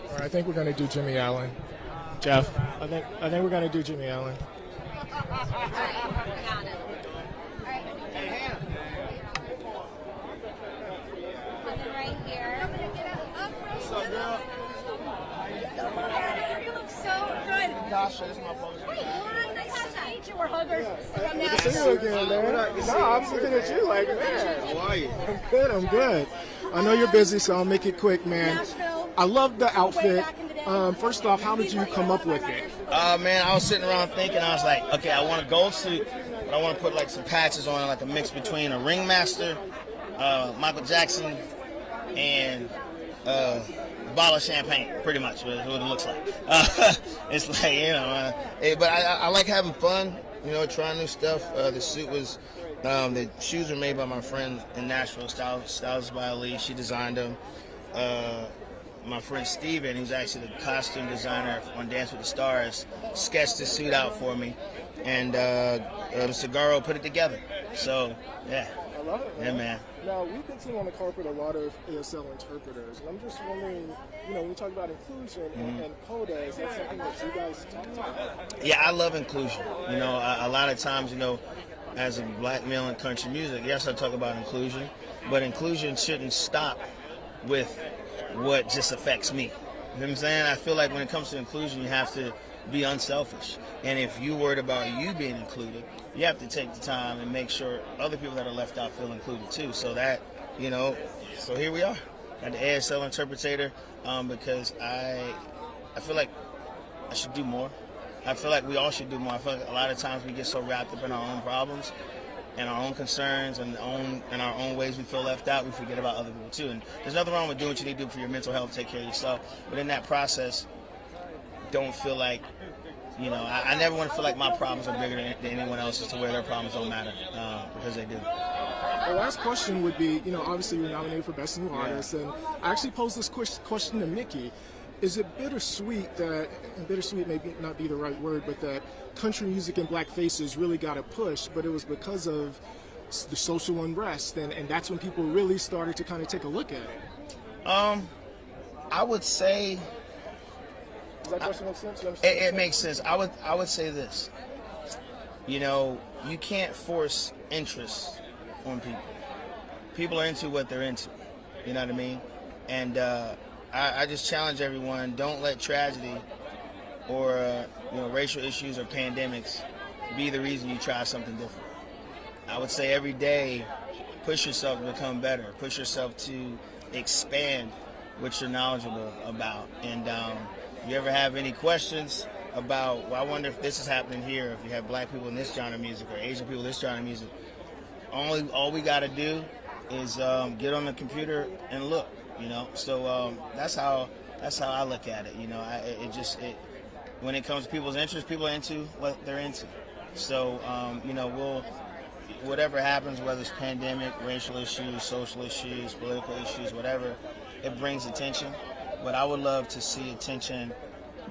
[SPEAKER 1] All right, I think we're going to do Jimmy Allen. Jeff, I think we're going to do Jimmy Allen.
[SPEAKER 5] Right here.
[SPEAKER 20] What's up, girl?
[SPEAKER 5] You look so good.
[SPEAKER 20] Tasha, this is my post.
[SPEAKER 5] Wait, what? Nice to meet you. We're huggers.
[SPEAKER 1] Good to see you again, man. No, I'm looking at you like, man.
[SPEAKER 20] How are you?
[SPEAKER 1] I'm good. I'm good. I know you're busy, so I'll make it quick, man. I love the outfit. First off, how did you come up with it?
[SPEAKER 9] Man, I was sitting around thinking, I was like, okay, I want a gold suit, but I want to put like some patches on it, like a mix between a ringmaster, Michael Jackson, and a bottle of champagne, pretty much, is what it looks like. It's like, you know, but I like having fun, you know, trying new stuff. The suit was, the shoes were made by my friend in Nashville, Styles by Ali. She designed them. My friend Steven, who's actually the costume designer on Dance with the Stars, sketched the suit out for me, and the Salguero put it together. So, yeah.
[SPEAKER 1] I love it, man.
[SPEAKER 9] Yeah, man.
[SPEAKER 1] Now, we've been seeing on the carpet a lot of ASL interpreters, and I'm just wondering, you know, when we talk about inclusion and CODA, is that something that you guys talk about?
[SPEAKER 9] Yeah, I love inclusion. You know, a lot of times, you know, as a black male in country music, yes, I talk about inclusion, but inclusion shouldn't stop with what just affects me. You know what I'm saying? I feel like when it comes to inclusion, you have to be unselfish. And if you're worried about you being included, you have to take the time and make sure other people that are left out feel included too. So that, you know, so here we are at the ASL interpreter, because I feel like I should do more. I feel like we all should do more. I feel like a lot of times we get so wrapped up in our own problems and our own concerns and our own ways we feel left out, we forget about other people too. And there's nothing wrong with doing what you need to do for your mental health, take care of yourself. But in that process, don't feel like, you know, I never want to feel like my problems are bigger than anyone else's to where their problems don't matter, because they do.
[SPEAKER 1] The last question would be, you know, obviously you're nominated for Best New Artist, and I actually posed this question to Mickey. Is it bittersweet that, and bittersweet may not be the right word, but that country music and black faces really got a push, but it was because of the social unrest, and that's when people really started to kind of take a look at it?
[SPEAKER 9] I would say...
[SPEAKER 1] Does that question make sense?
[SPEAKER 9] It makes sense. I would say this. You know, you can't force interest on people. People are into what they're into. You know what I mean? And I just challenge everyone: don't let tragedy or you know, racial issues or pandemics be the reason you try something different. I would say every day, push yourself to become better. Push yourself to expand what you're knowledgeable about. And if you ever have any questions about, well, I wonder if this is happening here, if you have black people in this genre of music or Asian people in this genre of music, all we got to do is get on the computer and look, you know. So that's how I look at it, you know. when it comes to people's interests, people are into what they're into. So, whatever happens, whether it's pandemic, racial issues, social issues, political issues, whatever, it brings attention. But I would love to see attention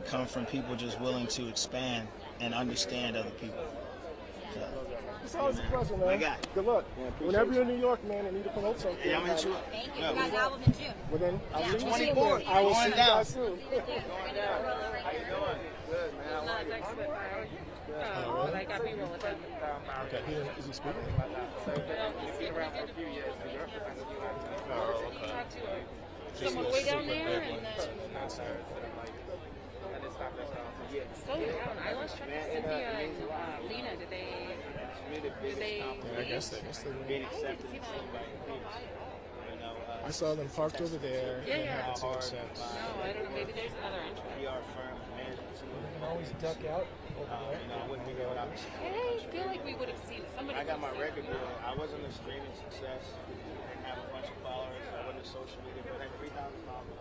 [SPEAKER 9] come from people just willing to expand and understand other people. So,
[SPEAKER 20] It's always a pleasure, man.
[SPEAKER 9] My guy.
[SPEAKER 20] Good luck.
[SPEAKER 9] Yeah, appreciate
[SPEAKER 20] Whenever
[SPEAKER 9] you.
[SPEAKER 20] you're in New York, man, and need to promote something.
[SPEAKER 9] Yeah, I'm into it.
[SPEAKER 5] Thank you.
[SPEAKER 9] Yeah,
[SPEAKER 5] We got an album in June.
[SPEAKER 20] Well, then, I'll see you soon.
[SPEAKER 9] 24th.
[SPEAKER 20] I will see
[SPEAKER 9] Going
[SPEAKER 20] you
[SPEAKER 9] down.
[SPEAKER 20] guys soon.
[SPEAKER 9] How you doing? Good, man.
[SPEAKER 6] No, it's excellent. I got B-roll with them.
[SPEAKER 1] Okay, is he speaking?
[SPEAKER 11] He's been around for a few years. He's represented you guys.
[SPEAKER 1] Oh, okay.
[SPEAKER 6] Someone way down there, and then so down. I lost track of Cynthia and Lena. Did they?
[SPEAKER 1] Yeah, I guess they
[SPEAKER 9] being
[SPEAKER 1] were.
[SPEAKER 9] accepted.
[SPEAKER 1] I saw them parked over there.
[SPEAKER 6] Yeah,
[SPEAKER 1] and
[SPEAKER 6] yeah.
[SPEAKER 1] haven't seen them since.
[SPEAKER 6] No, I don't know. Maybe there's another entrance.
[SPEAKER 9] We are firm management.
[SPEAKER 1] You can always duck out over there.
[SPEAKER 9] I wouldn't be there without me.
[SPEAKER 6] I feel like we would have seen somebody.
[SPEAKER 9] I got my
[SPEAKER 6] would have
[SPEAKER 9] record
[SPEAKER 6] seen
[SPEAKER 9] deal. I wasn't a streaming success. I didn't have a bunch of followers. I wasn't a social media, but I had 3,000 followers.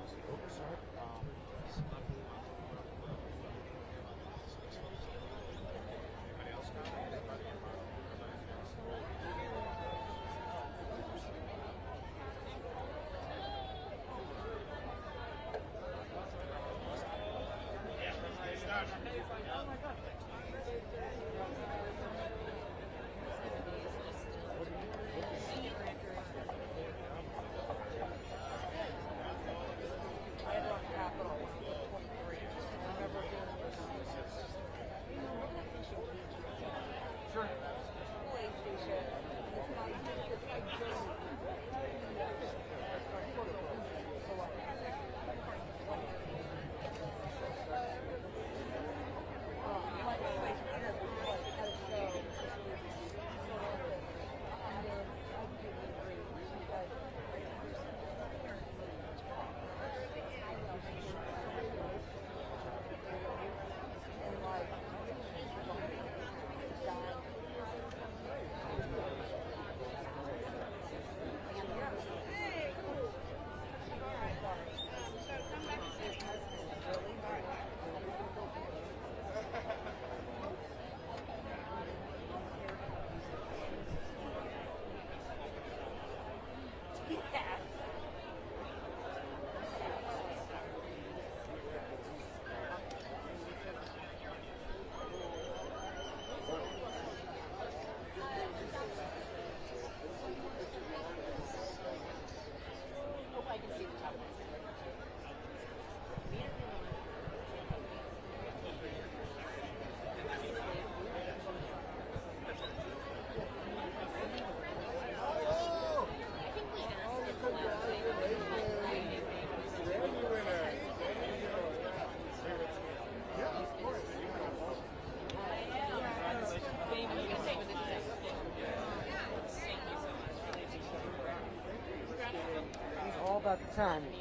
[SPEAKER 12] About the timing.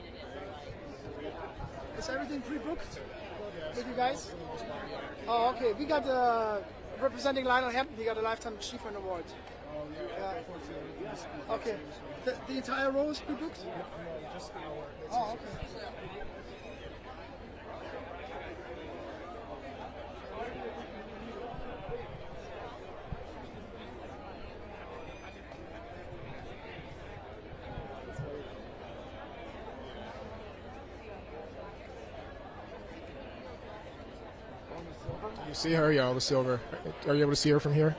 [SPEAKER 12] Is everything pre-booked with you guys? Oh, okay. We got representing Lionel Hampton. He got a Lifetime Achievement Award. Okay. The entire row is pre-booked? Oh, okay.
[SPEAKER 1] You see her? Yeah, the silver. Are you able to see her from here?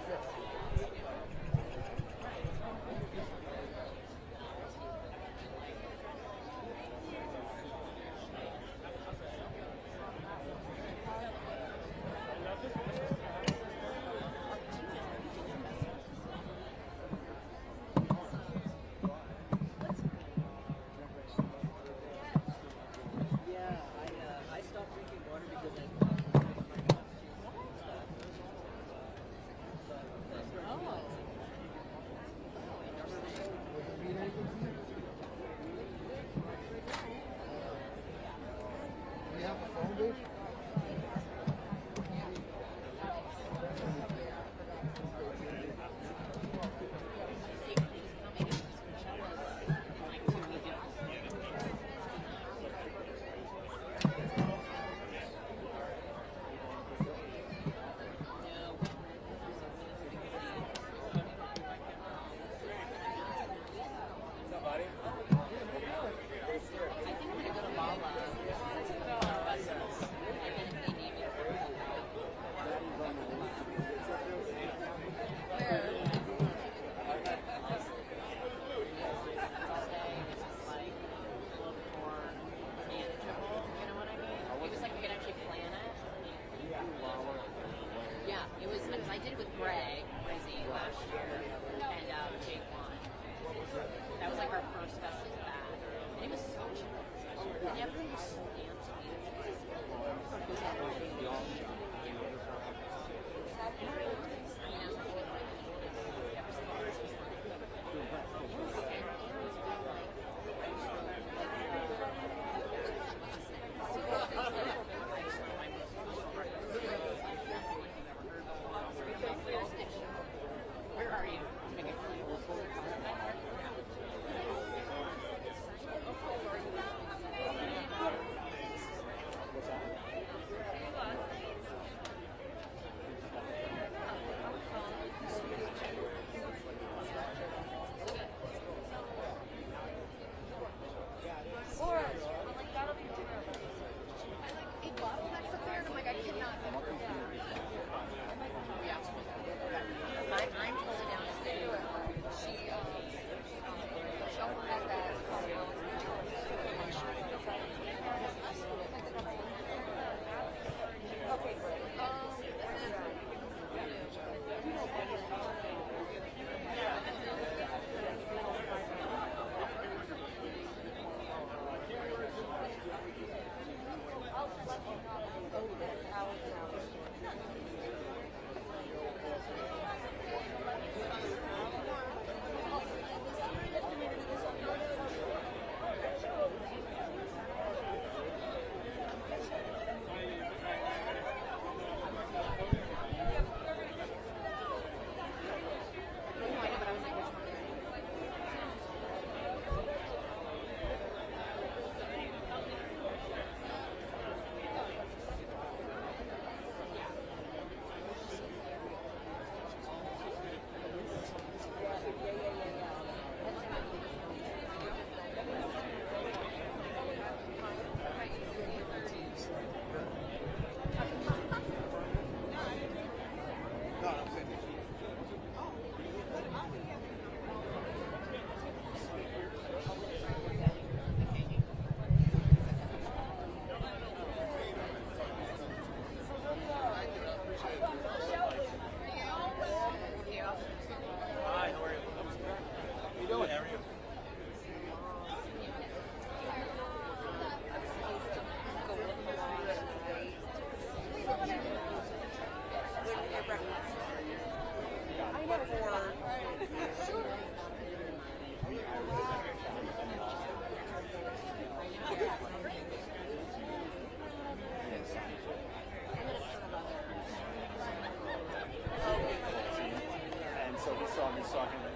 [SPEAKER 11] saw him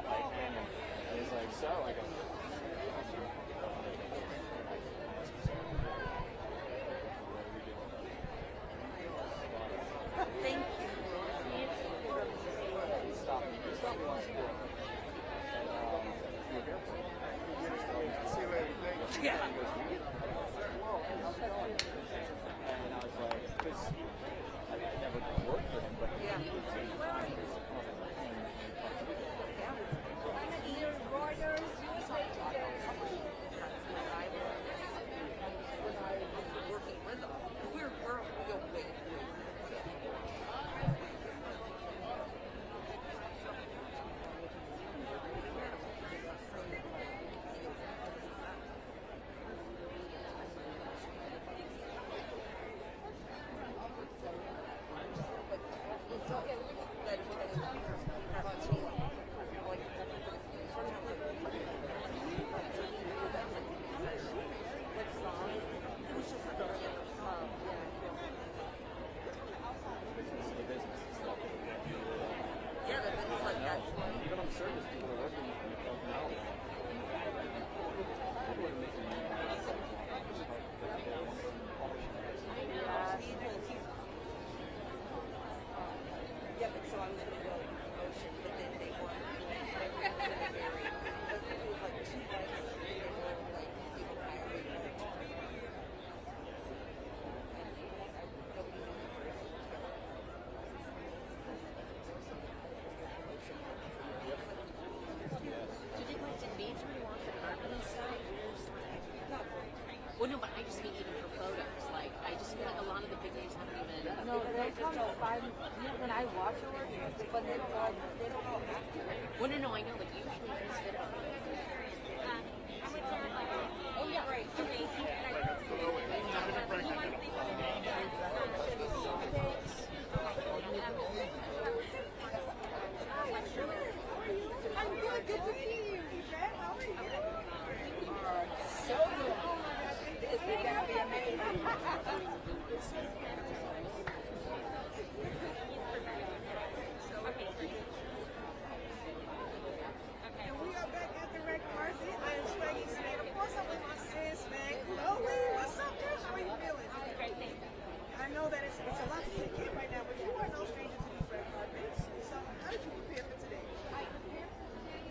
[SPEAKER 11] like hanging, and he's like, so I go.
[SPEAKER 5] Thank you.
[SPEAKER 11] Yeah. And I was like, because I never worked for him, but yeah.
[SPEAKER 5] Well, no, but I just mean even for photos. Like, I just feel like a lot of the big names haven't even.
[SPEAKER 4] No, they come by when I watch awards, but they don't all have to.
[SPEAKER 5] Well, no, I know, but usually there's been
[SPEAKER 4] Oh, yeah, right. I'm good. Good to see you. How are you? So good. This is going to be amazing.
[SPEAKER 12] And we are back at the red carpet. I am Swaggy Smith. Of course, I'm with my sis, man. Chloe, what's up, girl? How are you feeling? Great, thank you. I know that it's a lot to take in right now, but you are no stranger to these red carpets. So, how did you prepare for today? I prepared for today.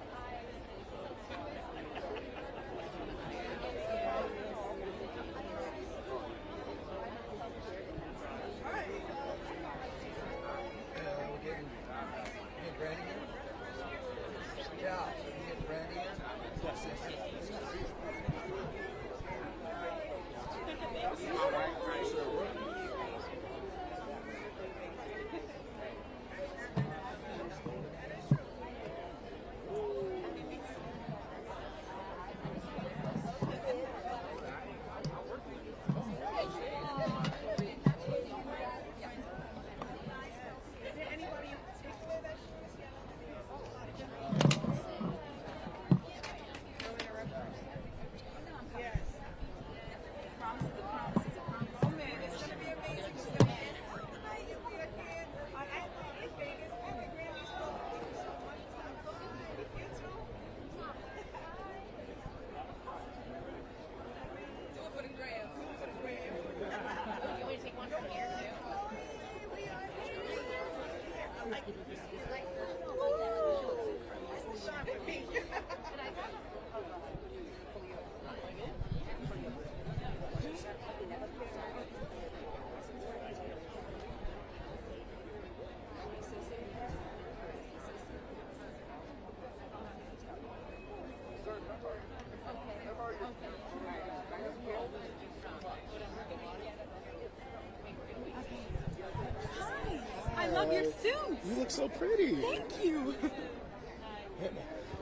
[SPEAKER 2] I love your suit.
[SPEAKER 1] You look so pretty.
[SPEAKER 2] Thank you.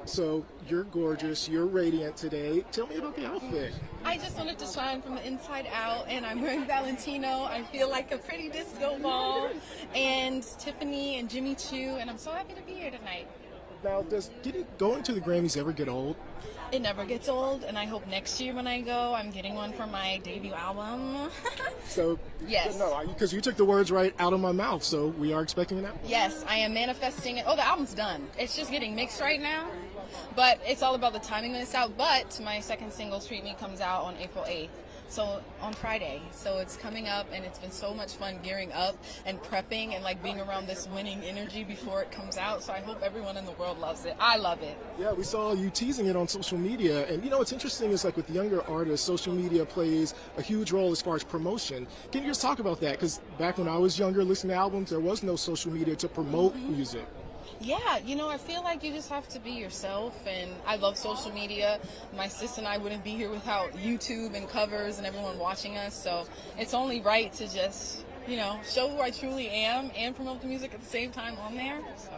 [SPEAKER 1] So you're gorgeous. You're radiant today. Tell me about the outfit.
[SPEAKER 2] I just wanted to shine from the inside out, and I'm wearing Valentino. I feel like a pretty disco ball, and Tiffany and Jimmy Choo, and I'm so happy to be here tonight.
[SPEAKER 1] Now, does going to the Grammys ever get old?
[SPEAKER 2] It never gets old, and I hope next year when I go, I'm getting one for my debut album.
[SPEAKER 1] So,
[SPEAKER 2] Yes.
[SPEAKER 1] no, because you took the words right out of my mouth, so we are expecting an album.
[SPEAKER 2] Yes, I am manifesting it. Oh, the album's done. It's just getting mixed right now, but it's all about the timing when it's out. But my second single, Treat Me, comes out on April 8th. So on Friday. So it's coming up, and it's been so much fun gearing up and prepping and like being around this winning energy before it comes out. So I hope everyone in the world loves it. I love it.
[SPEAKER 1] Yeah, we saw you teasing it on social media, and what's interesting is like with younger artists, social media plays a huge role as far as promotion. Can you just talk about that? Because back when I was younger, listening to albums, there was no social media to promote music.
[SPEAKER 2] Yeah, I feel like you just have to be yourself, and I love social media. My sis and I wouldn't be here without YouTube and covers and everyone watching us, so it's only right to just, show who I truly am and promote the music at the same time on there. So.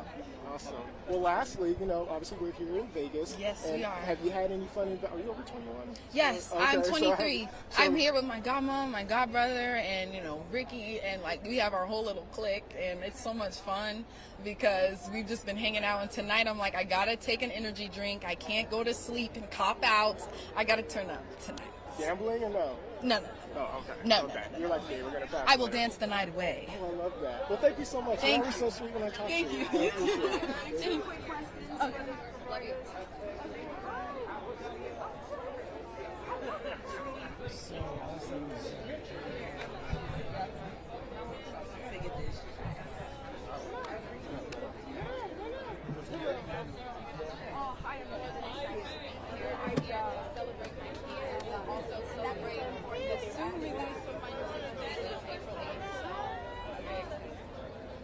[SPEAKER 1] Awesome. Well, lastly, obviously we're here in Vegas.
[SPEAKER 2] Yes, we are.
[SPEAKER 1] Have you had any fun? Are you over 21?
[SPEAKER 2] Yes,
[SPEAKER 1] Okay,
[SPEAKER 2] I'm
[SPEAKER 1] so
[SPEAKER 2] 23. I'm here with my godmom, my godbrother, and Ricky, and we have our whole little clique, and it's so much fun because we've just been hanging out. And tonight, I'm like, I gotta take an energy drink. I can't go to sleep and cop out. I gotta turn up tonight.
[SPEAKER 1] Gambling or no?
[SPEAKER 2] No.
[SPEAKER 1] Oh, okay.
[SPEAKER 2] No.
[SPEAKER 1] Okay. You're like me. We're gonna pass.
[SPEAKER 2] I will dance the night away.
[SPEAKER 1] Oh, I love that. Well, thank you so much.
[SPEAKER 2] Thank
[SPEAKER 1] You're always so sweet when I talk
[SPEAKER 2] Thank
[SPEAKER 1] to you.
[SPEAKER 2] you.
[SPEAKER 1] I appreciate it.
[SPEAKER 2] Any quick questions? Okay. Love you.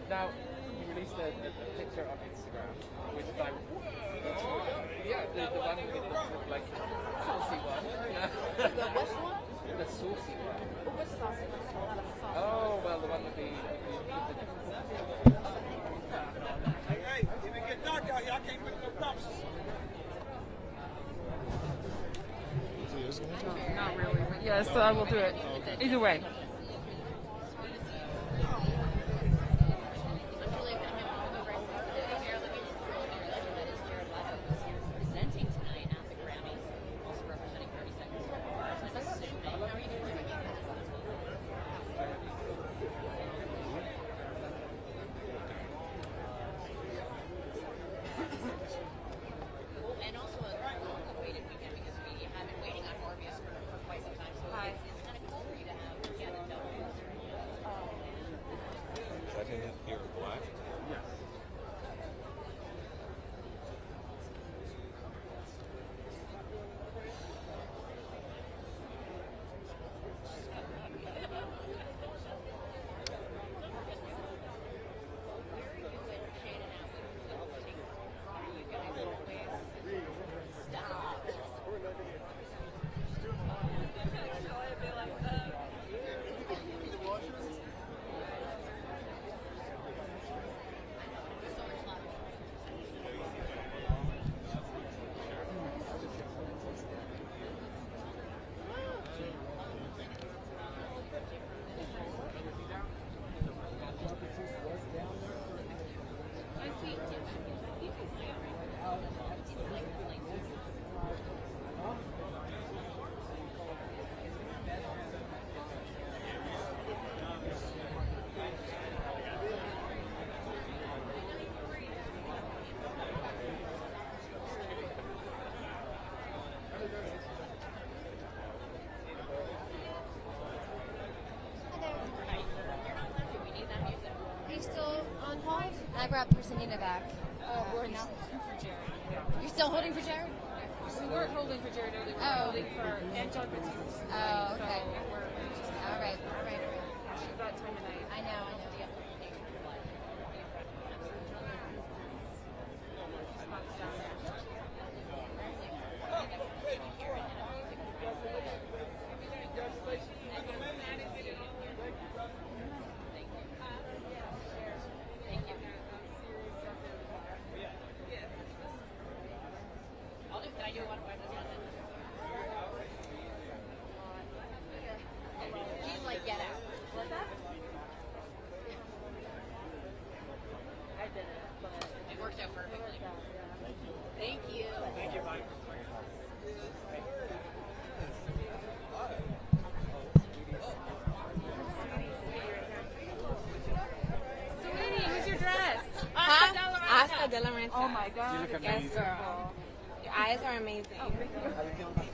[SPEAKER 11] Now, you released a picture on Instagram, which is like, the one with the saucy one.
[SPEAKER 2] The which one?
[SPEAKER 11] The saucy one.
[SPEAKER 2] Which saucy one?
[SPEAKER 11] Oh, well, the one with the
[SPEAKER 17] Hey, if it get dark out here, I can't pick no props.
[SPEAKER 11] Not really, but yes, I will do it. Either way.
[SPEAKER 5] Presenting tonight at the Grammys, also representing 30 Seconds to Mars. And I'm assuming, how are you doing? And also a long-awaited weekend because we have been waiting on Morbius for quite some time. So it's kind of cool for you to have Canada double.
[SPEAKER 3] Is that in here black?
[SPEAKER 11] Yes.
[SPEAKER 18] I brought Personina back.
[SPEAKER 10] We're
[SPEAKER 18] now.
[SPEAKER 10] for Jared.
[SPEAKER 18] You're still holding for Jared?
[SPEAKER 10] We weren't holding for Jared earlier. We were holding for John Baptiste.
[SPEAKER 18] Oh, okay.
[SPEAKER 10] So we're just
[SPEAKER 18] All right.
[SPEAKER 10] She's that time of night.
[SPEAKER 18] I know. Yeah.
[SPEAKER 5] She's like, get out. What's that?
[SPEAKER 10] I did it, but
[SPEAKER 5] It worked out perfectly.
[SPEAKER 15] princess.
[SPEAKER 21] Oh my God.
[SPEAKER 11] You look
[SPEAKER 15] Yes,
[SPEAKER 11] amazing.
[SPEAKER 15] girl. Your eyes are amazing.
[SPEAKER 11] How you feeling about the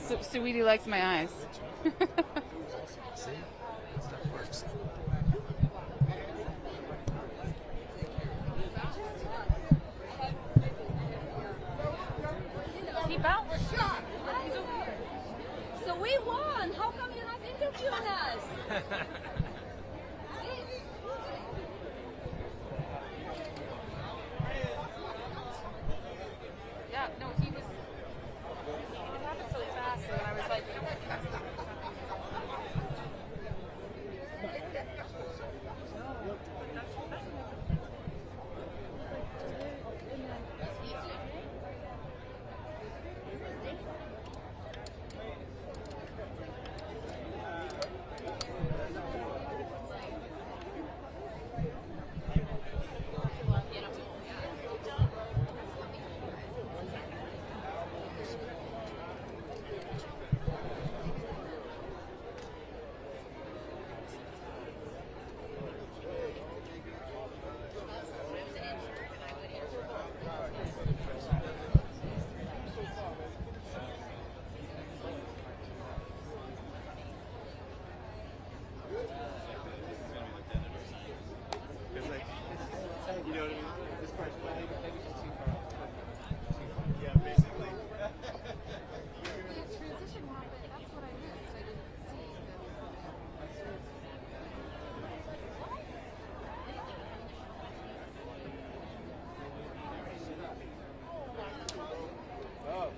[SPEAKER 11] festival?
[SPEAKER 6] Sweetie likes my eyes.
[SPEAKER 1] See? Stuff works.
[SPEAKER 6] He bounced.
[SPEAKER 18] So we won. How come you're not interviewing us?
[SPEAKER 6] Yeah, no, he was. It happened so fast, and I was like.
[SPEAKER 11] You know what I mean? This part's maybe too far off.
[SPEAKER 17] Yeah, basically.
[SPEAKER 6] Transition happened. That's what I missed. I didn't see the.
[SPEAKER 17] Oh.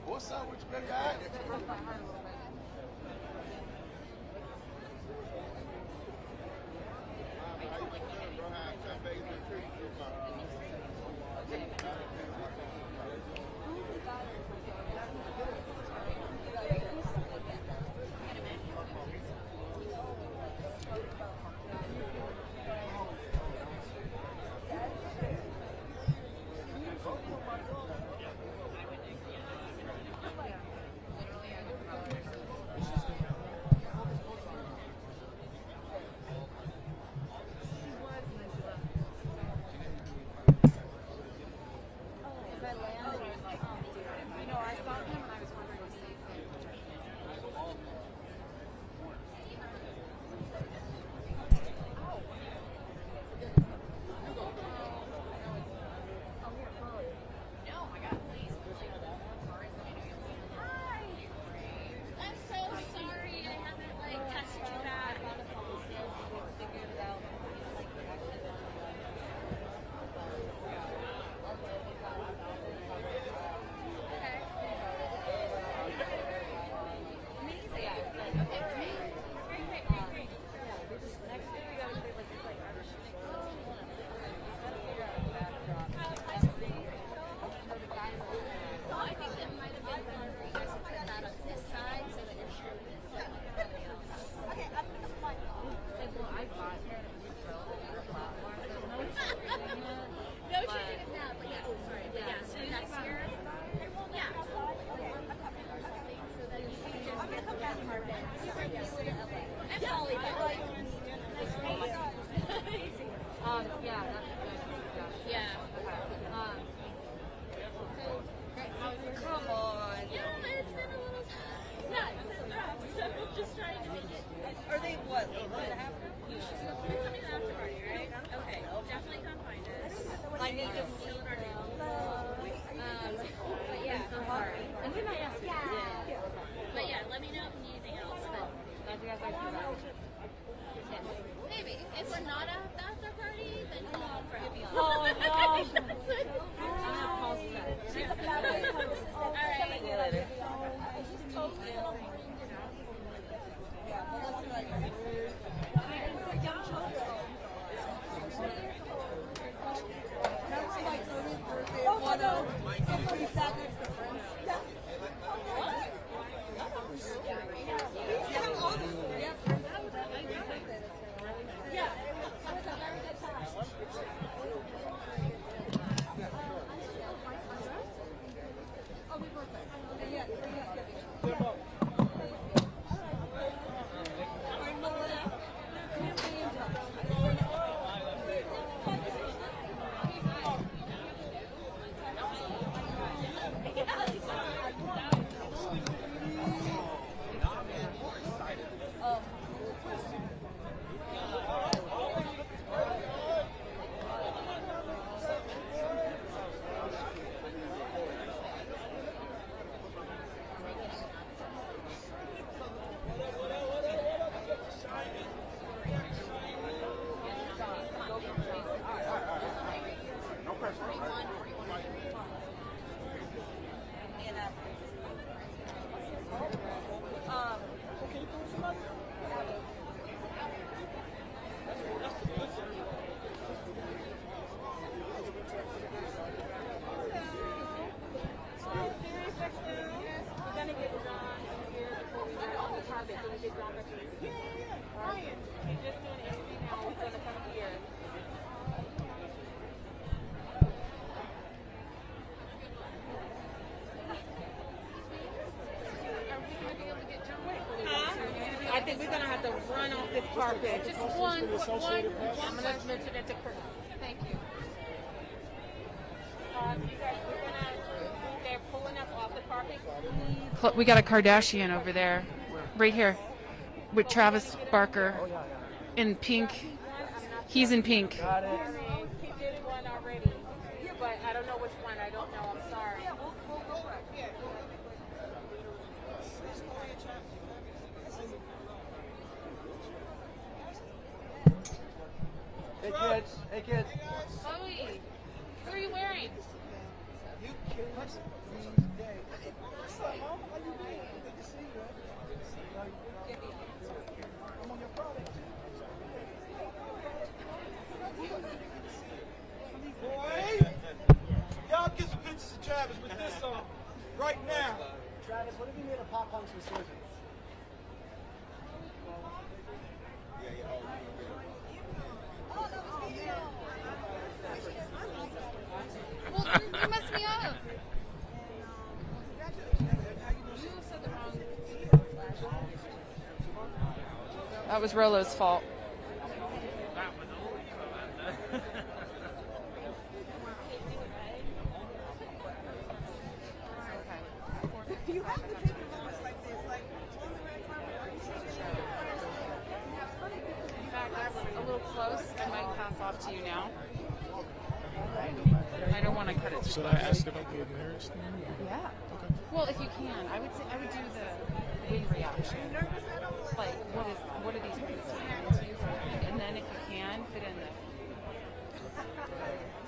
[SPEAKER 17] What's up with you, baby? All right.
[SPEAKER 6] Broke my heart a little bit. get John Patrice. Ryan. He's just doing everything now. He's gonna come here. I think we're gonna have to run off this carpet. Just one. I'm gonna mention it to Chris. Thank you. You guys, they're pulling us off the carpet.
[SPEAKER 21] We got a Kardashian over there, right here, with Travis Barker in pink. He's in pink.
[SPEAKER 6] He did one already, but I don't know which one. I don't know. I'm sorry.
[SPEAKER 11] Hey kids, hey kids.
[SPEAKER 6] Chloe, what are you wearing?
[SPEAKER 11] You kids. What's up, Mom? How you doing? Good to see you. I'm on your product. Boy, y'all get some pictures of Travis with this on right now. Travis, what if you made a pop punk's resurgence?
[SPEAKER 2] Well, you messed me up. You said the wrong.
[SPEAKER 21] That was Rolo's fault.
[SPEAKER 4] You have to take moments like this, like on the red carpet.
[SPEAKER 21] In fact, that's a little close. I might pass off to you now. I don't want to cut it too
[SPEAKER 1] Should I
[SPEAKER 21] close.
[SPEAKER 1] ask about the marriage thing?
[SPEAKER 21] Yeah. Well, if you can, I would do the wind reaction. Like, what are these things mean to you? And then if you can, fit in the.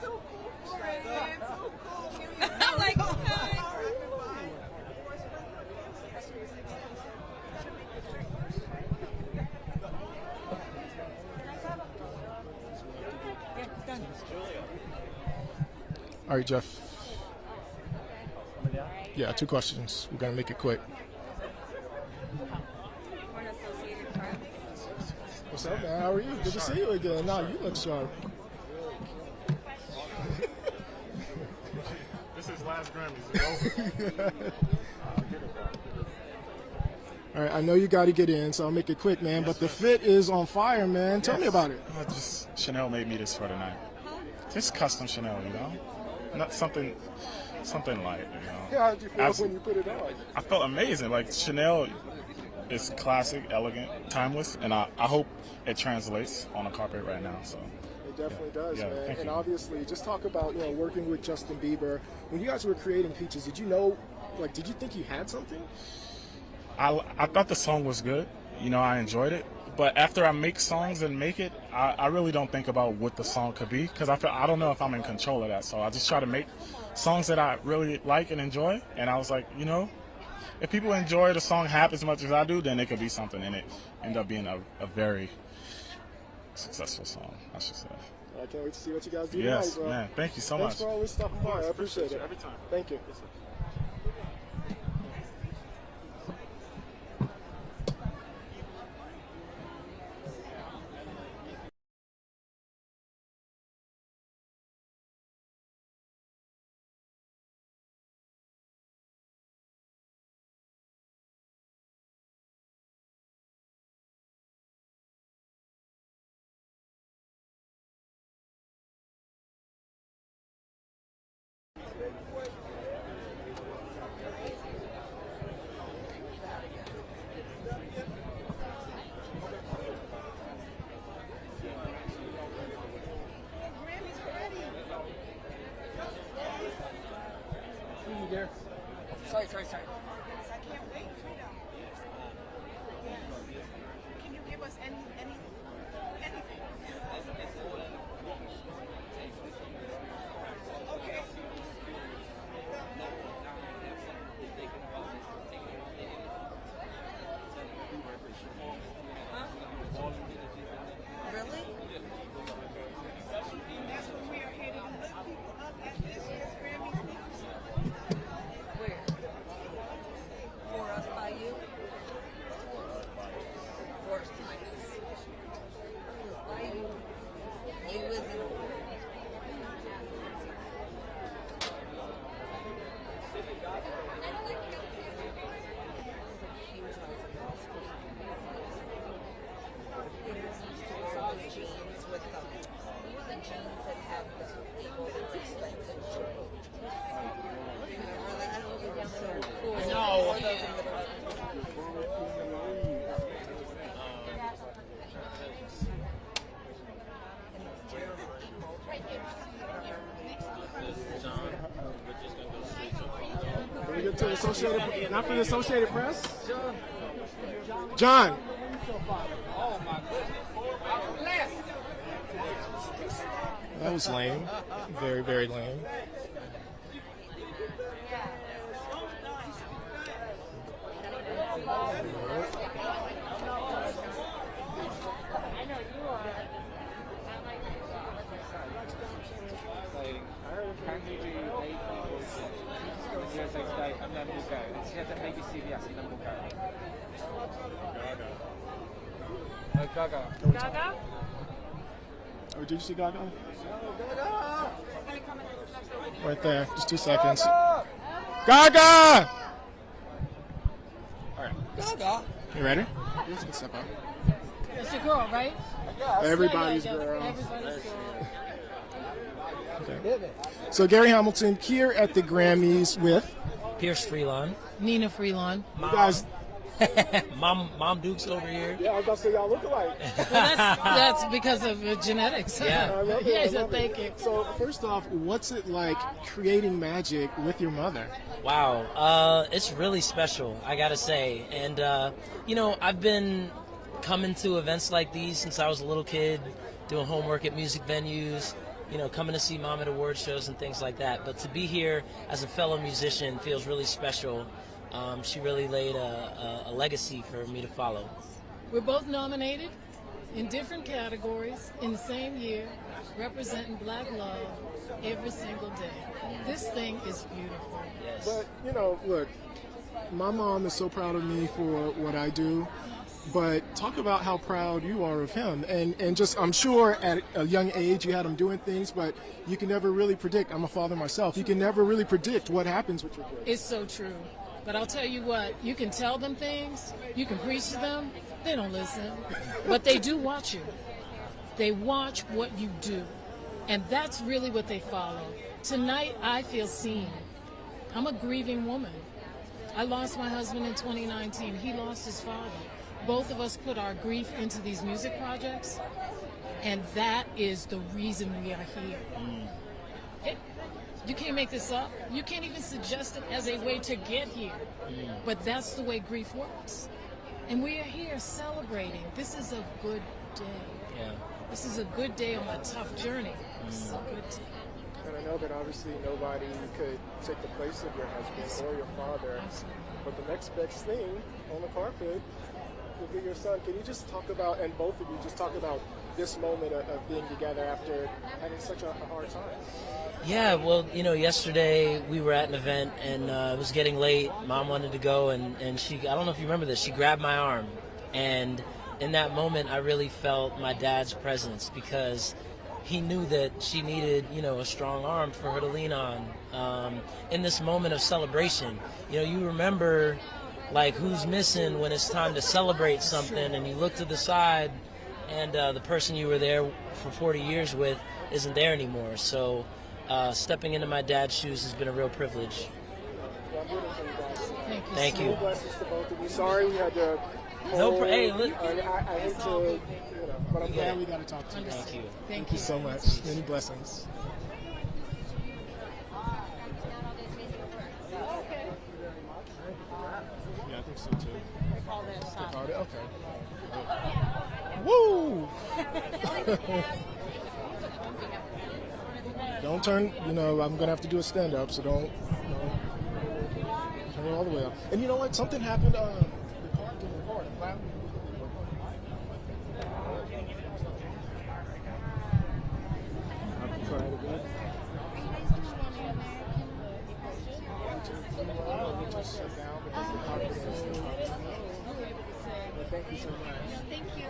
[SPEAKER 4] Too cool for it, man. Too cool. I'm like, okay.
[SPEAKER 1] All right, Jeff. Yeah, 2 questions. We're gonna make it quick. What's up, man? How are you? Good to see you again. Nah, you look sharp.
[SPEAKER 20] This is last Grammys.
[SPEAKER 1] All right, I know you got to get in, so I'll make it quick, man. But the fit is on fire, man. Tell me about it.
[SPEAKER 20] Just Chanel made me this for tonight. Just custom Chanel, you know, not something light, you know.
[SPEAKER 1] Yeah, how did you feel when you put it on?
[SPEAKER 20] I felt amazing. Like Chanel is classic, elegant, timeless, and I hope it translates on the carpet right now. So.
[SPEAKER 1] It definitely does,
[SPEAKER 20] Yeah,
[SPEAKER 1] man.
[SPEAKER 20] thank
[SPEAKER 1] And
[SPEAKER 20] you.
[SPEAKER 1] obviously, just talk about working with Justin Bieber. When you guys were creating Peaches, did you know, did you think you had something?
[SPEAKER 20] I thought the song was good. You know, I enjoyed it. But after I make songs and make it, I really don't think about what the song could be because I don't know if I'm in control of that. So I just try to make songs that I really like and enjoy. And I was like, if people enjoy the song half as much as I do, then it could be something. And it ended up being a very successful song, I should say.
[SPEAKER 1] I can't wait to see what you guys do
[SPEAKER 20] Yes,
[SPEAKER 1] tonight, bro.
[SPEAKER 20] man. Thank you so
[SPEAKER 1] Thanks
[SPEAKER 20] much.
[SPEAKER 1] for always stopping by. I appreciate it.
[SPEAKER 20] Every time.
[SPEAKER 1] Thank you.
[SPEAKER 4] Sorry. I can't wait for them. Can you give us anything? Okay. Really? That's when we are headed to look people up at this year's Grammy. Where?
[SPEAKER 1] to the Associated, not for the Associated Press? John. That was lame. Very, very lame.
[SPEAKER 11] Can you do 8 hours? Yes, okay, and then we'll go. She had to maybe CVS and then we'll go. Gaga.
[SPEAKER 6] Gaga?
[SPEAKER 1] Oh, did you see Gaga? Right there. Just 2 seconds. Gaga! All right.
[SPEAKER 13] Gaga.
[SPEAKER 1] You ready? Let's step up.
[SPEAKER 19] That's your girl, right?
[SPEAKER 1] Everybody's
[SPEAKER 19] Yeah,
[SPEAKER 1] girl.
[SPEAKER 19] everybody's girl.
[SPEAKER 1] Okay. So Gary Hamilton here at the Grammys with
[SPEAKER 13] Pierce Freelon.
[SPEAKER 19] Nina Freelon.
[SPEAKER 1] you guys.
[SPEAKER 13] Mom Dukes over here.
[SPEAKER 1] Yeah, I was about to say y'all look alike.
[SPEAKER 19] Well, that's because of genetics.
[SPEAKER 13] Yeah.
[SPEAKER 1] I love it.
[SPEAKER 19] Yeah,
[SPEAKER 1] I
[SPEAKER 19] so
[SPEAKER 1] love
[SPEAKER 19] thank
[SPEAKER 1] it.
[SPEAKER 19] you.
[SPEAKER 1] So first off, what's it like creating magic with your mother?
[SPEAKER 13] Wow, it's really special, I gotta say. And you know, I've been coming to events like these since I was a little kid, doing homework at music venues, you know, coming to see Mom at award shows and things like that. But to be here as a fellow musician feels really special. She really laid a legacy for me to follow.
[SPEAKER 19] We're both nominated in different categories in the same year, representing Black love every single day. This thing is beautiful.
[SPEAKER 13] Yes.
[SPEAKER 1] But you know, look, my mom is so proud of me for what I do. But talk about how proud you are of him, and just I'm sure at a young age you had him doing things, but you can never really predict. I'm a father myself. You can never really predict what happens with your kids.
[SPEAKER 19] It's so true. But I'll tell you what, you can tell them things, you can preach to them, they don't listen. But they do watch you. They watch what you do. And that's really what they follow. Tonight, I feel seen. I'm a grieving woman. I lost my husband in 2019. He lost his father. Both of us put our grief into these music projects, and that is the reason we are here. You can't make this up. You can't even suggest it as a way to get here. But that's the way grief works. And we are here celebrating. This is a good day.
[SPEAKER 13] Yeah.
[SPEAKER 19] This is a good day on a tough journey. This is a good day.
[SPEAKER 1] And I know that obviously nobody could take the place of your husband or your father, but the next best thing on the carpet would be your son. Can you just talk about, and both of you just talk about this moment of being together after having such a hard time?
[SPEAKER 13] Yeah, well, you know, yesterday we were at an event and it was getting late. Mom wanted to go and she, I don't know if you remember this, she grabbed my arm. And in that moment, I really felt my dad's presence because he knew that she needed, you know, a strong arm for her to lean on. In this moment of celebration, you know, you remember like who's missing when it's time to celebrate something and you look to the side and the person you were there for 40 years with isn't there anymore. So stepping into my dad's shoes has been a real privilege. Thank you.
[SPEAKER 1] Blessings to both of you. Sorry we had to.
[SPEAKER 13] Hey, look.
[SPEAKER 1] I hate to, you know, but I'm glad we got to talk to you.
[SPEAKER 13] Thank you.
[SPEAKER 1] Thank you so much. Many blessings. Yeah, I think so too.
[SPEAKER 19] They call that a shot.
[SPEAKER 1] Okay. Woo! Don't turn, you know, I'm going to have to do a stand-up, so don't, you know, turn it all the way up. And you know what? Something happened, the car didn't record. Wow. I'll try it again. Just sit down because the car is thank you so much.
[SPEAKER 5] Thank you.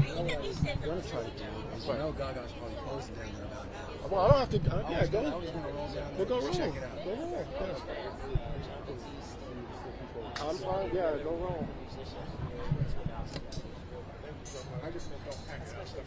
[SPEAKER 14] I'm gonna try to do it. I know Gaga's probably posting down there about now.
[SPEAKER 1] Well, I don't have to. Yeah, go.
[SPEAKER 14] I was gonna roll down.
[SPEAKER 1] We'll go roll.
[SPEAKER 14] Check it out.
[SPEAKER 1] Go roll. Yeah. I'm fine. Yeah, go roll. I just don't act, especially